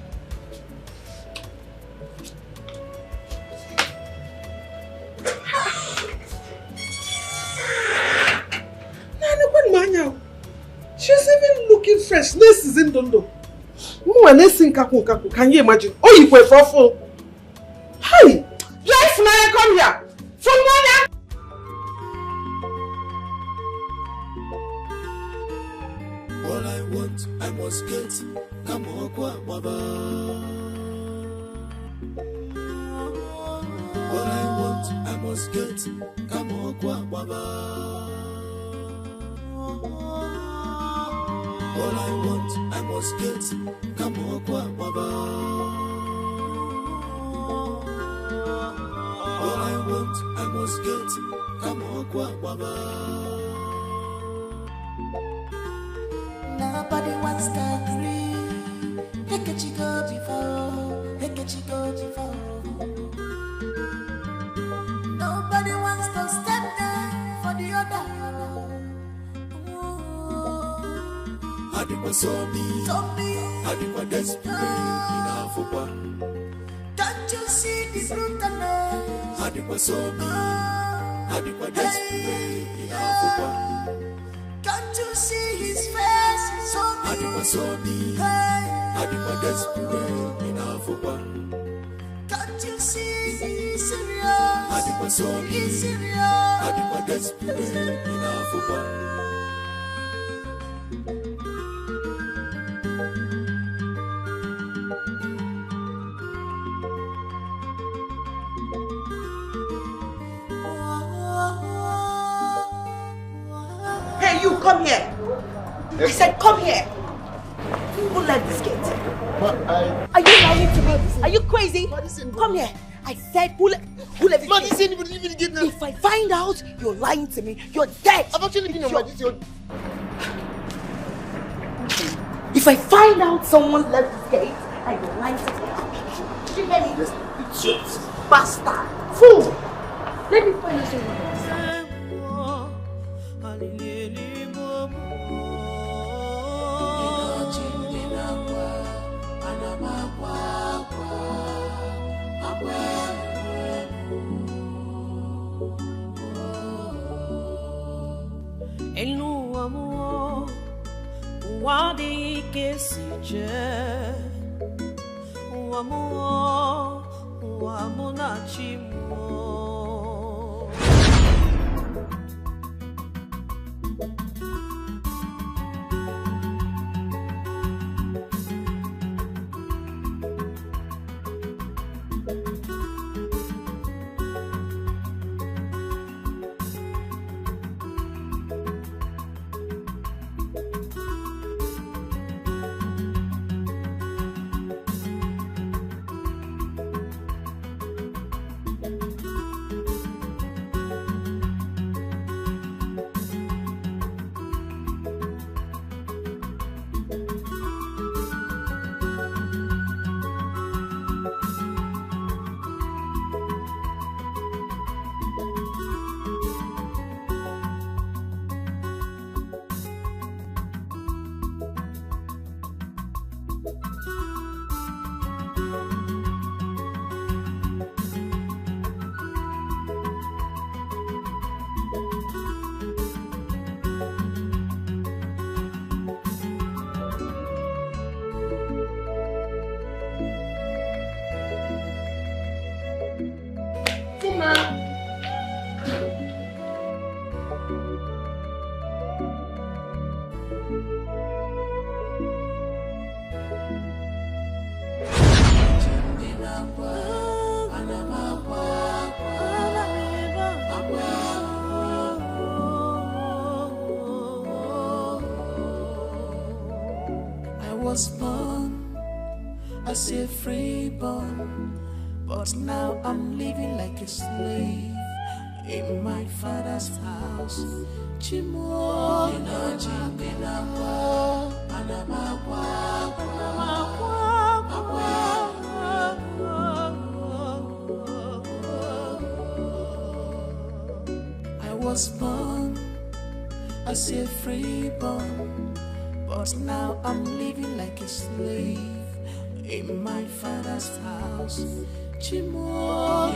She's even looking fresh. This is in Dondo. Can you imagine? Oh, you were awful. Hey! Yes, Funaya, come here! Funaya! All I want, I must get. Come on, Baba. All I want, must get. Come on, Baba. All I want, I must get. Come on, Baba. All I want, I must get. Come on, Baba. Nobody wants to agree. Take a chico before. Take a chico before. Nobody wants to step down for the other. Adipa Sobi, Adipa desperate enough for one. Can't you see the brutalness? Adipa Sobi, Adipa desperate enough for one. Can't you see his face? Adipa Sobi, Adipa desperate enough for one. Can't you see he's serious? Adipa Sobi, He's serious. Adipa desperate enough for one. Hey, you, come here. I said, come here. Who left this gate? Are you lying to me? Are you crazy? Come here. I said, who left this gate? If I find out you're lying to me, you're dead. I've actually been on my duty. If I find out someone left this gate and you're lying to me, you hear me? Cheat, bastard, fool. Let me find you someone else. Elu amor, wadi que se je, o amor na chimo. Was born as a freeborn, but now I'm living like a slave in my father's house. Chimo, I was born as a freeborn, but now I'm living like a slave in my father's house. Chimo,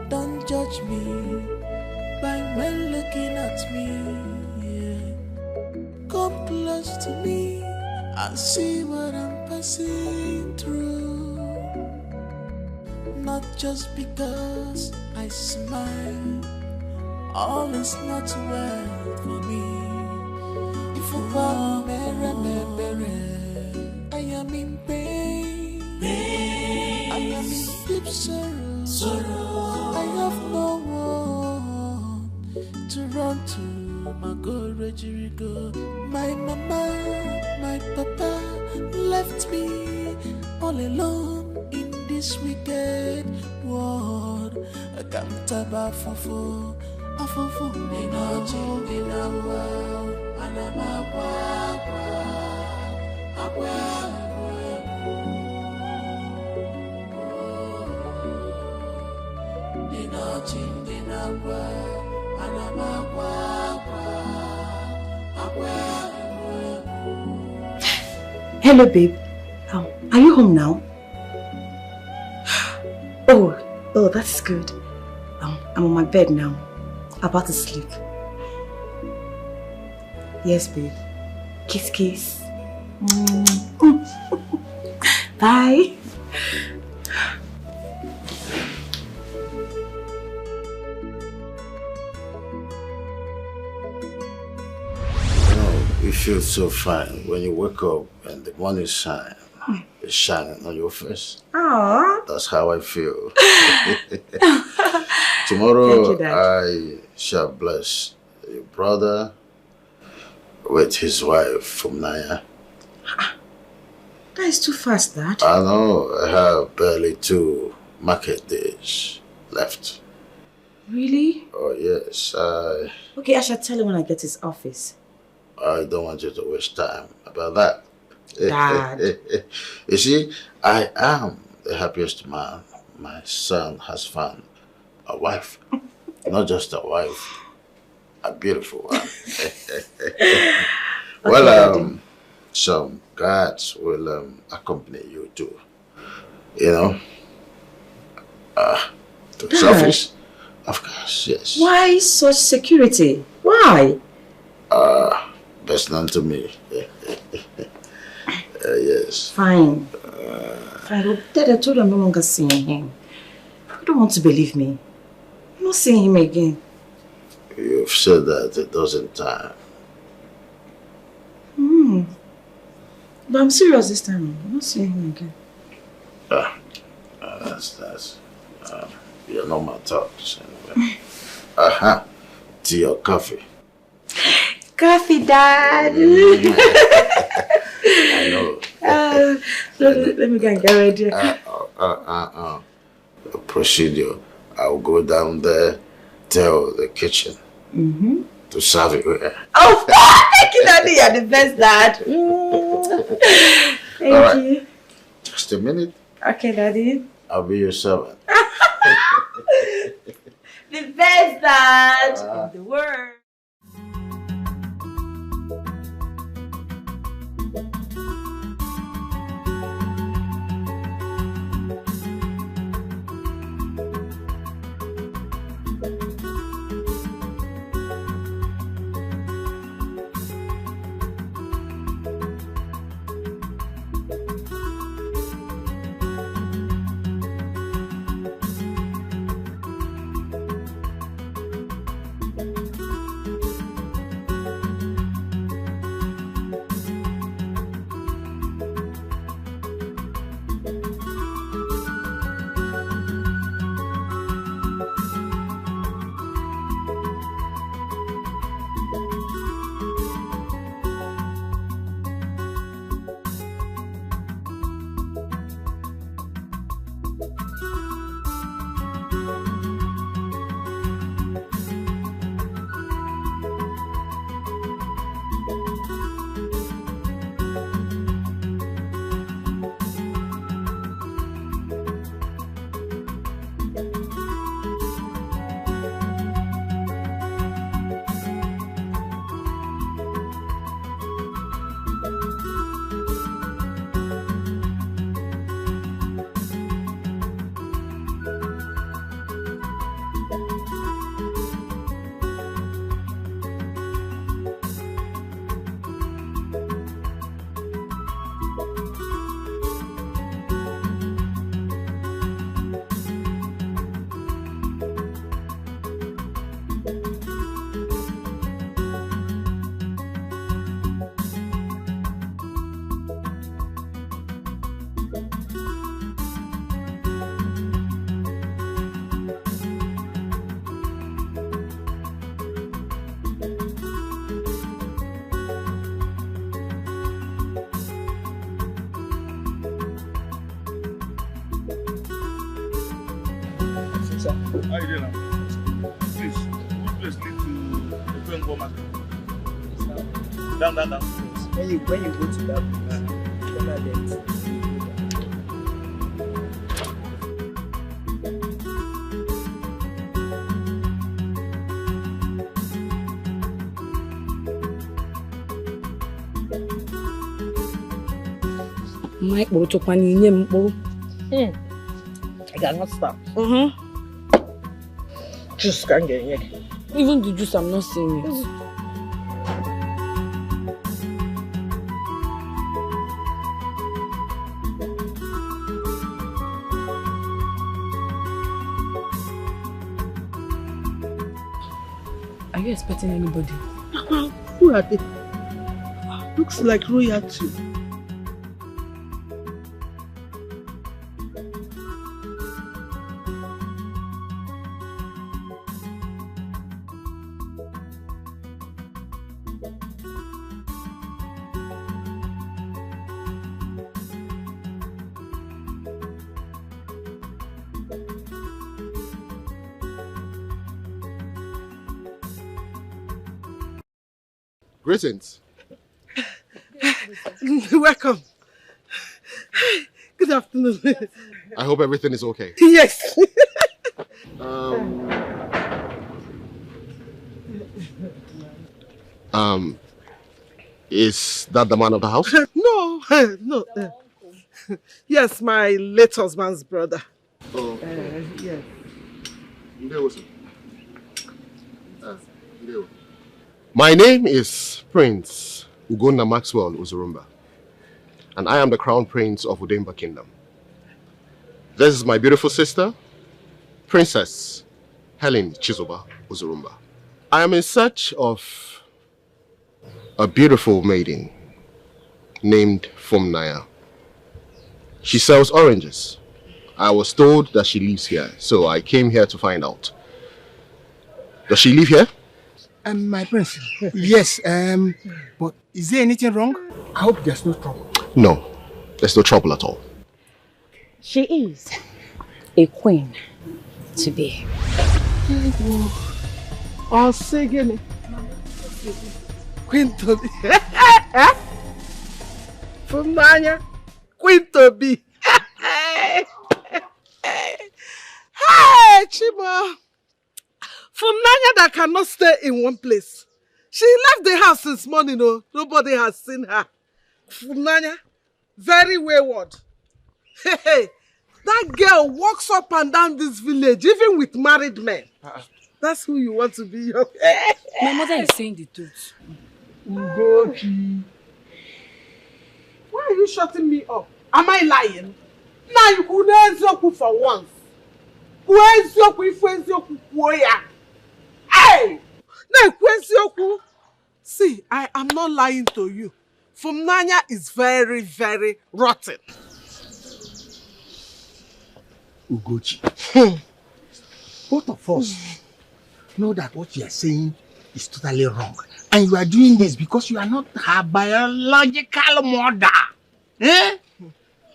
don't judge me by men looking at me. Yeah. Come close to me and see what I'm passing through. Not just because I smile, all is not well for me. If you want me, I am in pain. I am in deep sorrow. I have no one to run to. My God, Reggie, my mama, my papa left me all alone in this wicked world. I can't tell afofo. Hello, babe. Are you home now? Oh, that's good. I'm on my bed now, about to sleep. Yes, babe. Kiss, kiss. Bye. You feel so fine when you wake up and the morning sun is shining on your face. Aww. That's how I feel. Tomorrow I shall bless your brother with his wife from Naya. That is too fast, Dad. I know, I have barely 2 market days left. Really? Oh yes, Okay, I shall tell him when I get to his office. I don't want you to waste time about that. Dad. You see, I am the happiest man. My son has found a wife. Not just a wife, a beautiful one. Well, some guards will accompany you too. You know, to his office. Of course, yes. Why such security? Why? Best known to me. Yes. Fine. Fine. But Dad, I told you I'm no longer seeing him. You don't want to believe me. I'm not seeing him again. You've said that a dozen times. But I'm serious this time. I'm not seeing him again. That's your normal thoughts. Anyway. Tea or coffee? Coffee, Dad. I know. Let me go and get ready. The procedure. I'll go down there, tell the kitchen to serve you here. Oh, thank you, Daddy. You're the best, Dad. Thank you. Just a minute. Okay, Daddy. I'll be your servant. The best Dad in the world. Sir. How are you doing now? Please, please lead to the Queen market. Down. When you go to that Mike kpụrụ tụkwana inye m mkpụrụ. I cannot stop. Juice can get here. Even the juice, I'm not seeing it. Are you expecting anybody? Who are they? Looks like royalty. Greetings. Welcome. Good afternoon. I hope everything is okay. Yes. Is that the man of the house? No. Yes, my late husband's brother. Oh. Yes. My name is Prince Ugonna Maxwell Uzurumba, and I am the Crown Prince of Udemba Kingdom. This is my beautiful sister, Princess Helen Chizoba Uzurumba. I am in search of a beautiful maiden named Fumnaya. She sells oranges. I was told that she lives here, so I came here to find out. Does she live here? My prince, yes, but is there anything wrong? I hope there's no trouble. No, there's no trouble at all. She is a queen to be. Oh, say again. Queen to be. From Nanya, Queen to be. Hey, Chima. From Nanya that cannot stay in one place. She left the house since morning, oh. Nobody has seen her. From Nanya, very wayward. Hey, that girl walks up and down this village, even with married men. That's who you want to be. My mother is saying the truth. Ugochi. Why are you shutting me up? Am I lying? Now you could for once. Hey! See, I am not lying to you. Fumnanya is very, very rotten. Ugochi, both of us know that what you are saying is totally wrong. And you are doing this because you are not her biological mother. Eh?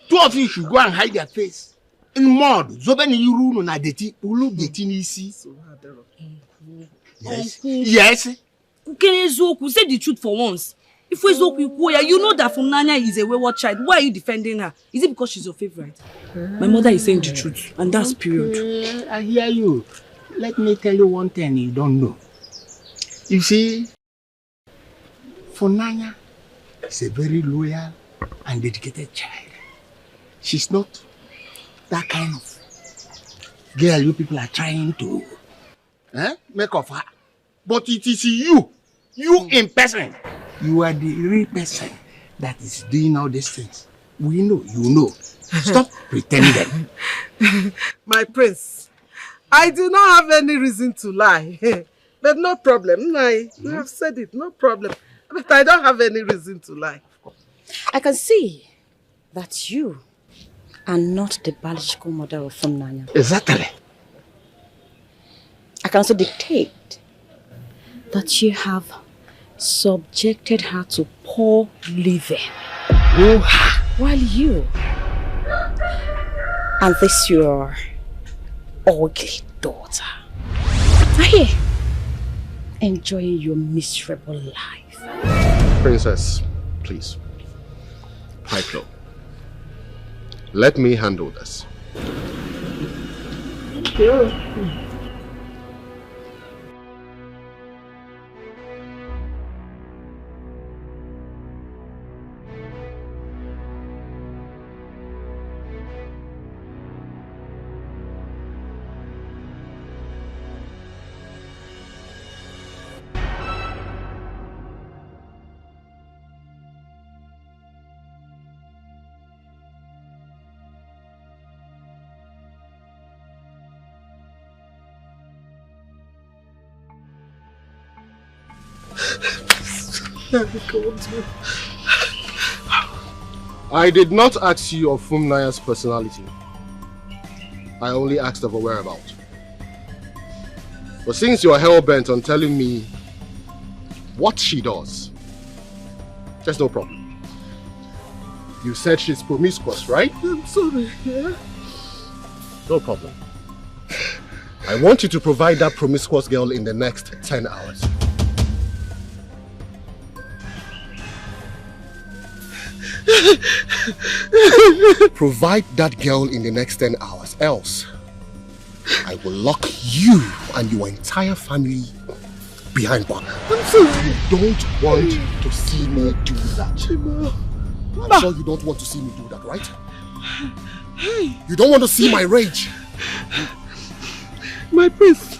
Two of you should go and hide your face in mud. Zobeni yuru na deti, ulu deti nisi. Yes. Yes. Ukenezoku, say the truth for once. If you know that Fumnanya is a wayward child, why are you defending her? Is it because she's your favorite? My mother is saying the truth, and that's period. I hear you. Let me tell you one thing you don't know. You see, Fumnanya is a very loyal and dedicated child. She's not that kind of girl you people are trying to make of her. But it is you in person. You are the real person that is doing all these things. We know, you know. Stop pretending. My prince, I do not have any reason to lie. But no problem. You have said it, no problem. But I don't have any reason to lie. I can see that you are not the biological mother of Fumnanya. Exactly. I can also dictate that you have subjected her to poor living. While you and this your ugly daughter are here enjoying your miserable life. Princess, please. Pipe low. Let me handle this. Thank you. I did not ask you of Funminaya's personality. I only asked of her whereabouts. But since you are hell-bent on telling me what she does, there's no problem. You said she's promiscuous, right? I'm sorry, yeah? No problem. I want you to provide that promiscuous girl in the next 10 hours. Provide that girl in the next 10 hours, else I will lock you and your entire family behind bars. I'm sorry. You don't want to see me do that. I'm sure you don't want to see me do that, right? You don't want to see my rage. My prince,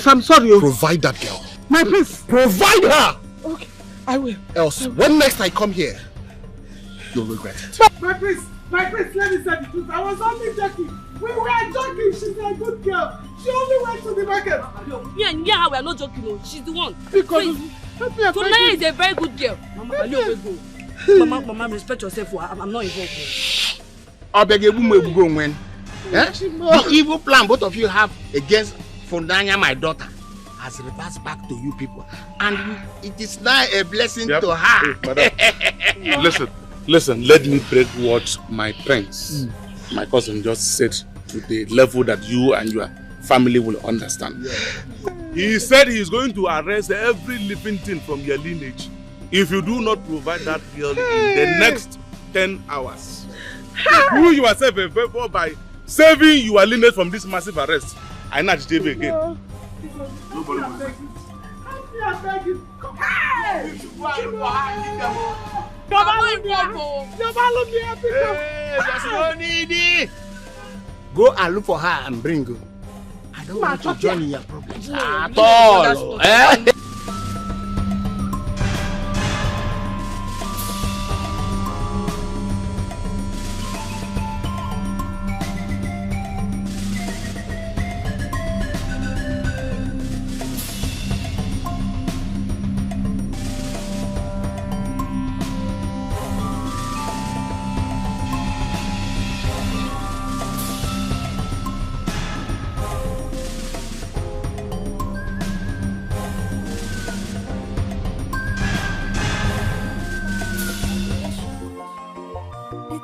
I'm sorry. Provide that girl. My prince. Provide her! Okay, I will. Else, when next I come here, you'll regret it. My prince, let me say the truth. I was only joking. We were joking. She's a good girl. She only went to the market. Me and her, we are not joking. She's the one. Because Funminaya is a very good girl. Mama, respect yourself. I'm not involved. I beg you, when? The evil plan both of you have against Funminaya, my daughter, has reversed back to you people. And it is now a blessing to her. Listen, let me break what my prince, my cousin, just said to the level that you and your family will understand. He said he is going to arrest every living thing from your lineage if you do not provide that girl in the next 10 hours. You yourself a favor by saving your lineage from this massive arrest. I not David again. Nobody will take it. I beg you. Go and look for her and bring her. I don't want to join in your problems at all.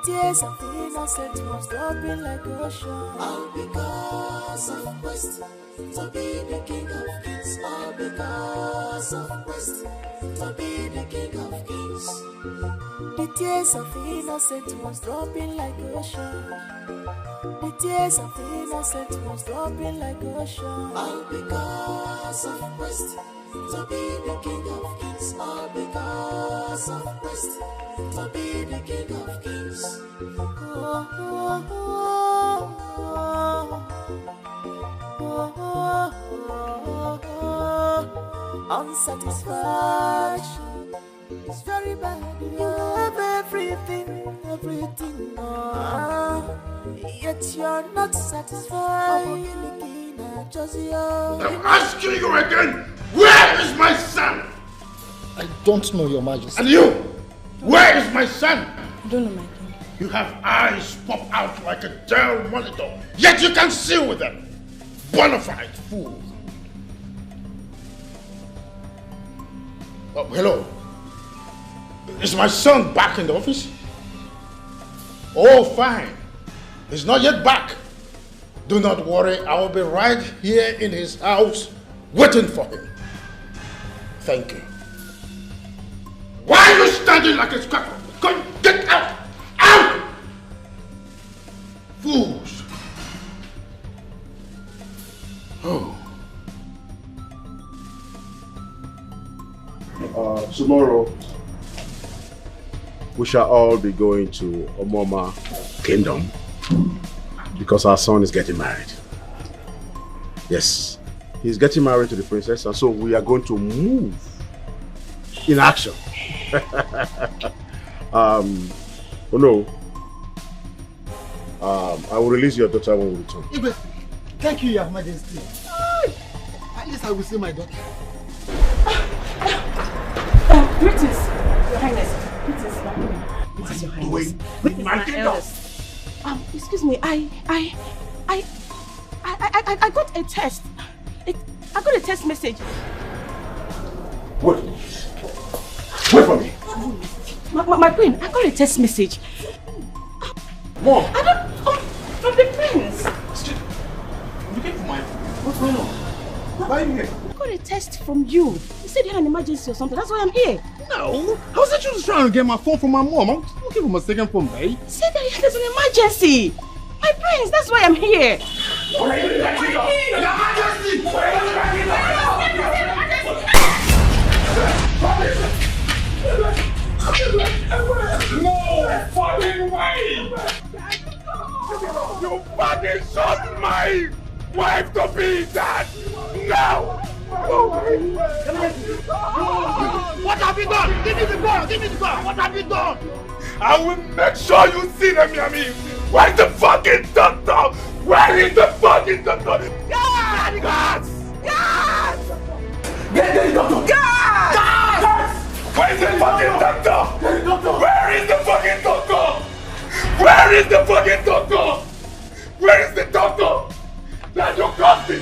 Tears of the innocent was dropping like ocean. All because of quest to be the king of kings. All because of quest to be the king of kings. The tears of the innocent was dropping like ocean. The tears of the innocent was dropping like ocean. All because of quest to be the king of kings. All because of quest to be the king of kings. Unsatisfaction is very bad. You have everything, yet you're not satisfied. I'm asking you again, where is my son? I don't know, Your Majesty. And you, where is my son? I don't know, my king. You have eyes pop out like a Dell monitor, yet you can see with them. Bonafide fool. Oh, hello. Is my son back in the office? Oh, fine. He's not yet back. Do not worry, I will be right here in his house waiting for him. Thank you. Why are you standing like a scarecrow? Go, get out! Out! Fools! Oh. Tomorrow, we shall all be going to Omoma Kingdom because our son is getting married. Yes, he's getting married to the princess, and so we are going to move in action. Oh no, I will release your daughter when we return. Ibe, thank you, Your Majesty. At least I will see my daughter. Greetings, Your Highness. Greetings, Your Highness. My eldest. Excuse me. I got a text. I got a text message. Wait for me. My queen, I got a text message. Mom. I don't. From the prince. I'm looking for my. What's going on? Why are you here? I got a text from you. You said you had an emergency or something. That's why I'm here. No. How was that you just trying to get my phone from my mom? I'm looking for my second phone, babe. You said that there's an emergency. My prince, that's why I'm here. No fucking way! You fucking shot my wife to be that! No! What have you done? Give me the gun! Give me the gun! What have you done? I will make sure you see them, Yami! Where's the fucking doctor? Where is the fucking doctor? Yes! Yes! Yes! Get the doctor! Yes! Yes! Where is the fucking doctor? Where is the fucking doctor? Where is the fucking doctor? Where is the doctor? That you got me!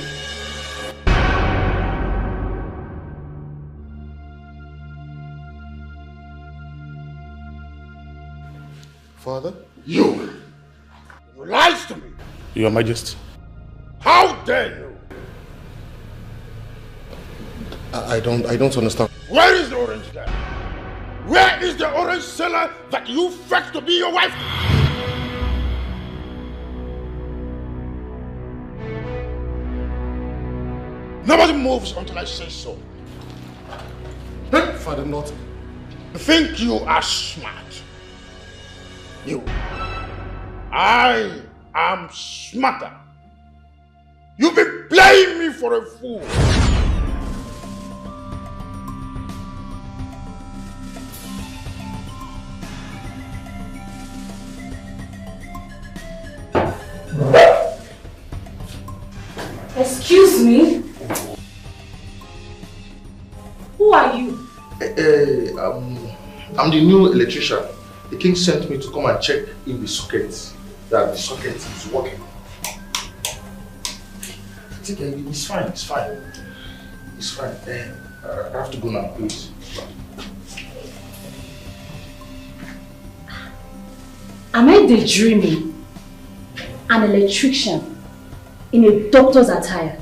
Father? You lied to me! Your Majesty. How dare you! I don't understand. Where is the orange guy? Where is the orange seller that you faked to be your wife? Nobody moves until I say so. Father, not. You think you are smart? You. I am smarter. You've been playing me for a fool. Excuse me? Who are you? I'm the new electrician. The king sent me to come and check in the socket that the socket is working. I think it's fine, it's fine. It's fine. I have to go now, please. Am I daydreaming? An electrician in a doctor's attire?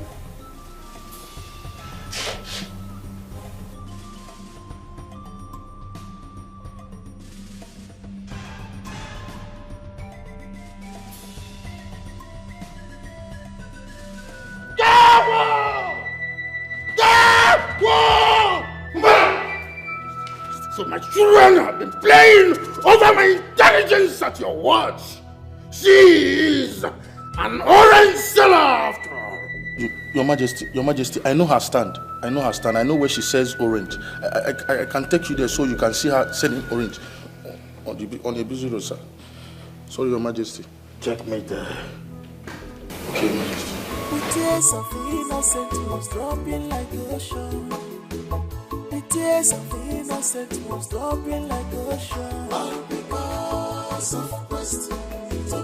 So my children have been playing over my intelligence at your words. She is an orange seller after all. Your Majesty, I know her stand. I know where she says orange. I can take you there so you can see her selling orange on a busy road, sir. Sorry, Your Majesty. Check me there. Okay, Your Majesty. The tears of innocent was dropping like ocean. The tears of innocent was dropping like ocean. All because of quest to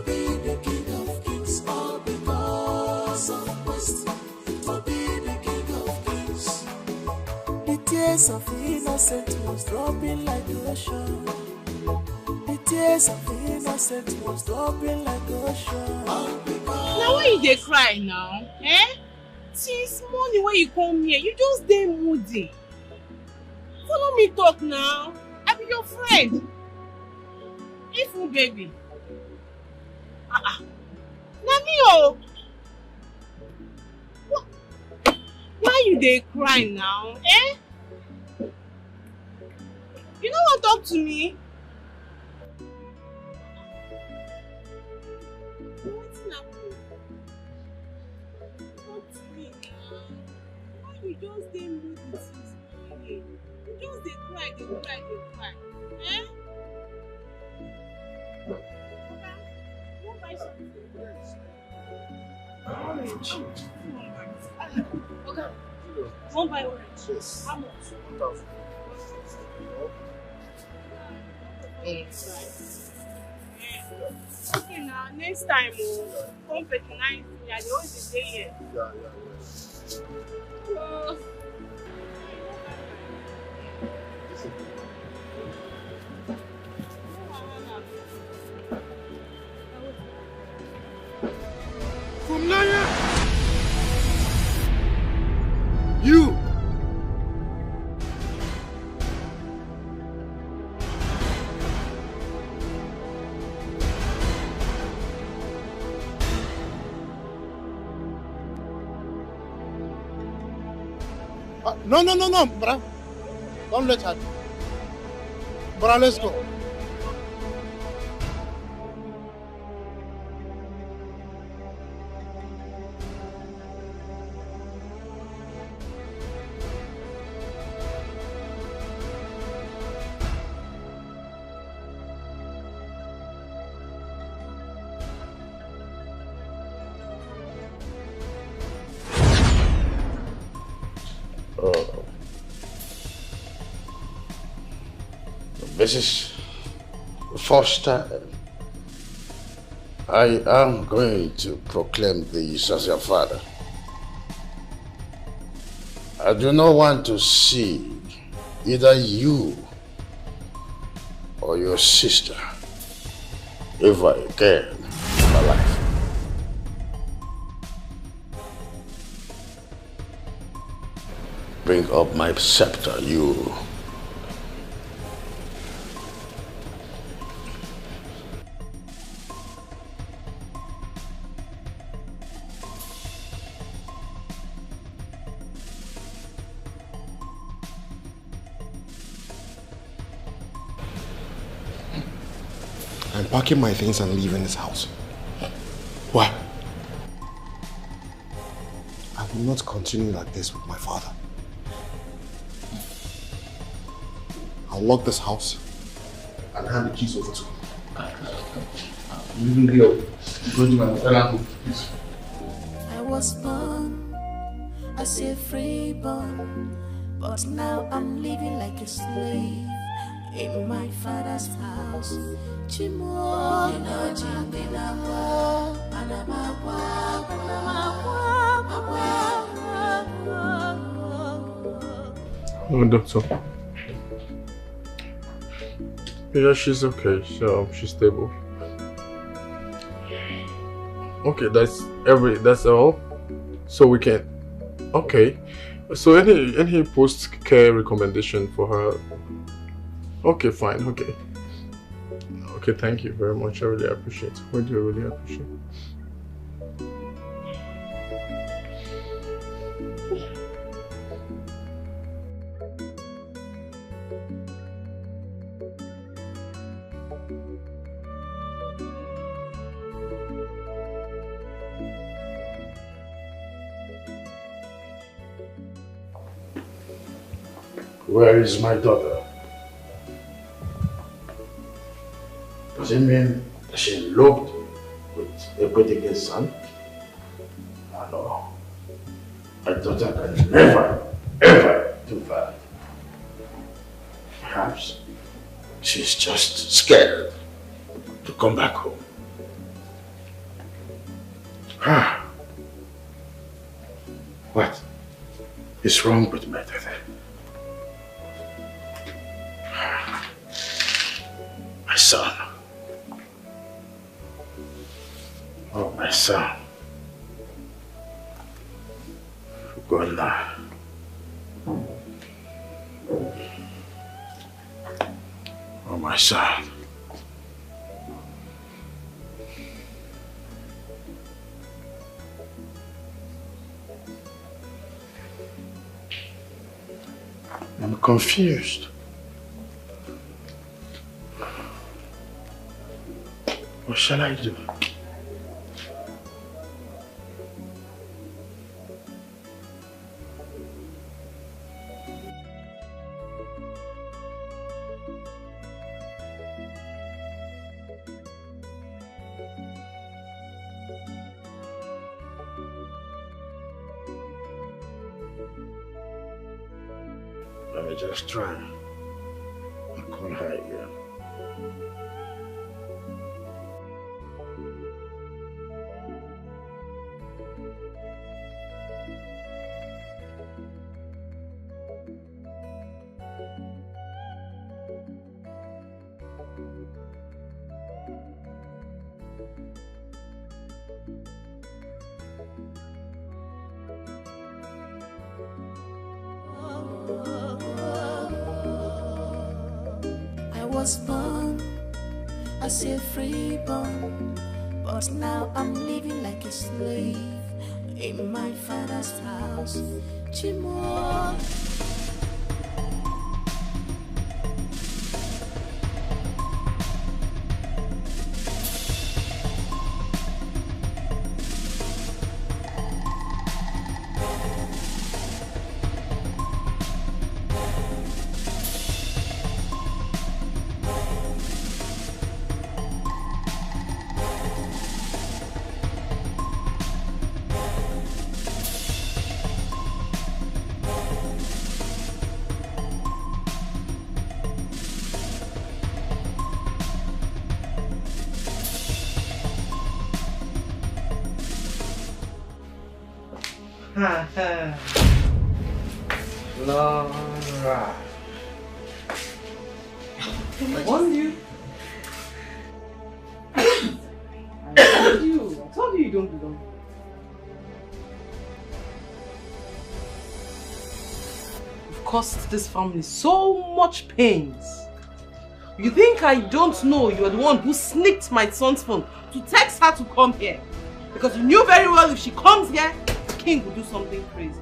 be the king of kings. All because of quest to be the king of kings. The tears of innocent was dropping like ocean. The Tears of innocence was dropping like ocean. Now why you dey cry now? Eh? Since morning when you come here, you just dey moody. Follow me talk now. I be your friend. Ifu baby. Na me oh. Why you dey cry now? Eh? You no wan talk to me? Wetin happen? Talk to me now. Why you just dey moody since morning? You just dey cry, dey cry, dey cry. Eh? Oga, you wan buy something? Orange. Oga, you wan buy orange? Yes. How much? 1,000. Okay now, next time come patronize me. I dey always dey here. From Naya! You! No, brah. Don't let her. Brah, let's go. This is the first time I am going to proclaim this as your father. I do not want to see either you or your sister ever again in my life. Bring up my scepter, you. I'm packing my things and leaving this house. Why? I will not continue like this with my father. I'll lock this house and hand the keys over to him. I was born as a freeborn, but now I'm living like a slave in my father's house. Oh, doctor. Yeah, she's okay. She's stable. Okay, that's all. So we can. Okay. So any post-care recommendation for her? Okay, fine. Okay. Okay, thank you very much. I really appreciate it. We do really appreciate it. Where is my daughter? Does it mean she eloped with a British son? No. My daughter can never, ever do that. Perhaps she's just scared to come back home. What is wrong with my daughter? My son. son. God now. Oh, my son. I'm confused. What shall I do? Let me just try and call her again. I was born as a freeborn, but now I'm living like a slave in my father's house. Chimo. Laura. I warned you. I told you you don't belong. You've caused this family so much pains. You think I don't know you're the one who sneaked my son's phone to text her to come here? Because you knew very well if she comes here, the king will do something crazy.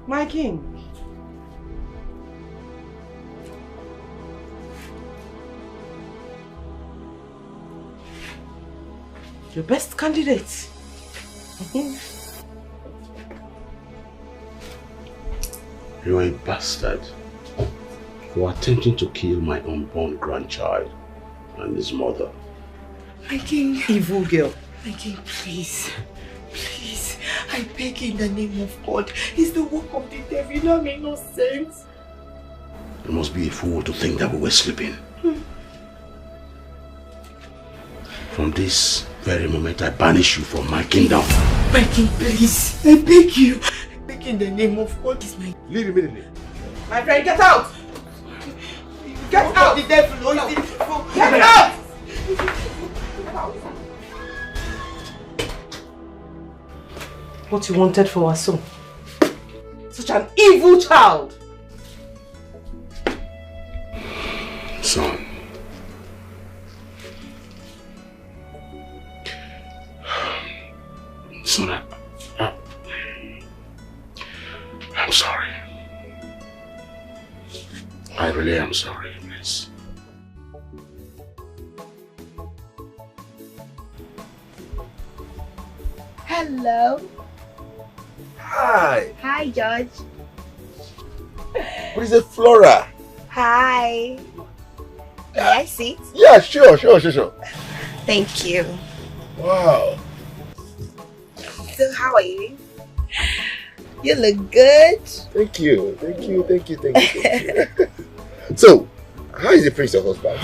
My king. Your best candidate. You are a bastard for attempting to kill my unborn grandchild and his mother. My king. Evil girl. My king, please. Please. I beg you in the name of God. It's the work of the devil. You don't make no sense. You must be a fool to think that we were sleeping. From this very moment, I banish you from my kingdom. My king, please. I beg you. I beg you in the name of God. Leave immediately. My friend, get out! Get out! The devil, oh, the devil. Get out! What you wanted for our son. Such an evil child. Son. Son, I'm sorry. I really am sorry, please. Hello. Hi. Hi, George. What is it, Flora? Hi. May I sit? Yeah, sure. Thank you. Wow. So, how are you? You look good. Thank you. So, how is the prince your husband?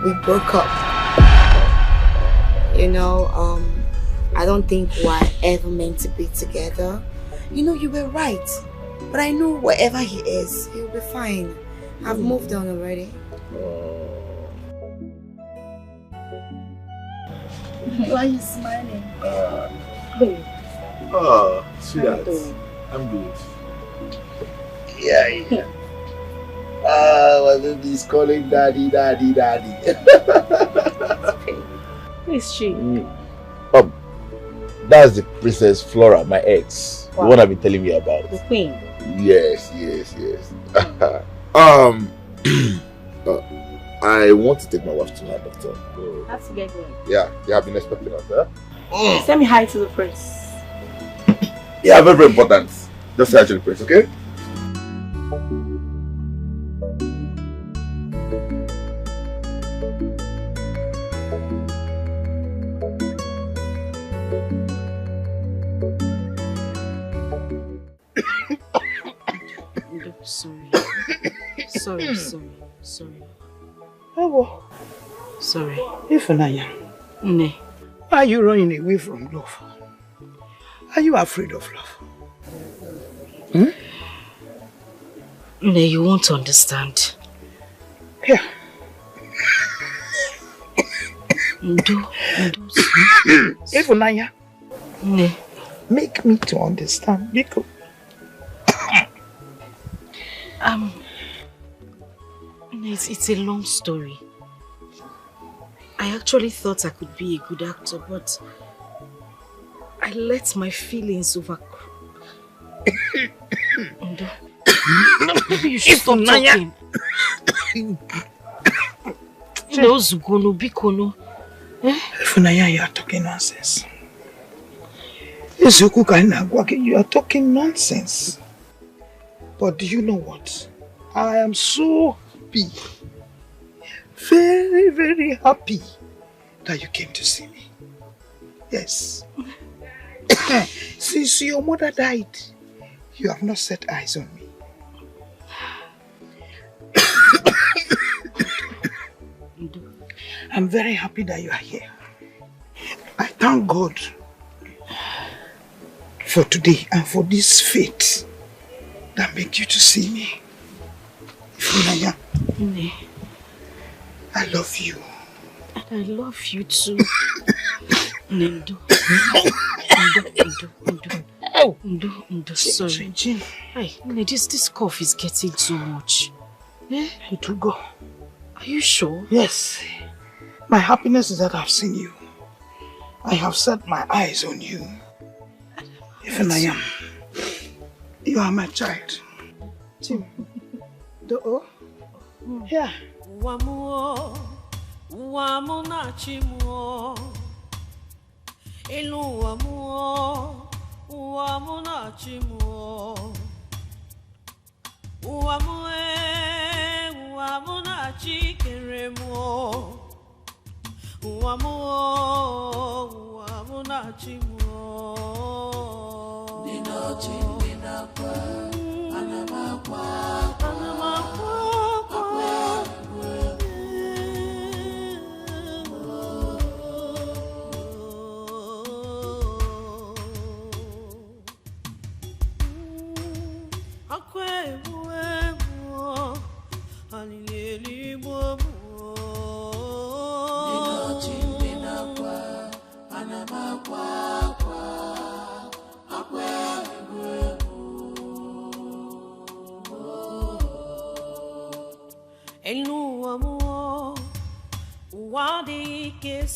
We broke up. You know, I don't think we're ever meant to be together. You know, you were right. But I know wherever he is, he'll be fine. I've moved on already. Why are you smiling? Oh, sweetheart. I'm good. Yeah. My baby is calling daddy. Who is she? That's the Princess Flora, my ex. Wow. The one I've been telling you about. The queen? Yes. I want to take my wife to her doctor. Have to get going. Yeah, they have been expecting us, huh? Send me hi to the prince. Yeah, very, very important. Just say hi to the prince, okay? Sorry. Oh, sorry. Ifunanya. Ne. Why are you running away from love? Are you afraid of love? Ne, you won't understand. Yeah. Ifunanya. Ne. Make me to understand. Because it's a long story. I actually thought I could be a good actor, but I let my feelings Maybe you should stop talking. Ifunanya, you are talking nonsense. You are talking nonsense. But do you know what? I am so happy. Very, very happy that you came to see me. Yes. Since your mother died, you have not set eyes on me. I'm very happy that you are here. I thank God for today and for this fate that made you to see me. Ifunanya, I love you. And I love you too. Ndo. Sorry. Hey, this cough is getting too much. It will go. Are you sure? Yes. My happiness is that I've seen you. I have set my eyes on you. Even I am. You are my child. Tim. Yeah.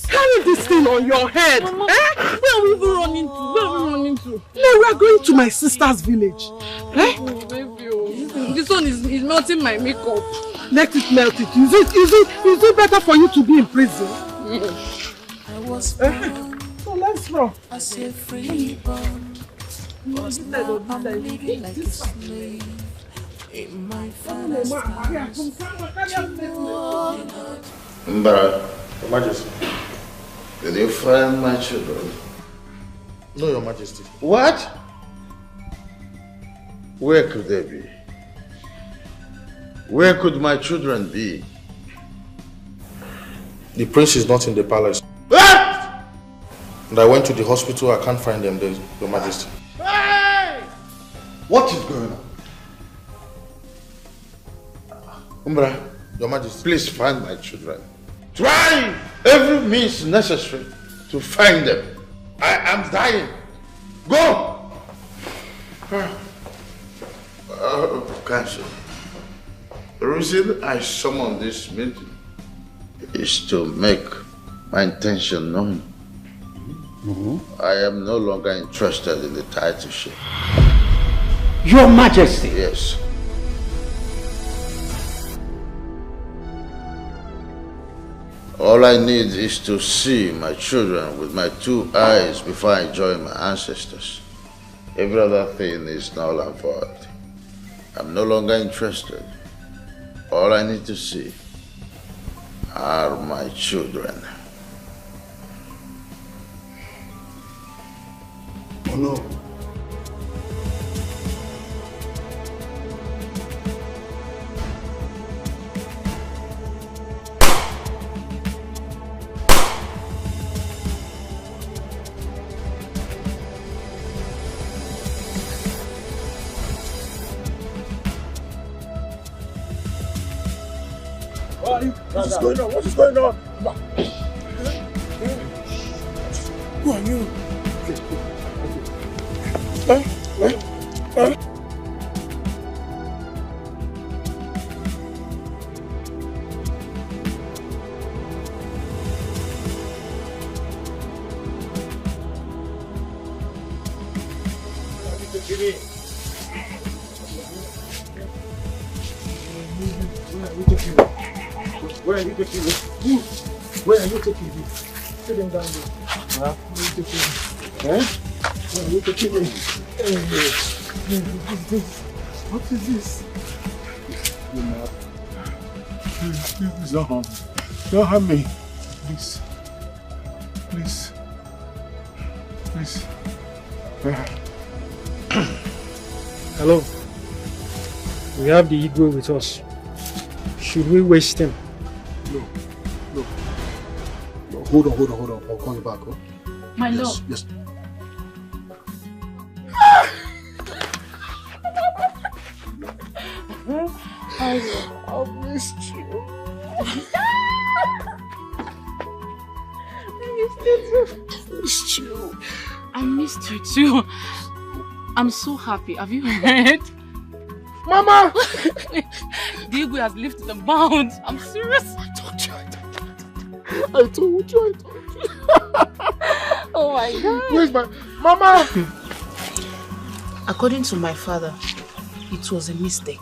Carry this thing on your head. Mama, where are we even running to? No, we are going to my sister's village. Oh, baby, this one is melting my makeup. Let it melt it. Is it better for you to be in prison? So let's run. I say free born, but now I'm living like a slave in my father's house. Mbara, Your Majesty, did you find my children? No, Your Majesty. What? Where could they be? Where could my children be? The prince is not in the palace. What? And I went to the hospital, I can't find them there, Your Majesty. Hey! What is going on? Umbra, Your Majesty, please find my children. Try every means necessary to find them. I am dying. Go! Council, the reason I summoned this meeting is to make my intention known. I am no longer interested in the titleship. Your Majesty! Yes. All I need is to see my children with my 2 eyes before I join my ancestors. Every other thing is null and void. I'm no longer interested. All I need to see are my children. Oh no. What is going on? What is going on? Who are you? Where are you taking me? Where are you taking me? Sit him down there. Where are you taking me? Eh? Where are you taking me? What is this? You're mad. Please don't harm me. Don't harm me. Please. Please. Please. Hello. We have the Igwe with us. Should we waste him? No. Hold on. I'll call you back, huh? My lord. Yes. I've missed you. I missed you too. I'm so happy. Have you heard? Mama! The Igwe has lifted the bounds. I'm serious. I told you. Oh my God. Where's my... Mama! According to my father, it was a mistake.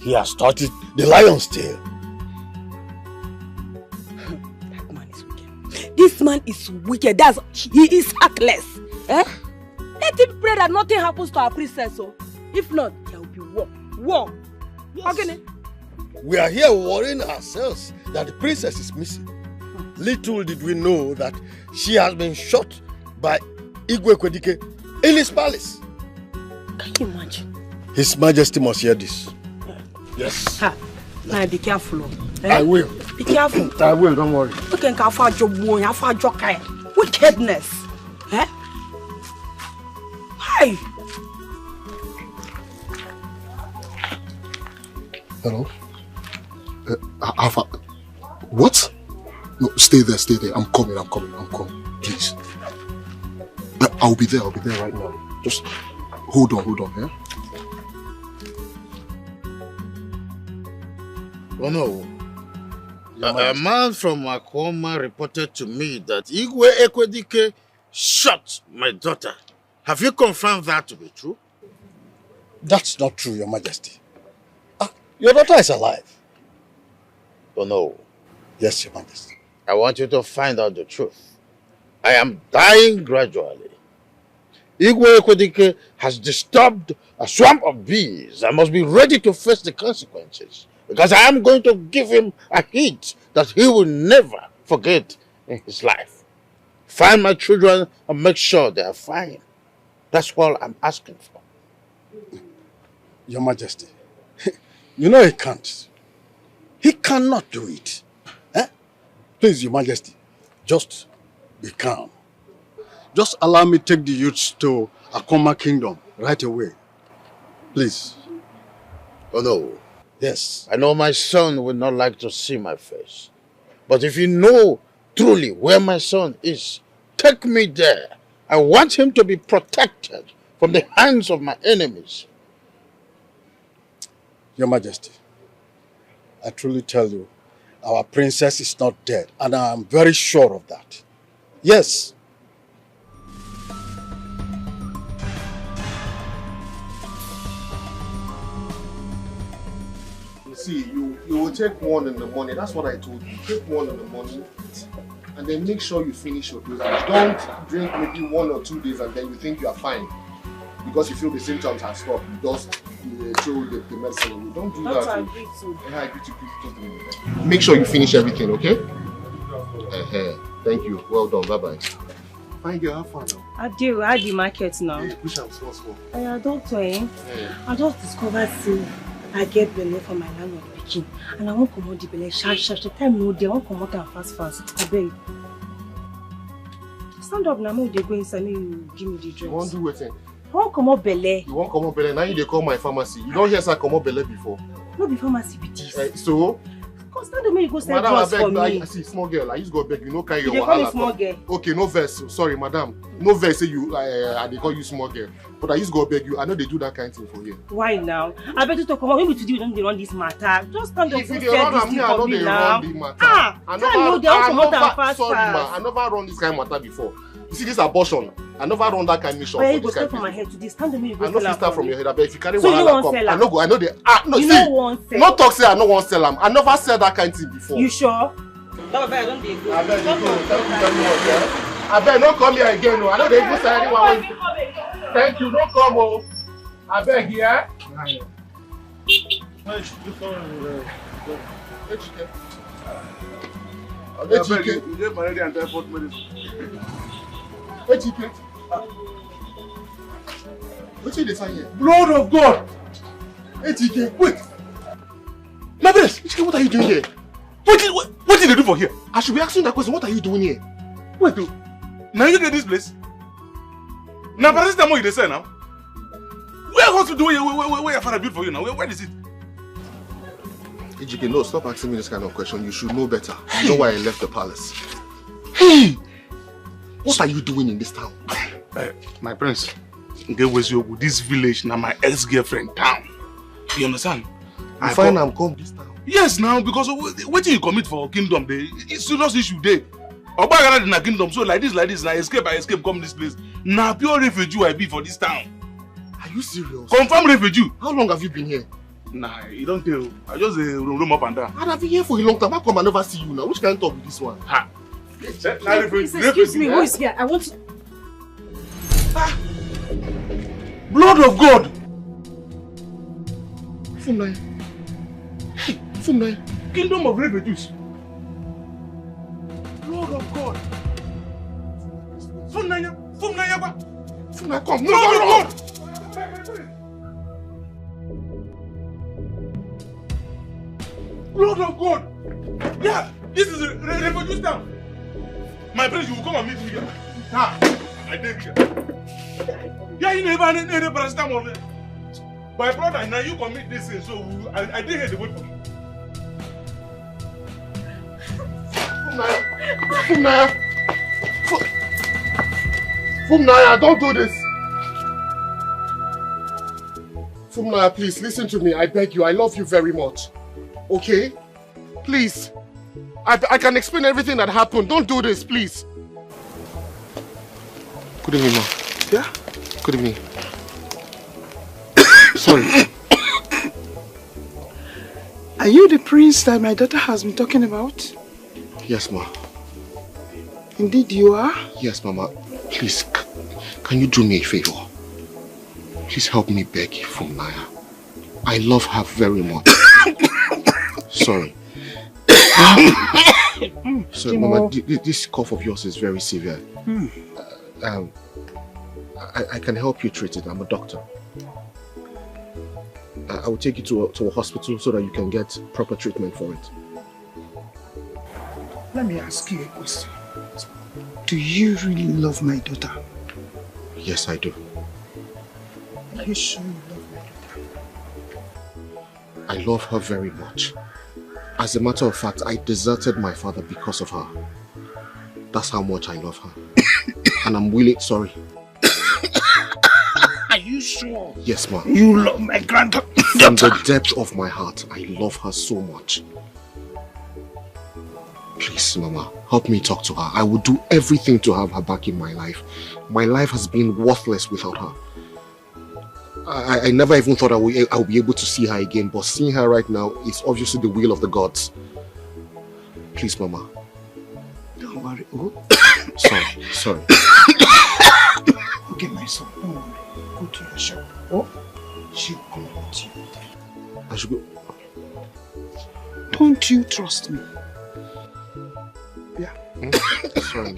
He has started the lion's tail. That man is wicked. This man is wicked. He is heartless. Eh? Let him pray that nothing happens to our princess. So. If not, there will be war. War. Yes. Okay. We are here worrying ourselves that the princess is missing. Little did we know that she has been shot by Igwe Kwedike in his palace. Can you imagine? His Majesty must hear this. Yes. Ha. Now be careful. Eh? I will. Be careful. I will, don't worry. You can afford your boy, afford your kind. Wickedness. Eh? Hi. Hello? Alpha. What? No, stay there. I'm coming. Please. I'll be there right now. Just hold on, yeah? Oh no. A man from Akoma reported to me that Igwe Ekwedike shot my daughter. Have you confirmed that to be true? That's not true, Your Majesty. Your daughter is alive. Oh no. Yes, Your Majesty. I want you to find out the truth. I am dying gradually. Igwe Ekwedike has disturbed a swamp of bees. I must be ready to face the consequences. Because I am going to give him a hit that he will never forget in his life. Find my children and make sure they are fine. That's all I'm asking for. Your Majesty, you know he can't. He cannot do it. Eh? Please, Your Majesty, just be calm. Just allow me to take the youths to Akoma Kingdom right away. Please. Oh no. Yes. I know my son would not like to see my face. But if you know truly where my son is, take me there. I want him to be protected from the hands of my enemies. Your Majesty, I truly tell you, our princess is not dead, and I am very sure of that. Yes. You see, you will take one in the morning. That's what I told you. Take one in the morning, and then make sure you finish your dosage. Don't drink maybe 1 or 2 days and then you think you are fine. Because you feel the symptoms have stopped. You just throw the medicine away. Don't do that. I agree to. I agree to please. Make sure you finish everything, okay? Thank you. Well done. Bye-bye. Fine girl, have fun now. I do. I the market now. Yeah, push am small. Doctor, I just discovered say I get belly for my landlord pikin, and I won't come out the belly sharp. Time no dey, I won't come out and fast. I beg. Stand up now, they go inside me. You give me the drugs. You won't do anything. I won't come out belly. You won't come out belly. Now you dey call my pharmacy. You don't hear say come out belly before. No be pharmacy be this. So. Cause stand up, you go sell drugs for me. I see small girl. I just go beg you. No carry your wahala. You dey call me small girl. Okay, no verse. Sorry, madam. No verse. Say you. I dey call you small girl. But I just go beg you. I know they do that kind of thing for you. Why now? I bet you to come out. Maybe today you don't run this matter. Just stand up and say this thing for me now. I never run this kind of matter before. You see this abortion. I never run that kind of mission. But you go start from my head to this. Stand up, you go. I know if start from your head. I bet if you carry so wahala come, I know go. I know they. No, you see. No want sell. Not talk say I no want sell them. I never said that kind of thing before. You sure? No, I don't dey go. I bet you go. Thank you very much. I bet no come here again. No, I know they go sell anyone. Thank you. No come. Oh, I beg here. You get malaria and typhoid medicine. What's you sign here? Blood of God! HK, wait! Marvelous! HK, what are you doing here? What did they do for here? I should be asking that question. What are you doing here? Wait, now you get this place? Now, but this time what you say now? Where hospital where your father built for you now? Where is it? HK, no, stop asking me this kind of question. You should know better. You know why I left the palace. Hey! What are you doing in this town? My prince, this village now my ex-girlfriend town. You understand? I find I'm come this town. Yes, now because what you commit for kingdom, it's serious issue there. Oba in a kingdom, so like this, I escape, come this place. Now pure refugee I be for this town. Are you serious? Confirm refugee. How long have you been here? Nah, you don't tell. I just roam up and down. I've been here for a long time. How come I never see you now? Which kind of talk with this one? Ha. Excuse me, who is here? I want to... Blood of God! Funai. Kingdom of refugees. Blood of God. Funai, come. No. Blood of God. Yeah, this is a refugee town. My prince, you will come and meet me here. I take care. Yeah, you never need paracetamol. My brother, now you commit this thing, so I did hear the word for you. Fumnaya, don't do this. Fumnaya, please listen to me. I beg you. I love you very much. Okay? Please. I can explain everything that happened. Don't do this, please. Good evening, ma. Yeah? Good evening. Sorry. Are you the prince that my daughter has been talking about? Yes, ma. Indeed you are? Yes, mama. Please, can you do me a favor? Please help me beg Fumnaya. I love her very much. Sorry. Sorry, Mama, this cough of yours is very severe. I can help you treat it. I'm a doctor. I will take you to a hospital so that you can get proper treatment for it. Let me ask you a question. Do you really love my daughter? Yes, I do. Are you sure you love my daughter? I love her very much. As a matter of fact, I deserted my father because of her. That's how much I love her. And I'm really sorry. Are you sure? Yes, ma. You love my granddaughter? From the depth of my heart, I love her so much. Please, Mama, help me talk to her. I will do everything to have her back in my life. My life has been worthless without her. I never even thought I would be able to see her again, but seeing her right now is obviously the will of the gods. Please, Mama. Don't worry. Oh. Sorry. Okay, my son, don't worry. Go to your shop. Oh, she'll come with you. I should go. Don't you trust me? Yeah. Sorry.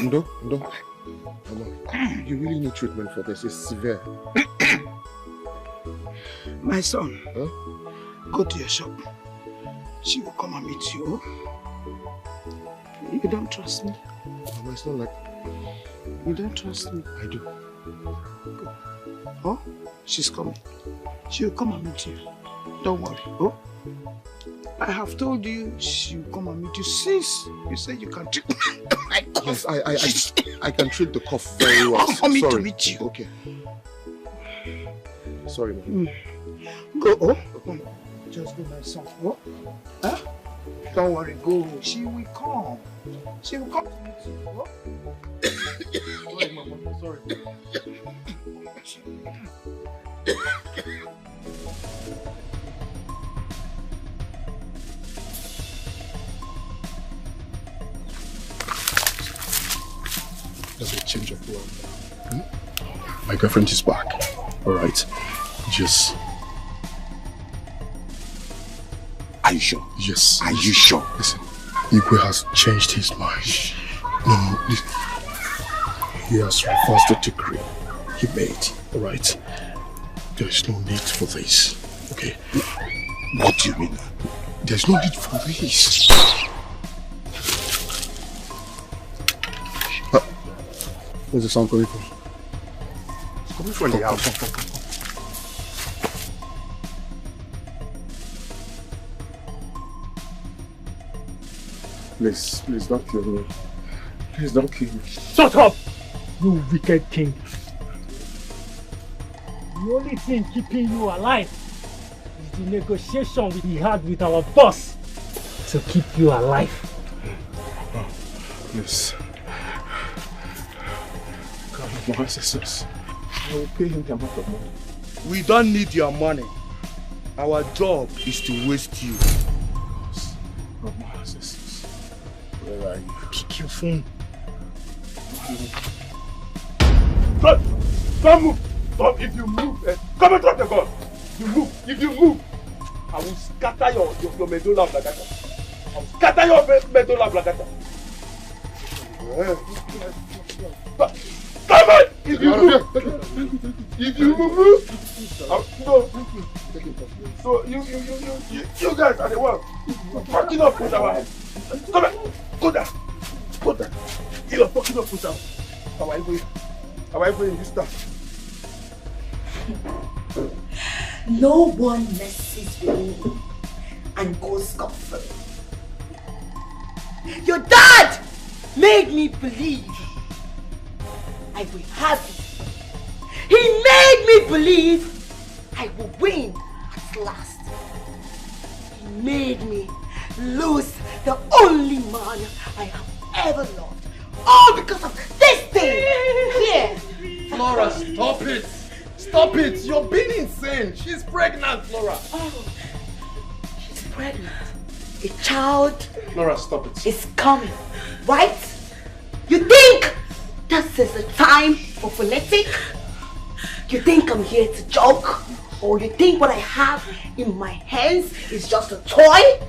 No. Mama, you really need treatment for this. It's severe. My son, go to your shop. She will come and meet you. You don't trust me? Mama, it's not like... You don't trust me? I do. Go. Oh, she's coming. She will come and meet you. Don't worry. Oh, I have told you she will come and meet you since you said you can treat my cough. Yes, I can treat the cough very well. I'm coming to meet you. Okay. Sorry, Mama. Go. Oh, just go, my son. Oh, huh? Don't worry. Go. She will come. She will come to meet you. Oh. Sorry, Mama. Sorry. There's a change of plan. My girlfriend is back. Alright. Just... Are you sure? Yes. Are you sure? Listen, Igwe has changed his mind. No. He has reversed the decree he made. Alright? There is no need for this. Okay? What do you mean? There's no need for this. Where's the sound coming from? It's coming from the house. Come. Please don't kill me. Please don't kill me. Shut up, you wicked king. The only thing keeping you alive is the negotiation we had with our boss to keep you alive. Please. My ancestors. I will pay him the amount of money. We don't need your money. Our job is to waste you. Of my ancestors. Where are you? Pick your phone. Don't move! Stop! If you move, come and drop the gun! If you move, I will scatter your medulla oblongata. I will scatter your medulla oblongata. Come on! If you move, no. So you guys are the ones fucking up with our head. Come on, go down. You are fucking up with our in this stuff. No one messes with me and goes scot-free. Your dad made me believe I will have it. He made me believe I will win at last. He made me lose the only man I have ever loved. All because of this thing here. Flora, stop it! Stop it! You're being insane! She's pregnant, Flora! Oh, she's pregnant. A child Flora, stop it. is coming, right? You think this is a time for phonetic? You think I'm here to joke? Or you think what I have in my hands is just a toy?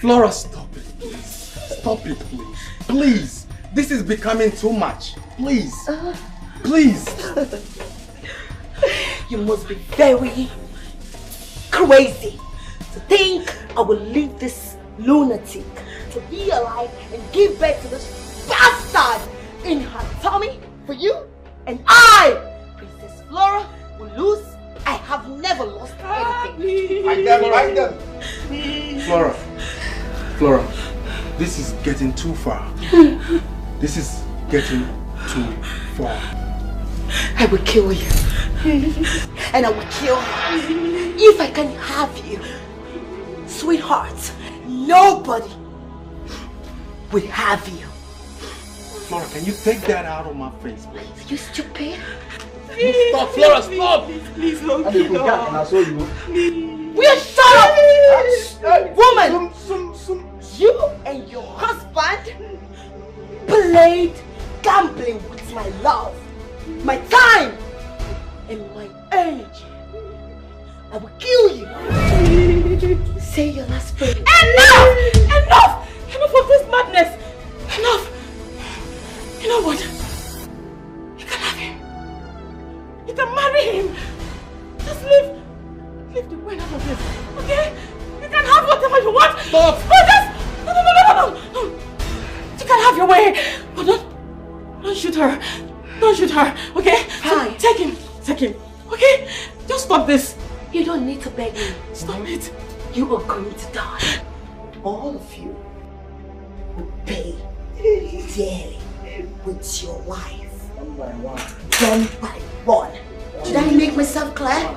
Flora, stop it, please. Stop it, please. Please! This is becoming too much. Please. Please. You must be very crazy to think I will leave this lunatic to be alive and give birth to this bastard in her tummy for you. And I, Princess Flora, will lose. I have never lost anything. Hide them. Flora, this is getting too far. This is getting too far. I will kill you. And I will kill her. If I can have you, sweetheart, nobody will have you. Flora, can you take that out of my face, please? You stupid. Please, stop, Flora, stop! Please don't kill her. Will you shut up? Woman! You and your husband played gambling with my love, my time, and my energy. I will kill you. Say your last prayer. Enough! Enough! Enough of this madness! Enough! You know what? You can have him. You can marry him. Just leave the wine out of this, okay? You can have whatever you want. Stop! No. You can have your way. But don't shoot her. Don't shoot her, okay? Fine. Take him, okay? Just stop this. You don't need to beg me. Stop it. You are going to die. All of you will pay dearly with your life. One by one. One by one. Did I make myself clear?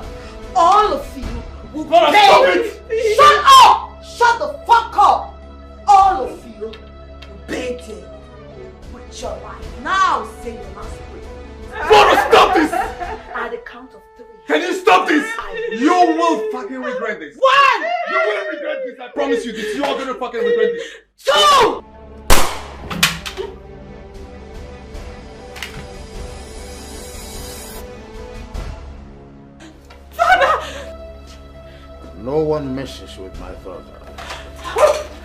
All of you will pay. Stop it! Shut up! Shut the fuck up! All of you will pay dearly with your life. Now say your last prayer. Flora, stop this! At the count of 3. Can you stop this? You will fucking regret this. 1! You will regret this. I promise you this. You are gonna fucking regret this. 2! No one messes with my father.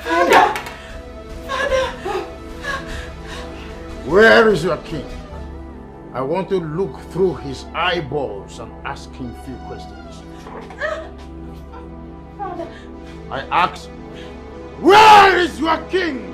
Father! Where is your king? I want to look through his eyeballs and ask him a few questions. I ask, where is your king?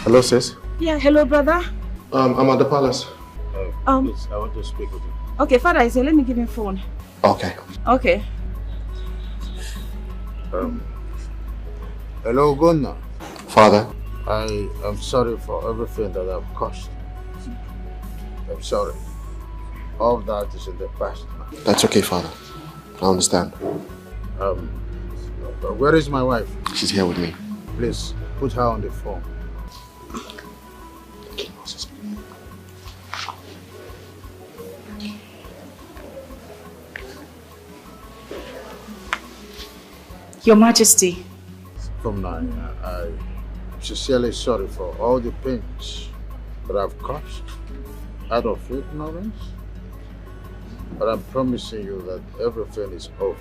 Hello, sis. Yeah, hello, brother. I'm at the palace. Please, I want to speak with you. Okay, Father, I say, let me give him phone. Okay. Okay. Hello, Gunnar. Father. I am sorry for everything that I've caused. I'm sorry. All that is in the past now. That's okay, Father. I understand. Where is my wife? She's here with me. Please, put her on the phone. Your Majesty. From now, I'm sincerely sorry for all the pains that I've caused out of ignorance. But I'm promising you that everything is over.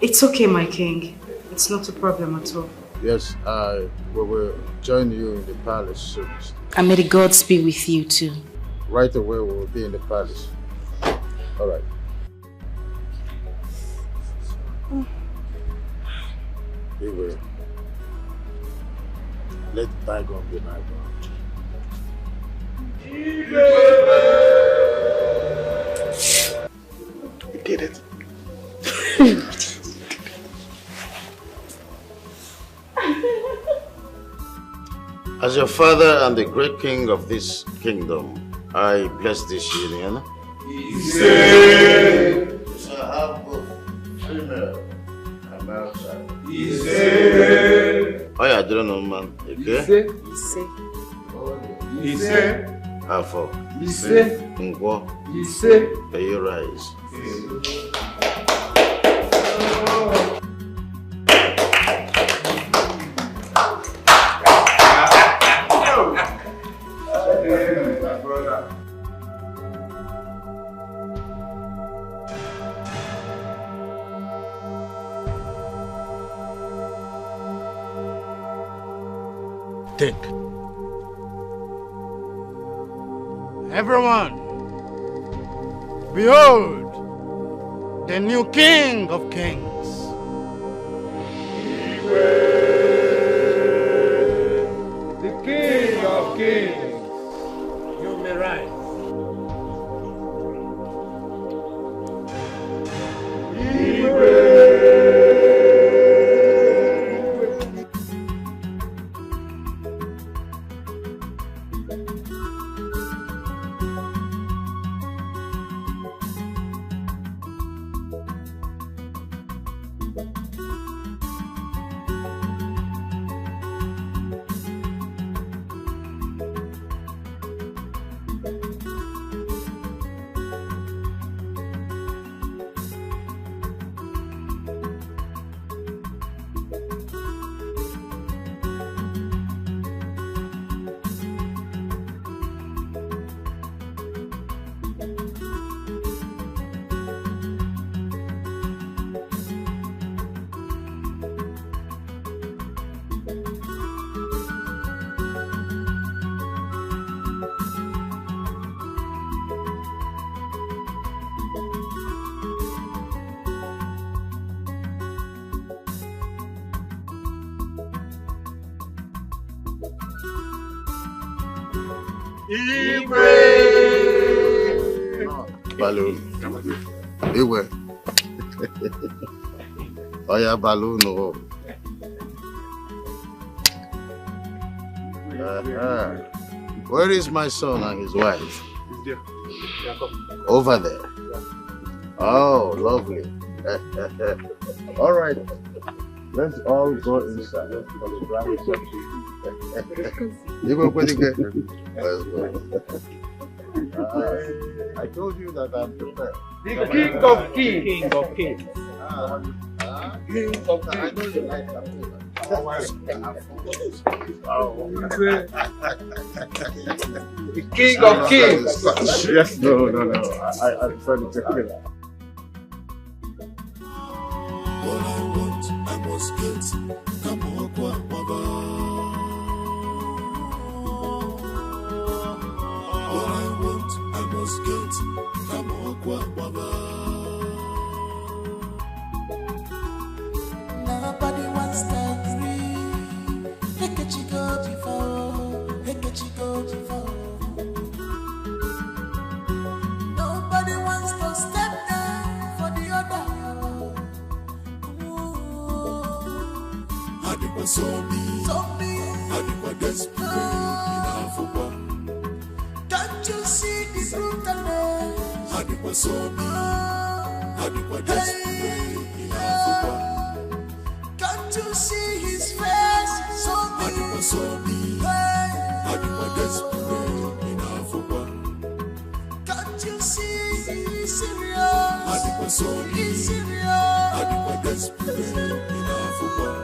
It's okay, my king. It's not a problem at all. Yes, we will join you in the palace soon. And may the gods be with you too. Right away, we will be in the palace. All right. We will. Let bygone be bygone. We did it. As your father and the great king of this kingdom, I bless this union. You shall have both female and male child. Oh yeah, I don't know, man. Okay? Afo. Ngwo. May you rise. think. Everyone, behold, the new King of Kings. The King of Kings. You may rise. Balloon. Iwe. Oya balloon. Where is my son and his wife? He's there. Over there. Oh, lovely. All right. Let's all go inside. You go pretty good. Let's go. I told you that I'm prepared. The King of Kings. King of Kings. King of Kings. I know you like that. The King of Kings. Yes, no. I prefer to take it. All I want, I must get. Come on, all I want, I must get. Come on, nobody wants to free. Take a chico before. Take a chico before. Nobody wants to step down for the other. Adequate so me. Adequate desperate enough for one. Can't you see the brutalness? Adequate so me. Adequate desperate enough for one. Can't you see his face? So me. Adequate so me. Adequate desperate enough for one. Can't you see he's serious? Adequate so me. He's serious. Adequate desperate enough for one.